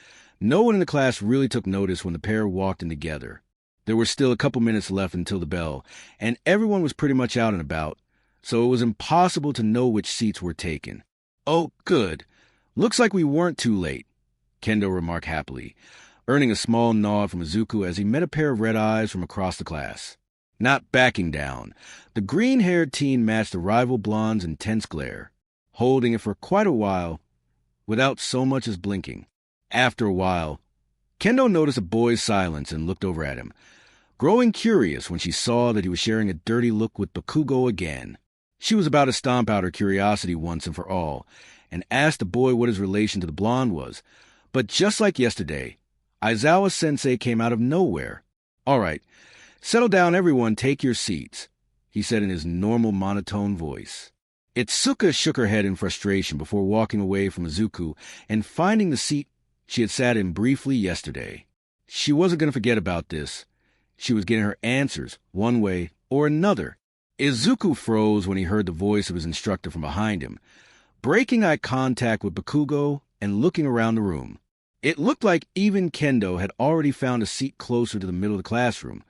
no one in the class really took notice when the pair walked in together. There were still a couple minutes left until the bell, and everyone was pretty much out and about, so it was impossible to know which seats were taken. Oh, good. Looks like we weren't too late, Kendo remarked happily, earning a small nod from Izuku as he met a pair of red eyes from across the class. Not backing down, the green-haired teen matched the rival blonde's intense glare, holding it for quite a while without so much as blinking. After a while, Kendo noticed a boy's silence and looked over at him, growing curious when she saw that he was sharing a dirty look with Bakugo again. She was about to stomp out her curiosity once and for all, and asked the boy what his relation to the blonde was, but just like yesterday, Aizawa-sensei came out of nowhere. All right, settle down everyone, take your seats, he said in his normal monotone voice. Itsuka shook her head in frustration before walking away from Izuku and finding the seat she had sat in briefly yesterday. She wasn't going to forget about this. She was getting her answers, one way or another. Izuku froze when he heard the voice of his instructor from behind him, breaking eye contact with Bakugo and looking around the room. It looked like even Kendo had already found a seat closer to the middle of the classroom.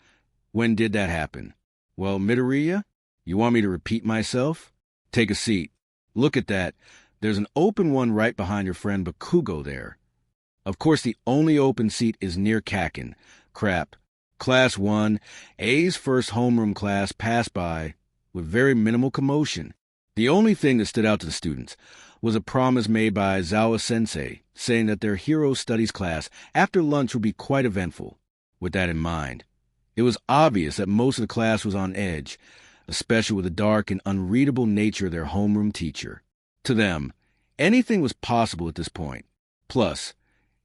When did that happen? Well, Midoriya? You want me to repeat myself? Take a seat. Look at that. There's an open one right behind your friend Bakugo there. Of course, the only open seat is near Kakin. Crap. Class 1, A's first homeroom class passed by with very minimal commotion. The only thing that stood out to the students was a promise made by Zawa-sensei, saying that their hero studies class after lunch would be quite eventful. With that in mind, it was obvious that most of the class was on edge, especially with the dark and unreadable nature of their homeroom teacher. To them, anything was possible at this point. Plus,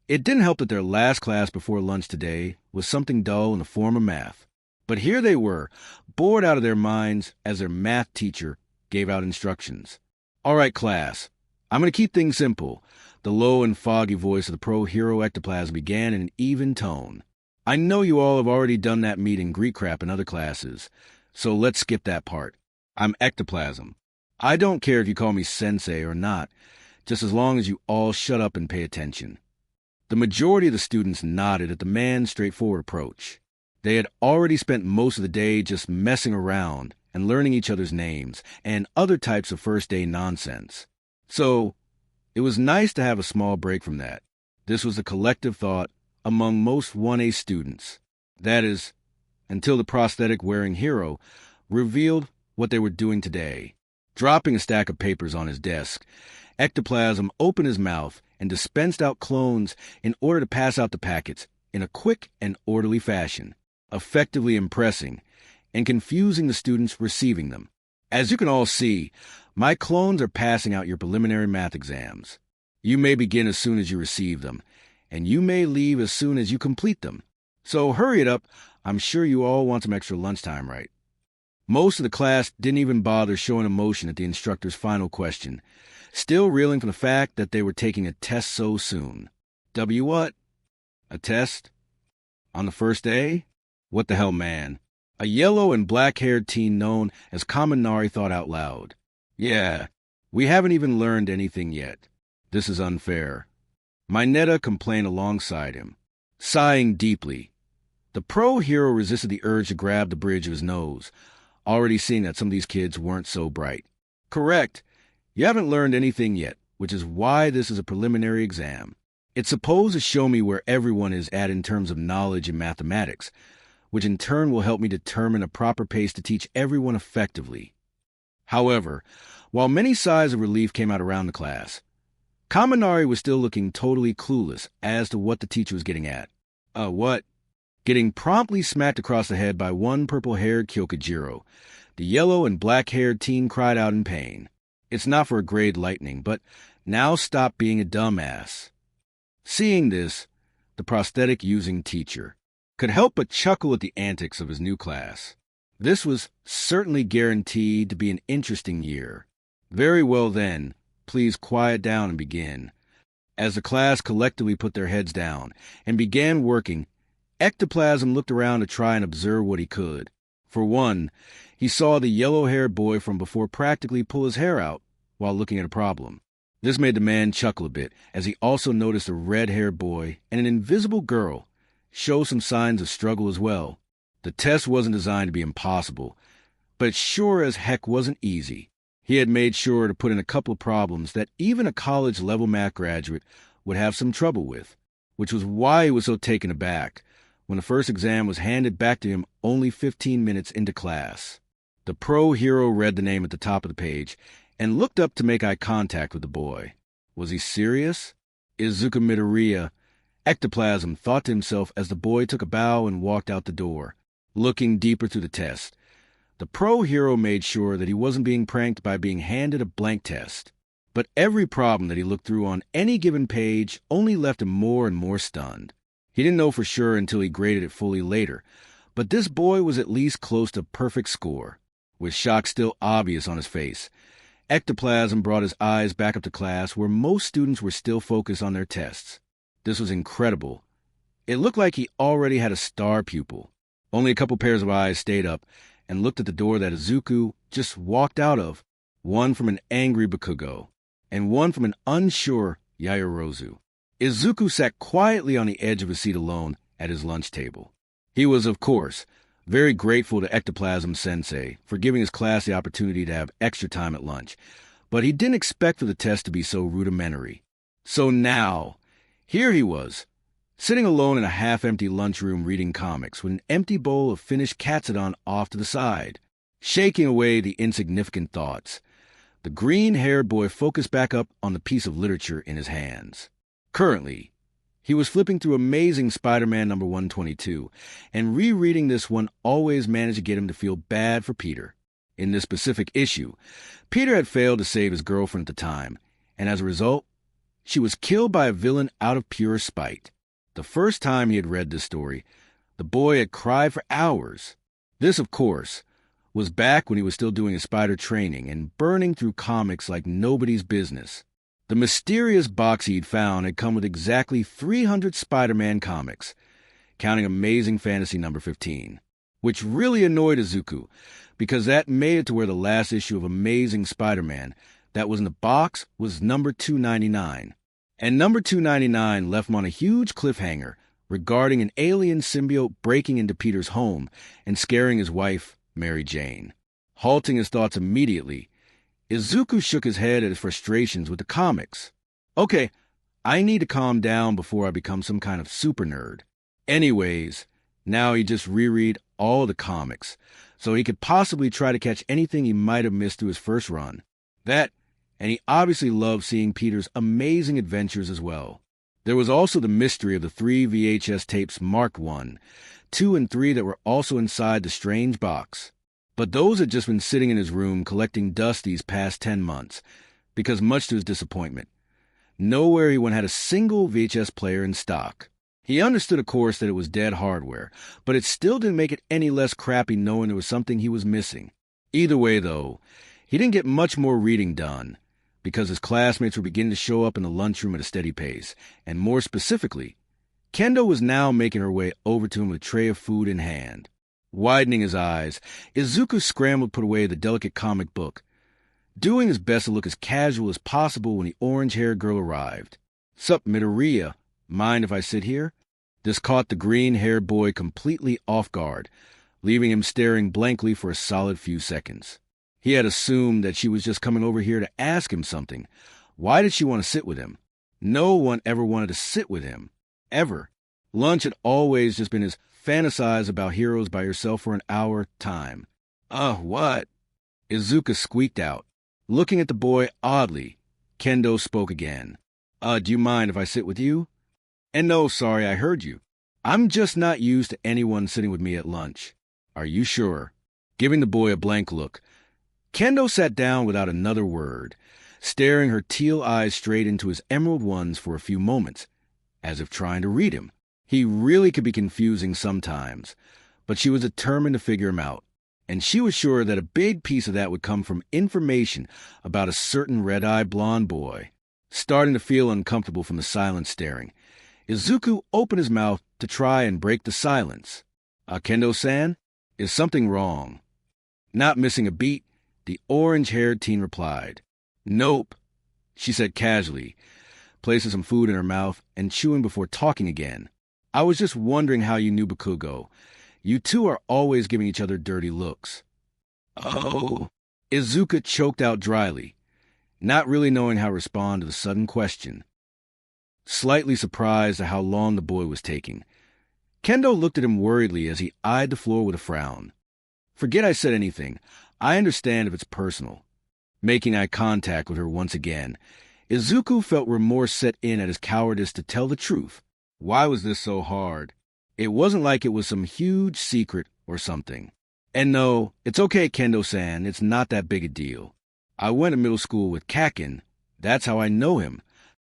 it didn't help that their last class before lunch today was something dull in the form of math. But here they were, bored out of their minds as their math teacher gave out instructions. All right, class, I'm going to keep things simple. The low and foggy voice of the pro-hero ectoplasm began in an even tone. I know you all have already done that meeting Greek crap in other classes, so let's skip that part. I'm ectoplasm. I don't care if you call me sensei or not, just as long as you all shut up and pay attention. The majority of the students nodded at the man's straightforward approach. They had already spent most of the day just messing around and learning each other's names and other types of first-day nonsense. So, it was nice to have a small break from that. This was the collective thought among most 1A students. That is, until the prosthetic-wearing hero revealed what they were doing today. Dropping a stack of papers on his desk, Ectoplasm opened his mouth and dispensed out clones in order to pass out the packets in a quick and orderly fashion, effectively impressing and confusing the students receiving them. As you can all see, my clones are passing out your preliminary math exams. You may begin as soon as you receive them, and you may leave as soon as you complete them. So hurry it up. I'm sure you all want some extra lunchtime, right? Most of the class didn't even bother showing emotion at the instructor's final question, still reeling from the fact that they were taking a test so soon. What? A test? On the first day? What the hell, man? A yellow and black-haired teen known as Kaminari thought out loud. Yeah, we haven't even learned anything yet. This is unfair. Mineta complained alongside him, sighing deeply. The pro-hero resisted the urge to grab the bridge of his nose, already seeing that some of these kids weren't so bright. Correct. You haven't learned anything yet, which is why this is a preliminary exam. It's supposed to show me where everyone is at in terms of knowledge in mathematics, which in turn will help me determine a proper pace to teach everyone effectively. However, while many sighs of relief came out around the class, Kaminari was still looking totally clueless as to what the teacher was getting at. What? Getting promptly smacked across the head by one purple-haired Kyokujiro, the yellow and black-haired teen cried out in pain. It's not for a grade lightning, but now stop being a dumbass. Seeing this, the prosthetic-using teacher could help but chuckle at the antics of his new class. This was certainly guaranteed to be an interesting year. Very well then, please quiet down and begin. As the class collectively put their heads down and began working, Ectoplasm looked around to try and observe what he could. For one, he saw the yellow-haired boy from before practically pull his hair out while looking at a problem. This made the man chuckle a bit, as he also noticed a red-haired boy and an invisible girl show some signs of struggle as well. The test wasn't designed to be impossible, but sure as heck wasn't easy. He had made sure to put in a couple of problems that even a college-level math graduate would have some trouble with, which was why he was so taken aback when the first exam was handed back to him only 15 minutes into class. The pro-hero read the name at the top of the page and looked up to make eye contact with the boy. Was he serious? Izuku Midoriya. Ectoplasm thought to himself as the boy took a bow and walked out the door, looking deeper through the test. The pro-hero made sure that he wasn't being pranked by being handed a blank test. But every problem that he looked through on any given page only left him more and more stunned. He didn't know for sure until he graded it fully later, but this boy was at least close to perfect score. With shock still obvious on his face, Ectoplasm brought his eyes back up to class where most students were still focused on their tests. This was incredible. It looked like he already had a star pupil. Only a couple pairs of eyes stayed up and looked at the door that Izuku just walked out of, one from an angry Bakugo, and one from an unsure Yaoyorozu. Izuku sat quietly on the edge of his seat alone at his lunch table. He was, of course, very grateful to Ectoplasm Sensei for giving his class the opportunity to have extra time at lunch, but he didn't expect for the test to be so rudimentary. So now, here he was, sitting alone in a half-empty lunchroom reading comics with an empty bowl of finished Katsudon off to the side. Shaking away the insignificant thoughts, the green-haired boy focused back up on the piece of literature in his hands. Currently, he was flipping through Amazing Spider-Man number 122, and rereading this one always managed to get him to feel bad for Peter. In this specific issue, Peter had failed to save his girlfriend at the time, and as a result, she was killed by a villain out of pure spite. The first time he had read this story, the boy had cried for hours. This, of course, was back when he was still doing his spider training and burning through comics like nobody's business. The mysterious box he'd found had come with exactly 300 Spider-Man comics, counting Amazing Fantasy number 15, which really annoyed Izuku, because that made it to where the last issue of Amazing Spider-Man that was in the box was number 299. And number 299 left him on a huge cliffhanger regarding an alien symbiote breaking into Peter's home and scaring his wife, Mary Jane. Halting his thoughts immediately, Izuku shook his head at his frustrations with the comics. Okay, I need to calm down before I become some kind of super nerd. Anyways, now he just reread all the comics, so he could possibly try to catch anything he might have missed through his first run. That, and he obviously loved seeing Peter's amazing adventures as well. There was also the mystery of the 3 VHS tapes marked 1, 2, and 3 that were also inside the strange box. But those had just been sitting in his room collecting dust these past 10 months, because much to his disappointment, nowhere he had a single VHS player in stock. He understood, of course, that it was dead hardware, but it still didn't make it any less crappy knowing there was something he was missing. Either way, though, he didn't get much more reading done, because his classmates were beginning to show up in the lunchroom at a steady pace, and more specifically, Kendo was now making her way over to him with a tray of food in hand. Widening his eyes, Izuku scrambled to put away the delicate comic book, doing his best to look as casual as possible when the orange-haired girl arrived. "Sup, Midoriya, mind if I sit here?" This caught the green-haired boy completely off guard, leaving him staring blankly for a solid few seconds. He had assumed that she was just coming over here to ask him something. Why did she want to sit with him? No one ever wanted to sit with him. Ever. Lunch had always just been his fantasize about heroes by yourself for an hour time. What? Izuku squeaked out. Looking at the boy oddly, Kendo spoke again. Do you mind if I sit with you? And no, sorry, I heard you. I'm just not used to anyone sitting with me at lunch. Are you sure? Giving the boy a blank look, Kendo sat down without another word, staring her teal eyes straight into his emerald ones for a few moments, as if trying to read him. He really could be confusing sometimes, but she was determined to figure him out, and she was sure that a big piece of that would come from information about a certain red-eyed blonde boy. Starting to feel uncomfortable from the silent staring, Izuku opened his mouth to try and break the silence. Kendo-san, is something wrong? Not missing a beat, the orange-haired teen replied. Nope, she said casually, placing some food in her mouth and chewing before talking again. I was just wondering how you knew Bakugo. You two are always giving each other dirty looks. Oh, Izuku choked out dryly, not really knowing how to respond to the sudden question. Slightly surprised at how long the boy was taking, Kendo looked at him worriedly as he eyed the floor with a frown. Forget I said anything. I understand if it's personal. Making eye contact with her once again, Izuku felt remorse set in at his cowardice to tell the truth. Why was this so hard? It wasn't like it was some huge secret or something. And no, it's okay, Kendo-san, it's not that big a deal. I went to middle school with Kakin. That's how I know him.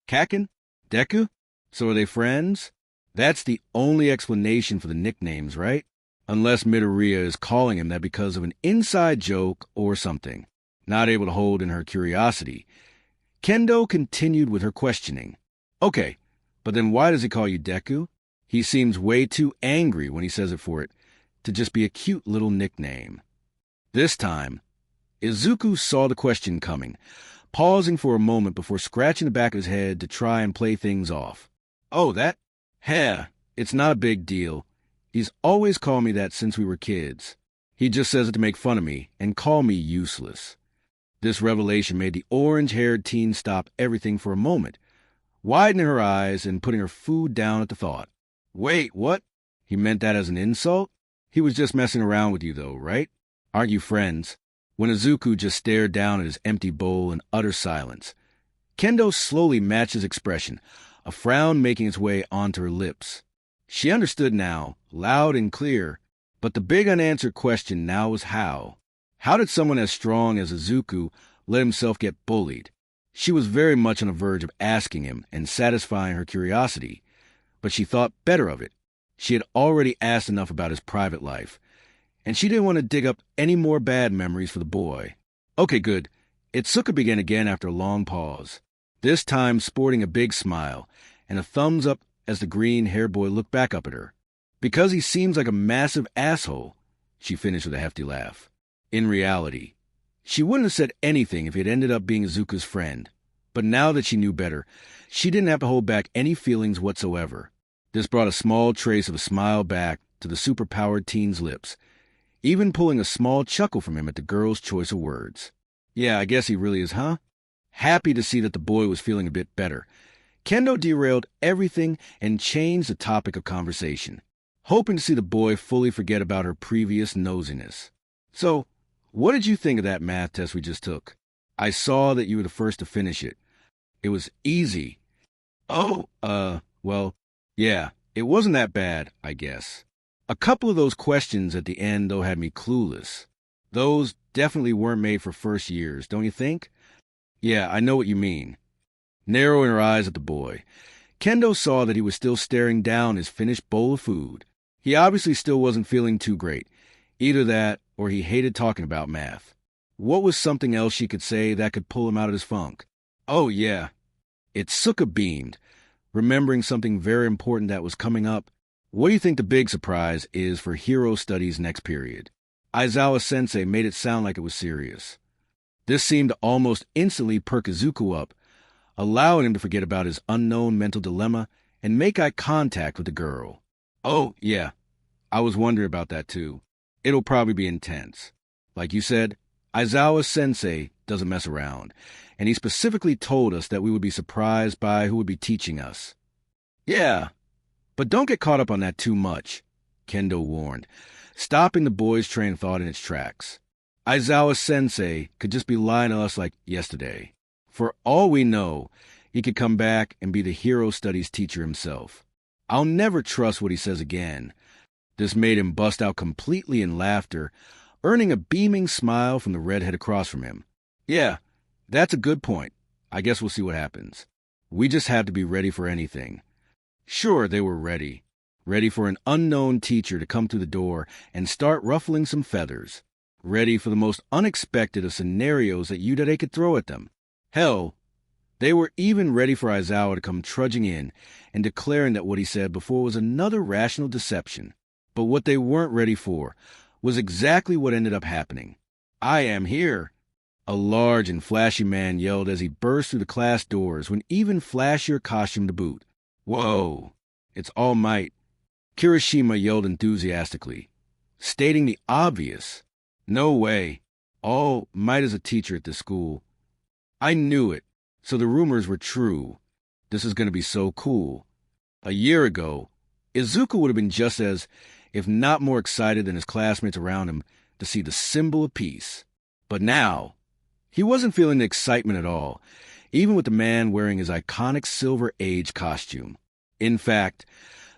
Kakin? Deku? So are they friends? That's the only explanation for the nicknames, right? Unless Midoriya is calling him that because of an inside joke or something. Not able to hold in her curiosity, Kendo continued with her questioning. Okay, but then why does he call you Deku? He seems way too angry when he says it for it to just be a cute little nickname. This time, Izuku saw the question coming, pausing for a moment before scratching the back of his head to try and play things off. Oh, that? Heh, it's not a big deal. He's always called me that since we were kids. He just says it to make fun of me and call me useless. This revelation made the orange-haired teen stop everything for a moment, widening her eyes and putting her food down at the thought. Wait, what? He meant that as an insult? He was just messing around with you, though, right? Aren't you friends? When Izuku just stared down at his empty bowl in utter silence, Kendo slowly matched his expression, a frown making its way onto her lips. She understood now, loud and clear, but the big unanswered question now was how. How did someone as strong as Izuku let himself get bullied? She was very much on the verge of asking him and satisfying her curiosity, but she thought better of it. She had already asked enough about his private life, and she didn't want to dig up any more bad memories for the boy. Okay, good. Izuku began again after a long pause, this time sporting a big smile and a thumbs up as the green-haired boy looked back up at her. Because he seems like a massive asshole, she finished with a hefty laugh. In reality, she wouldn't have said anything if it ended up being Izuku's friend, but now that she knew better, she didn't have to hold back any feelings whatsoever. This brought a small trace of a smile back to the superpowered teen's lips, even pulling a small chuckle from him at the girl's choice of words. Yeah, I guess he really is, huh? Happy to see that the boy was feeling a bit better, Kendo derailed everything and changed the topic of conversation, hoping to see the boy fully forget about her previous nosiness. So, what did you think of that math test we just took? I saw that you were the first to finish it. It was easy. Oh, well, yeah, it wasn't that bad, I guess. A couple of those questions at the end, though, had me clueless. Those definitely weren't made for first years, don't you think? Yeah, I know what you mean. Narrowing her eyes at the boy, Kendo saw that he was still staring down his finished bowl of food. He obviously still wasn't feeling too great. Either that, or he hated talking about math. What was something else she could say that could pull him out of his funk? Oh, yeah. Izuku beamed, remembering something very important that was coming up. What do you think the big surprise is for Hero Studies next period? Aizawa-sensei made it sound like it was serious. This seemed to almost instantly perk Izuku up, allowing him to forget about his unknown mental dilemma and make eye contact with the girl. Oh, yeah, I was wondering about that too. It'll probably be intense. Like you said, Aizawa-sensei doesn't mess around, and he specifically told us that we would be surprised by who would be teaching us. Yeah, but don't get caught up on that too much, Kendo warned, stopping the boy's train of thought in its tracks. Aizawa-sensei could just be lying to us like yesterday. For all we know, he could come back and be the Hero Studies teacher himself. I'll never trust what he says again. This made him bust out completely in laughter, earning a beaming smile from the redhead across from him. Yeah, that's a good point. I guess we'll see what happens. We just have to be ready for anything. Sure, they were ready. Ready for an unknown teacher to come through the door and start ruffling some feathers. Ready for the most unexpected of scenarios that Yudere could throw at them. Hell, they were even ready for Aizawa to come trudging in and declaring that what he said before was another rational deception. But what they weren't ready for was exactly what ended up happening. I am here, a large and flashy man yelled as he burst through the class doors with an even flashier costume to boot. Whoa, it's All Might, Kirishima yelled enthusiastically, stating the obvious. No way, All Might is a teacher at this school. I knew it, so the rumors were true. This is going to be so cool. A year ago, Izuku would have been just as, if not more excited than his classmates around him to see the symbol of peace. But now, he wasn't feeling the excitement at all, even with the man wearing his iconic Silver Age costume. In fact,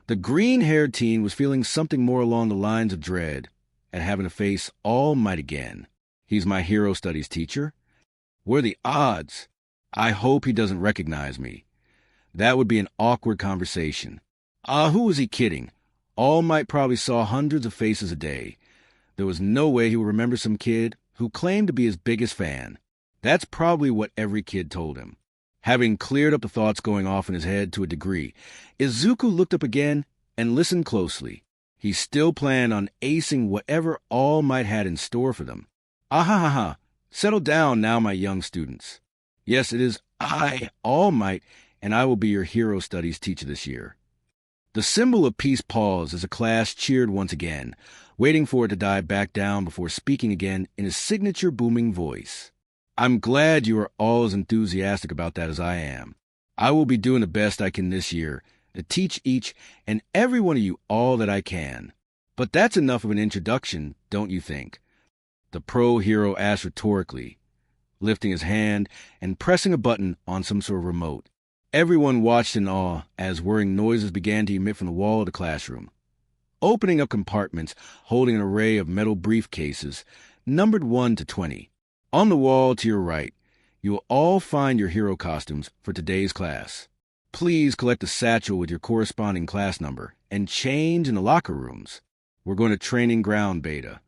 the green-haired teen was feeling something more along the lines of dread at having to face All Might again. He's my Hero Studies teacher. What are the odds? I hope he doesn't recognize me. That would be an awkward conversation. Who was he kidding? All Might probably saw hundreds of faces a day. There was no way he would remember some kid who claimed to be his biggest fan. That's probably what every kid told him. Having cleared up the thoughts going off in his head to a degree, Izuku looked up again and listened closely. He still planned on acing whatever All Might had in store for them. Ahahaha. Settle down now, my young students. Yes, it is I, All Might, and I will be your Hero Studies teacher this year. The symbol of peace paused as the class cheered once again, waiting for it to die back down before speaking again in his signature booming voice. I'm glad you are all as enthusiastic about that as I am. I will be doing the best I can this year to teach each and every one of you all that I can. But that's enough of an introduction, don't you think? The pro hero asked rhetorically, lifting his hand and pressing a button on some sort of remote. Everyone watched in awe as whirring noises began to emit from the wall of the classroom. Opening up compartments holding an array of metal briefcases, numbered 1 to 20. On the wall to your right, you will all find your hero costumes for today's class. Please collect a satchel with your corresponding class number and change in the locker rooms. We're going to training ground beta.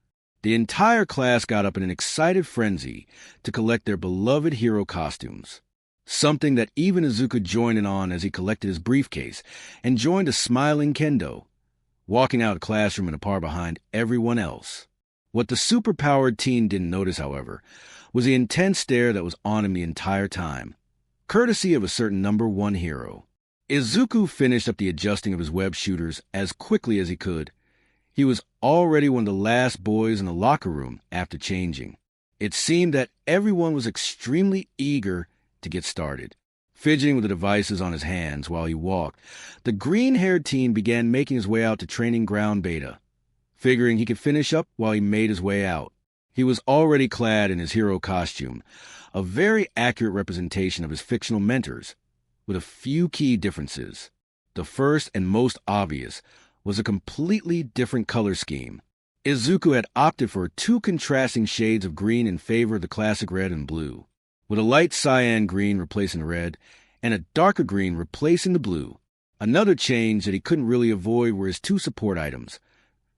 The entire class got up in an excited frenzy to collect their beloved hero costumes. Something that even Izuku joined in on as he collected his briefcase and joined a smiling Kendo, walking out of the classroom in a par behind everyone else. What the superpowered teen didn't notice, however, was the intense stare that was on him the entire time, courtesy of a certain number 1 hero. Izuku finished up the adjusting of his web shooters as quickly as he could. He was already one of the last boys in the locker room after changing. It seemed that everyone was extremely eager to get started. Fidgeting with the devices on his hands while he walked, the green-haired teen began making his way out to training ground beta, figuring he could finish up while he made his way out. He was already clad in his hero costume, a very accurate representation of his fictional mentors, with a few key differences. The first and most obvious was a completely different color scheme. Izuku had opted for 2 contrasting shades of green in favor of the classic red and blue, with a light cyan green replacing the red, and a darker green replacing the blue. Another change that he couldn't really avoid were his 2 support items,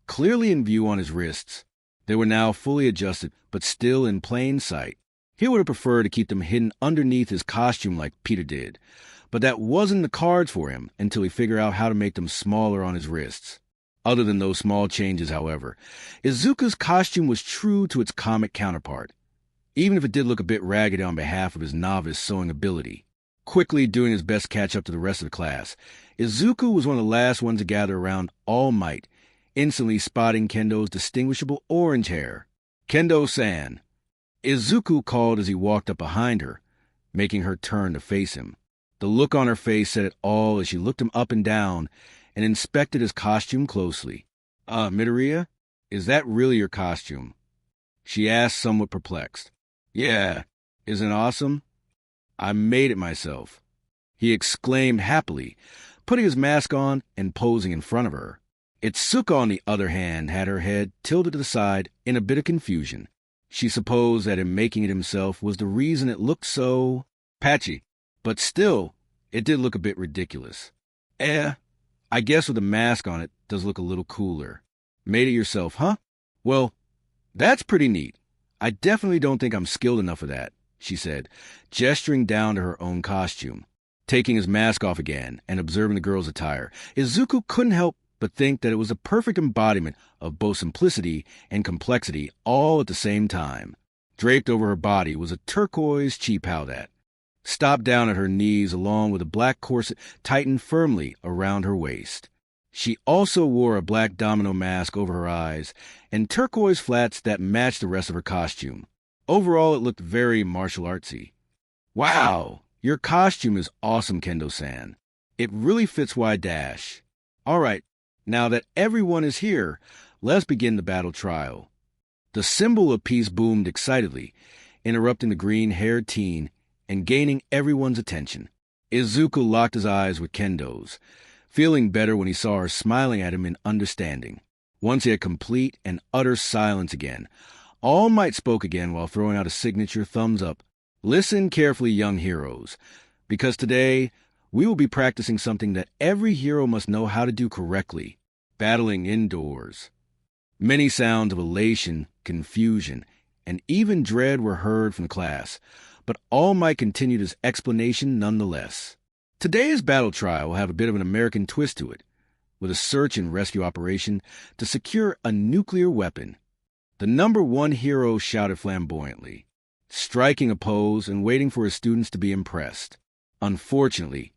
clearly in view on his wrists. They were now fully adjusted, but still in plain sight. He would have preferred to keep them hidden underneath his costume like Peter did, but that wasn't in the cards for him until he figured out how to make them smaller on his wrists. Other than those small changes, however, Izuku's costume was true to its comic counterpart, even if it did look a bit ragged on behalf of his novice sewing ability. Quickly doing his best to catch up to the rest of the class, Izuku was one of the last ones to gather around All Might, instantly spotting Kendo's distinguishable orange hair. "Kendo-san," Izuku called as he walked up behind her, making her turn to face him. The look on her face said it all as she looked him up and down and inspected his costume closely. Midoriya, is that really your costume?" she asked, somewhat perplexed. "Yeah, isn't it awesome? I made it myself," he exclaimed happily, putting his mask on and posing in front of her. Itsuka, on the other hand, had her head tilted to the side in a bit of confusion. She supposed that him making it himself was the reason it looked so patchy, but still, it did look a bit ridiculous. I guess with a mask on it does look a little cooler. Made it yourself, huh? Well, that's pretty neat. I definitely don't think I'm skilled enough for that, she said, gesturing down to her own costume. Taking his mask off again and observing the girl's attire, Izuku couldn't help but think that it was a perfect embodiment of both simplicity and complexity all at the same time. Draped over her body was a turquoise cheap howdat, stopped down at her knees along with a black corset tightened firmly around her waist. She also wore a black domino mask over her eyes and turquoise flats that matched the rest of her costume. Overall, it looked very martial artsy. "Wow, your costume is awesome, Kendo-san. It really fits Y-Dash. All right, now that everyone is here, let's begin the battle trial." The symbol of peace boomed excitedly, interrupting the green-haired teen and gaining everyone's attention. Izuku locked his eyes with Kendo's, feeling better when he saw her smiling at him in understanding. Once he had complete and utter silence again, All Might spoke again while throwing out a signature thumbs up. "Listen carefully, young heroes, because today we will be practicing something that every hero must know how to do correctly: battling indoors." Many sounds of elation, confusion, and even dread were heard from the class, but All Might continued his explanation nonetheless. Today's battle trial will have a bit of an American twist to it, with a search and rescue operation to secure a nuclear weapon. The number 1 hero shouted flamboyantly, striking a pose and waiting for his students to be impressed. Unfortunately,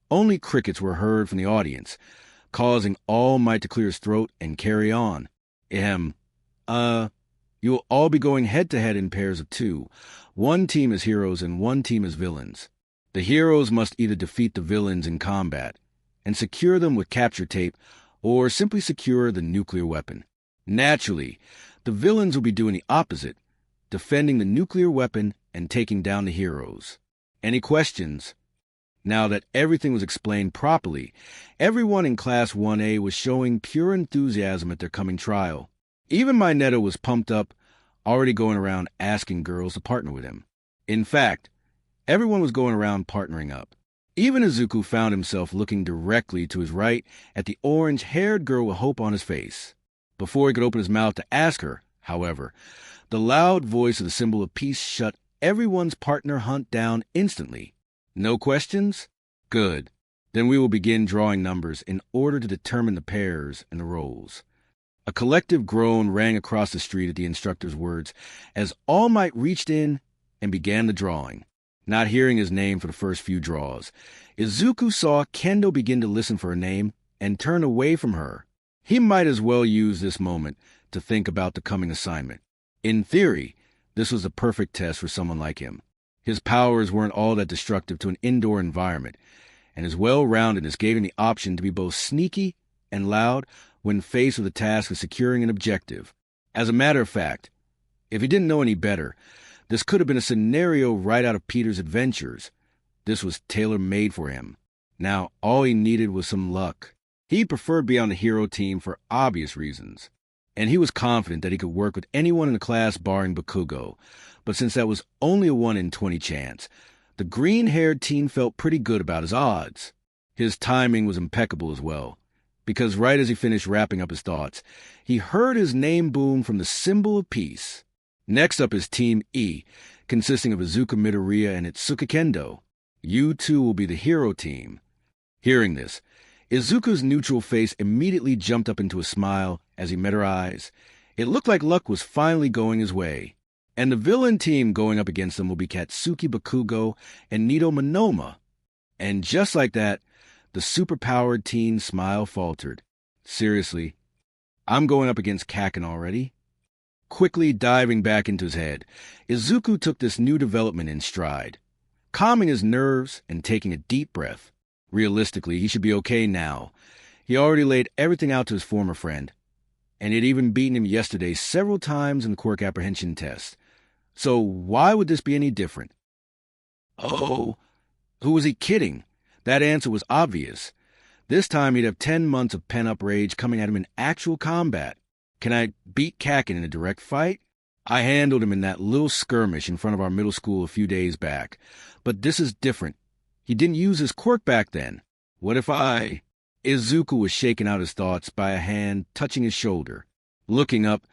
only crickets were heard from the audience, causing All Might to clear his throat and carry on. You will all be going head-to-head in pairs of 2. One team as heroes and one team as villains. The heroes must either defeat the villains in combat and secure them with capture tape, or simply secure the nuclear weapon. Naturally, the villains will be doing the opposite, defending the nuclear weapon and taking down the heroes. Any questions? Now that everything was explained properly, everyone in Class 1A was showing pure enthusiasm at their coming trial. Even Mineta was pumped up, already going around asking girls to partner with him. In fact, everyone was going around partnering up. Even Izuku found himself looking directly to his right at the orange-haired girl with hope on his face. Before he could open his mouth to ask her, however, the loud voice of the symbol of peace shut everyone's partner hunt down instantly. No questions? Good. Then we will begin drawing numbers in order to determine the pairs and the roles. A collective groan rang across the street at the instructor's words as All Might reached in and began the drawing. Not hearing his name for the first few draws, Izuku saw Kendo begin to listen for her name and turn away from her. He might as well use this moment to think about the coming assignment. In theory, this was a perfect test for someone like him. His powers weren't all that destructive to an indoor environment, and his well-roundedness gave him the option to be both sneaky and loud when faced with the task of securing an objective. As a matter of fact, if he didn't know any better, this could have been a scenario right out of Peter's adventures. This was tailor-made for him. Now, all he needed was some luck. He preferred to be on the hero team for obvious reasons, and he was confident that he could work with anyone in the class barring Bakugo. But since that was only a 1 in 20 chance, the green-haired teen felt pretty good about his odds. His timing was impeccable as well, because right as he finished wrapping up his thoughts, he heard his name boom from the symbol of peace. Next up is Team E, consisting of Izuku Midoriya and Itsuka Kendo. You two will be the hero team. Hearing this, Izuku's neutral face immediately jumped up into a smile as he met her eyes. It looked like luck was finally going his way. And the villain team going up against them will be Katsuki Bakugo and Nito Monoma. And just like that, the superpowered teen's smile faltered. Seriously, I'm going up against Kakin already? Quickly diving back into his head, Izuku took this new development in stride, calming his nerves and taking a deep breath. Realistically, he should be okay now. He already laid everything out to his former friend, and he had even beaten him yesterday several times in the quirk apprehension test. So why would this be any different? Oh, who was he kidding? That answer was obvious. This time he'd have 10 months of pent-up rage coming at him in actual combat. Can I beat Kakin in a direct fight? I handled him in that little skirmish in front of our middle school a few days back. But this is different. He didn't use his quirk back then. What if I... Izuku was shaking out his thoughts by a hand touching his shoulder. Looking up,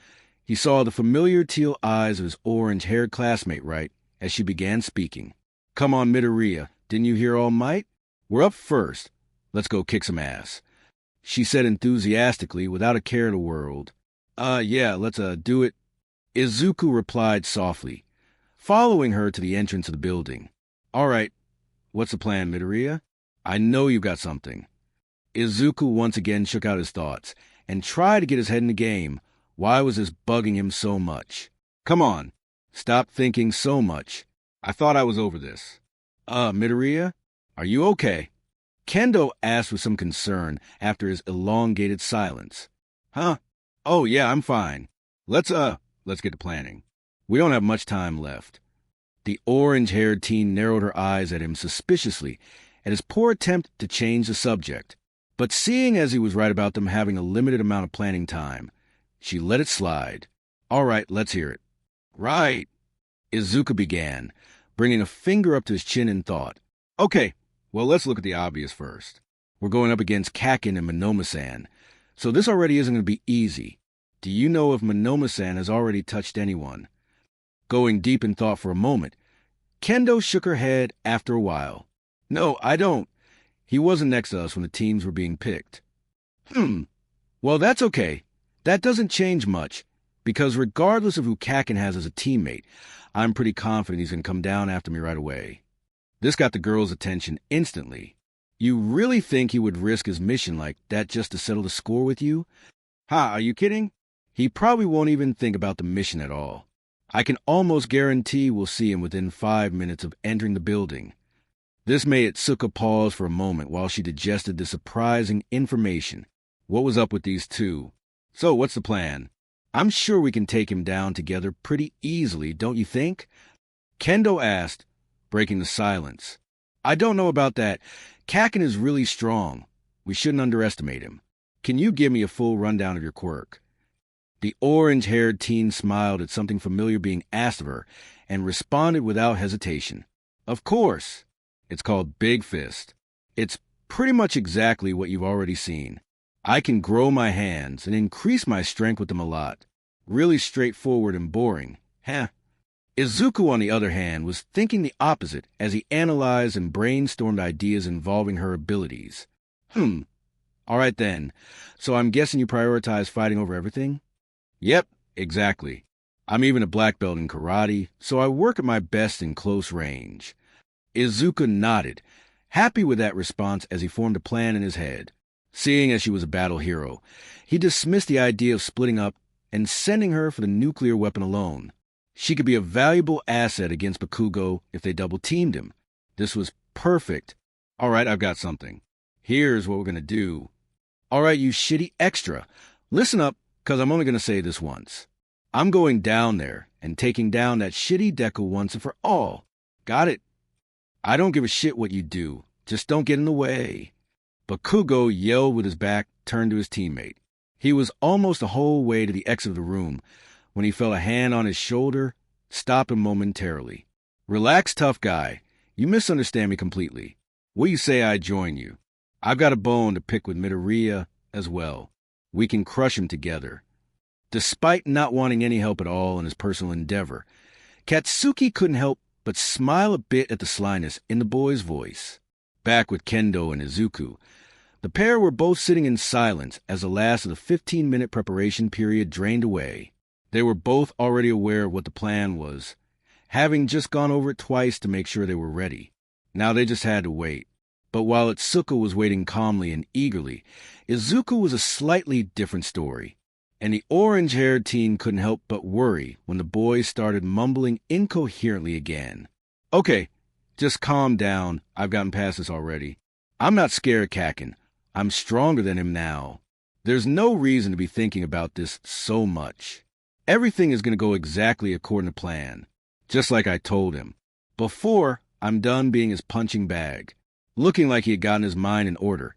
he saw the familiar teal eyes of his orange-haired classmate right as she began speaking. Come on, Midoriya. Didn't you hear All Might? We're up first. Let's go kick some ass. She said enthusiastically without a care in the world. Yeah, let's do it. Izuku replied softly, following her to the entrance of the building. All right, what's the plan, Midoriya? I know you've got something. Izuku once again shook out his thoughts and tried to get his head in the game. Why was this bugging him so much? Come on, stop thinking so much. I thought I was over this. Midoriya, are you okay? Kendo asked with some concern after his elongated silence. Huh? Oh, yeah, I'm fine. Let's get to planning. We don't have much time left. The orange-haired teen narrowed her eyes at him suspiciously at his poor attempt to change the subject. But seeing as he was right about them having a limited amount of planning time, she let it slide. All right, let's hear it. Right. Izuku began, bringing a finger up to his chin in thought. Okay, well, let's look at the obvious first. We're going up against Kakin and Monoma-san, so this already isn't going to be easy. Do you know if Monoma-san has already touched anyone? Going deep in thought for a moment, Kendo shook her head after a while. No, I don't. He wasn't next to us when the teams were being picked. Well, that's okay. That doesn't change much, because regardless of who Kakin has as a teammate, I'm pretty confident he's going to come down after me right away. This got the girls' attention instantly. You really think he would risk his mission like that just to settle the score with you? Ha, are you kidding? He probably won't even think about the mission at all. I can almost guarantee we'll see him within 5 minutes of entering the building. This made Izuku pause for a moment while she digested the surprising information. What was up with these two? So, what's the plan? I'm sure we can take him down together pretty easily, don't you think? Kendo asked, breaking the silence. I don't know about that. Kaken is really strong. We shouldn't underestimate him. Can you give me a full rundown of your quirk? The orange-haired teen smiled at something familiar being asked of her and responded without hesitation. Of course. It's called Big Fist. It's pretty much exactly what you've already seen. I can grow my hands and increase my strength with them a lot. Really straightforward and boring. Heh. Izuku, on the other hand, was thinking the opposite as he analyzed and brainstormed ideas involving her abilities. All right then. So I'm guessing you prioritize fighting over everything? Yep, exactly. I'm even a black belt in karate, so I work at my best in close range. Izuku nodded, happy with that response as he formed a plan in his head. Seeing as she was a battle hero, he dismissed the idea of splitting up and sending her for the nuclear weapon alone. She could be a valuable asset against Bakugo if they double-teamed him. This was perfect. All right, I've got something. Here's what we're going to do. All right, you shitty extra. Listen up, because I'm only going to say this once. I'm going down there and taking down that shitty Deku once and for all. Got it? I don't give a shit what you do. Just don't get in the way. Bakugo yelled with his back turned to his teammate. He was almost the whole way to the exit of the room when he felt a hand on his shoulder stop him momentarily. Relax, tough guy. You misunderstand me completely. What do you say I join you? I've got a bone to pick with Midoriya as well. We can crush him together. Despite not wanting any help at all in his personal endeavor, Katsuki couldn't help but smile a bit at the slyness in the boy's voice. Back with Kendo and Izuku, the pair were both sitting in silence as the last of the 15-minute preparation period drained away. They were both already aware of what the plan was, having just gone over it twice to make sure they were ready. Now they just had to wait. But while Izuku was waiting calmly and eagerly, Izuku was a slightly different story, and the orange-haired teen couldn't help but worry when the boys started mumbling incoherently again. Okay, just calm down. I've gotten past this already. I'm not scared of Kaken. I'm stronger than him now. There's no reason to be thinking about this so much. Everything is going to go exactly according to plan, just like I told him. Before I'm done being his punching bag. Looking like he had gotten his mind in order,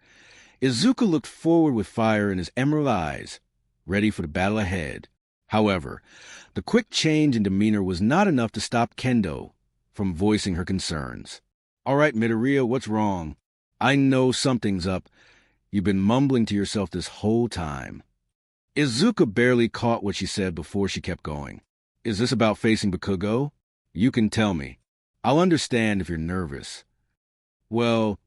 Izuku looked forward with fire in his emerald eyes, ready for the battle ahead. However, the quick change in demeanor was not enough to stop Kendo from voicing her concerns. All right, Midoriya, what's wrong? I know something's up. You've been mumbling to yourself this whole time. Izuku barely caught what she said before she kept going. Is this about facing Bakugo? You can tell me. I'll understand if you're nervous. Well,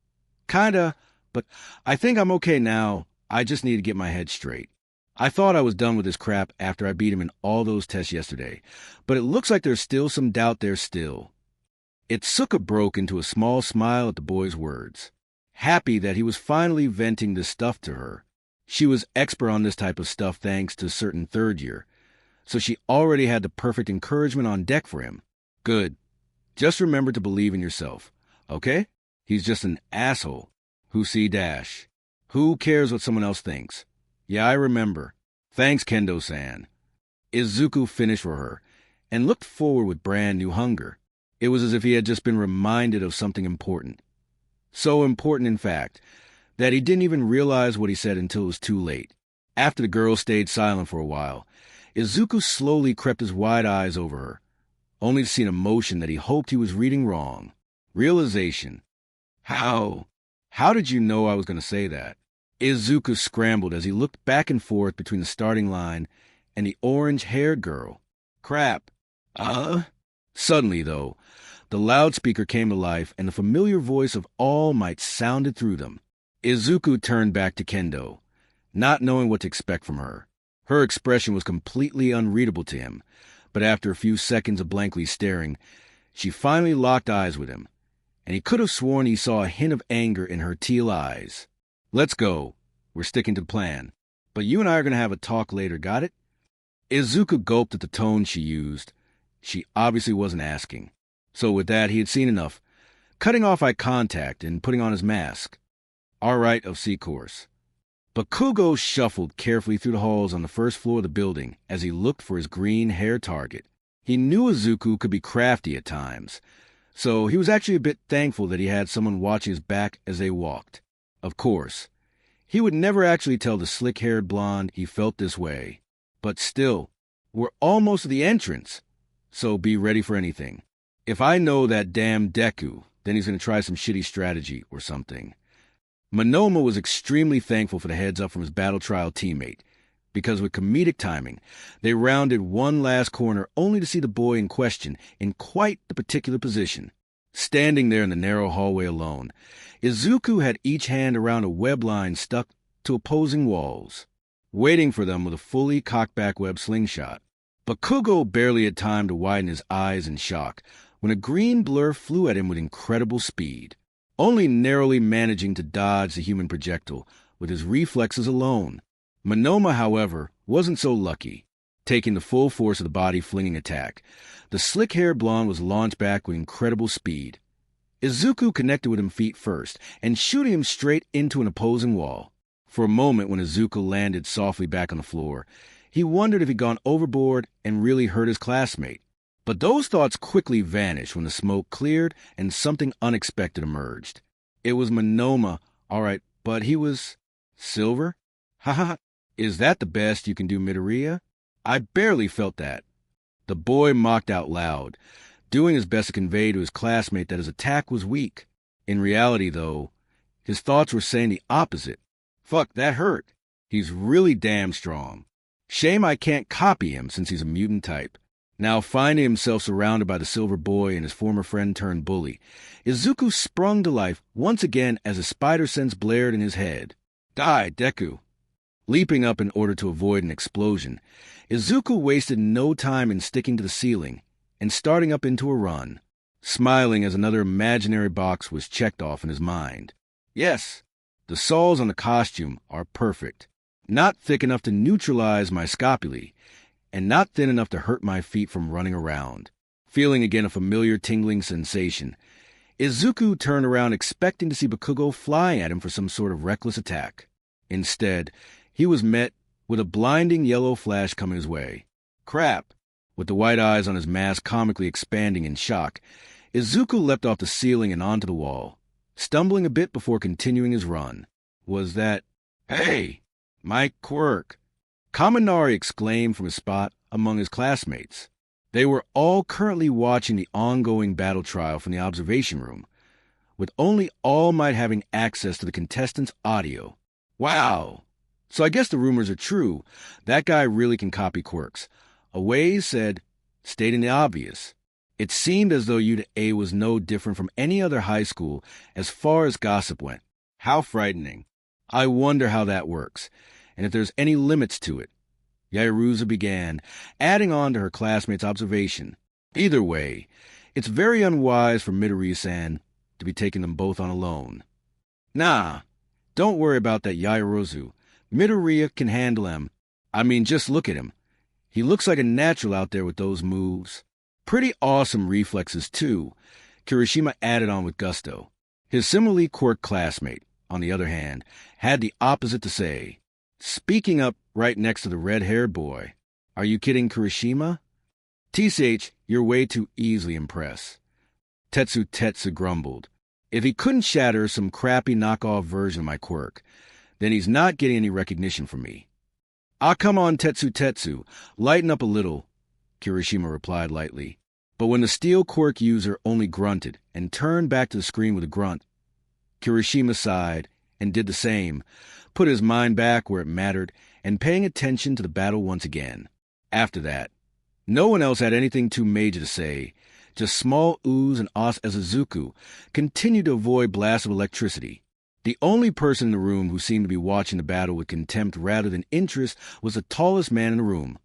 kinda, but I think I'm okay now. I just need to get my head straight. I thought I was done with this crap after I beat him in all those tests yesterday, but it looks like there's still some doubt there still. Izuku broke into a small smile at the boy's words, happy that he was finally venting this stuff to her. She was expert on this type of stuff thanks to a certain third year, so she already had the perfect encouragement on deck for him. Good. Just remember to believe in yourself, okay? He's just an asshole. Who see dash. Who cares what someone else thinks? Yeah, I remember. Thanks, Kendo-san. Izuku finished for her and looked forward with brand new hunger. It was as if he had just been reminded of something important. So important, in fact, that he didn't even realize what he said until it was too late. After the girl stayed silent for a while, Izuku slowly crept his wide eyes over her, only to see an emotion that he hoped he was reading wrong. Realization. How did you know I was going to say that? Izuku scrambled as he looked back and forth between the starting line and the orange-haired girl. Crap. Suddenly, though, the loudspeaker came to life and the familiar voice of All Might sounded through them. Izuku turned back to Kendo, not knowing what to expect from her. Her expression was completely unreadable to him, but after a few seconds of blankly staring, she finally locked eyes with him, and he could have sworn he saw a hint of anger in her teal eyes. "Let's go. We're sticking to the plan. But you and I are going to have a talk later, got it?" Izuku gulped at the tone she used. She obviously wasn't asking. So with that, he had seen enough, cutting off eye contact and putting on his mask. All right, of C-Course. Bakugo shuffled carefully through the halls on the first floor of the building as he looked for his green hair target. He knew Izuku could be crafty at times, so he was actually a bit thankful that he had someone watching his back as they walked. Of course, he would never actually tell the slick-haired blonde he felt this way. But still, we're almost at the entrance, so be ready for anything. If I know that damn Deku, then he's going to try some shitty strategy or something. Monoma was extremely thankful for the heads-up from his battle trial teammate, because with comedic timing, they rounded one last corner only to see the boy in question in quite the particular position. Standing there in the narrow hallway alone, Izuku had each hand around a web line stuck to opposing walls, waiting for them with a fully cocked-back web slingshot. Bakugo barely had time to widen his eyes in shock when a green blur flew at him with incredible speed, only narrowly managing to dodge the human projectile with his reflexes alone. Monoma, however, wasn't so lucky, taking the full force of the body-flinging attack. The slick-haired blonde was launched back with incredible speed. Izuku connected with him feet first and shooting him straight into an opposing wall. For a moment, when Izuku landed softly back on the floor, he wondered if he'd gone overboard and really hurt his classmate. But those thoughts quickly vanished when the smoke cleared and something unexpected emerged. It was Monoma, all right, but he was silver? Haha, is that the best you can do, Midoriya? I barely felt that. The boy mocked out loud, doing his best to convey to his classmate that his attack was weak. In reality, though, his thoughts were saying the opposite. Fuck, that hurt. He's really damn strong. Shame I can't copy him since he's a mutant type. Now finding himself surrounded by the silver boy and his former friend turned bully, Izuku sprung to life once again as a spider sense blared in his head. Die, Deku. Leaping up in order to avoid an explosion, Izuku wasted no time in sticking to the ceiling and starting up into a run, smiling as another imaginary box was checked off in his mind. Yes, the soles on the costume are perfect. Not thick enough to neutralize my scapulae, and not thin enough to hurt my feet from running around. Feeling again a familiar tingling sensation, Izuku turned around expecting to see Bakugo fly at him for some sort of reckless attack. Instead, he was met with a blinding yellow flash coming his way. Crap! With the white eyes on his mask comically expanding in shock, Izuku leapt off the ceiling and onto the wall, stumbling a bit before continuing his run. Was that... Hey! My Qurik! Kaminari exclaimed from his spot among his classmates. They were all currently watching the ongoing battle trial from the observation room, with only All Might having access to the contestants' audio. Wow! So I guess the rumors are true. That guy really can copy quirks. Away said, stating the obvious. It seemed as though UA was no different from any other high school as far as gossip went. How frightening. I wonder how that works, and if there's any limits to it. Yaoruza began, adding on to her classmates' observation. Either way, it's very unwise for Midoriya-san to be taking them both on alone. Nah, don't worry about that Yaoruzu. Midoriya can handle him. I mean, just look at him. He looks like a natural out there with those moves. Pretty awesome reflexes, too, Kirishima added on with gusto. His similarly quirk classmate, on the other hand, had the opposite to say, speaking up right next to the red-haired boy. Are you kidding, Kirishima? TCH, you're way too easily impressed. Tetsu grumbled. If he couldn't shatter some crappy knockoff version of my quirk, then he's not getting any recognition from me. Ah, come on, Tetsu, lighten up a little, Kirishima replied lightly. But when the steel quirk user only grunted and turned back to the screen with a grunt, Kirishima sighed and did the same, put his mind back where it mattered, and paying attention to the battle once again. After that, no one else had anything too major to say, just small oohs and ahs as Izuku continued to avoid blasts of electricity. The only person in the room who seemed to be watching the battle with contempt rather than interest was the tallest man in the room,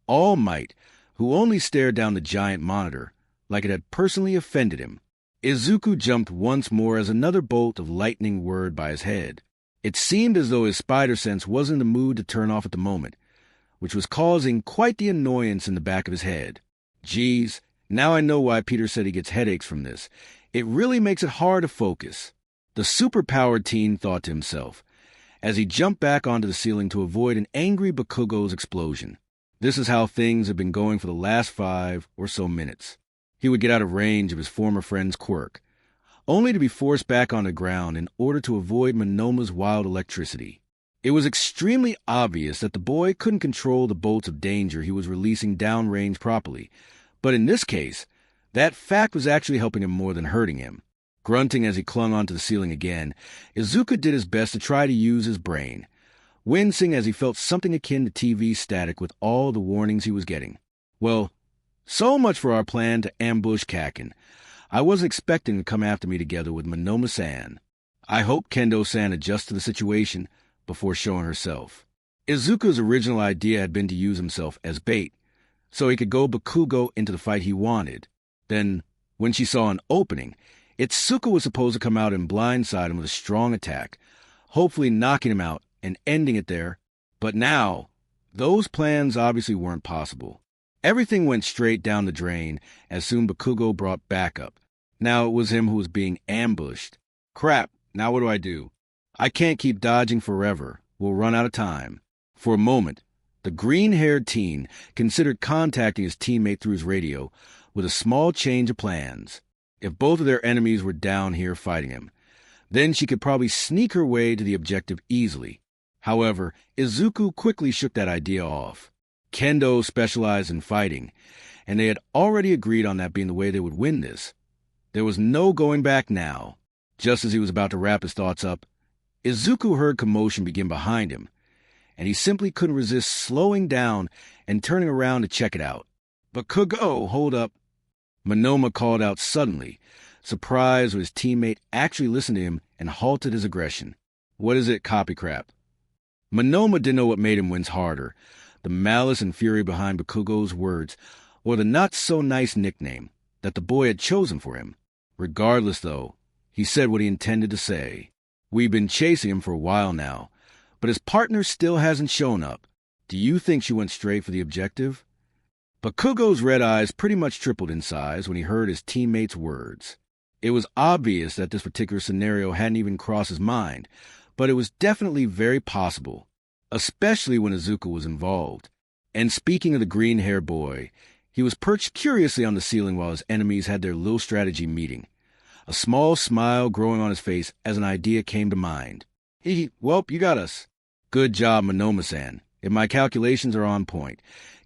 All Might, who only stared down the giant monitor like it had personally offended him. Izuku jumped once more as another bolt of lightning whirred by his head. It seemed as though his spider sense wasn't in the mood to turn off at the moment, which was causing quite the annoyance in the back of his head. Geez, now I know why Peter said he gets headaches from this. It really makes it hard to focus. The superpowered teen thought to himself, as he jumped back onto the ceiling to avoid an angry Bakugo's explosion. This is how things have been going for the last 5 or so minutes. He would get out of range of his former friend's quirk, only to be forced back on the ground in order to avoid Monoma's wild electricity. It was extremely obvious that the boy couldn't control the bolts of danger he was releasing downrange properly, but in this case, that fact was actually helping him more than hurting him. Grunting as he clung onto the ceiling again, Izuku did his best to try to use his brain, wincing as he felt something akin to TV static with all the warnings he was getting. Well, so much for our plan to ambush Kakin. I wasn't expecting to come after me together with Monoma-san. I hope Kendo-san adjusts to the situation before showing herself. Izuku's original idea had been to use himself as bait, so he could go Bakugo into the fight he wanted. Then, when she saw an opening, Itsuka was supposed to come out and blindside him with a strong attack, hopefully knocking him out and ending it there. But now, those plans obviously weren't possible. Everything went straight down the drain as soon Bakugo brought backup. Now it was him who was being ambushed. Crap, now what do I do? I can't keep dodging forever. We'll run out of time. For a moment, the green-haired teen considered contacting his teammate through his radio with a small change of plans. If both of their enemies were down here fighting him, then she could probably sneak her way to the objective easily. However, Izuku quickly shook that idea off. Kendo specialized in fighting, and they had already agreed on that being the way they would win this. There was no going back now. Just as he was about to wrap his thoughts up, Izuku heard commotion begin behind him, and he simply couldn't resist slowing down and turning around to check it out. "Bakugo, hold up!" Monoma called out suddenly, surprised when his teammate actually listened to him and halted his aggression. "What is it, copycrap?" Monoma didn't know what made him wince harder, the malice and fury behind Bakugo's words, or the not-so-nice nickname that the boy had chosen for him. Regardless, though, he said what he intended to say. "We've been chasing him for a while now, but his partner still hasn't shown up. Do you think she went straight for the objective?" Bakugo's red eyes pretty much tripled in size when he heard his teammate's words. It was obvious that this particular scenario hadn't even crossed his mind, but it was definitely very possible, especially when Izuku was involved. And speaking of the green-haired boy, he was perched curiously on the ceiling while his enemies had their little strategy meeting, a small smile growing on his face as an idea came to mind. "Welp, you got us." "Good job, Monoma-san. If my calculations are on point,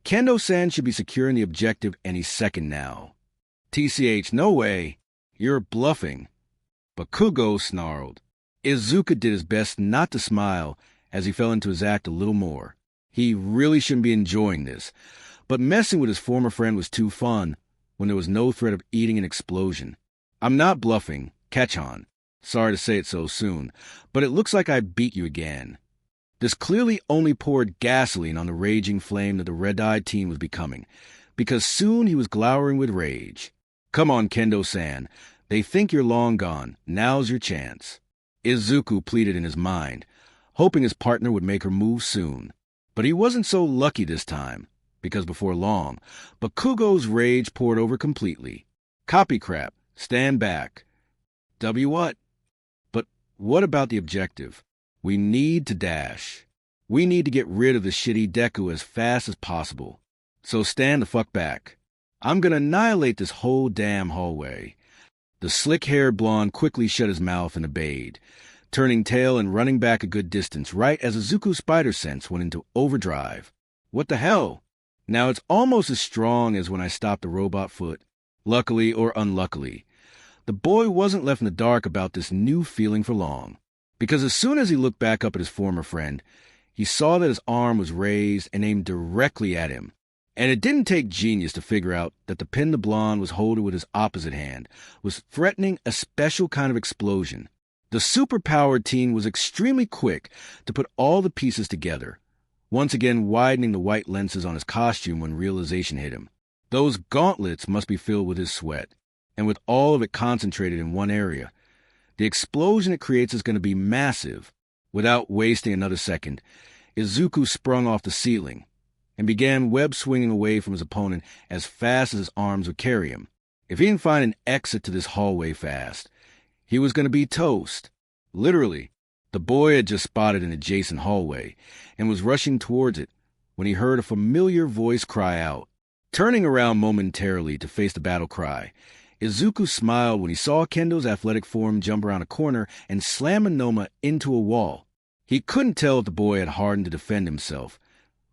Kendo-san should be securing the objective any second now." "TCH, no way. You're bluffing." Bakugo snarled. Izuku did his best not to smile as he fell into his act a little more. He really shouldn't be enjoying this, but messing with his former friend was too fun when there was no threat of eating an explosion. "I'm not bluffing. Catch on. Sorry to say it so soon, but it looks like I beat you again." This clearly only poured gasoline on the raging flame that the red-eyed teen was becoming, because soon he was glowering with rage. "Come on, Kendo-san. They think you're long gone. Now's your chance." Izuku pleaded in his mind, hoping his partner would make her move soon. But he wasn't so lucky this time, because before long, Bakugo's rage poured over completely. "Copycrap, stand back." "W what?" "But what about the objective? We need to dash. We need to get rid of the shitty Deku as fast as possible. So stand the fuck back. I'm gonna annihilate this whole damn hallway." The slick-haired blonde quickly shut his mouth and obeyed, turning tail and running back a good distance right as Izuku's spider sense went into overdrive. "What the hell?" Now it's almost as strong as when I stopped the robot foot. Luckily or unluckily, the boy wasn't left in the dark about this new feeling for long, because as soon as he looked back up at his former friend, he saw that his arm was raised and aimed directly at him. And it didn't take genius to figure out that the pin the blonde was holding with his opposite hand was threatening a special kind of explosion. The superpowered teen was extremely quick to put all the pieces together, once again widening the white lenses on his costume when realization hit him. Those gauntlets must be filled with his sweat. and with all of it concentrated in one area. The explosion it creates is going to be massive. Without wasting another second, Izuku sprung off the ceiling and began web-swinging away from his opponent as fast as his arms would carry him. If he didn't find an exit to this hallway fast, he was going to be toast. Literally, the boy had just spotted an adjacent hallway and was rushing towards it when he heard a familiar voice cry out. Turning around momentarily to face the battle cry, Izuku smiled when he saw Kendo's athletic form jump around a corner and slam Monoma into a wall. He couldn't tell if the boy had hardened to defend himself,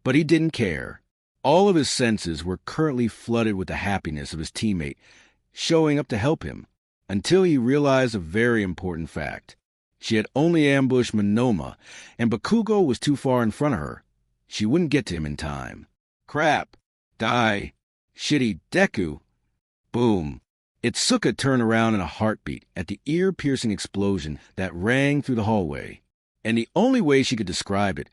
but he didn't care. All of his senses were currently flooded with the happiness of his teammate showing up to help him, until he realized a very important fact. She had only ambushed Monoma, and Bakugo was too far in front of her. She wouldn't get to him in time. Crap. Die. Shitty Deku. Boom. Itsuka turned around in a heartbeat at the ear-piercing explosion that rang through the hallway, and the only way she could describe it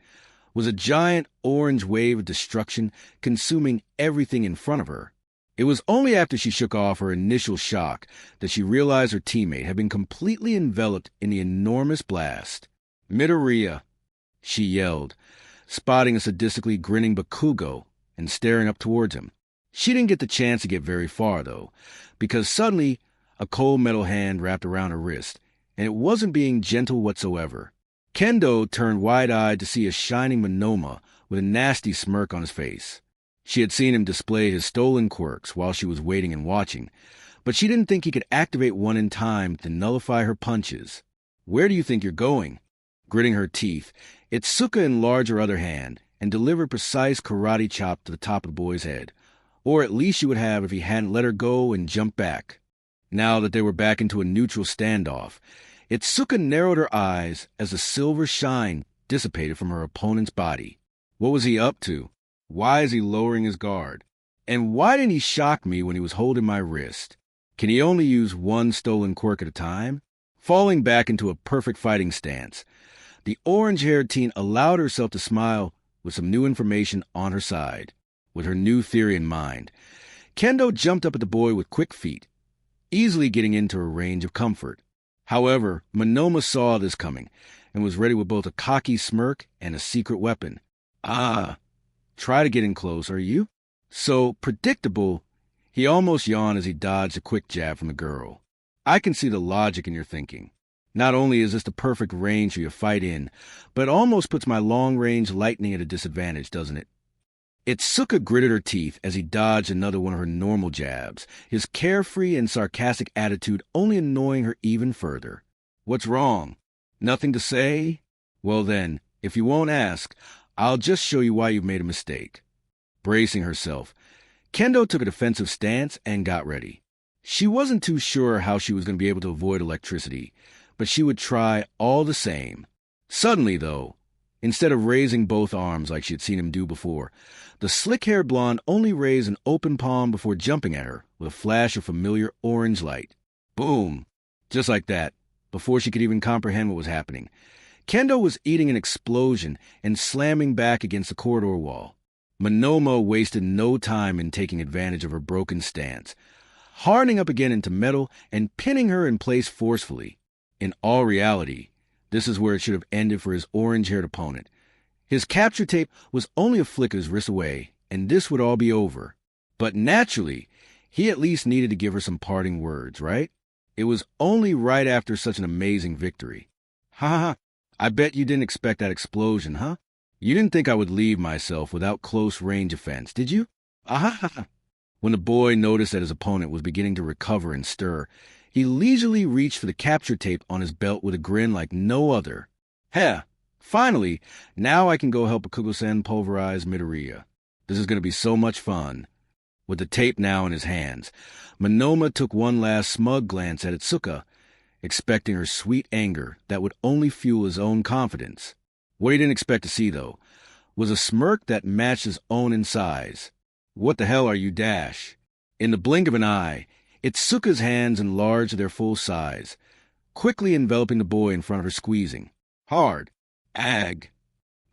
was a giant orange wave of destruction consuming everything in front of her. It was only after she shook off her initial shock that she realized her teammate had been completely enveloped in the enormous blast. Midoriya, she yelled, spotting a sadistically grinning Bakugo and staring up towards him. She didn't get the chance to get very far, though, because suddenly a cold metal hand wrapped around her wrist, and it wasn't being gentle whatsoever. Kendo turned wide-eyed to see a shining Monoma with a nasty smirk on his face. She had seen him display his stolen quirks while she was waiting and watching, but she didn't think he could activate one in time to nullify her punches. Where do you think you're going? Gritting her teeth, Itsuka enlarged her other hand and delivered precise karate chop to the top of the boy's head, or at least she would have if he hadn't let her go and jumped back. Now that they were back into a neutral standoff, Itsuka narrowed her eyes as the silver shine dissipated from her opponent's body. What was he up to? Why is he lowering his guard? And why didn't he shock me when he was holding my wrist? Can he only use one stolen quirk at a time? Falling back into a perfect fighting stance, the orange-haired teen allowed herself to smile with some new information on her side. With her new theory in mind, Kendo jumped up at the boy with quick feet, easily getting into her range of comfort. However, Monoma saw this coming and was ready with both a cocky smirk and a secret weapon. Try to get in close, are you? So predictable, he almost yawned as he dodged a quick jab from the girl. I can see the logic in your thinking. Not only is this the perfect range for you to fight in, but it almost puts my long-range lightning at a disadvantage, doesn't it? Itsuka gritted her teeth as he dodged another one of her normal jabs, his carefree and sarcastic attitude only annoying her even further. What's wrong? Nothing to say? Well then, if you won't ask, I'll just show you why you've made a mistake. Bracing herself, Kendo took a defensive stance and got ready. She wasn't too sure how she was going to be able to avoid electricity, but she would try all the same. Suddenly, though, instead of raising both arms like she had seen him do before, the slick-haired blonde only raised an open palm before jumping at her with a flash of familiar orange light. Boom! Just like that, before she could even comprehend what was happening, Kendo was eating an explosion and slamming back against the corridor wall. Monoma wasted no time in taking advantage of her broken stance, hardening up again into metal and pinning her in place forcefully. In all reality, this is where it should have ended for his orange-haired opponent. His capture tape was only a flick of his wrist away, and this would all be over. But naturally, he at least needed to give her some parting words, right? It was only right after such an amazing victory. Ha ha ha, I bet you didn't expect that explosion, huh? You didn't think I would leave myself without close range offense, did you? Ah ha ha. When the boy noticed that his opponent was beginning to recover and stir, he leisurely reached for the capture tape on his belt with a grin like no other. Heh, finally, now I can go help Bakugo-san pulverize Midoriya. This is going to be so much fun. With the tape now in his hands, Monoma took one last smug glance at Itsuka, expecting her sweet anger that would only fuel his own confidence. What he didn't expect to see, though, was a smirk that matched his own in size. What the hell are you, Dash? In the blink of an eye, Itsuka's hands enlarged to their full size, quickly enveloping the boy in front of her, squeezing. Hard. Ag.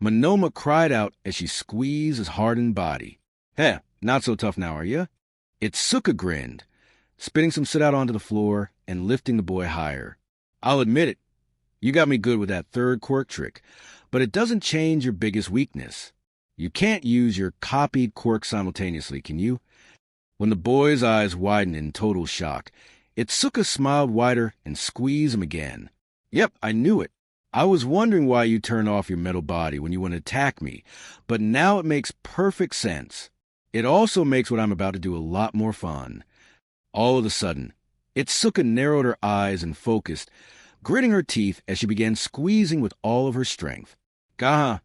Monoma cried out as she squeezed his hardened body. Heh, not so tough now, are ya? Itsuka grinned, spitting some soot out onto the floor and lifting the boy higher. "I'll admit it, you got me good with that third quirk trick, but it doesn't change your biggest weakness. You can't use your copied quirk simultaneously, can you?" When the boy's eyes widened in total shock, Izuku smiled wider and squeezed him again. "Yep, I knew it. I was wondering why you turned off your metal body when you want to attack me, but now it makes perfect sense. It also makes what I'm about to do a lot more fun." All of a sudden, Izuku narrowed her eyes and focused, gritting her teeth as she began squeezing with all of her strength. "Gah!"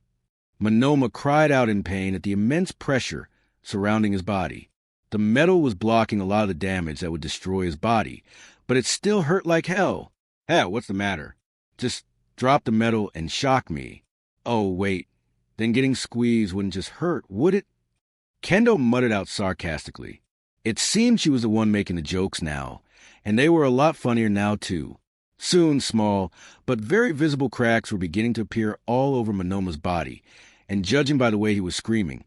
Monoma cried out in pain at the immense pressure surrounding his body. The metal was blocking a lot of the damage that would destroy his body, but it still hurt like hell. "Hey, what's the matter? Just drop the metal and shock me." "Oh, wait. Then getting squeezed wouldn't just hurt, would it?" Kendo muttered out sarcastically. It seemed she was the one making the jokes now, and they were a lot funnier now, too. Soon, small but very visible cracks were beginning to appear all over Monoma's body, and judging by the way he was screaming,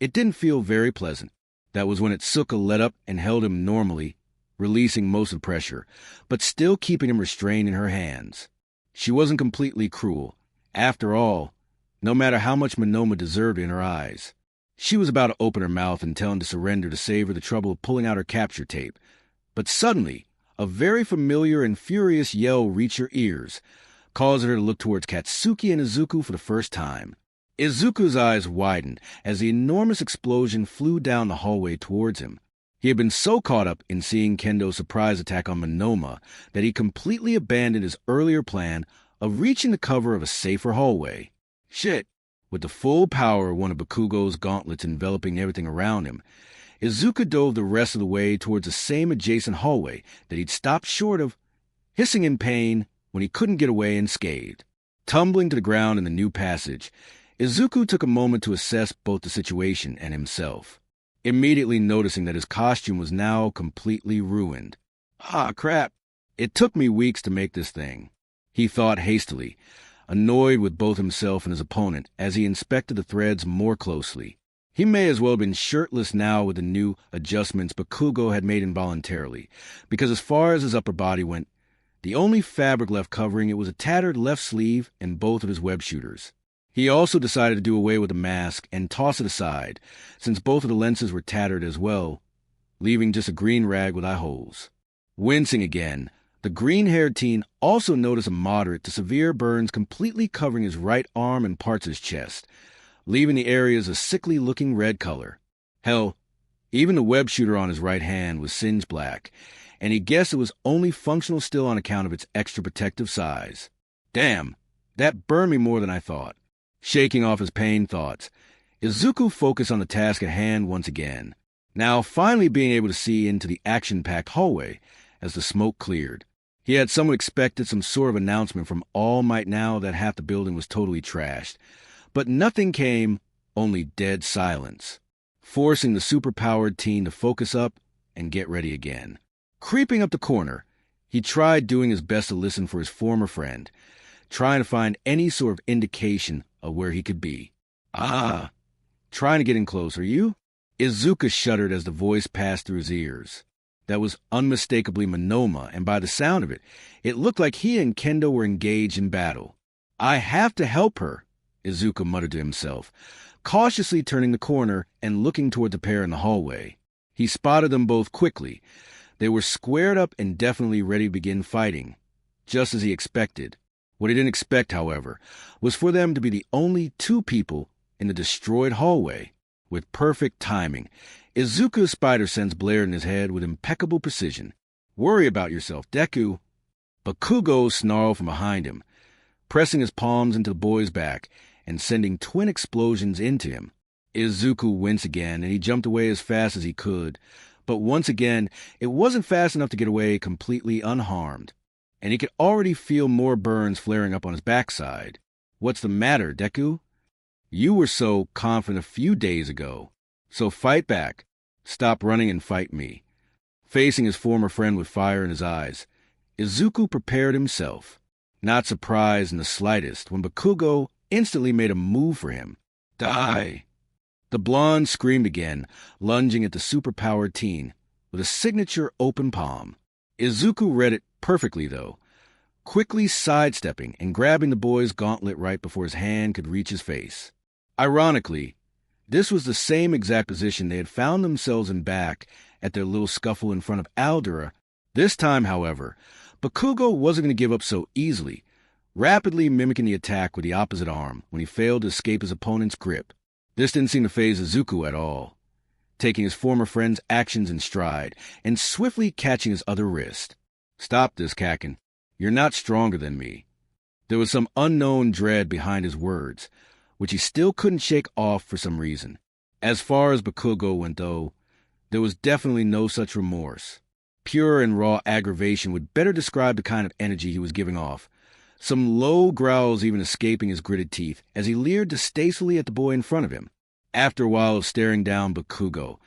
it didn't feel very pleasant. That was when Izuku let up and held him normally, releasing most of the pressure, but still keeping him restrained in her hands. She wasn't completely cruel. After all, no matter how much Monoma deserved in her eyes. She was about to open her mouth and tell him to surrender to save her the trouble of pulling out her capture tape. But suddenly, a very familiar and furious yell reached her ears, causing her to look towards Katsuki and Izuku for the first time. Izuku's eyes widened as the enormous explosion flew down the hallway towards him. He had been so caught up in seeing Kendo's surprise attack on Monoma that he completely abandoned his earlier plan of reaching the cover of a safer hallway. Shit! With the full power of one of Bakugo's gauntlets enveloping everything around him, Izuku dove the rest of the way towards the same adjacent hallway that he'd stopped short of, hissing in pain when he couldn't get away unscathed. Tumbling to the ground in the new passage, Izuku took a moment to assess both the situation and himself, immediately noticing that his costume was now completely ruined. "Ah, crap. It took me weeks to make this thing," he thought hastily, annoyed with both himself and his opponent as he inspected the threads more closely. He may as well have been shirtless now with the new adjustments Bakugo had made involuntarily, because as far as his upper body went, the only fabric left covering it was a tattered left sleeve and both of his web shooters. He also decided to do away with the mask and toss it aside, since both of the lenses were tattered as well, leaving just a green rag with eye holes. Wincing again, the green-haired teen also noticed a moderate to severe burns completely covering his right arm and parts of his chest, leaving the areas a sickly-looking red color. Hell, even the web shooter on his right hand was singed black, and he guessed it was only functional still on account of its extra protective size. Damn, that burned me more than I thought. Shaking off his pain thoughts, Izuku focused on the task at hand once again, now finally being able to see into the action-packed hallway as the smoke cleared. He had somewhat expected some sort of announcement from All Might now that half the building was totally trashed, but nothing came, only dead silence, forcing the superpowered teen to focus up and get ready again. Creeping up the corner, he tried doing his best to listen for his former friend, trying to find any sort of indication of where he could be. "Ah, trying to get in closer, you?" Izuku shuddered as the voice passed through his ears. That was unmistakably Monoma, and by the sound of it, it looked like he and Kendo were engaged in battle. "I have to help her," Izuku muttered to himself, cautiously turning the corner and looking toward the pair in the hallway. He spotted them both quickly. They were squared up and definitely ready to begin fighting, just as he expected. What he didn't expect, however, was for them to be the only two people in the destroyed hallway. With perfect timing, Izuku's spider sense blared in his head with impeccable precision. "Worry about yourself, Deku." Bakugo snarled from behind him, pressing his palms into the boy's back and sending twin explosions into him. Izuku winced again, and he jumped away as fast as he could. But once again, it wasn't fast enough to get away completely unharmed, and he could already feel more burns flaring up on his backside. "What's the matter, Deku? You were so confident a few days ago. So fight back. Stop running and fight me." Facing his former friend with fire in his eyes, Izuku prepared himself, not surprised in the slightest when Bakugo instantly made a move for him. "Die!" The blonde screamed again, lunging at the superpowered teen, with a signature open palm. Izuku read it perfectly, though, quickly sidestepping and grabbing the boy's gauntlet right before his hand could reach his face. Ironically, this was the same exact position they had found themselves in back at their little scuffle in front of Aldera. This time, however, Bakugo wasn't going to give up so easily, rapidly mimicking the attack with the opposite arm when he failed to escape his opponent's grip. This didn't seem to faze Izuku at all, taking his former friend's actions in stride and swiftly catching his other wrist. "Stop this, Kakin. You're not stronger than me." There was some unknown dread behind his words, which he still couldn't shake off for some reason. As far as Bakugo went, though, there was definitely no such remorse. Pure and raw aggravation would better describe the kind of energy he was giving off, some low growls even escaping his gritted teeth as he leered distastefully at the boy in front of him. After a while of staring down Bakugo,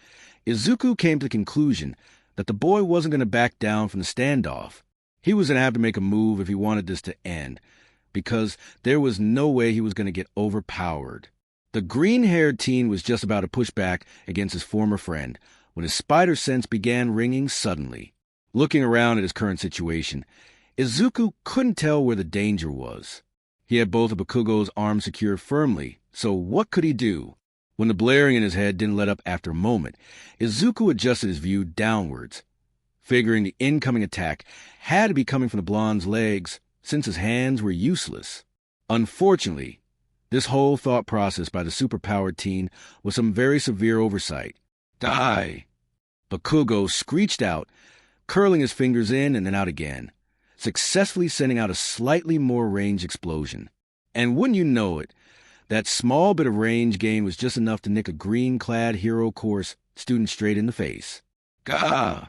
Izuku came to the conclusion that the boy wasn't going to back down from the standoff. He was going to have to make a move if he wanted this to end, because there was no way he was going to get overpowered. The green-haired teen was just about to push back against his former friend when his spider sense began ringing suddenly. Looking around at his current situation, Izuku couldn't tell where the danger was. He had both of Bakugo's arms secured firmly, so what could he do? When the blaring in his head didn't let up after a moment, Izuku adjusted his view downwards, figuring the incoming attack had to be coming from the blonde's legs, since his hands were useless. Unfortunately, this whole thought process by the superpowered teen was some very severe oversight. "Die!" Bakugo screeched out, curling his fingers in and then out again, successfully sending out a slightly more ranged explosion. And wouldn't you know it, that small bit of range gain was just enough to nick a green-clad hero course student straight in the face. "Gah!"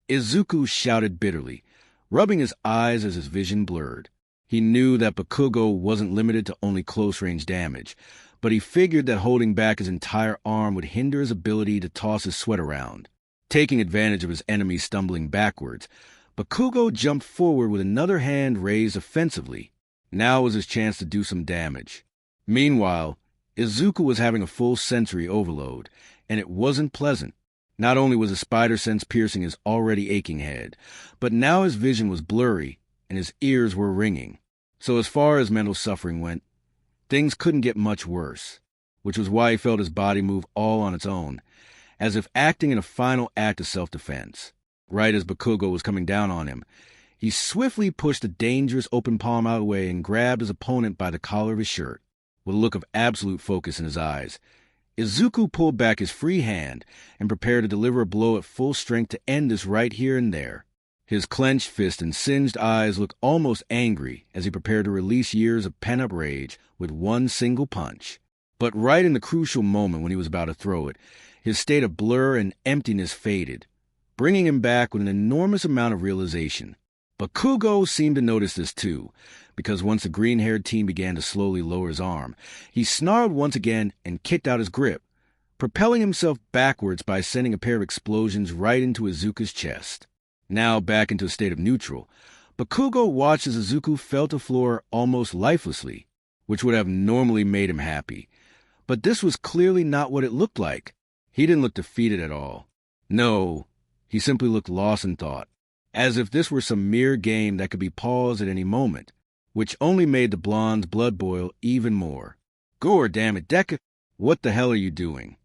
Izuku shouted bitterly, rubbing his eyes as his vision blurred. He knew that Bakugo wasn't limited to only close-range damage, but he figured that holding back his entire arm would hinder his ability to toss his sweat around. Taking advantage of his enemy stumbling backwards, Bakugo jumped forward with another hand raised offensively. Now was his chance to do some damage. Meanwhile, Izuku was having a full sensory overload, and it wasn't pleasant. Not only was a spider sense piercing his already aching head, but now his vision was blurry and his ears were ringing. So as far as mental suffering went, things couldn't get much worse, which was why he felt his body move all on its own, as if acting in a final act of self-defense. Right as Bakugo was coming down on him, he swiftly pushed the dangerous open palm out of the way and grabbed his opponent by the collar of his shirt. With a look of absolute focus in his eyes, Izuku pulled back his free hand and prepared to deliver a blow at full strength to end this right here and there. His clenched fist and singed eyes looked almost angry as he prepared to release years of pent-up rage with one single punch. But right in the crucial moment when he was about to throw it, his state of blur and emptiness faded, bringing him back with an enormous amount of realization. Bakugo seemed to notice this too, because once the green-haired teen began to slowly lower his arm, he snarled once again and kicked out his grip, propelling himself backwards by sending a pair of explosions right into Izuku's chest. Now back into a state of neutral, Bakugo watched as Izuku fell to the floor almost lifelessly, which would have normally made him happy. But this was clearly not what it looked like. He didn't look defeated at all. No, he simply looked lost in thought, as if this were some mere game that could be paused at any moment, which only made the blonde's blood boil even more. "Gore, damn it, Deku! What the hell are you doing?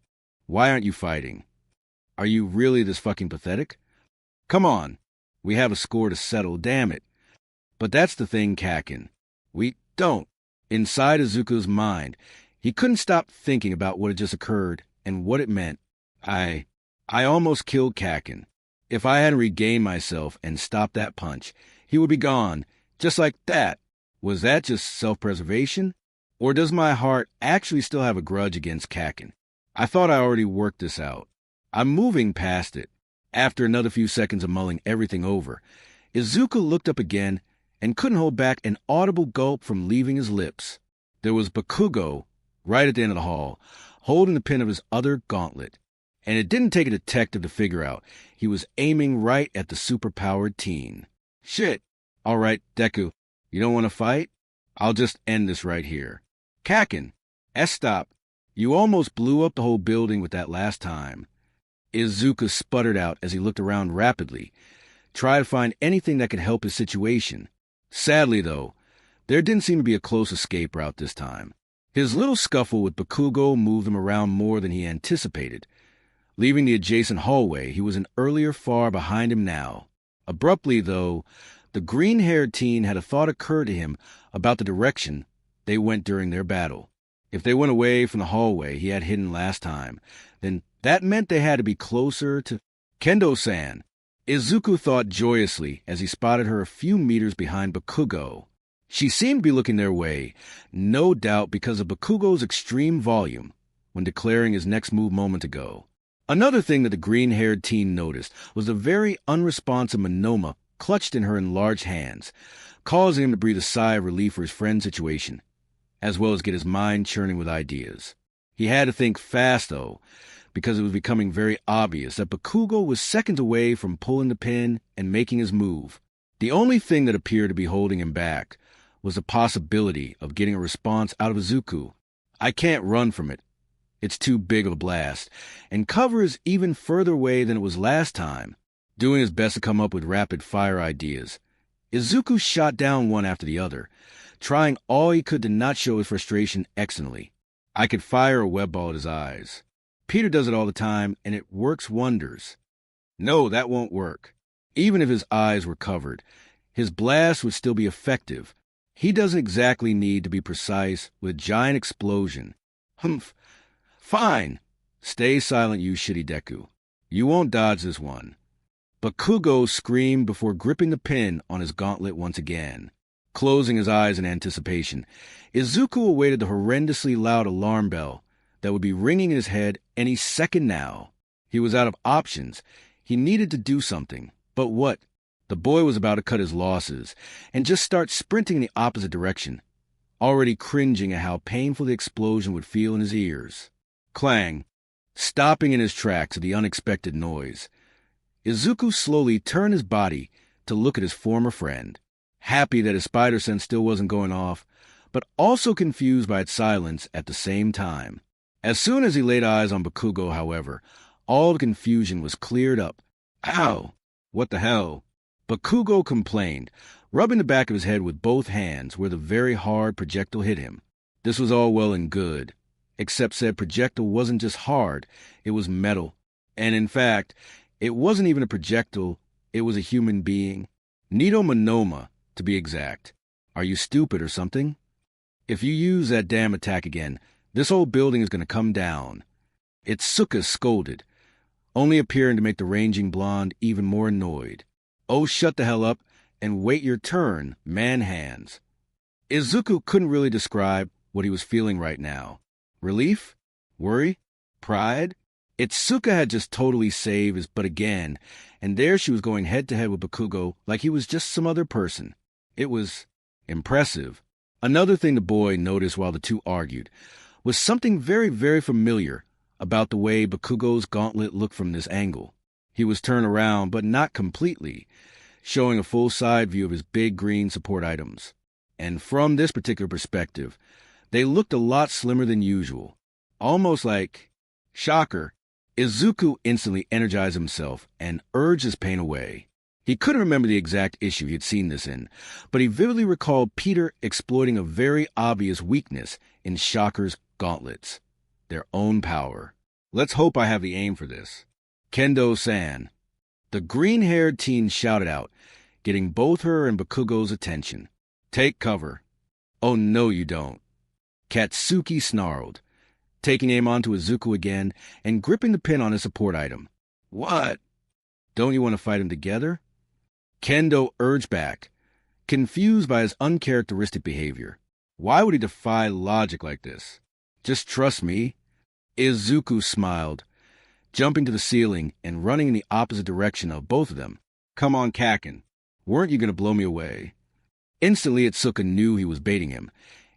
Why aren't you fighting? Are you really this fucking pathetic? Come on, we have a score to settle, damn it." But that's the thing, Kakin. We don't. Inside Izuku's mind, he couldn't stop thinking about what had just occurred and what it meant. I almost killed Kakin. If I hadn't regained myself and stopped that punch, he would be gone, just like that. Was that just self-preservation? Or does my heart actually still have a grudge against Kakin? I thought I already worked this out. I'm moving past it. After another few seconds of mulling everything over, Izuku looked up again and couldn't hold back an audible gulp from leaving his lips. There was Bakugo, right at the end of the hall, holding the pin of his other gauntlet. And it didn't take a detective to figure out he was aiming right at the superpowered teen. "Shit! All right, Deku, you don't want to fight? I'll just end this right here." "Kakin, stop. You almost blew up the whole building with that last time. Izuku sputtered out as he looked around rapidly, trying to find anything that could help his situation. Sadly, though, there didn't seem to be a close escape route this time. His little scuffle with Bakugo moved him around more than he anticipated. Leaving the adjacent hallway, he was an earlier far behind him now. Abruptly, though, the green-haired teen had a thought occur to him about the direction they went during their battle. If they went away from the hallway he had hidden last time, then that meant they had to be closer to Kendo-san. Izuku thought joyously as he spotted her a few meters behind Bakugo. She seemed to be looking their way, no doubt because of Bakugo's extreme volume when declaring his next move moments ago. Another thing that the green-haired teen noticed was the very unresponsive Monoma clutched in her enlarged hands, causing him to breathe a sigh of relief for his friend's situation, as well as get his mind churning with ideas. He had to think fast, though, because it was becoming very obvious that Bakugo was seconds away from pulling the pin and making his move. The only thing that appeared to be holding him back was the possibility of getting a response out of Izuku. I can't run from it. It's too big of a blast, and cover is even further away than it was last time. Doing his best to come up with rapid-fire ideas, Izuku shot down one after the other, trying all he could to not show his frustration excellently. I could fire a web ball at his eyes. Peter does it all the time, and it works wonders. No, that won't work. Even if his eyes were covered, his blast would still be effective. He doesn't exactly need to be precise with a giant explosion. Humph. Fine. Stay silent, you shitty Deku. You won't dodge this one. Bakugo screamed before gripping the pin on his gauntlet once again. Closing his eyes in anticipation, Izuku awaited the horrendously loud alarm bell that would be ringing in his head any second now. He was out of options. He needed to do something. But what? The boy was about to cut his losses and just start sprinting in the opposite direction, already cringing at how painful the explosion would feel in his ears. Clang, stopping in his tracks at the unexpected noise. Izuku slowly turned his body to look at his former friend, happy that his spider sense still wasn't going off, but also confused by its silence at the same time. As soon as he laid eyes on Bakugo, however, all the confusion was cleared up. Ow! What the hell? Bakugo complained, rubbing the back of his head with both hands where the very hard projectile hit him. This was all well and good, except said projectile wasn't just hard, it was metal. And in fact, it wasn't even a projectile, it was a human being. Nido Monoma, to be exact. Are you stupid or something? If you use that damn attack again, this whole building is going to come down. Itsuka scolded, only appearing to make the raging blonde even more annoyed. Oh, shut the hell up and wait your turn, man hands. Izuku couldn't really describe what he was feeling right now. Relief? Worry? Pride? Itsuka had just totally saved his butt again, and there she was going head-to-head with Bakugo like he was just some other person. It was impressive. Another thing the boy noticed while the two argued was something very, very familiar about the way Bakugo's gauntlet looked from this angle. He was turned around, but not completely, showing a full side view of his big green support items. And from this particular perspective, they looked a lot slimmer than usual, almost like... Shocker! Izuku instantly energized himself and urged his pain away. He couldn't remember the exact issue he had seen this in, but he vividly recalled Peter exploiting a very obvious weakness in Shocker's gauntlets, their own power. Let's hope I have the aim for this. Kendo-san. The green-haired teen shouted out, getting both her and Bakugo's attention. Take cover. Oh, no, you don't. Katsuki snarled, taking aim onto Izuku again and gripping the pin on his support item. What? Don't you want to fight him together? Kendo urged back, confused by his uncharacteristic behavior. Why would he defy logic like this? Just trust me. Izuku smiled, jumping to the ceiling and running in the opposite direction of both of them. Come on, Kakin. Weren't you going to blow me away? Instantly, Itsuka knew he was baiting him,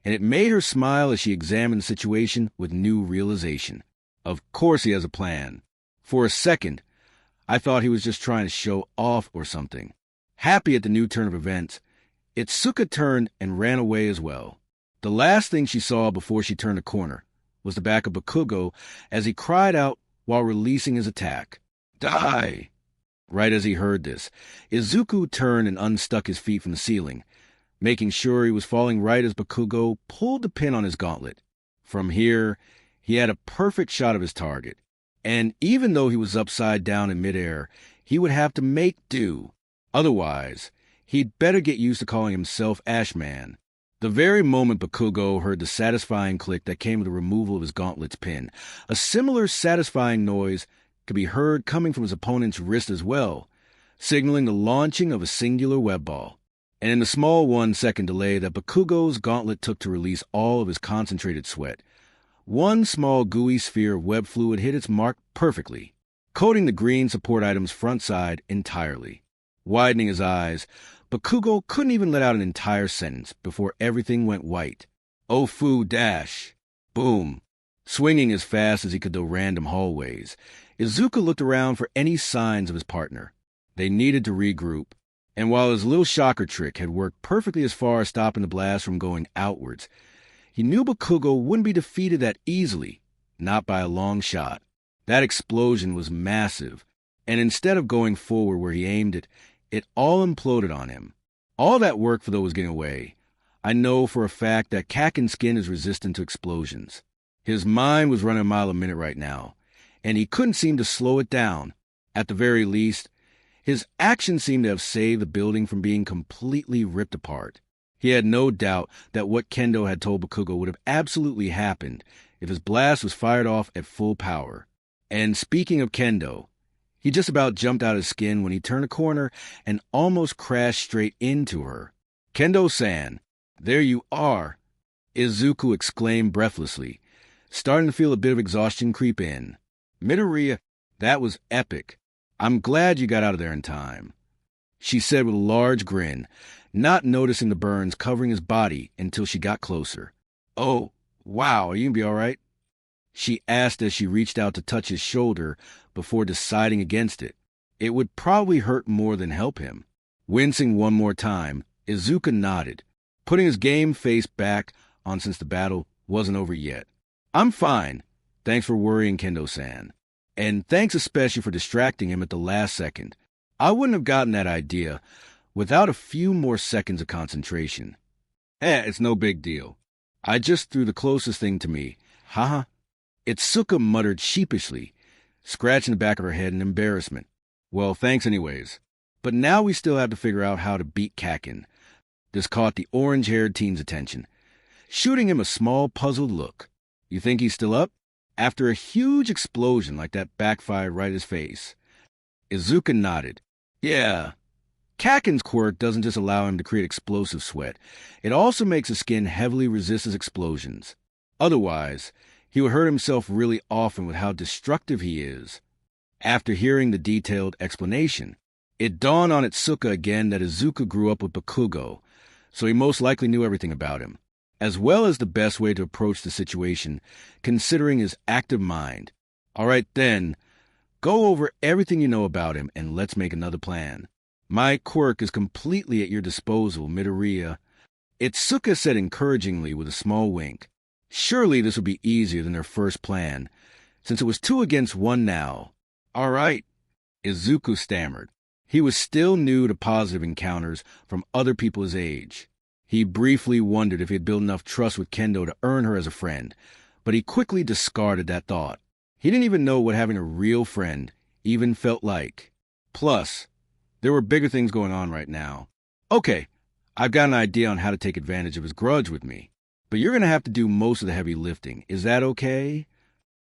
and it made her smile as she examined the situation with new realization. Of course he has a plan. For a second, I thought he was just trying to show off or something. Happy at the new turn of events, Itsuka turned and ran away as well. The last thing she saw before she turned the corner was the back of Bakugo as he cried out while releasing his attack. Die! Right as he heard this, Izuku turned and unstuck his feet from the ceiling, making sure he was falling right as Bakugo pulled the pin on his gauntlet. From here, he had a perfect shot of his target, and even though he was upside down in midair, he would have to make do. Otherwise, he'd better get used to calling himself Ashman. The very moment Bakugo heard the satisfying click that came with the removal of his gauntlet's pin, a similar satisfying noise could be heard coming from his opponent's wrist as well, signaling the launching of a singular web ball. And in the small 1-second delay that Bakugo's gauntlet took to release all of his concentrated sweat, one small gooey sphere of web fluid hit its mark perfectly, coating the green support item's front side entirely. Widening his eyes, Bakugo couldn't even let out an entire sentence before everything went white. Ofu dash! Boom! Swinging as fast as he could the random hallways, Izuku looked around for any signs of his partner. They needed to regroup, and while his little shocker trick had worked perfectly as far as stopping the blast from going outwards, he knew Bakugo wouldn't be defeated that easily, not by a long shot. That explosion was massive, and instead of going forward where he aimed it, it all imploded on him. All that work, for though, was getting away. I know for a fact that Kakin's skin is resistant to explosions. His mind was running a mile a minute right now, and he couldn't seem to slow it down. At the very least, his actions seemed to have saved the building from being completely ripped apart. He had no doubt that what Kendo had told Bakugo would have absolutely happened if his blast was fired off at full power. And speaking of Kendo, he just about jumped out of his skin when he turned a corner and almost crashed straight into her. "Kendo-san, there you are!" Izuku exclaimed breathlessly, starting to feel a bit of exhaustion creep in. "Midoriya, that was epic. I'm glad you got out of there in time," she said with a large grin, not noticing the burns covering his body until she got closer. "Oh, wow, are you gonna be all right?" she asked as she reached out to touch his shoulder before deciding against it. It would probably hurt more than help him. Wincing one more time, Izuku nodded, putting his game face back on since the battle wasn't over yet. "I'm fine. Thanks for worrying, Kendo-san. And thanks especially for distracting him at the last second. I wouldn't have gotten that idea without a few more seconds of concentration." It's no big deal. I just threw the closest thing to me. Haha. Itsuka muttered sheepishly, scratching the back of her head in embarrassment. "Well, thanks anyways. But now we still have to figure out how to beat Kakin." This caught the orange-haired teen's attention, shooting him a small puzzled look. "You think he's still up?" After a huge explosion like that backfired right at his face, Izuku nodded. "Yeah. Kakin's quirk doesn't just allow him to create explosive sweat. It also makes his skin heavily resist his explosions. Otherwise, he would hurt himself really often with how destructive he is." After hearing the detailed explanation, it dawned on Itsuka again that Izuku grew up with Bakugo, so he most likely knew everything about him, as well as the best way to approach the situation, considering his active mind. "All right then, go over everything you know about him and let's make another plan. My quirk is completely at your disposal, Midoriya," Itsuka said encouragingly with a small wink. Surely this would be easier than their first plan, since it was 2 against 1 now. "All right," Izuku stammered. He was still new to positive encounters from other people his age. He briefly wondered if he had built enough trust with Kendo to earn her as a friend, but he quickly discarded that thought. He didn't even know what having a real friend even felt like. Plus, there were bigger things going on right now. "Okay, I've got an idea on how to take advantage of his grudge with me, but you're going to have to do most of the heavy lifting. Is that okay?"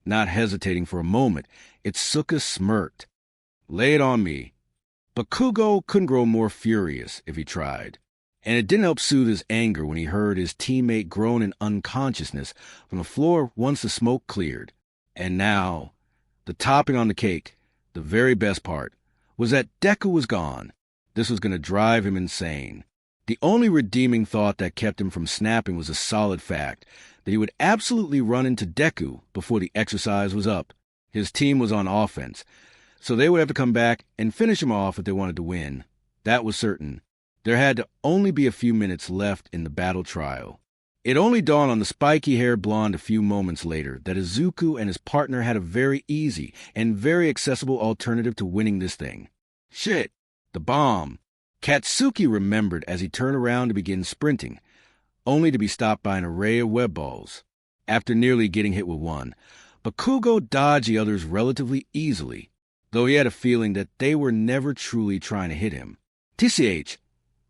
Not hesitating for a moment, Itsuka smirked. "Lay it on me." Bakugo couldn't grow more furious if he tried, and it didn't help soothe his anger when he heard his teammate groan in unconsciousness from the floor once the smoke cleared. And now, the topping on the cake, the very best part, was that Deku was gone. This was going to drive him insane. The only redeeming thought that kept him from snapping was the solid fact that he would absolutely run into Deku before the exercise was up. His team was on offense, so they would have to come back and finish him off if they wanted to win. That was certain. There had to only be a few minutes left in the battle trial. It only dawned on the spiky-haired blonde a few moments later that Izuku and his partner had a very easy and very accessible alternative to winning this thing. Shit! The bomb! Katsuki remembered as he turned around to begin sprinting, only to be stopped by an array of web balls. After nearly getting hit with one, Bakugo dodged the others relatively easily, though he had a feeling that they were never truly trying to hit him. TCH,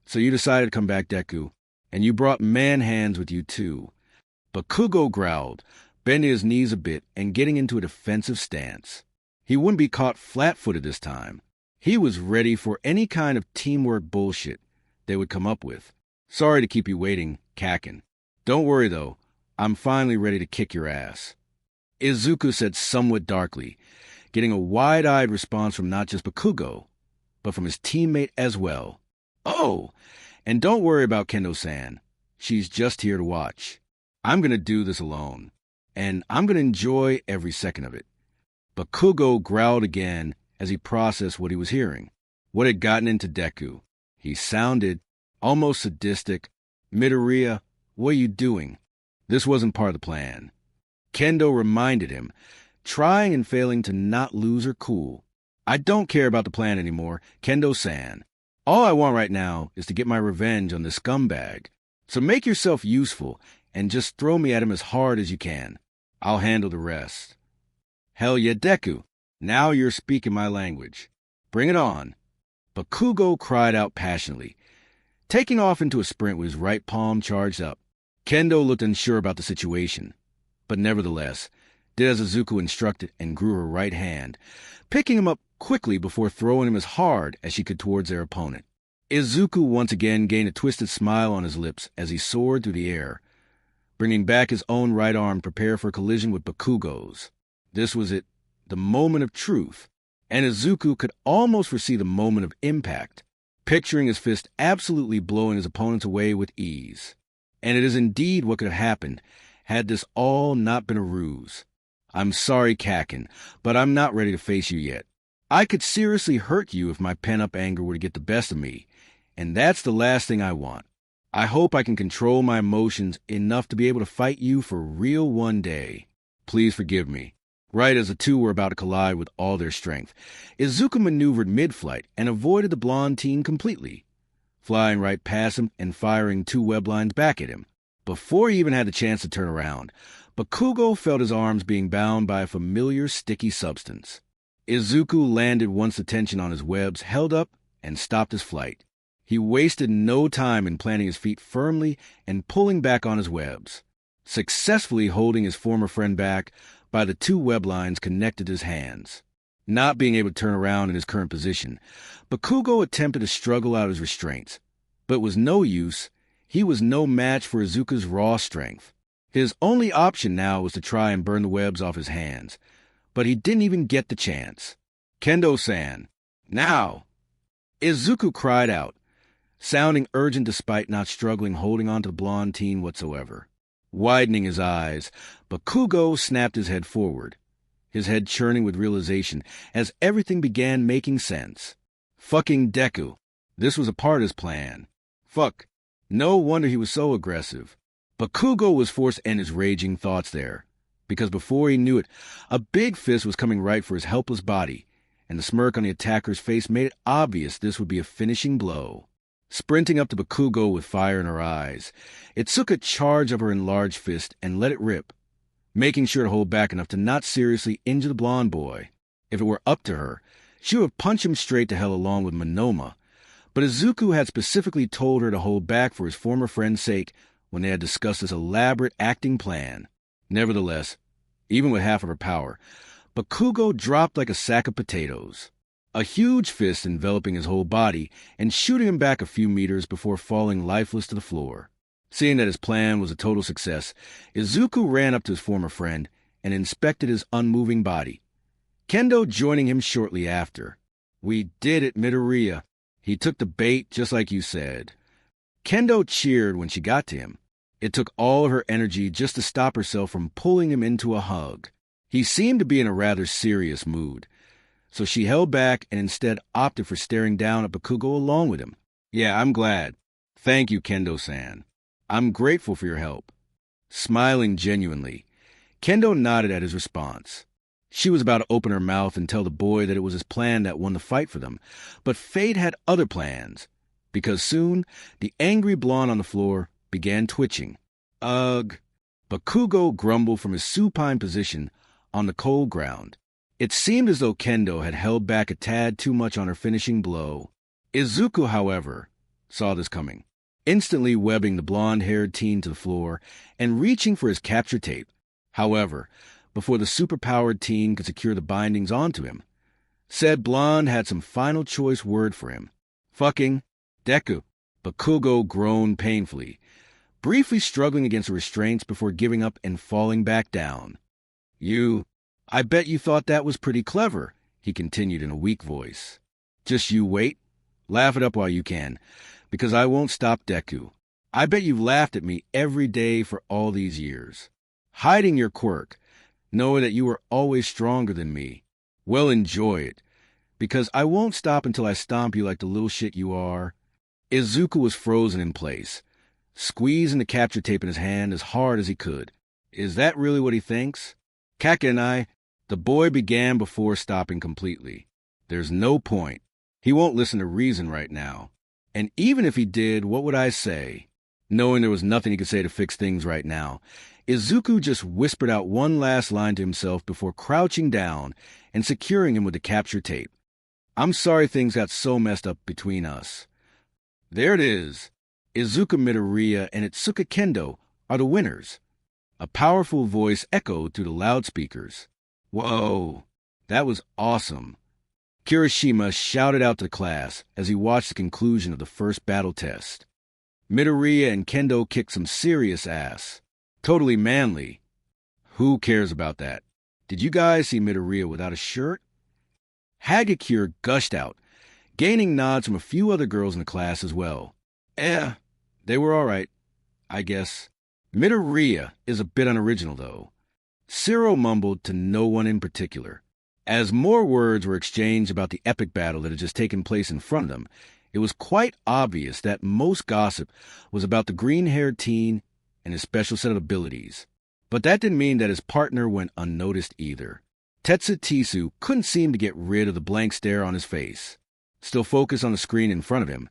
so you decided to come back, Deku, and you brought man hands with you too. Bakugo growled, bending his knees a bit and getting into a defensive stance. He wouldn't be caught flat-footed this time. He was ready for any kind of teamwork bullshit they would come up with. Sorry to keep you waiting, Kakin. Don't worry, though. I'm finally ready to kick your ass. Izuku said somewhat darkly, getting a wide-eyed response from not just Bakugo, but from his teammate as well. Oh, and don't worry about Kendo-san. She's just here to watch. I'm going to do this alone, and I'm going to enjoy every second of it. Bakugo growled again as he processed what he was hearing. What had gotten into Deku? He sounded almost sadistic. Midoriya, what are you doing? This wasn't part of the plan. Kendo reminded him, trying and failing to not lose her cool. I don't care about the plan anymore, Kendo-san. All I want right now is to get my revenge on this scumbag. So make yourself useful and just throw me at him as hard as you can. I'll handle the rest. Hell yeah, Deku. Now you're speaking my language. Bring it on. Bakugo cried out passionately, taking off into a sprint with his right palm charged up. Kendo looked unsure about the situation, but nevertheless did as Izuku instructed and grew her right hand, picking him up quickly before throwing him as hard as she could towards their opponent. Izuku once again gained a twisted smile on his lips as he soared through the air, bringing back his own right arm to prepare for a collision with Bakugo's. This was it, the moment of truth, and Izuku could almost foresee the moment of impact, picturing his fist absolutely blowing his opponents away with ease. And it is indeed what could have happened had this all not been a ruse. I'm sorry, Kakin, but I'm not ready to face you yet. I could seriously hurt you if my pent-up anger were to get the best of me, and that's the last thing I want. I hope I can control my emotions enough to be able to fight you for real one day. Please forgive me. Right as the two were about to collide with all their strength, Izuku maneuvered mid-flight and avoided the blonde teen completely, flying right past him and firing two web lines back at him. Before he even had the chance to turn around, Bakugo felt his arms being bound by a familiar sticky substance. Izuku landed once the tension on his webs held up and stopped his flight. He wasted no time in planting his feet firmly and pulling back on his webs, successfully holding his former friend back by the two web lines connected to his hands. Not being able to turn around in his current position, Bakugo attempted to struggle out his restraints, but was no use. He was no match for Izuku's raw strength. His only option now was to try and burn the webs off his hands, but he didn't even get the chance. Kendo-san, now! Izuku cried out, sounding urgent despite not struggling holding on to the blonde teen whatsoever. Widening his eyes, Bakugo snapped his head forward, his head churning with realization as everything began making sense. Fucking Deku. This was a part of his plan. Fuck. No wonder he was so aggressive. Bakugo was forced to end his raging thoughts there, because before he knew it, a big fist was coming right for his helpless body, and the smirk on the attacker's face made it obvious this would be a finishing blow. Sprinting up to Bakugo with fire in her eyes, Itsuka charged up her enlarged fist and let it rip, making sure to hold back enough to not seriously injure the blonde boy. If it were up to her, she would have punched him straight to hell along with Monoma, but Izuku had specifically told her to hold back for his former friend's sake when they had discussed this elaborate acting plan. Nevertheless, even with half of her power, Bakugo dropped like a sack of potatoes, a huge fist enveloping his whole body and shooting him back a few meters before falling lifeless to the floor. Seeing that his plan was a total success, Izuku ran up to his former friend and inspected his unmoving body, Kendo joining him shortly after. We did it, Midoriya. He took the bait just like you said. Kendo cheered when she got to him. It took all of her energy just to stop herself from pulling him into a hug. He seemed to be in a rather serious mood, so she held back and instead opted for staring down at Bakugo along with him. Yeah, I'm glad. Thank you, Kendo-san. I'm grateful for your help. Smiling genuinely, Kendo nodded at his response. She was about to open her mouth and tell the boy that it was his plan that won the fight for them, but fate had other plans, because soon the angry blonde on the floor began twitching. Ugh! Bakugo grumbled from his supine position on the cold ground. It seemed as though Kendo had held back a tad too much on her finishing blow. Izuku, however, saw this coming, instantly webbing the blonde-haired teen to the floor and reaching for his capture tape. However, before the superpowered teen could secure the bindings onto him, said blonde had some final choice word for him. Fucking Deku. Bakugo groaned painfully, briefly struggling against the restraints before giving up and falling back down. I bet you thought that was pretty clever, he continued in a weak voice. Just you wait. Laugh it up while you can, because I won't stop Deku. I bet you've laughed at me every day for all these years. Hiding your quirk, knowing that you were always stronger than me. Well, enjoy it, because I won't stop until I stomp you like the little shit you are. Izuku was frozen in place, squeezing the capture tape in his hand as hard as he could. Is that really what he thinks? The boy began before stopping completely. There's no point. He won't listen to reason right now. And even if he did, what would I say? Knowing there was nothing he could say to fix things right now, Izuku just whispered out one last line to himself before crouching down and securing him with the capture tape. I'm sorry things got so messed up between us. There it is. Izuku Midoriya and Itsuka Kendo are the winners. A powerful voice echoed through the loudspeakers. Whoa, that was awesome. Kirishima shouted out to the class as he watched the conclusion of the first battle test. Midoriya and Kendo kicked some serious ass. Totally manly. Who cares about that? Did you guys see Midoriya without a shirt? Hagakure gushed out, gaining nods from a few other girls in the class as well. They were all right, I guess. Midoriya is a bit unoriginal, though. Ciro mumbled to no one in particular. As more words were exchanged about the epic battle that had just taken place in front of them, it was quite obvious that most gossip was about the green-haired teen and his special set of abilities. But that didn't mean that his partner went unnoticed either. Tetsu couldn't seem to get rid of the blank stare on his face. Still focused on the screen in front of him,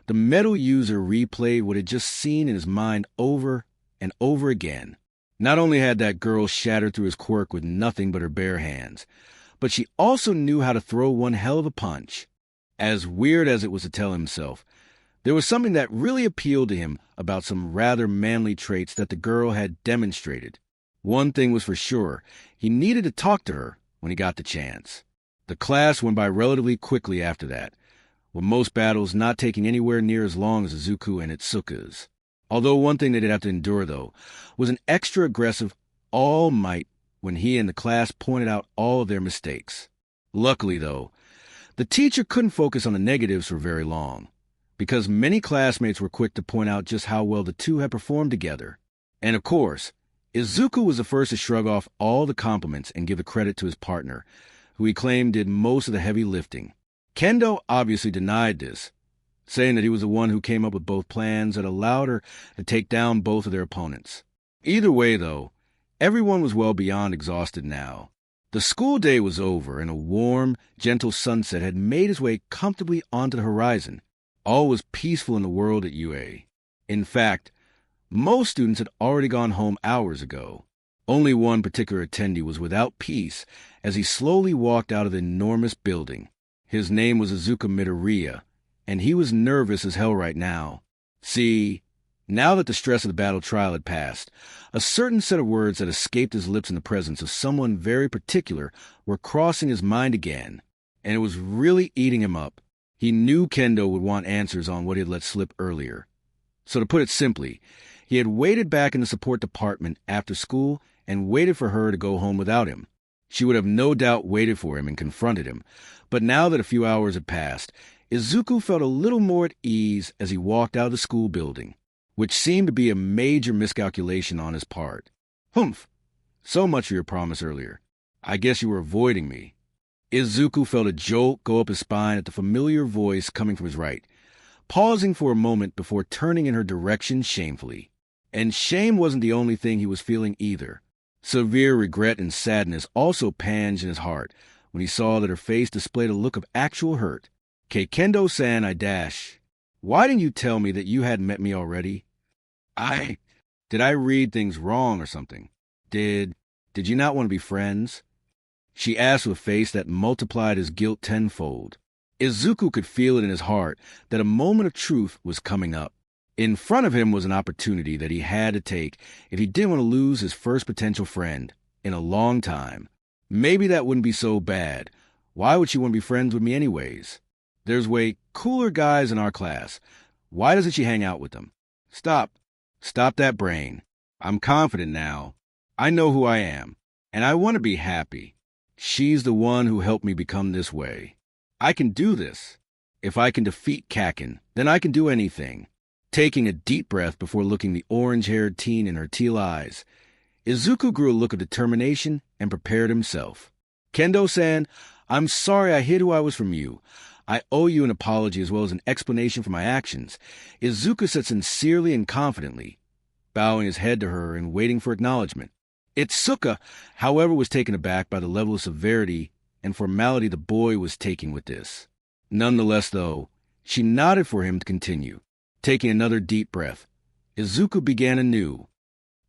the metal user replayed what he'd just seen in his mind over and over again. Not only had that girl shattered through his quirk with nothing but her bare hands, but she also knew how to throw one hell of a punch. As weird as it was to tell himself, there was something that really appealed to him about some rather manly traits that the girl had demonstrated. One thing was for sure, he needed to talk to her when he got the chance. The class went by relatively quickly after that, with most battles not taking anywhere near as long as Izuku and Itsuka's. Although one thing they did have to endure, though, was an extra aggressive all might when he and the class pointed out all of their mistakes. Luckily, though, the teacher couldn't focus on the negatives for very long, because many classmates were quick to point out just how well the two had performed together. And of course, Izuku was the first to shrug off all the compliments and give the credit to his partner, who he claimed did most of the heavy lifting. Kendo obviously denied this, saying that he was the one who came up with both plans that allowed her to take down both of their opponents. Either way, though, everyone was well beyond exhausted now. The school day was over, and a warm, gentle sunset had made its way comfortably onto the horizon. All was peaceful in the world at UA. In fact, most students had already gone home hours ago. Only one particular attendee was without peace as he slowly walked out of the enormous building. His name was Izuku Midoriya, and he was nervous as hell right now. See, now that the stress of the battle trial had passed, a certain set of words that escaped his lips in the presence of someone very particular were crossing his mind again, and it was really eating him up. He knew Kendo would want answers on what he had let slip earlier. So to put it simply, he had waited back in the support department after school and waited for her to go home without him. She would have no doubt waited for him and confronted him, but now that a few hours had passed, Izuku felt a little more at ease as he walked out of the school building, which seemed to be a major miscalculation on his part. Humph! So much for your promise earlier. I guess you were avoiding me. Izuku felt a jolt go up his spine at the familiar voice coming from his right, pausing for a moment before turning in her direction shamefully. And shame wasn't the only thing he was feeling either. Severe regret and sadness also panged in his heart when he saw that her face displayed a look of actual hurt. Kendo-san, I dash. Why didn't you tell me that you hadn't met me already? Did I read things wrong or something? Did you not want to be friends? She asked with a face that multiplied his guilt tenfold. Izuku could feel it in his heart that a moment of truth was coming up. In front of him was an opportunity that he had to take if he didn't want to lose his first potential friend in a long time. Maybe that wouldn't be so bad. Why would she want to be friends with me anyways? There's way cooler guys in our class. Why doesn't she hang out with them? Stop that brain. I'm confident now. I know who I am, and I want to be happy. She's the one who helped me become this way. I can do this. If I can defeat Kakin, then I can do anything. Taking a deep breath before looking the orange-haired teen in her teal eyes, Izuku grew a look of determination and prepared himself. Kendo-san, I'm sorry I hid who I was from you. I owe you an apology as well as an explanation for my actions. Izuku said sincerely and confidently, bowing his head to her and waiting for acknowledgement. Itsuka, however, was taken aback by the level of severity and formality the boy was taking with this. Nonetheless, though, she nodded for him to continue. Taking another deep breath, Izuku began anew.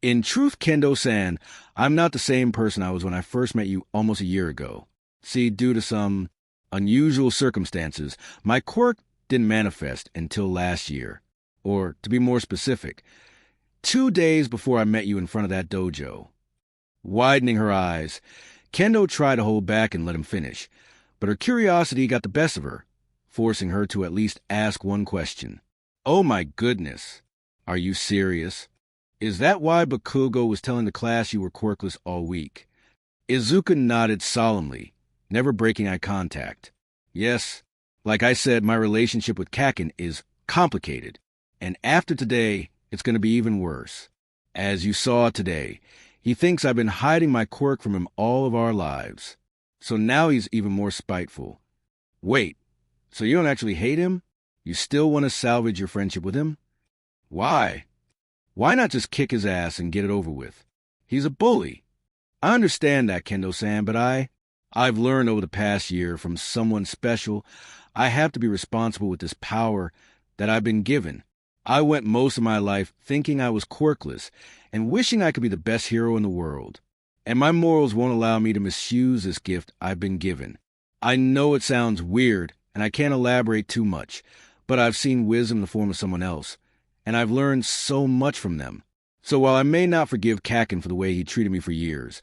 In truth, Kendo-san, I'm not the same person I was when I first met you almost a year ago. See, due to some unusual circumstances, my quirk didn't manifest until last year. Or, to be more specific, 2 days before I met you in front of that dojo. Widening her eyes, Kendo tried to hold back and let him finish, but her curiosity got the best of her, forcing her to at least ask one question. Oh my goodness. Are you serious? Is that why Bakugo was telling the class you were quirkless all week? Izuku nodded solemnly, never breaking eye contact. Yes, like I said, my relationship with Kakin is complicated, and after today, it's going to be even worse. As you saw today, he thinks I've been hiding my quirk from him all of our lives. So now he's even more spiteful. Wait, so you don't actually hate him? You still want to salvage your friendship with him? Why? Why not just kick his ass and get it over with? He's a bully. I understand that, Kendo-san, but I've learned over the past year from someone special I have to be responsible with this power that I've been given. I went most of my life thinking I was quirkless and wishing I could be the best hero in the world. And my morals won't allow me to misuse this gift I've been given. I know it sounds weird, and I can't elaborate too much, but I've seen wisdom in the form of someone else, and I've learned so much from them. So while I may not forgive Kakin for the way he treated me for years,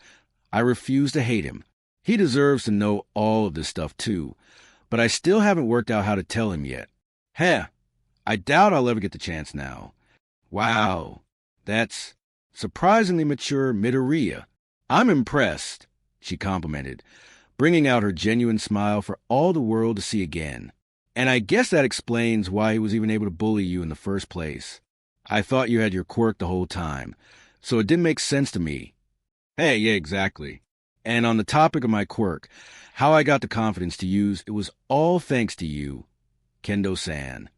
I refuse to hate him. He deserves to know all of this stuff too, but I still haven't worked out how to tell him yet. I doubt I'll ever get the chance now. Wow, that's surprisingly mature Midoriya. I'm impressed, she complimented, bringing out her genuine smile for all the world to see again. And I guess that explains why he was even able to bully you in the first place. I thought you had your quirk the whole time, so it didn't make sense to me. Yeah, exactly. And on the topic of my quirk, how I got the confidence to use, it was all thanks to you, Kendo-san.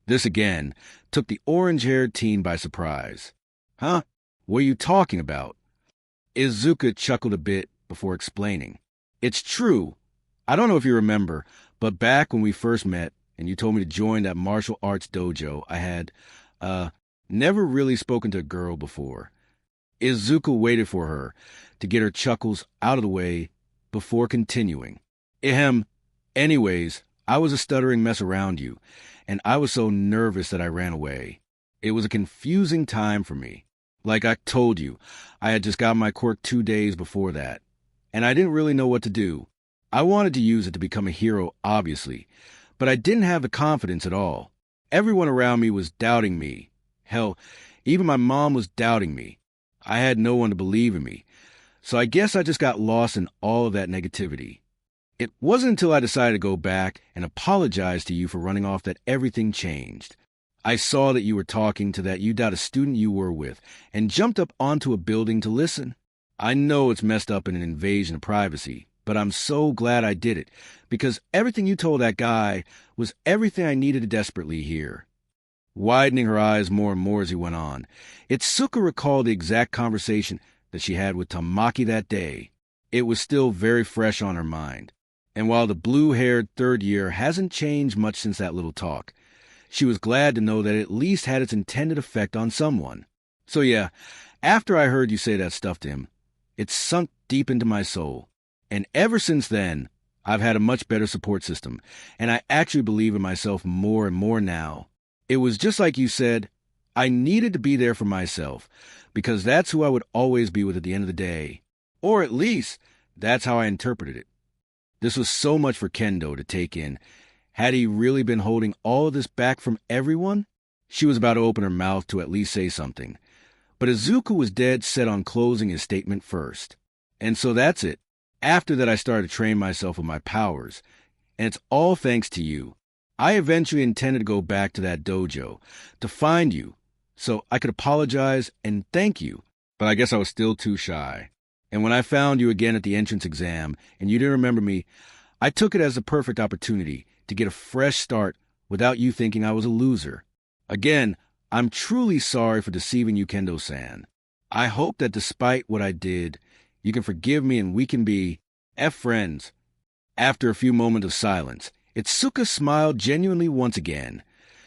This again took the orange-haired teen by surprise. Huh? What are you talking about? Izuku chuckled a bit before explaining. It's true. I don't know if you remember, but back when we first met and you told me to join that martial arts dojo, I had, never really spoken to a girl before. Izuku waited for her to get her chuckles out of the way before continuing. Anyways, I was a stuttering mess around you, and I was so nervous that I ran away. It was a confusing time for me. Like I told you, I had just got my quirk 2 days before that, and I didn't really know what to do. I wanted to use it to become a hero, obviously, but I didn't have the confidence at all. Everyone around me was doubting me. Hell, even my mom was doubting me. I had no one to believe in me, so I guess I just got lost in all of that negativity. It wasn't until I decided to go back and apologize to you for running off that everything changed. I saw that you were talking to that a student you were with and jumped up onto a building to listen. I know it's messed up in an invasion of privacy, but I'm so glad I did it, because everything you told that guy was everything I needed to desperately hear. widening her eyes more and more as he went on. Itsuka recalled the exact conversation that she had with Tamaki that day. It was still very fresh on her mind. And while the blue-haired third year hasn't changed much since that little talk, she was glad to know that it at least had its intended effect on someone. So yeah, after I heard you say that stuff to him, it sunk deep into my soul. And ever since then, I've had a much better support system, and I actually believe in myself more and more now. It was just like you said, I needed to be there for myself, because that's who I would always be with at the end of the day. Or at least, that's how I interpreted it. This was so much for Kendo to take in. Had he really been holding all of this back from everyone? She was about to open her mouth to at least say something. But Izuku was dead set on closing his statement first. And so that's it. After that, I started to train myself with my powers. And it's all thanks to you. I eventually intended to go back to that dojo, to find you, so I could apologize and thank you. But I guess I was still too shy. And when I found you again at the entrance exam, and you didn't remember me, I took it as a perfect opportunity to get a fresh start without you thinking I was a loser. Again, I'm truly sorry for deceiving you, Kendo-san. I hope that despite what I did, you can forgive me and we can be friends. After a few moments of silence, Itsuka smiled genuinely once again,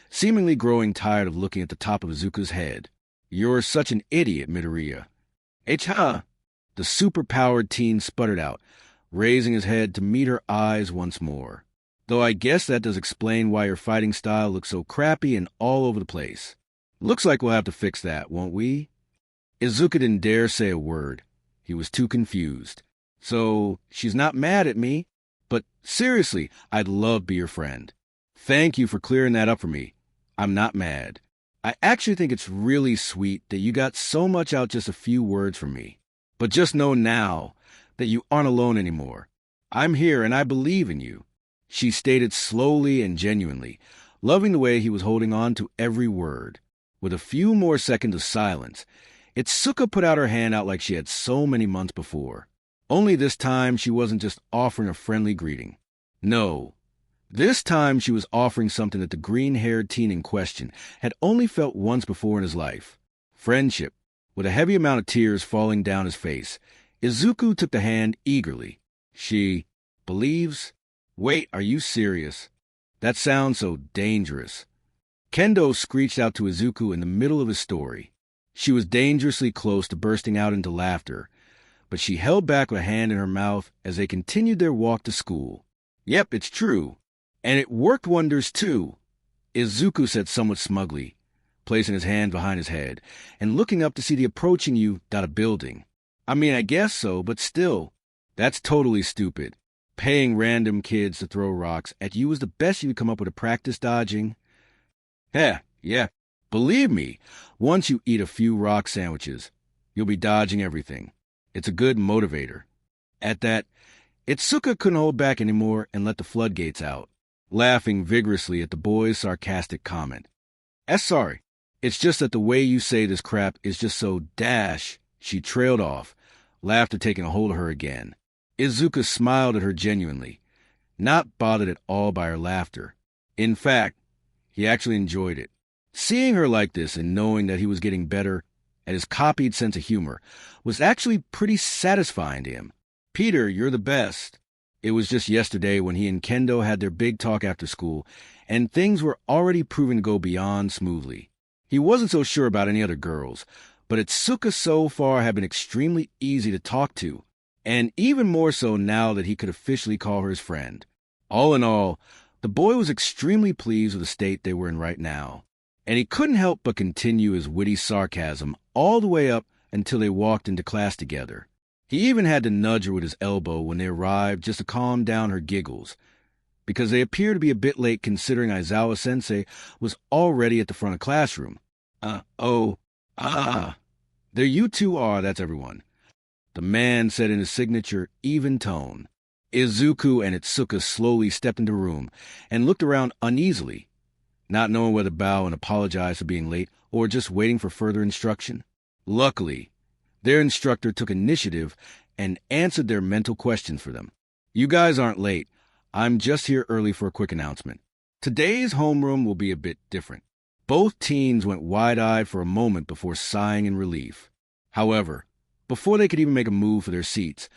seemingly growing tired of looking at the top of Izuku's head. You're such an idiot, Midoriya. Ha! The super-powered teen sputtered out, raising his head to meet her eyes once more. Though I guess that does explain why your fighting style looks so crappy and all over the place. Looks like we'll have to fix that, won't we? Izuku didn't dare say a word. He was too confused. So, she's not mad at me? But seriously, I'd love to be your friend. Thank you for clearing that up for me. I'm not mad. I actually think it's really sweet that you got so much out just a few words from me. But just know now that you aren't alone anymore. I'm here and I believe in you. She stated slowly and genuinely, loving the way he was holding on to every word. With a few more seconds of silence, Itsuka put out her hand out like she had so many months before. Only this time she wasn't just offering a friendly greeting. No. This time she was offering something that the green-haired teen in question had only felt once before in his life. Friendship. With a heavy amount of tears falling down his face, Izuku took the hand eagerly. She believes? Wait, are you serious? That sounds so dangerous. Kendo screeched out to Izuku in the middle of his story. She was dangerously close to bursting out into laughter, but she held back with a hand in her mouth as they continued their walk to school. Yep, it's true. And it worked wonders too, Izuku said somewhat smugly, placing his hand behind his head and looking up to see the approaching you dot a building. I mean, I guess so, but still, that's totally stupid. Paying random kids to throw rocks at you is the best you could come up with a practice dodging. Yeah. Believe me, once you eat a few rock sandwiches, you'll be dodging everything. It's a good motivator. At that, Itsuka couldn't hold back anymore and let the floodgates out, laughing vigorously at the boy's sarcastic comment. Sorry. It's just that the way you say this crap is just so dash. She trailed off, laughter taking a hold of her again. Izuku smiled at her genuinely, not bothered at all by her laughter. In fact, he actually enjoyed it. Seeing her like this and knowing that he was getting better at his copied sense of humor was actually pretty satisfying to him. Peter, you're the best. It was just yesterday when he and Kendo had their big talk after school, and things were already proving to go beyond smoothly. He wasn't so sure about any other girls, but Itsuka so far had been extremely easy to talk to, and even more so now that he could officially call her his friend. All in all, the boy was extremely pleased with the state they were in right now, and he couldn't help but continue his witty sarcasm all the way up until they walked into class together. He even had to nudge her with his elbow when they arrived just to calm down her giggles, because they appeared to be a bit late considering Aizawa-sensei was already at the front of the classroom. There you two are, that's everyone, the man said in his signature even tone. Izuku and Itsuka slowly stepped into the room and looked around uneasily, not knowing whether to bow and apologize for being late or just waiting for further instruction. Luckily, their instructor took initiative and answered their mental questions for them. You guys aren't late. I'm just here early for a quick announcement. Today's homeroom will be a bit different. Both teens went wide-eyed for a moment before sighing in relief. However, before they could even make a move for their seats,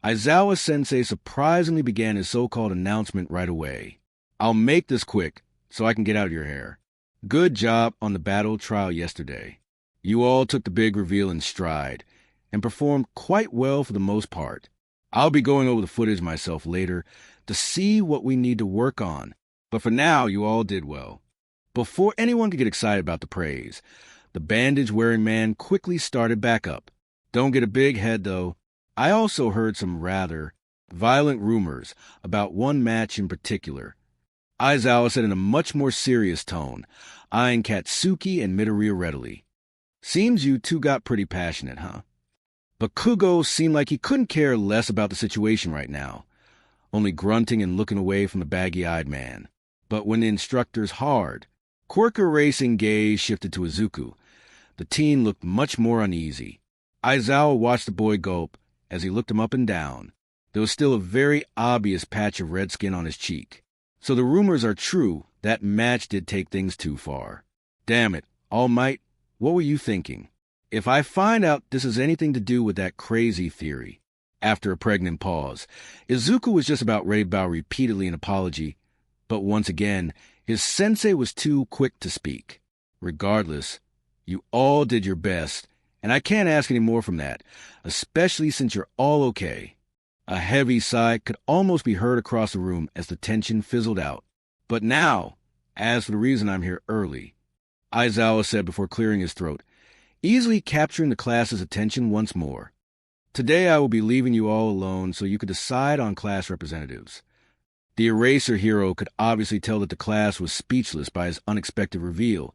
Aizawa-sensei surprisingly began his so-called announcement right away. "I'll make this quick, so I can get out of your hair. Good job on the battle trial yesterday. You all took the big reveal in stride, and performed quite well for the most part. I'll be going over the footage myself later to see what we need to work on, but for now, you all did well." Before anyone could get excited about the praise, the bandage-wearing man quickly started back up. "Don't get a big head, though. I also heard some rather violent rumors about one match in particular," Aizawa said in a much more serious tone, eyeing Katsuki and Midoriya readily. "Seems you two got pretty passionate, huh?" Bakugo seemed like he couldn't care less about the situation right now, only grunting and looking away from the baggy-eyed man. But when the instructor's hard, Quirk-erasing gaze shifted to Izuku, the teen looked much more uneasy. Aizawa watched the boy gulp as he looked him up and down. There was still a very obvious patch of red skin on his cheek. So the rumors are true, that match did take things too far. "Damn it, All Might, what were you thinking? If I find out this has anything to do with that crazy theory..." After a pregnant pause, Izuku was just about ready to bow repeatedly in apology, but once again, his sensei was too quick to speak. "Regardless, you all did your best, and I can't ask any more from that, especially since you're all okay." A heavy sigh could almost be heard across the room as the tension fizzled out. "But now, as for the reason I'm here early," Aizawa said before clearing his throat, easily capturing the class's attention once more. "Today I will be leaving you all alone so you could decide on class representatives." The eraser hero could obviously tell that the class was speechless by his unexpected reveal,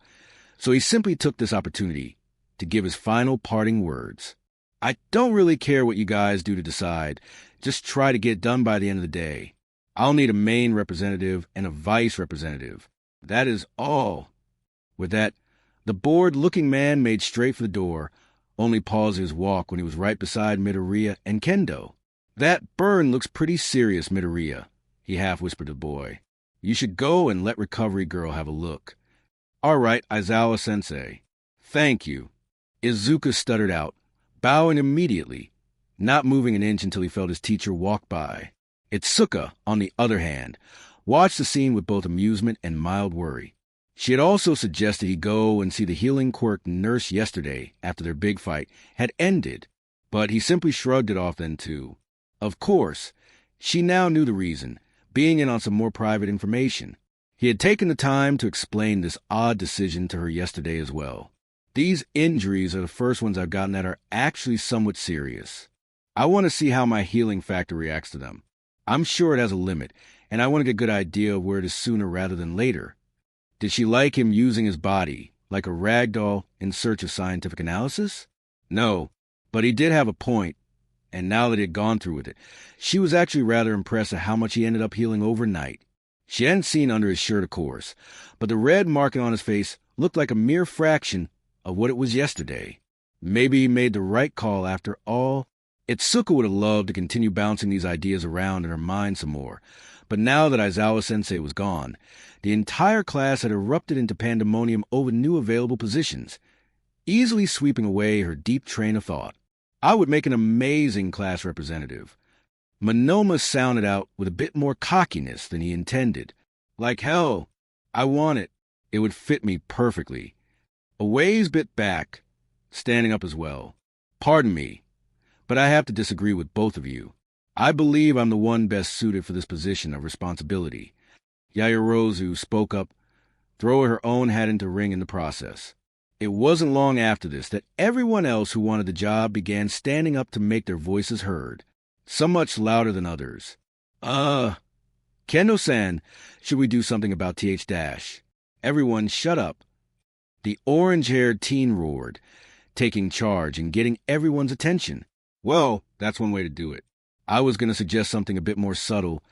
so he simply took this opportunity to give his final parting words. "I don't really care what you guys do to decide. Just try to get it done by the end of the day. I'll need a main representative and a vice representative. That is all." With that, the bored-looking man made straight for the door, only pausing his walk when he was right beside Midoriya and Kendo. "That burn looks pretty serious, Midoriya," he half-whispered to the boy. "You should go and let Recovery Girl have a look." "All right, Aizawa-sensei." "Thank you." Izuku stuttered out, bowing immediately, not moving an inch until he felt his teacher walk by. Itsuka, on the other hand, watched the scene with both amusement and mild worry. She had also suggested he go and see the healing quirk nurse yesterday after their big fight had ended, but he simply shrugged it off then too. Of course, she now knew the reason, being in on some more private information. He had taken the time to explain this odd decision to her yesterday as well. "These injuries are the first ones I've gotten that are actually somewhat serious. I want to see how my healing factor reacts to them. I'm sure it has a limit, and I want to get a good idea of where it is sooner rather than later." Did she like him using his body, like a rag doll in search of scientific analysis? No, but he did have a point, and now that he had gone through with it, she was actually rather impressed at how much he ended up healing overnight. She hadn't seen under his shirt, of course, but the red marking on his face looked like a mere fraction of what it was yesterday. Maybe he made the right call after all. Itsuka would have loved to continue bouncing these ideas around in her mind some more, but now that Aizawa-sensei was gone, the entire class had erupted into pandemonium over new available positions, easily sweeping away her deep train of thought. "I would make an amazing class representative." Monoma sounded out with a bit more cockiness than he intended. "Like hell, I want it. It would fit me perfectly." A ways bit back, standing up as well. "Pardon me, but I have to disagree with both of you. I believe I'm the one best suited for this position of responsibility." Yaoyorozu spoke up, throwing her own hat into the ring in the process. It wasn't long after this that everyone else who wanted the job began standing up to make their voices heard, some much louder than others. Kendo-san, should we do something about TH-? Everyone shut up." The orange-haired teen roared, taking charge and getting everyone's attention. "Well, that's one way to do it. I was going to suggest something a bit more subtle,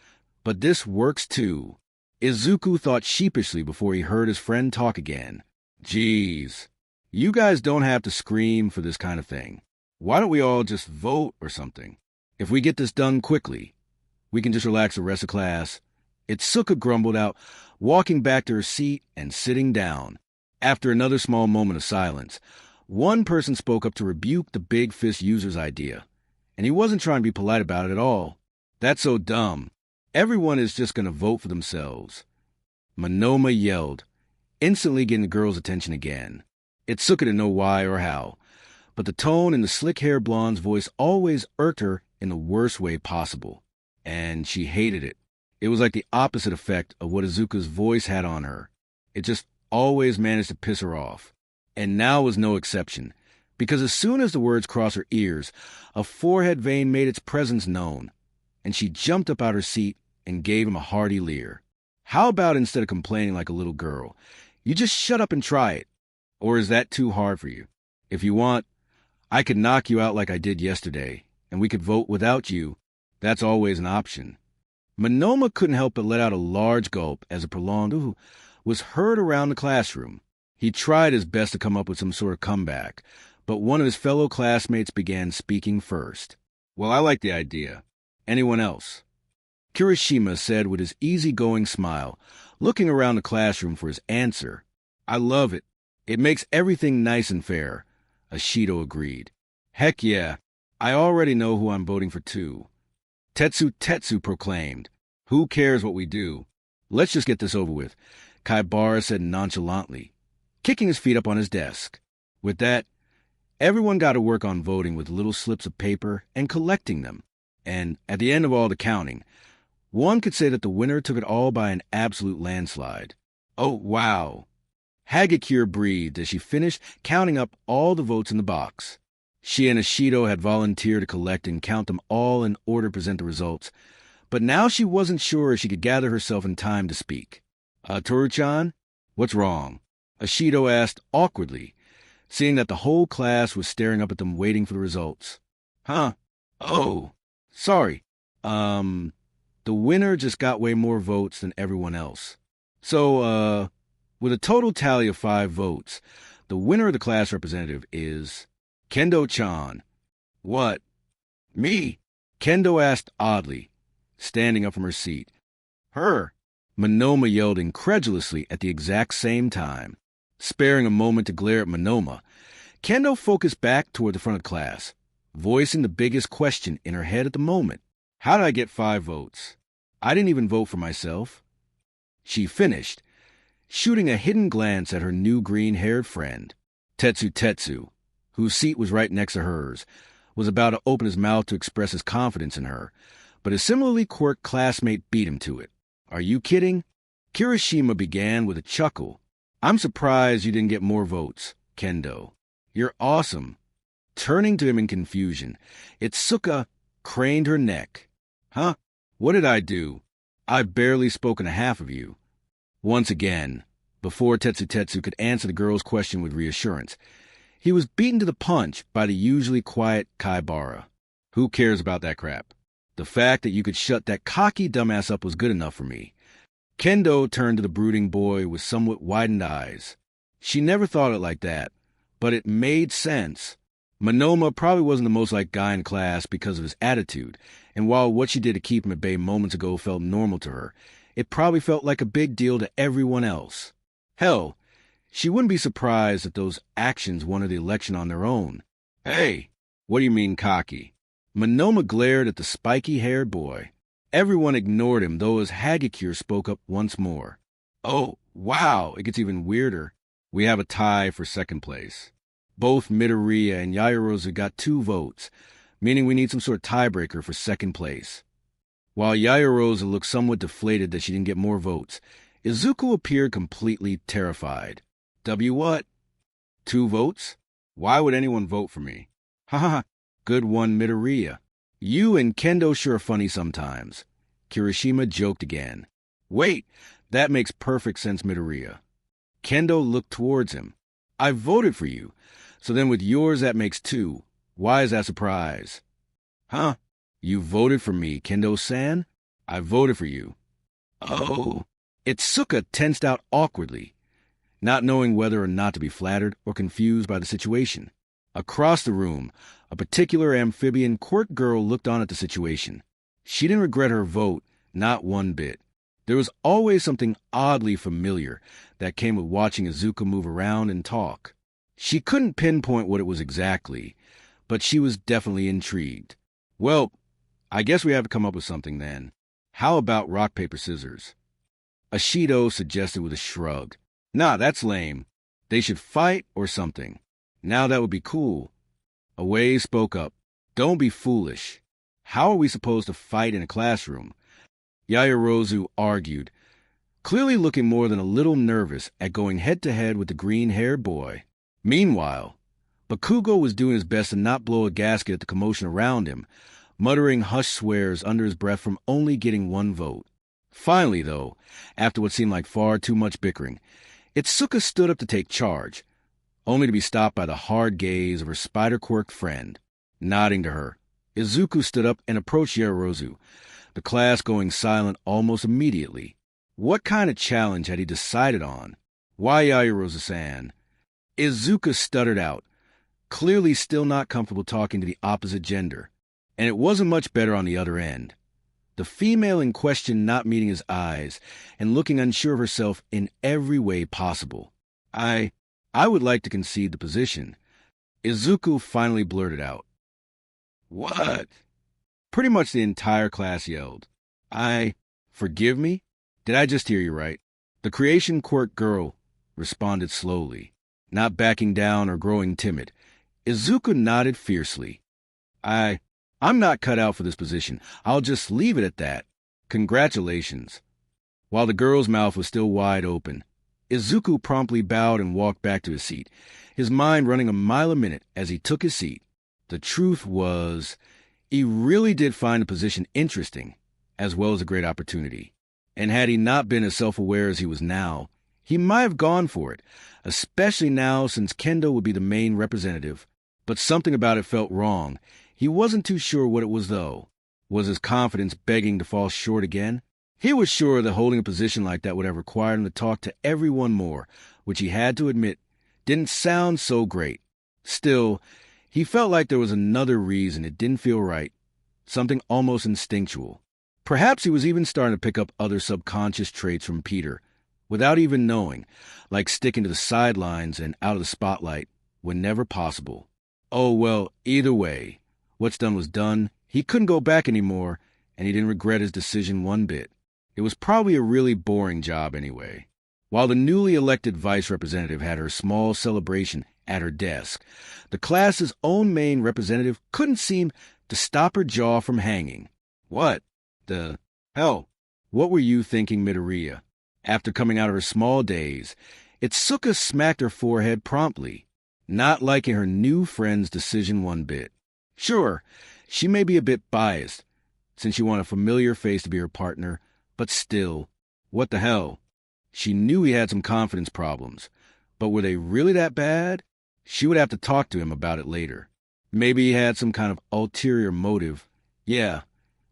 but this works too." Izuku thought sheepishly before he heard his friend talk again. "Geez, you guys don't have to scream for this kind of thing. Why don't we all just vote or something? If we get this done quickly, we can just relax the rest of class." Itsuka grumbled out, walking back to her seat and sitting down. After another small moment of silence, one person spoke up to rebuke the big fist user's idea. And he wasn't trying to be polite about it at all. That's so dumb. Everyone is just going to vote for themselves. Monoma yelled, instantly getting the girl's attention again. Izuku didn't know why or how, but the tone in the slick-haired blonde's voice always irked her in the worst way possible. And she hated it. It was like the opposite effect of what Izuku's voice had on her. It just always managed to piss her off. And now was no exception, because as soon as the words crossed her ears, a forehead vein made its presence known, and she jumped up out her seat and gave him a hearty leer. How about instead of complaining like a little girl, you just shut up and try it? Or is that too hard for you? If you want, I could knock you out like I did yesterday, and we could vote without you. That's always an option. Monoma couldn't help but let out a large gulp as a prolonged ooh was heard around the classroom. He tried his best to come up with some sort of comeback, but one of his fellow classmates began speaking first. Well, I like the idea. Anyone else? Kirishima said with his easygoing smile, looking around the classroom for his answer. I love it. It makes everything nice and fair, Ashido agreed. Heck yeah, I already know who I'm voting for too. Tetsu proclaimed. Who cares what we do? Let's just get this over with, Kaibara said nonchalantly, kicking his feet up on his desk. With that, everyone got to work on voting with little slips of paper and collecting them. And at the end of all the counting, one could say that the winner took it all by an absolute landslide. Oh, wow. Hagakure breathed as she finished counting up all the votes in the box. She and Ashido had volunteered to collect and count them all in order to present the results, but now she wasn't sure if she could gather herself in time to speak. Toru-chan, what's wrong? Ashido asked awkwardly, seeing that the whole class was staring up at them waiting for the results. Huh? Oh, sorry. The winner just got way more votes than everyone else. So, with a total tally of 5 votes, the winner of the class representative is Kendo-chan. What? Me? Kendo asked oddly, standing up from her seat. Her? Monoma yelled incredulously at the exact same time. Sparing a moment to glare at Monoma, Kendo focused back toward the front of the class, voicing the biggest question in her head at the moment. How did I get 5 votes? I didn't even vote for myself. She finished, shooting a hidden glance at her new green-haired friend. Tetsu, whose seat was right next to hers, was about to open his mouth to express his confidence in her, but his similarly quirked classmate beat him to it. Are you kidding? Kirishima began with a chuckle. I'm surprised you didn't get more votes, Kendo. You're awesome. Turning to him in confusion, Itsuka craned her neck. Huh? What did I do? I've barely spoken to half of you. Once again, before Tetsu could answer the girl's question with reassurance, he was beaten to the punch by the usually quiet Kaibara. Who cares about that crap? The fact that you could shut that cocky dumbass up was good enough for me. Kendo turned to the brooding boy with somewhat widened eyes. She never thought it like that, but it made sense. Monoma probably wasn't the most liked guy in class because of his attitude, and while what she did to keep him at bay moments ago felt normal to her, it probably felt like a big deal to everyone else. Hell, she wouldn't be surprised if those actions won the election on their own. Hey, what do you mean cocky? Monoma glared at the spiky-haired boy. Everyone ignored him, though as Hagakure spoke up once more. Oh, wow, it gets even weirder. We have a tie for second place. Both Midoriya and Yaoyorozu got 2 votes, meaning we need some sort of tiebreaker for second place. While Yaoyorozu looked somewhat deflated that she didn't get more votes, Izuku appeared completely terrified. What? 2 votes? Why would anyone vote for me? Ha ha, good one, Midoriya. You and Kendo sure are funny sometimes. Kirishima joked again. Wait, that makes perfect sense, Midoriya. Kendo looked towards him. I voted for you, so then with yours that makes 2. Why is that a surprise? Huh? You voted for me, Kendo-san? I voted for you. Oh. Itsuka tensed out awkwardly, not knowing whether or not to be flattered or confused by the situation. Across the room, a particular amphibian quirk girl looked on at the situation. She didn't regret her vote, not one bit. There was always something oddly familiar that came with watching Izuku move around and talk. She couldn't pinpoint what it was exactly, but she was definitely intrigued. Well, I guess we have to come up with something then. How about rock, paper, scissors? Ashido suggested with a shrug. Nah, that's lame. They should fight or something. Now that would be cool. Away spoke up. Don't be foolish. How are we supposed to fight in a classroom? Yaoyorozu argued, clearly looking more than a little nervous at going head-to-head with the green-haired boy. Meanwhile, Bakugo was doing his best to not blow a gasket at the commotion around him, muttering hushed swears under his breath from only getting one vote. Finally, though, after what seemed like far too much bickering, Itsuka stood up to take charge, only to be stopped by the hard gaze of her spider-quirked friend. Nodding to her, Izuku stood up and approached Yaoyorozu, the class going silent almost immediately. What kind of challenge had he decided on? Why, Yaoyorozu-san? Izuku stuttered out, clearly still not comfortable talking to the opposite gender, and it wasn't much better on the other end. The female in question not meeting his eyes and looking unsure of herself in every way possible. I would like to concede the position. Izuku finally blurted out. What? Pretty much the entire class yelled. Forgive me? Did I just hear you right? The creation quirk girl responded slowly, not backing down or growing timid. Izuku nodded fiercely. I'm not cut out for this position. I'll just leave it at that. Congratulations. While the girl's mouth was still wide open, Izuku promptly bowed and walked back to his seat, his mind running a mile a minute as he took his seat. The truth was, he really did find the position interesting, as well as a great opportunity. And had he not been as self-aware as he was now, he might have gone for it, especially now since Kendo would be the main representative. But something about it felt wrong. He wasn't too sure what it was, though. Was his confidence begging to fall short again? He was sure that holding a position like that would have required him to talk to everyone more, which he had to admit didn't sound so great. Still, he felt like there was another reason it didn't feel right, something almost instinctual. Perhaps he was even starting to pick up other subconscious traits from Peter, without even knowing, like sticking to the sidelines and out of the spotlight, whenever possible. Oh, well, either way, what's done was done. He couldn't go back anymore, and he didn't regret his decision one bit. It was probably a really boring job anyway. While the newly elected vice representative had her small celebration at her desk, the class's own main representative couldn't seem to stop her jaw from hanging. What the hell? What were you thinking, Midoriya? After coming out of her small daze, Itsuka smacked her forehead promptly, not liking her new friend's decision one bit. Sure, she may be a bit biased, since she wanted a familiar face to be her partner, but still, what the hell? She knew he had some confidence problems, but were they really that bad? She would have to talk to him about it later. Maybe he had some kind of ulterior motive. Yeah,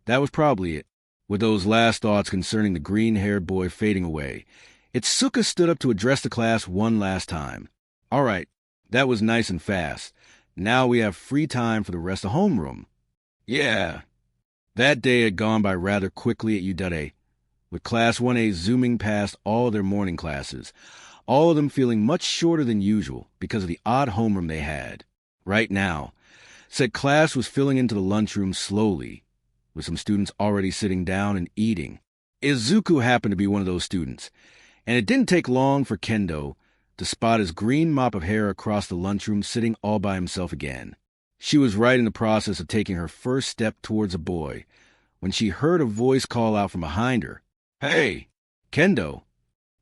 that was probably it. With those last thoughts concerning the green-haired boy fading away, Itsuka stood up to address the class one last time. All right, that was nice and fast. Now we have free time for the rest of homeroom. Yeah. That day had gone by rather quickly at Udare, with Class 1A zooming past all their morning classes, all of them feeling much shorter than usual because of the odd homeroom they had. Right now, said class was filling into the lunchroom slowly, with some students already sitting down and eating. Izuku happened to be one of those students, and it didn't take long for Kendo to spot his green mop of hair across the lunchroom sitting all by himself again. She was right in the process of taking her first step towards a boy when she heard a voice call out from behind her. Hey, Kendo.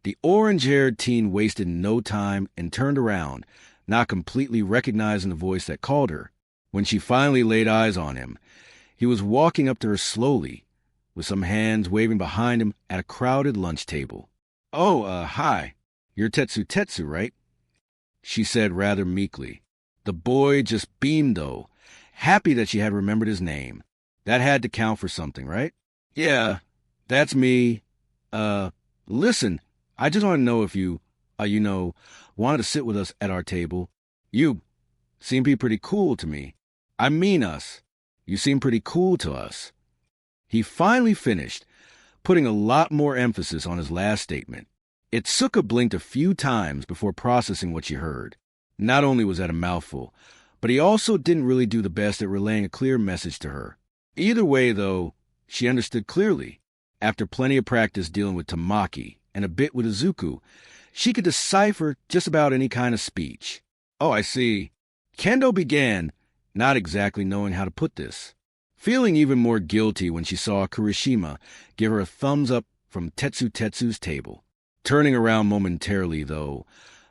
The orange-haired teen wasted no time and turned around, not completely recognizing the voice that called her. When she finally laid eyes on him, he was walking up to her slowly, with some hands waving behind him at a crowded lunch table. Oh, hi. You're Tetsu, right? She said rather meekly. The boy just beamed, though, happy that she had remembered his name. That had to count for something, right? Yeah, that's me. Listen, I just want to know if you, wanted to sit with us at our table. You seem to be pretty cool to me. I mean us. You seem pretty cool to us. He finally finished, putting a lot more emphasis on his last statement. Itsuka blinked a few times before processing what she heard. Not only was that a mouthful, but he also didn't really do the best at relaying a clear message to her. Either way, though, she understood clearly. After plenty of practice dealing with Tamaki and a bit with Izuku, she could decipher just about any kind of speech. Oh, I see. Kendo began, not exactly knowing how to put this, feeling even more guilty when she saw Kirishima give her a thumbs up from Tetsu's table. Turning around momentarily, though,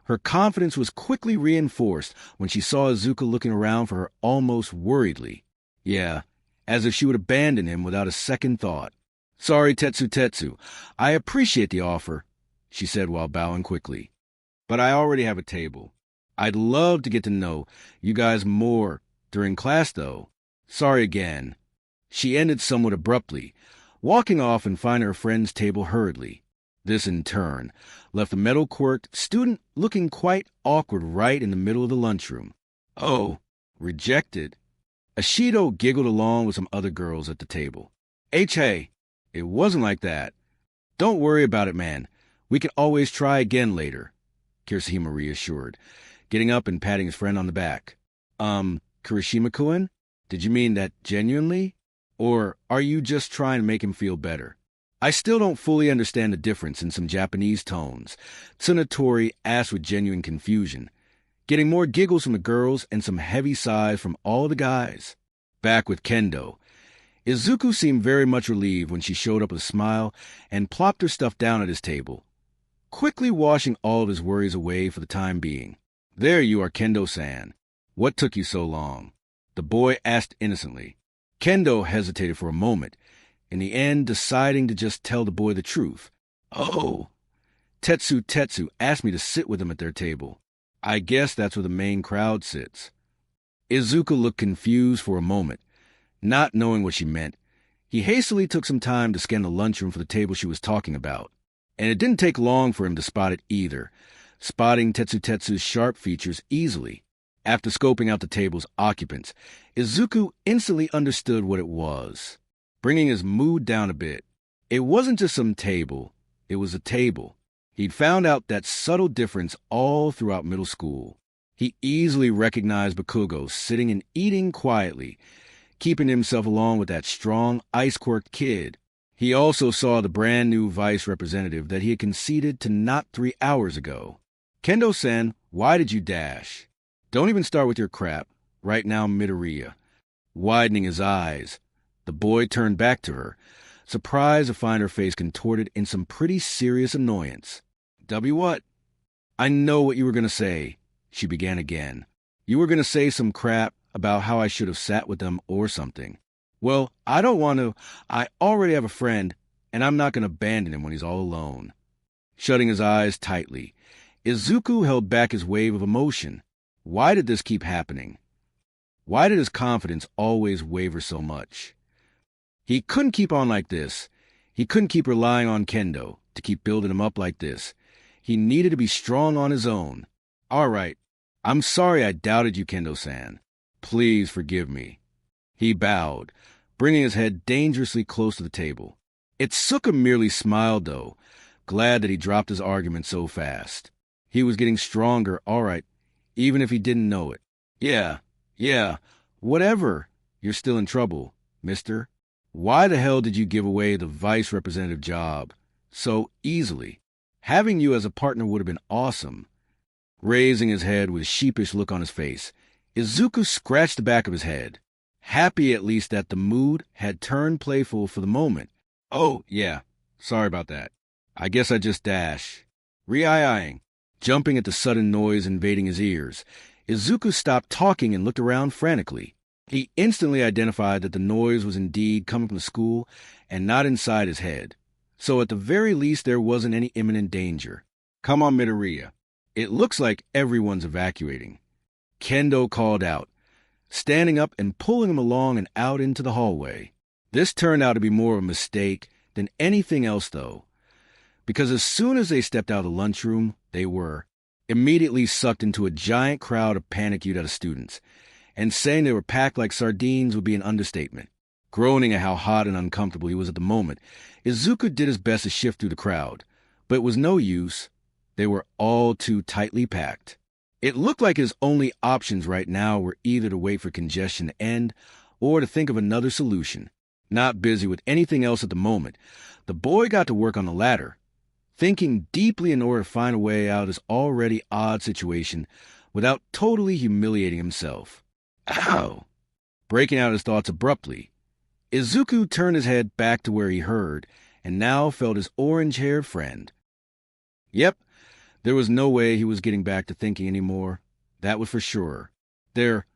her confidence was quickly reinforced when she saw Izuku looking around for her almost worriedly. Yeah, as if she would abandon him without a second thought. "Sorry, Tetsu. I appreciate the offer," she said while bowing quickly. "But I already have a table. I'd love to get to know you guys more during class, though. Sorry again." She ended somewhat abruptly, walking off and finding her friend's table hurriedly. This, in turn, left the metal-quirked student looking quite awkward right in the middle of the lunchroom. Oh, rejected. Ashido giggled along with some other girls at the table. "Hey, it wasn't like that. Don't worry about it, man. We can always try again later," Kirishima reassured, getting up and patting his friend on the back. Kirishima-kun? Did you mean that genuinely? Or are you just trying to make him feel better? I still don't fully understand the difference in some Japanese tones. Tsunatori asked with genuine confusion, getting more giggles from the girls and some heavy sighs from all the guys. Back with Kendo, Izuku seemed very much relieved when she showed up with a smile and plopped her stuff down at his table, quickly washing all of his worries away for the time being. "There you are, Kendo-san. What took you so long?" the boy asked innocently. Kendo hesitated for a moment, in the end deciding to just tell the boy the truth. "Oh, Tetsu asked me to sit with him at their table. I guess that's where the main crowd sits." Izuku looked confused for a moment, not knowing what she meant. He hastily took some time to scan the lunchroom for the table she was talking about, and it didn't take long for him to spot it either, spotting Tetsu's sharp features easily. After scoping out the table's occupants, Izuku instantly understood what it was, bringing his mood down a bit. It wasn't just some table, it was a table. He'd found out that subtle difference all throughout middle school. He easily recognized Bakugo sitting and eating quietly, keeping himself along with that strong, ice-quirked kid. He also saw the brand-new vice representative that he had conceded to not 3 hours ago. "Kendo-san, why did you dash? Don't even start with your crap. Right now, Midoriya." Widening his eyes, the boy turned back to her, surprised to find her face contorted in some pretty serious annoyance. What? "I know what you were going to say," she began again. "You were going to say some crap about how I should have sat with them or something. Well, I don't want to. I already have a friend, and I'm not going to abandon him when he's all alone." Shutting his eyes tightly, Izuku held back his wave of emotion. Why did this keep happening? Why did his confidence always waver so much? He couldn't keep on like this. He couldn't keep relying on Kendo to keep building him up like this. He needed to be strong on his own. "All right. I'm sorry I doubted you, Kendo-san. Please forgive me." He bowed, bringing his head dangerously close to the table. Itsuka merely smiled, though, glad that he dropped his argument so fast. He was getting stronger, all right, even if he didn't know it. Yeah, whatever. You're still in trouble, mister. Why the hell did you give away the vice representative job so easily? Having you as a partner would have been awesome." Raising his head with a sheepish look on his face, Izuku scratched the back of his head, happy at least that the mood had turned playful for the moment. "Oh, yeah, sorry about that. I guess I just dash." Re-eyeing, jumping at the sudden noise invading his ears, Izuku stopped talking and looked around frantically. He instantly identified that the noise was indeed coming from the school and not inside his head. So at the very least there wasn't any imminent danger. "Come on, Midoriya. It looks like everyone's evacuating," Kendo called out, standing up and pulling him along and out into the hallway. This turned out to be more of a mistake than anything else, though, because as soon as they stepped out of the lunchroom, they were immediately sucked into a giant crowd of panicked students, and saying they were packed like sardines would be an understatement. Groaning at how hot and uncomfortable he was at the moment, Izuku did his best to shift through the crowd, but it was no use. They were all too tightly packed. It looked like his only options right now were either to wait for congestion to end or to think of another solution. Not busy with anything else at the moment, the boy got to work on the latter, thinking deeply in order to find a way out of this already odd situation without totally humiliating himself. Ow! Breaking out his thoughts abruptly, Izuku turned his head back to where he heard and now felt his orange-haired friend. Yep, there was no way he was getting back to thinking anymore. That was for sure. There,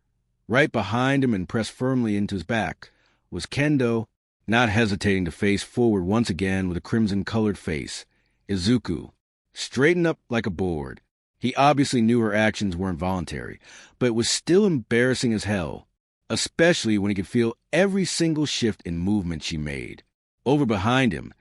right behind him and pressed firmly into his back, was Kendo, not hesitating to face forward once again with a crimson-colored face. Izuku straightened up like a board. He obviously knew her actions weren't voluntary, but it was still embarrassing as hell, especially when he could feel every single shift in movement she made. Over behind him,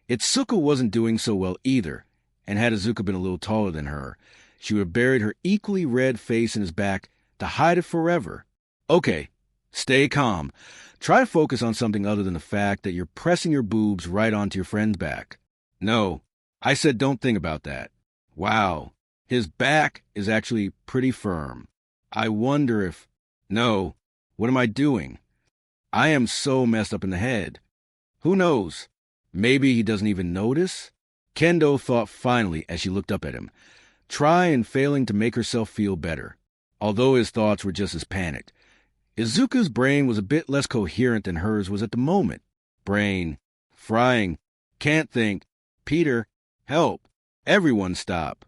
Itsuka wasn't doing so well either, and had Izuku been a little taller than her, she would have buried her equally red face in his back to hide it forever. Okay, stay calm. Try to focus on something other than the fact that you're pressing your boobs right onto your friend's back. No, I said don't think about that. Wow, his back is actually pretty firm. I wonder if... No, what am I doing? I am so messed up in the head. Who knows? Maybe he doesn't even notice? Kendo thought finally as she looked up at him, trying and failing to make herself feel better, although his thoughts were just as panicked. Izuku's brain was a bit less coherent than hers was at the moment. Brain, frying, can't think, Peter, help, everyone stop.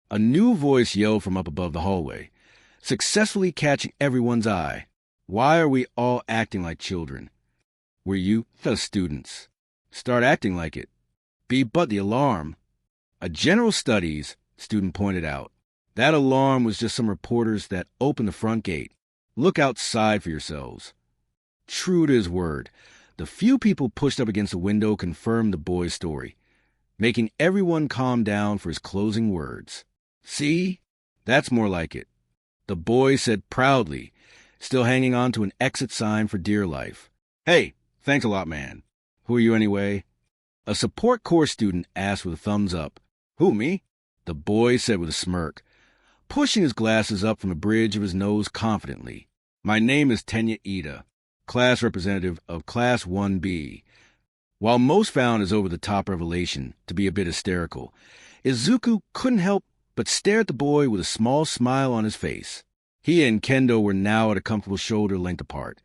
A new voice yelled from up above the hallway, successfully catching everyone's eye. Why are we all acting like children? Were you the students? Start acting like it. Be but the alarm. A general studies student pointed out. That alarm was just some reporters that opened the front gate. Look outside for yourselves. True to his word, the few people pushed up against the window confirmed the boy's story, making everyone calm down for his closing words. See? That's more like it. The boy said proudly, still hanging on to an exit sign for dear life. Hey, thanks a lot, man. Who are you anyway? A support corps student asked with a thumbs up. Who, me? The boy said with a smirk, pushing his glasses up from the bridge of his nose confidently. My name is Tenya Ida, class representative of Class 1B. While most found his over-the-top revelation to be a bit hysterical, Izuku couldn't help but stare at the boy with a small smile on his face. He and Kendo were now at a comfortable shoulder length apart,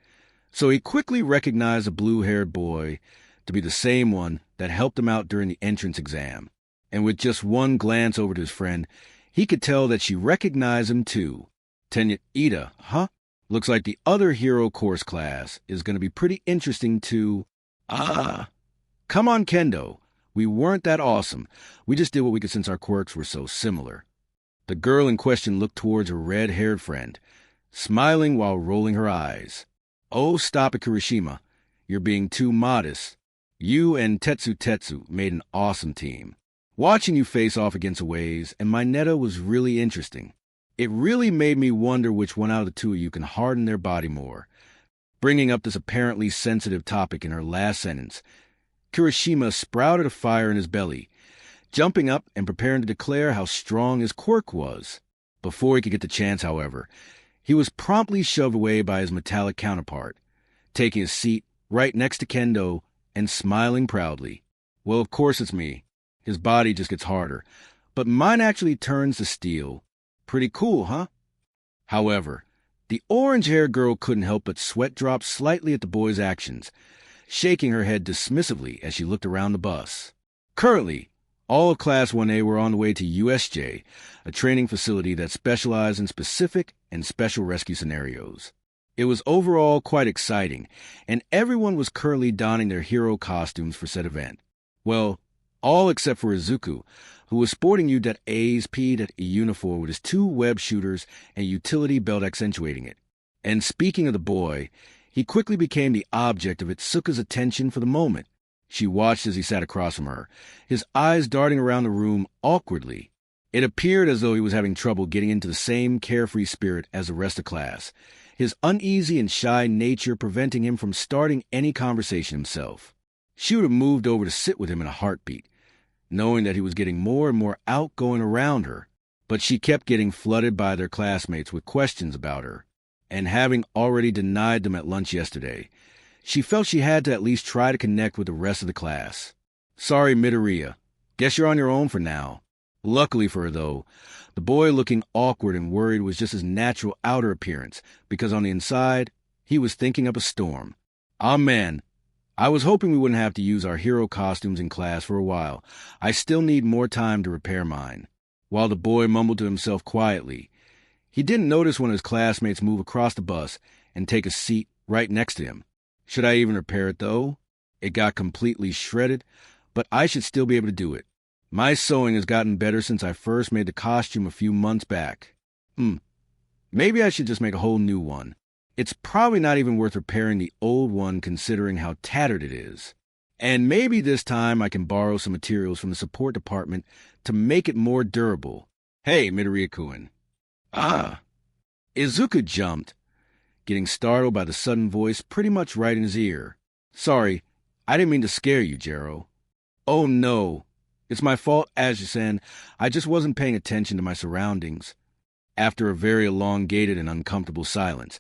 so he quickly recognized the blue-haired boy to be the same one that helped him out during the entrance exam. And with just one glance over to his friend, he could tell that she recognized him too. Tenya Ida, huh? Looks like the other hero course class is going to be pretty interesting too. Come on, Kendo. We weren't that awesome. We just did what we could since our quirks were so similar. The girl in question looked towards her red-haired friend, smiling while rolling her eyes. Oh, stop it, Kirishima. You're being too modest. You and Tetsu made an awesome team. Watching you face off against Aways and Mineta was really interesting. It really made me wonder which one out of the two of you can harden their body more. Bringing up this apparently sensitive topic in her last sentence, Kirishima sprouted a fire in his belly, jumping up and preparing to declare how strong his quirk was. Before he could get the chance, however, he was promptly shoved away by his metallic counterpart, taking his seat right next to Kendo and smiling proudly. Well, of course it's me. His body just gets harder, but mine actually turns to steel. Pretty cool, huh? However, the orange-haired girl couldn't help but sweat drop slightly at the boy's actions, shaking her head dismissively as she looked around the bus. Currently, all of Class 1A were on the way to USJ, a training facility that specialized in specific and special rescue scenarios. It was overall quite exciting, and everyone was currently donning their hero costumes for said event. Well, all except for Izuku, who was sporting U.A.'s uniform with his 2 web shooters and utility belt accentuating it. And speaking of the boy, he quickly became the object of Itsuka's attention for the moment. She watched as he sat across from her, his eyes darting around the room awkwardly. It appeared as though he was having trouble getting into the same carefree spirit as the rest of class, his uneasy and shy nature preventing him from starting any conversation himself. She would have moved over to sit with him in a heartbeat, knowing that he was getting more and more outgoing around her, but she kept getting flooded by their classmates with questions about her, and having already denied them at lunch yesterday, she felt she had to at least try to connect with the rest of the class. Sorry, Midoriya. Guess you're on your own for now. Luckily for her, though, the boy looking awkward and worried was just his natural outer appearance, because on the inside, he was thinking up a storm. Ah, man. I was hoping we wouldn't have to use our hero costumes in class for a while. I still need more time to repair mine. While the boy mumbled to himself quietly, he didn't notice one of his classmates move across the bus and take a seat right next to him. Should I even repair it, though? It got completely shredded, but I should still be able to do it. My sewing has gotten better since I first made the costume a few months back. Maybe I should just make a whole new one. It's probably not even worth repairing the old one considering how tattered it is. And maybe this time I can borrow some materials from the support department to make it more durable. Hey, Midoriya-kun. Ah. Izuku jumped, getting startled by the sudden voice pretty much right in his ear. Sorry, I didn't mean to scare you, Jero. Oh no. It's my fault, Azu-san. I just wasn't paying attention to my surroundings. After a very elongated and uncomfortable silence,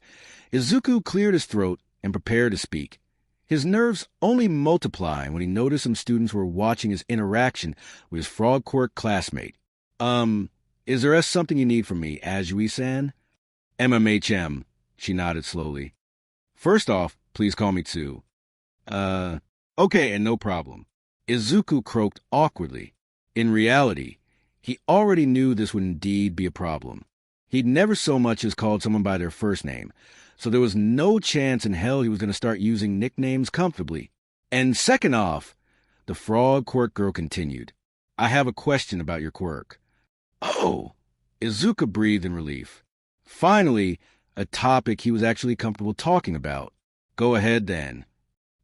Izuku cleared his throat and prepared to speak, his nerves only multiplying when he noticed some students were watching his interaction with his Frog Quirk classmate. Is there something you need from me, Azu-san? MMHM, she nodded slowly. First off, please call me Tsu. Okay, and no problem. Izuku croaked awkwardly. In reality, he already knew this would indeed be a problem. He'd never so much as called someone by their first name, so there was no chance in hell he was going to start using nicknames comfortably. And second off, the Frog Quirk girl continued, I have a question about your quirk. Oh! Izuku breathed in relief. Finally, a topic he was actually comfortable talking about. Go ahead, then.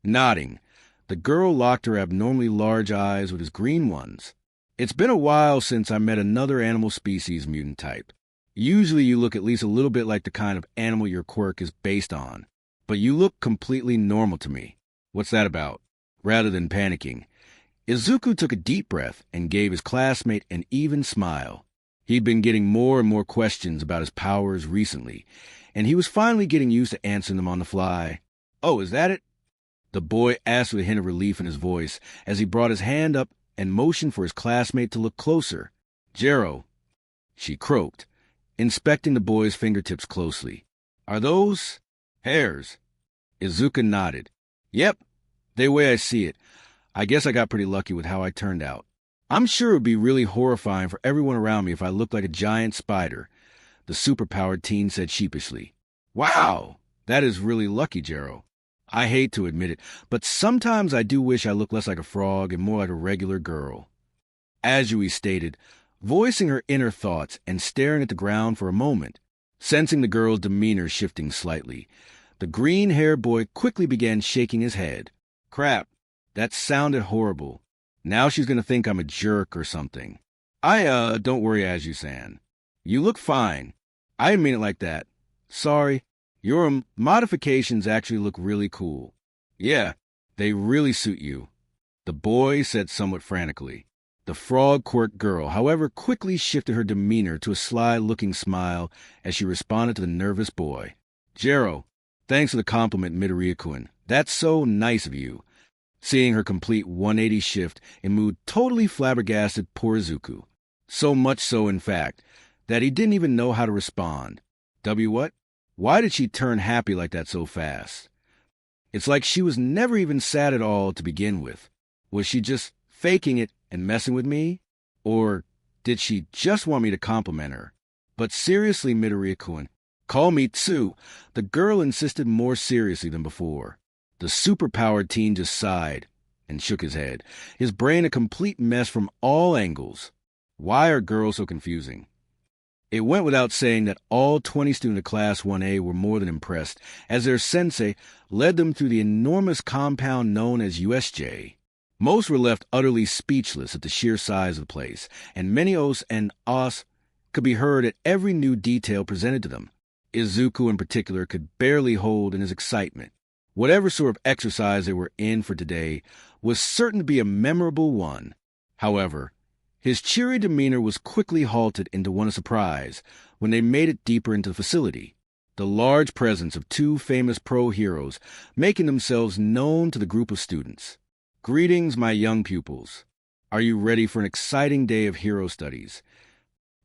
Nodding, the girl locked her abnormally large eyes with his green ones. It's been a while since I met another animal species mutant type. Usually you look at least a little bit like the kind of animal your quirk is based on, but you look completely normal to me. What's that about? Rather than panicking, Izuku took a deep breath and gave his classmate an even smile. He'd been getting more and more questions about his powers recently, and he was finally getting used to answering them on the fly. Oh, is that it? The boy asked with a hint of relief in his voice as he brought his hand up and motioned for his classmate to look closer. Jero, she croaked, inspecting the boy's fingertips closely. Are those hairs? Izuku nodded. Yep, the way I see it. I guess I got pretty lucky with how I turned out. I'm sure it would be really horrifying for everyone around me if I looked like a giant spider, the superpowered teen said sheepishly. Wow, that is really lucky, Jero. I hate to admit it, but sometimes I do wish I looked less like a frog and more like a regular girl. Azui stated, voicing her inner thoughts and staring at the ground for a moment. Sensing the girl's demeanor shifting slightly, the green-haired boy quickly began shaking his head. Crap, that sounded horrible. Now she's going to think I'm a jerk or something. Don't worry, Azu-san. You look fine. I didn't mean it like that. Sorry. Your modifications actually look really cool. Yeah, they really suit you. The boy said somewhat frantically. The Frog Quirk girl, however, quickly shifted her demeanor to a sly-looking smile as she responded to the nervous boy. Jero, thanks for the compliment, Midoriya-kun. That's so nice of you. Seeing her complete 180 shift in mood totally flabbergasted poor Izuku. So much so, in fact, that he didn't even know how to respond. What? Why did she turn happy like that so fast? It's like she was never even sad at all to begin with. Was she just faking it and messing with me? Or did she just want me to compliment her? But seriously, Midoriya-kun, call me Tsu. The girl insisted more seriously than before. The superpowered teen just sighed and shook his head, his brain a complete mess from all angles. Why are girls so confusing? It went without saying that all 20 students of Class 1A were more than impressed, as their sensei led them through the enormous compound known as USJ. Most were left utterly speechless at the sheer size of the place, and many ohs and ahs could be heard at every new detail presented to them. Izuku in particular could barely hold in his excitement. Whatever sort of exercise they were in for today was certain to be a memorable one. However, his cheery demeanor was quickly halted into one of surprise when they made it deeper into the facility. The large presence of two famous pro heroes making themselves known to the group of students. Greetings, my young pupils. Are you ready for an exciting day of hero studies?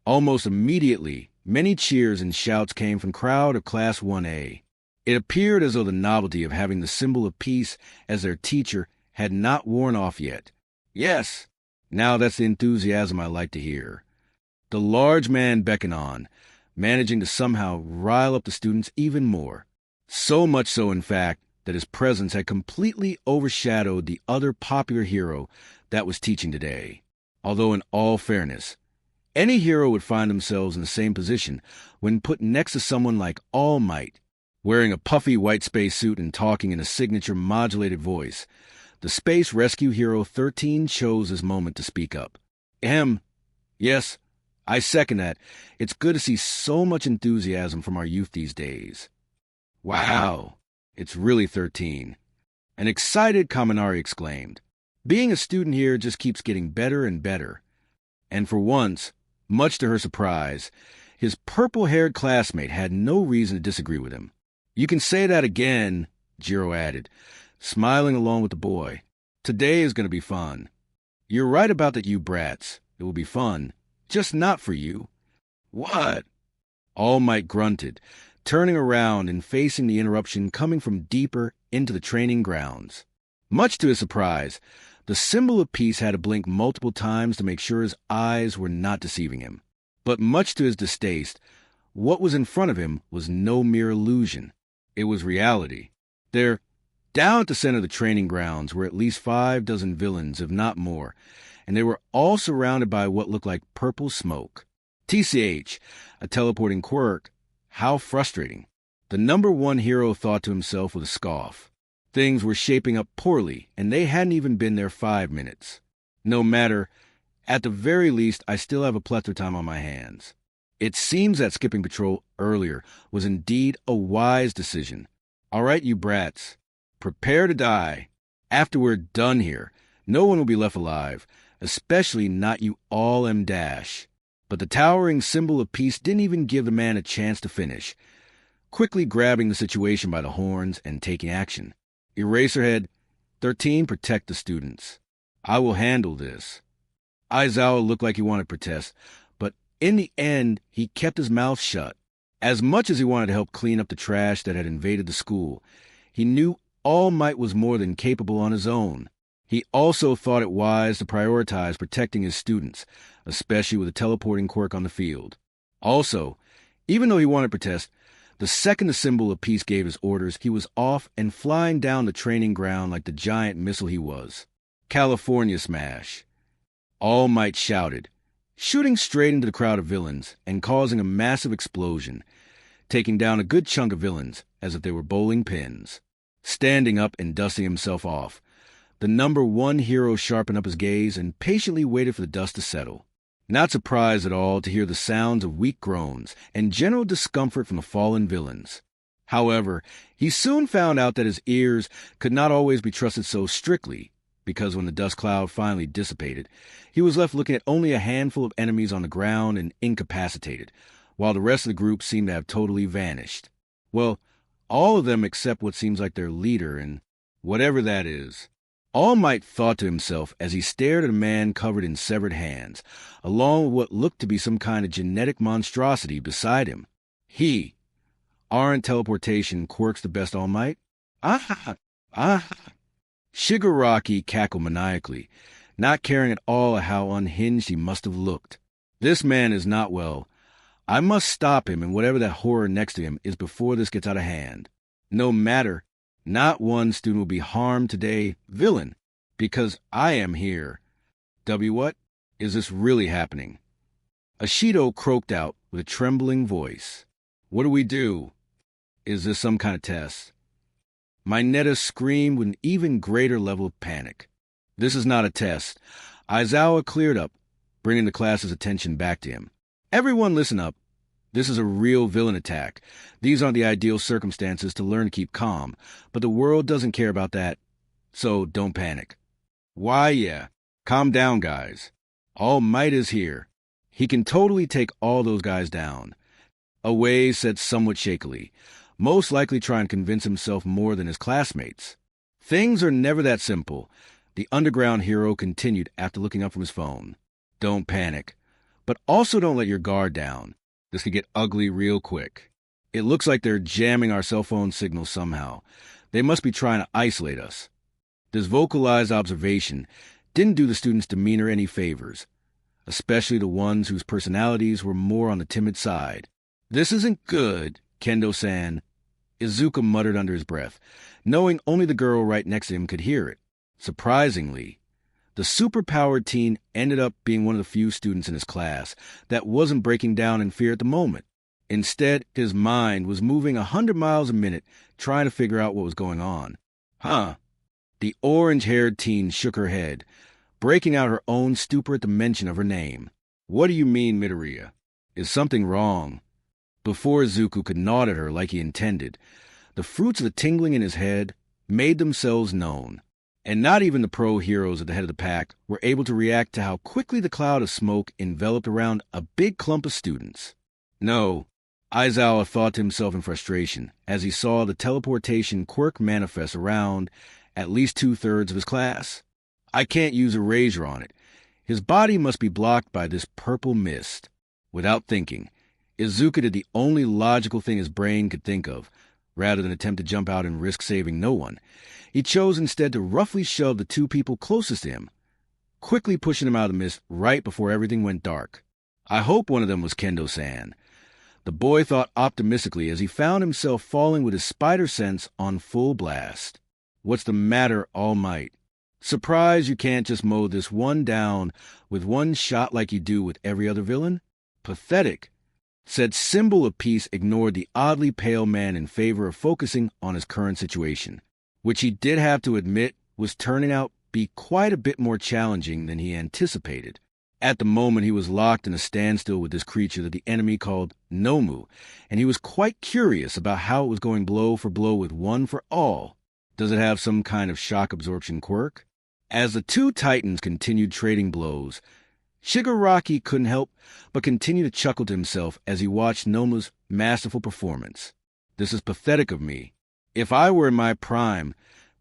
Almost immediately, many cheers and shouts came from the crowd of Class 1A. It appeared as though the novelty of having the symbol of peace as their teacher had not worn off yet. Yes, now that's the enthusiasm I like to hear. The large man beckoned on, managing to somehow rile up the students even more. So much so, in fact, that his presence had completely overshadowed the other popular hero that was teaching today. Although in all fairness, any hero would find themselves in the same position when put next to someone like All Might, wearing a puffy white spacesuit and talking in a signature modulated voice. The Space Rescue Hero 13 chose this moment to speak up. Yes, I second that. It's good to see so much enthusiasm from our youth these days. Wow, it's really 13. An excited Kaminari exclaimed. Being a student here just keeps getting better and better. And for once, much to her surprise, his purple-haired classmate had no reason to disagree with him. You can say that again, Jiro added, smiling along with the boy. Today is going to be fun. You're right about that, you brats. It will be fun. Just not for you. What? All Might grunted, turning around and facing the interruption coming from deeper into the training grounds. Much to his surprise, the symbol of peace had to blink multiple times to make sure his eyes were not deceiving him. But much to his distaste, what was in front of him was no mere illusion. It was reality. There, down at the center of the training grounds, were at least 5 dozen villains, if not more, and they were all surrounded by what looked like purple smoke. TCH, a teleporting quirk. How frustrating. The number 1 hero thought to himself with a scoff. Things were shaping up poorly, and they hadn't even been there 5 minutes. No matter, at the very least, I still have a plethora of time on my hands. It seems that skipping patrol earlier was indeed a wise decision. All right, you brats, prepare to die. After we're done here, no one will be left alive, especially not you all M-. But the towering symbol of peace didn't even give the man a chance to finish, quickly grabbing the situation by the horns and taking action. Eraserhead, 13, protect the students. I will handle this. Aizawa looked like he wanted to protest, but in the end, he kept his mouth shut. As much as he wanted to help clean up the trash that had invaded the school, he knew All Might was more than capable on his own. He also thought it wise to prioritize protecting his students, especially with a teleporting quirk on the field. Also, even though he wanted to protest, the second the symbol of peace gave his orders, he was off and flying down the training ground like the giant missile he was. California Smash. All Might shouted, shooting straight into the crowd of villains and causing a massive explosion, taking down a good chunk of villains as if they were bowling pins. Standing up and dusting himself off, the number 1 hero sharpened up his gaze and patiently waited for the dust to settle. Not surprised at all to hear the sounds of weak groans and general discomfort from the fallen villains. However, he soon found out that his ears could not always be trusted so strictly, because when the dust cloud finally dissipated, he was left looking at only a handful of enemies on the ground and incapacitated, while the rest of the group seemed to have totally vanished. Well, all of them except what seems like their leader and whatever that is. All Might thought to himself as he stared at a man covered in severed hands, along with what looked to be some kind of genetic monstrosity beside him. Aren't teleportation quirks the best, All Might? Shigaraki cackled maniacally, not caring at all how unhinged he must have looked. This man is not well. I must stop him and whatever that horror next to him is before this gets out of hand. No matter, not one student will be harmed today, villain, because I am here. What? Is this really happening? Ashido croaked out with a trembling voice. What do we do? Is this some kind of test? Mineta screamed with an even greater level of panic. This is not a test. Aizawa cleared up, bringing the class's attention back to him. Everyone listen up. This is a real villain attack. These aren't the ideal circumstances to learn to keep calm, but the world doesn't care about that, so don't panic. Why, yeah. Calm down, guys. All Might is here. He can totally take all those guys down. Away said somewhat shakily, most likely trying to convince himself more than his classmates. Things are never that simple, the underground hero continued after looking up from his phone. Don't panic, but also don't let your guard down. This could get ugly real quick. It looks like they're jamming our cell phone signals somehow. They must be trying to isolate us. This vocalized observation didn't do the students' demeanor any favors, especially the ones whose personalities were more on the timid side. This isn't good, Kendo-san, Izuku muttered under his breath, knowing only the girl right next to him could hear it. Surprisingly, the superpowered teen ended up being one of the few students in his class that wasn't breaking down in fear at the moment. Instead, his mind was moving 100 miles a minute, trying to figure out what was going on. Huh. The orange-haired teen shook her head, breaking out her own stupor at the mention of her name. What do you mean, Midoriya? Is something wrong? Before Izuku could nod at her like he intended, the fruits of the tingling in his head made themselves known. And not even the pro-heroes at the head of the pack were able to react to how quickly the cloud of smoke enveloped around a big clump of students. No, Aizawa thought to himself in frustration as he saw the teleportation quirk manifest around at least 2/3 of his class. I can't use a razor on it. His body must be blocked by this purple mist. Without thinking, Izuku did the only logical thing his brain could think of. Rather than attempt to jump out and risk saving no one, he chose instead to roughly shove the two people closest to him, quickly pushing him out of the mist right before everything went dark. I hope one of them was Kendo-san. The boy thought optimistically as he found himself falling with his spider sense on full blast. What's the matter, All Might? Surprised you can't just mow this one down with one shot like you do with every other villain? Pathetic. Said Symbol of Peace ignored the oddly pale man in favor of focusing on his current situation, which he did have to admit was turning out to be quite a bit more challenging than he anticipated. At the moment, he was locked in a standstill with this creature that the enemy called Nomu, and he was quite curious about how it was going blow for blow with One for All. Does it have some kind of shock absorption quirk? As the two titans continued trading blows, Shigaraki couldn't help but continue to chuckle to himself as he watched Nomu's masterful performance. This is pathetic of me. If I were in my prime,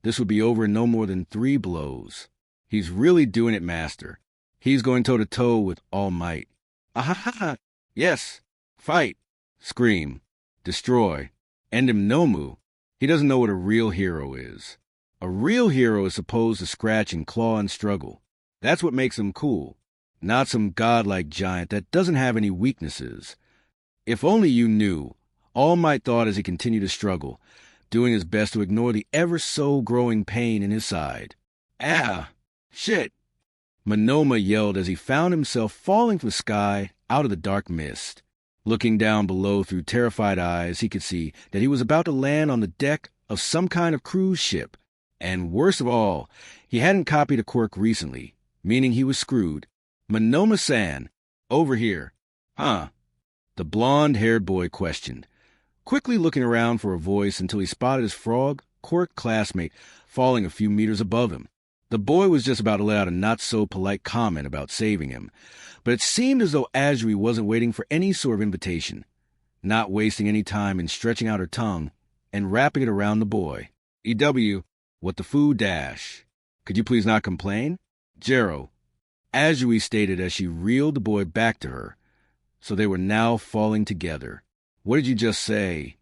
this would be over in no more than 3 blows. He's really doing it, master. He's going toe-to-toe with All Might. Ahaha! Yes! Fight! Scream! Destroy! End him, Nomu! He doesn't know what a real hero is. A real hero is supposed to scratch and claw and struggle. That's what makes him cool. Not some godlike giant that doesn't have any weaknesses. If only you knew, All Might thought as he continued to struggle, doing his best to ignore the ever-so-growing pain in his side. Ah! Shit! Monoma yelled as he found himself falling from the sky out of the dark mist. Looking down below through terrified eyes, he could see that he was about to land on the deck of some kind of cruise ship. And worst of all, he hadn't copied a quirk recently, meaning he was screwed. Monoma-san, over here. Huh? The blonde-haired boy questioned, quickly looking around for a voice until he spotted his frog, quirk classmate falling a few meters above him. The boy was just about to let out a not-so-polite comment about saving him, but it seemed as though Azuri wasn't waiting for any sort of invitation, not wasting any time in stretching out her tongue and wrapping it around the boy. EW, what the foo dash? Could you please not complain? Jero, Azuri stated as she reeled the boy back to her, so they were now falling together. What did you just say?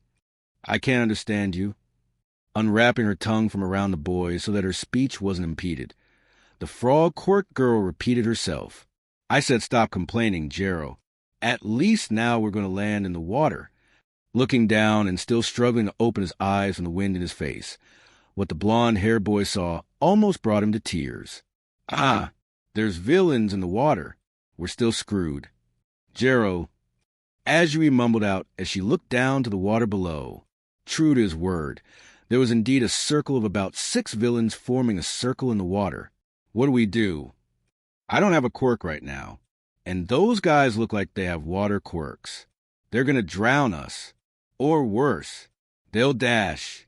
I can't understand you. Unwrapping her tongue from around the boy so that her speech wasn't impeded, the frog quirk girl repeated herself. I said stop complaining, Jero. At least now we're going to land in the water. Looking down and still struggling to open his eyes from the wind in his face, what the blonde-haired boy saw almost brought him to tears. Ah, there's villains in the water. We're still screwed. Jero, Azuri mumbled out as she looked down to the water below. True to his word, there was indeed a circle of about 6 villains forming a circle in the water. What do we do? I don't have a quirk right now, and those guys look like they have water quirks. They're gonna drown us. Or worse, they'll dash.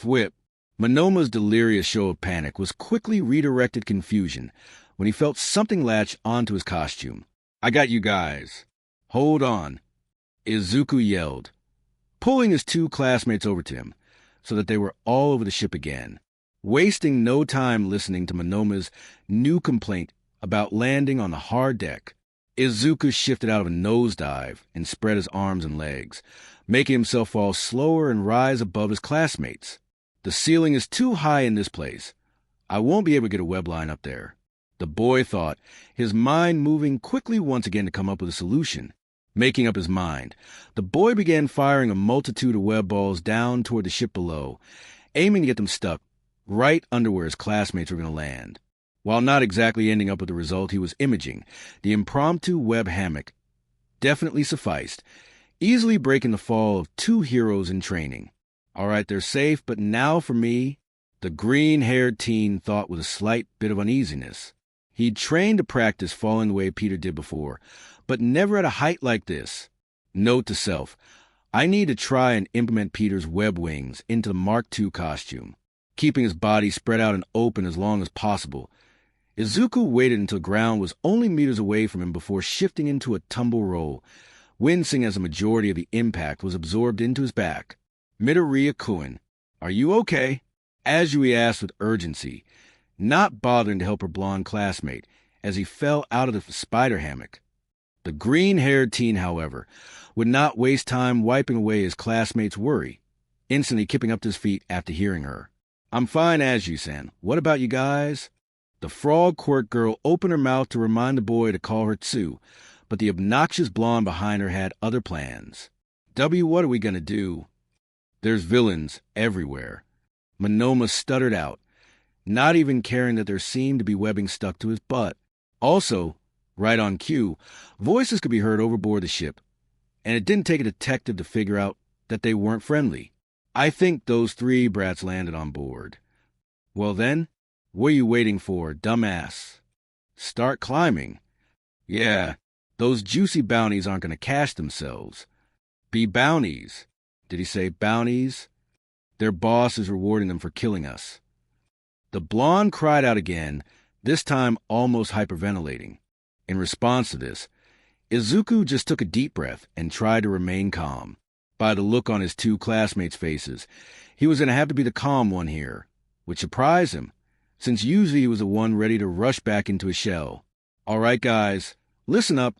Thwip. Monoma's delirious show of panic was quickly redirected confusion when he felt something latch onto his costume. I got you guys. Hold on. Izuku yelled, pulling his two classmates over to him so that they were all over the ship again, wasting no time listening to Monoma's new complaint about landing on the hard deck. Izuku shifted out of a nosedive and spread his arms and legs, making himself fall slower and rise above his classmates. The ceiling is too high in this place. I won't be able to get a web line up there. The boy thought, his mind moving quickly once again to come up with a solution. Making up his mind, the boy began firing a multitude of web balls down toward the ship below, aiming to get them stuck right under where his classmates were going to land. While not exactly ending up with the result he was imaging, the impromptu web hammock definitely sufficed, easily breaking the fall of two heroes in training. All right, they're safe, but now for me, the green-haired teen thought with a slight bit of uneasiness. He'd trained to practice falling the way Peter did before, but never at a height like this. Note to self, I need to try and implement Peter's web wings into the Mark II costume, keeping his body spread out and open as long as possible. Izuku waited until the ground was only meters away from him before shifting into a tumble roll, wincing as a majority of the impact was absorbed into his back. Midoriya-kun, are you okay? Azui asked with urgency, not bothering to help her blonde classmate as he fell out of the spider hammock. The green-haired teen, however, would not waste time wiping away his classmate's worry, instantly kipping up to his feet after hearing her. I'm fine, Azui-san. What about you guys? The frog quirk girl opened her mouth to remind the boy to call her Tsu, but the obnoxious blonde behind her had other plans. What are we gonna do? There's villains everywhere. Monoma stuttered out, not even caring that there seemed to be webbing stuck to his butt. Also, right on cue, voices could be heard overboard the ship, and it didn't take a detective to figure out that they weren't friendly. I think those three brats landed on board. Well then, what are you waiting for, dumbass? Start climbing. Yeah, those juicy bounties aren't going to cash themselves. Be bounties. Did he say bounties? Their boss is rewarding them for killing us. The blonde cried out again, this time almost hyperventilating. In response to this, Izuku just took a deep breath and tried to remain calm. By the look on his two classmates' faces, he was going to have to be the calm one here, which surprised him, since usually he was the one ready to rush back into his shell. All right, guys, listen up.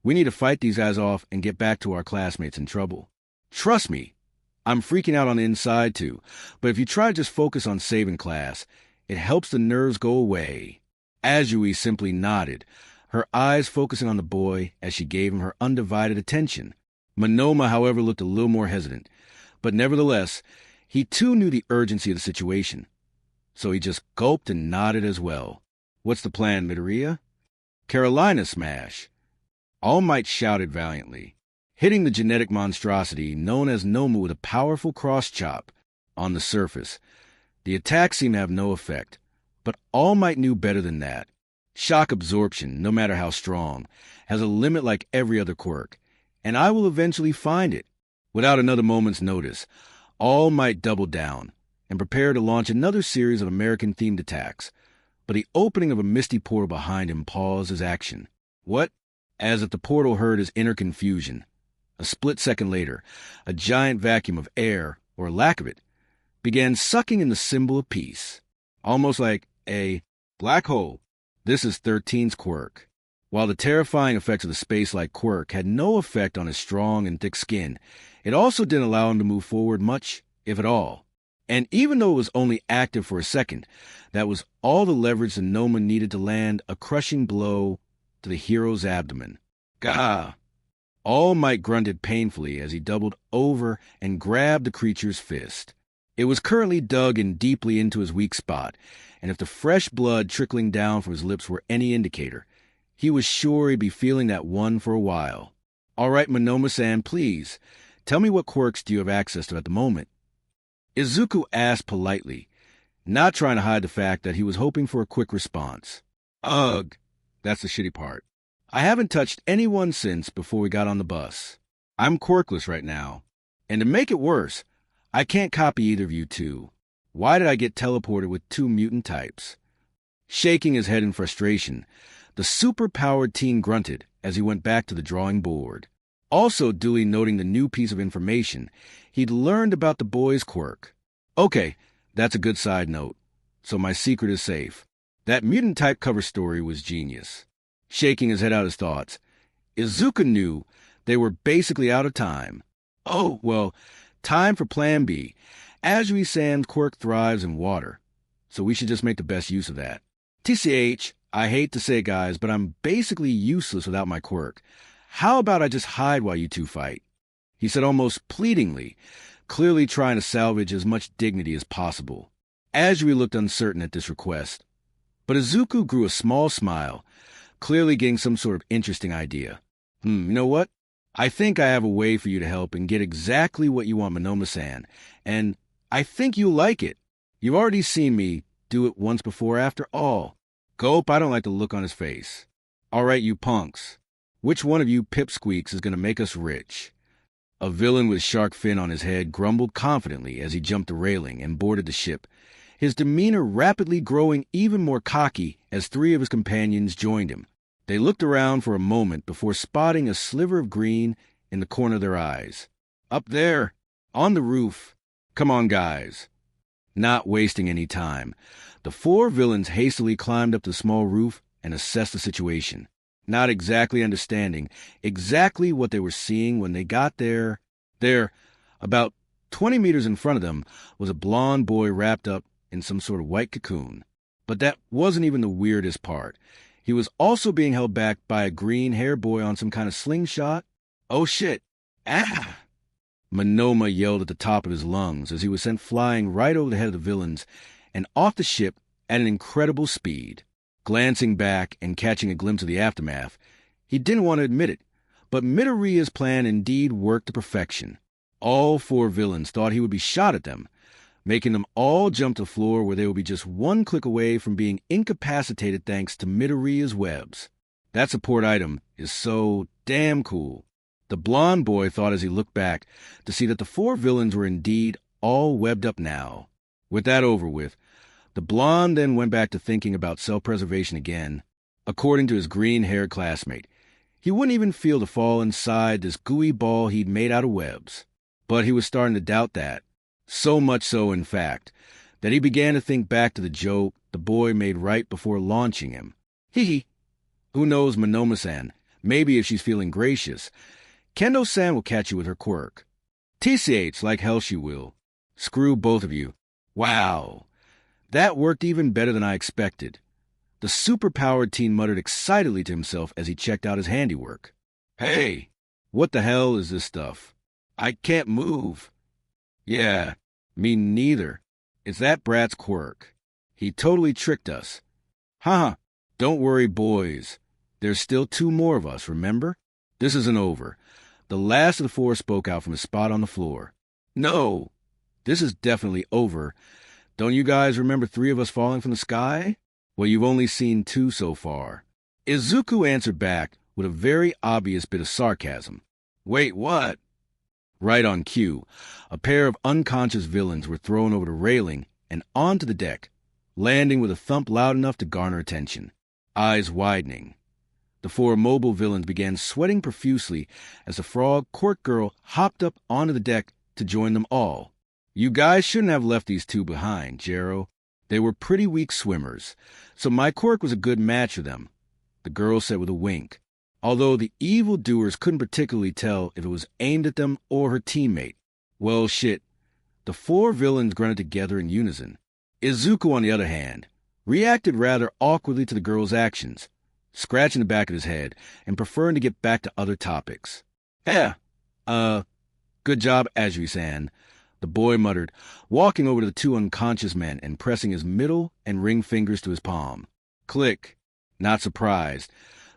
We need to fight these guys off and get back to our classmates in trouble. Trust me, I'm freaking out on the inside too, but if you try to just focus on saving class, it helps the nerves go away. Azui simply nodded, her eyes focusing on the boy as she gave him her undivided attention. Monoma, however, looked a little more hesitant, but nevertheless, he too knew the urgency of the situation. So he just gulped and nodded as well. What's the plan, Midoriya? Carolina smash. All Might shouted valiantly, hitting the genetic monstrosity known as Noma with a powerful cross-chop. On the surface, the attack seemed to have no effect, but All Might knew better than that. Shock absorption, no matter how strong, has a limit like every other quirk, and I will eventually find it. Without another moment's notice, All Might doubled down and prepared to launch another series of American-themed attacks, but the opening of a misty portal behind him paused his action. What? As if the portal heard his inner confusion. A split second later, a giant vacuum of air, or lack of it, began sucking in the symbol of peace, almost like a black hole. This is 13's quirk. While the terrifying effects of the space-like quirk had no effect on his strong and thick skin, it also didn't allow him to move forward much, if at all. And even though it was only active for a second, that was all the leverage the Noma needed to land a crushing blow to the hero's abdomen. Gah! All Might grunted painfully as he doubled over and grabbed the creature's fist. It was currently dug in deeply into his weak spot, and if the fresh blood trickling down from his lips were any indicator, he was sure he'd be feeling that one for a while. All right, Monoma-san, please, tell me what quirks do you have access to at the moment? Izuku asked politely, not trying to hide the fact that he was hoping for a quick response. Ugh, that's the shitty part. I haven't touched anyone since before we got on the bus. I'm quirkless right now. And to make it worse, I can't copy either of you two. Why did I get teleported with two mutant types? Shaking his head in frustration, the super-powered teen grunted as he went back to the drawing board. Also duly noting the new piece of information he'd learned about the boy's quirk. Okay, that's a good side note. So my secret is safe. That mutant-type cover story was genius. Shaking his head out his thoughts, Izuku knew they were basically out of time. Oh, well, time for Plan B. Azui-san's quirk thrives in water, so we should just make the best use of that. TCH, I hate to say it, guys, but I'm basically useless without my quirk. How about I just hide while you two fight? He said almost pleadingly, clearly trying to salvage as much dignity as possible. Azui looked uncertain at this request, but Izuku grew a small smile, clearly getting some sort of interesting idea. You know what? I think I have a way for you to help and get exactly what you want, Monoma-san, and I think you'll like it. You've already seen me do it once before after all. Gulp, I don't like the look on his face. All right, you punks. Which one of you pipsqueaks is going to make us rich? A villain with shark fin on his head grumbled confidently as he jumped the railing and boarded the ship, his demeanor rapidly growing even more cocky as three of his companions joined him. They looked around for a moment before spotting a sliver of green in the corner of their eyes. Up there, on the roof. Come on, guys. Not wasting any time, the four villains hastily climbed up the small roof and assessed the situation, not exactly understanding exactly what they were seeing when they got there. There, about 20 meters in front of them, was a blond boy wrapped up in some sort of white cocoon. But that wasn't even the weirdest part. He was also being held back by a green-haired boy on some kind of slingshot. Oh shit! Ah! Monoma yelled at the top of his lungs as he was sent flying right over the head of the villains and off the ship at an incredible speed. Glancing back and catching a glimpse of the aftermath, he didn't want to admit it, but Midoriya's plan indeed worked to perfection. All four villains thought he would be shot at them, making them all jump to the floor where they would be just one click away from being incapacitated thanks to Midoriya's webs. That support item is so damn cool. The blonde boy thought as he looked back to see that the four villains were indeed all webbed up now. With that over with, the blonde then went back to thinking about self-preservation again. According to his green-haired classmate, he wouldn't even feel to fall inside this gooey ball he'd made out of webs. But he was starting to doubt that. So much so, in fact, that he began to think back to the joke the boy made right before launching him. Hee. Who knows, Monoma-san? Maybe if she's feeling gracious, Kendo-san will catch you with her quirk. TCH, like hell she will. Screw both of you. Wow. That worked even better than I expected. The super-powered teen muttered excitedly to himself as he checked out his handiwork. Hey, what the hell is this stuff? I can't move. Yeah, me neither. It's that brat's quirk. He totally tricked us. Haha, don't worry, boys. There's still two more of us, remember? This isn't over. The last of the four spoke out from his spot on the floor. No, this is definitely over. Don't you guys remember three of us falling from the sky? Well, you've only seen two so far. Izuku answered back with a very obvious bit of sarcasm. Wait, what? Right on cue, a pair of unconscious villains were thrown over the railing and onto the deck, landing with a thump loud enough to garner attention. Eyes widening. The four mobile villains began sweating profusely as the frog quirk girl hopped up onto the deck to join them all. You guys shouldn't have left these two behind, Jero. They were pretty weak swimmers, so my quirk was a good match for them, the girl said with a wink, although the evildoers couldn't particularly tell if it was aimed at them or her teammate. Well, shit. The four villains grunted together in unison. Izuku, on the other hand, reacted rather awkwardly to the girl's actions, scratching the back of his head and preferring to get back to other topics. Good job, Azui-san, the boy muttered, walking over to the two unconscious men and pressing his middle and ring fingers to his palm. Click. Not surprised.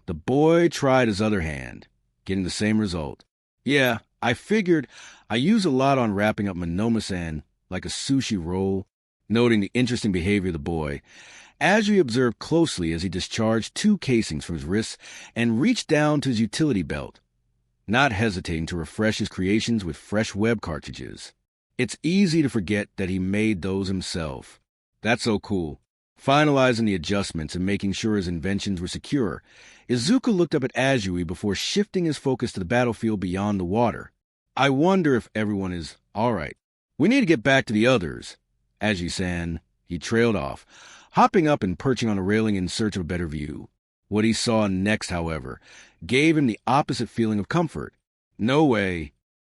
The boy tried his other hand, getting the same result. Yeah, I figured I use a lot on wrapping up Monoma-san like a sushi roll. Noting the interesting behavior of the boy, Azui observed closely as he discharged two casings from his wrists and reached down to his utility belt. not hesitating to refresh his creations with fresh web cartridges. It's easy to forget that he made those himself. That's so cool. Finalizing the adjustments and making sure his inventions were secure, Izuku looked up at Azui before shifting his focus to the battlefield beyond the water. I wonder if everyone is all right. We need to get back to the others. Aji-san, he trailed off, hopping up and perching on a railing in search of a better view. What he saw next, however, gave him the opposite feeling of comfort. No way.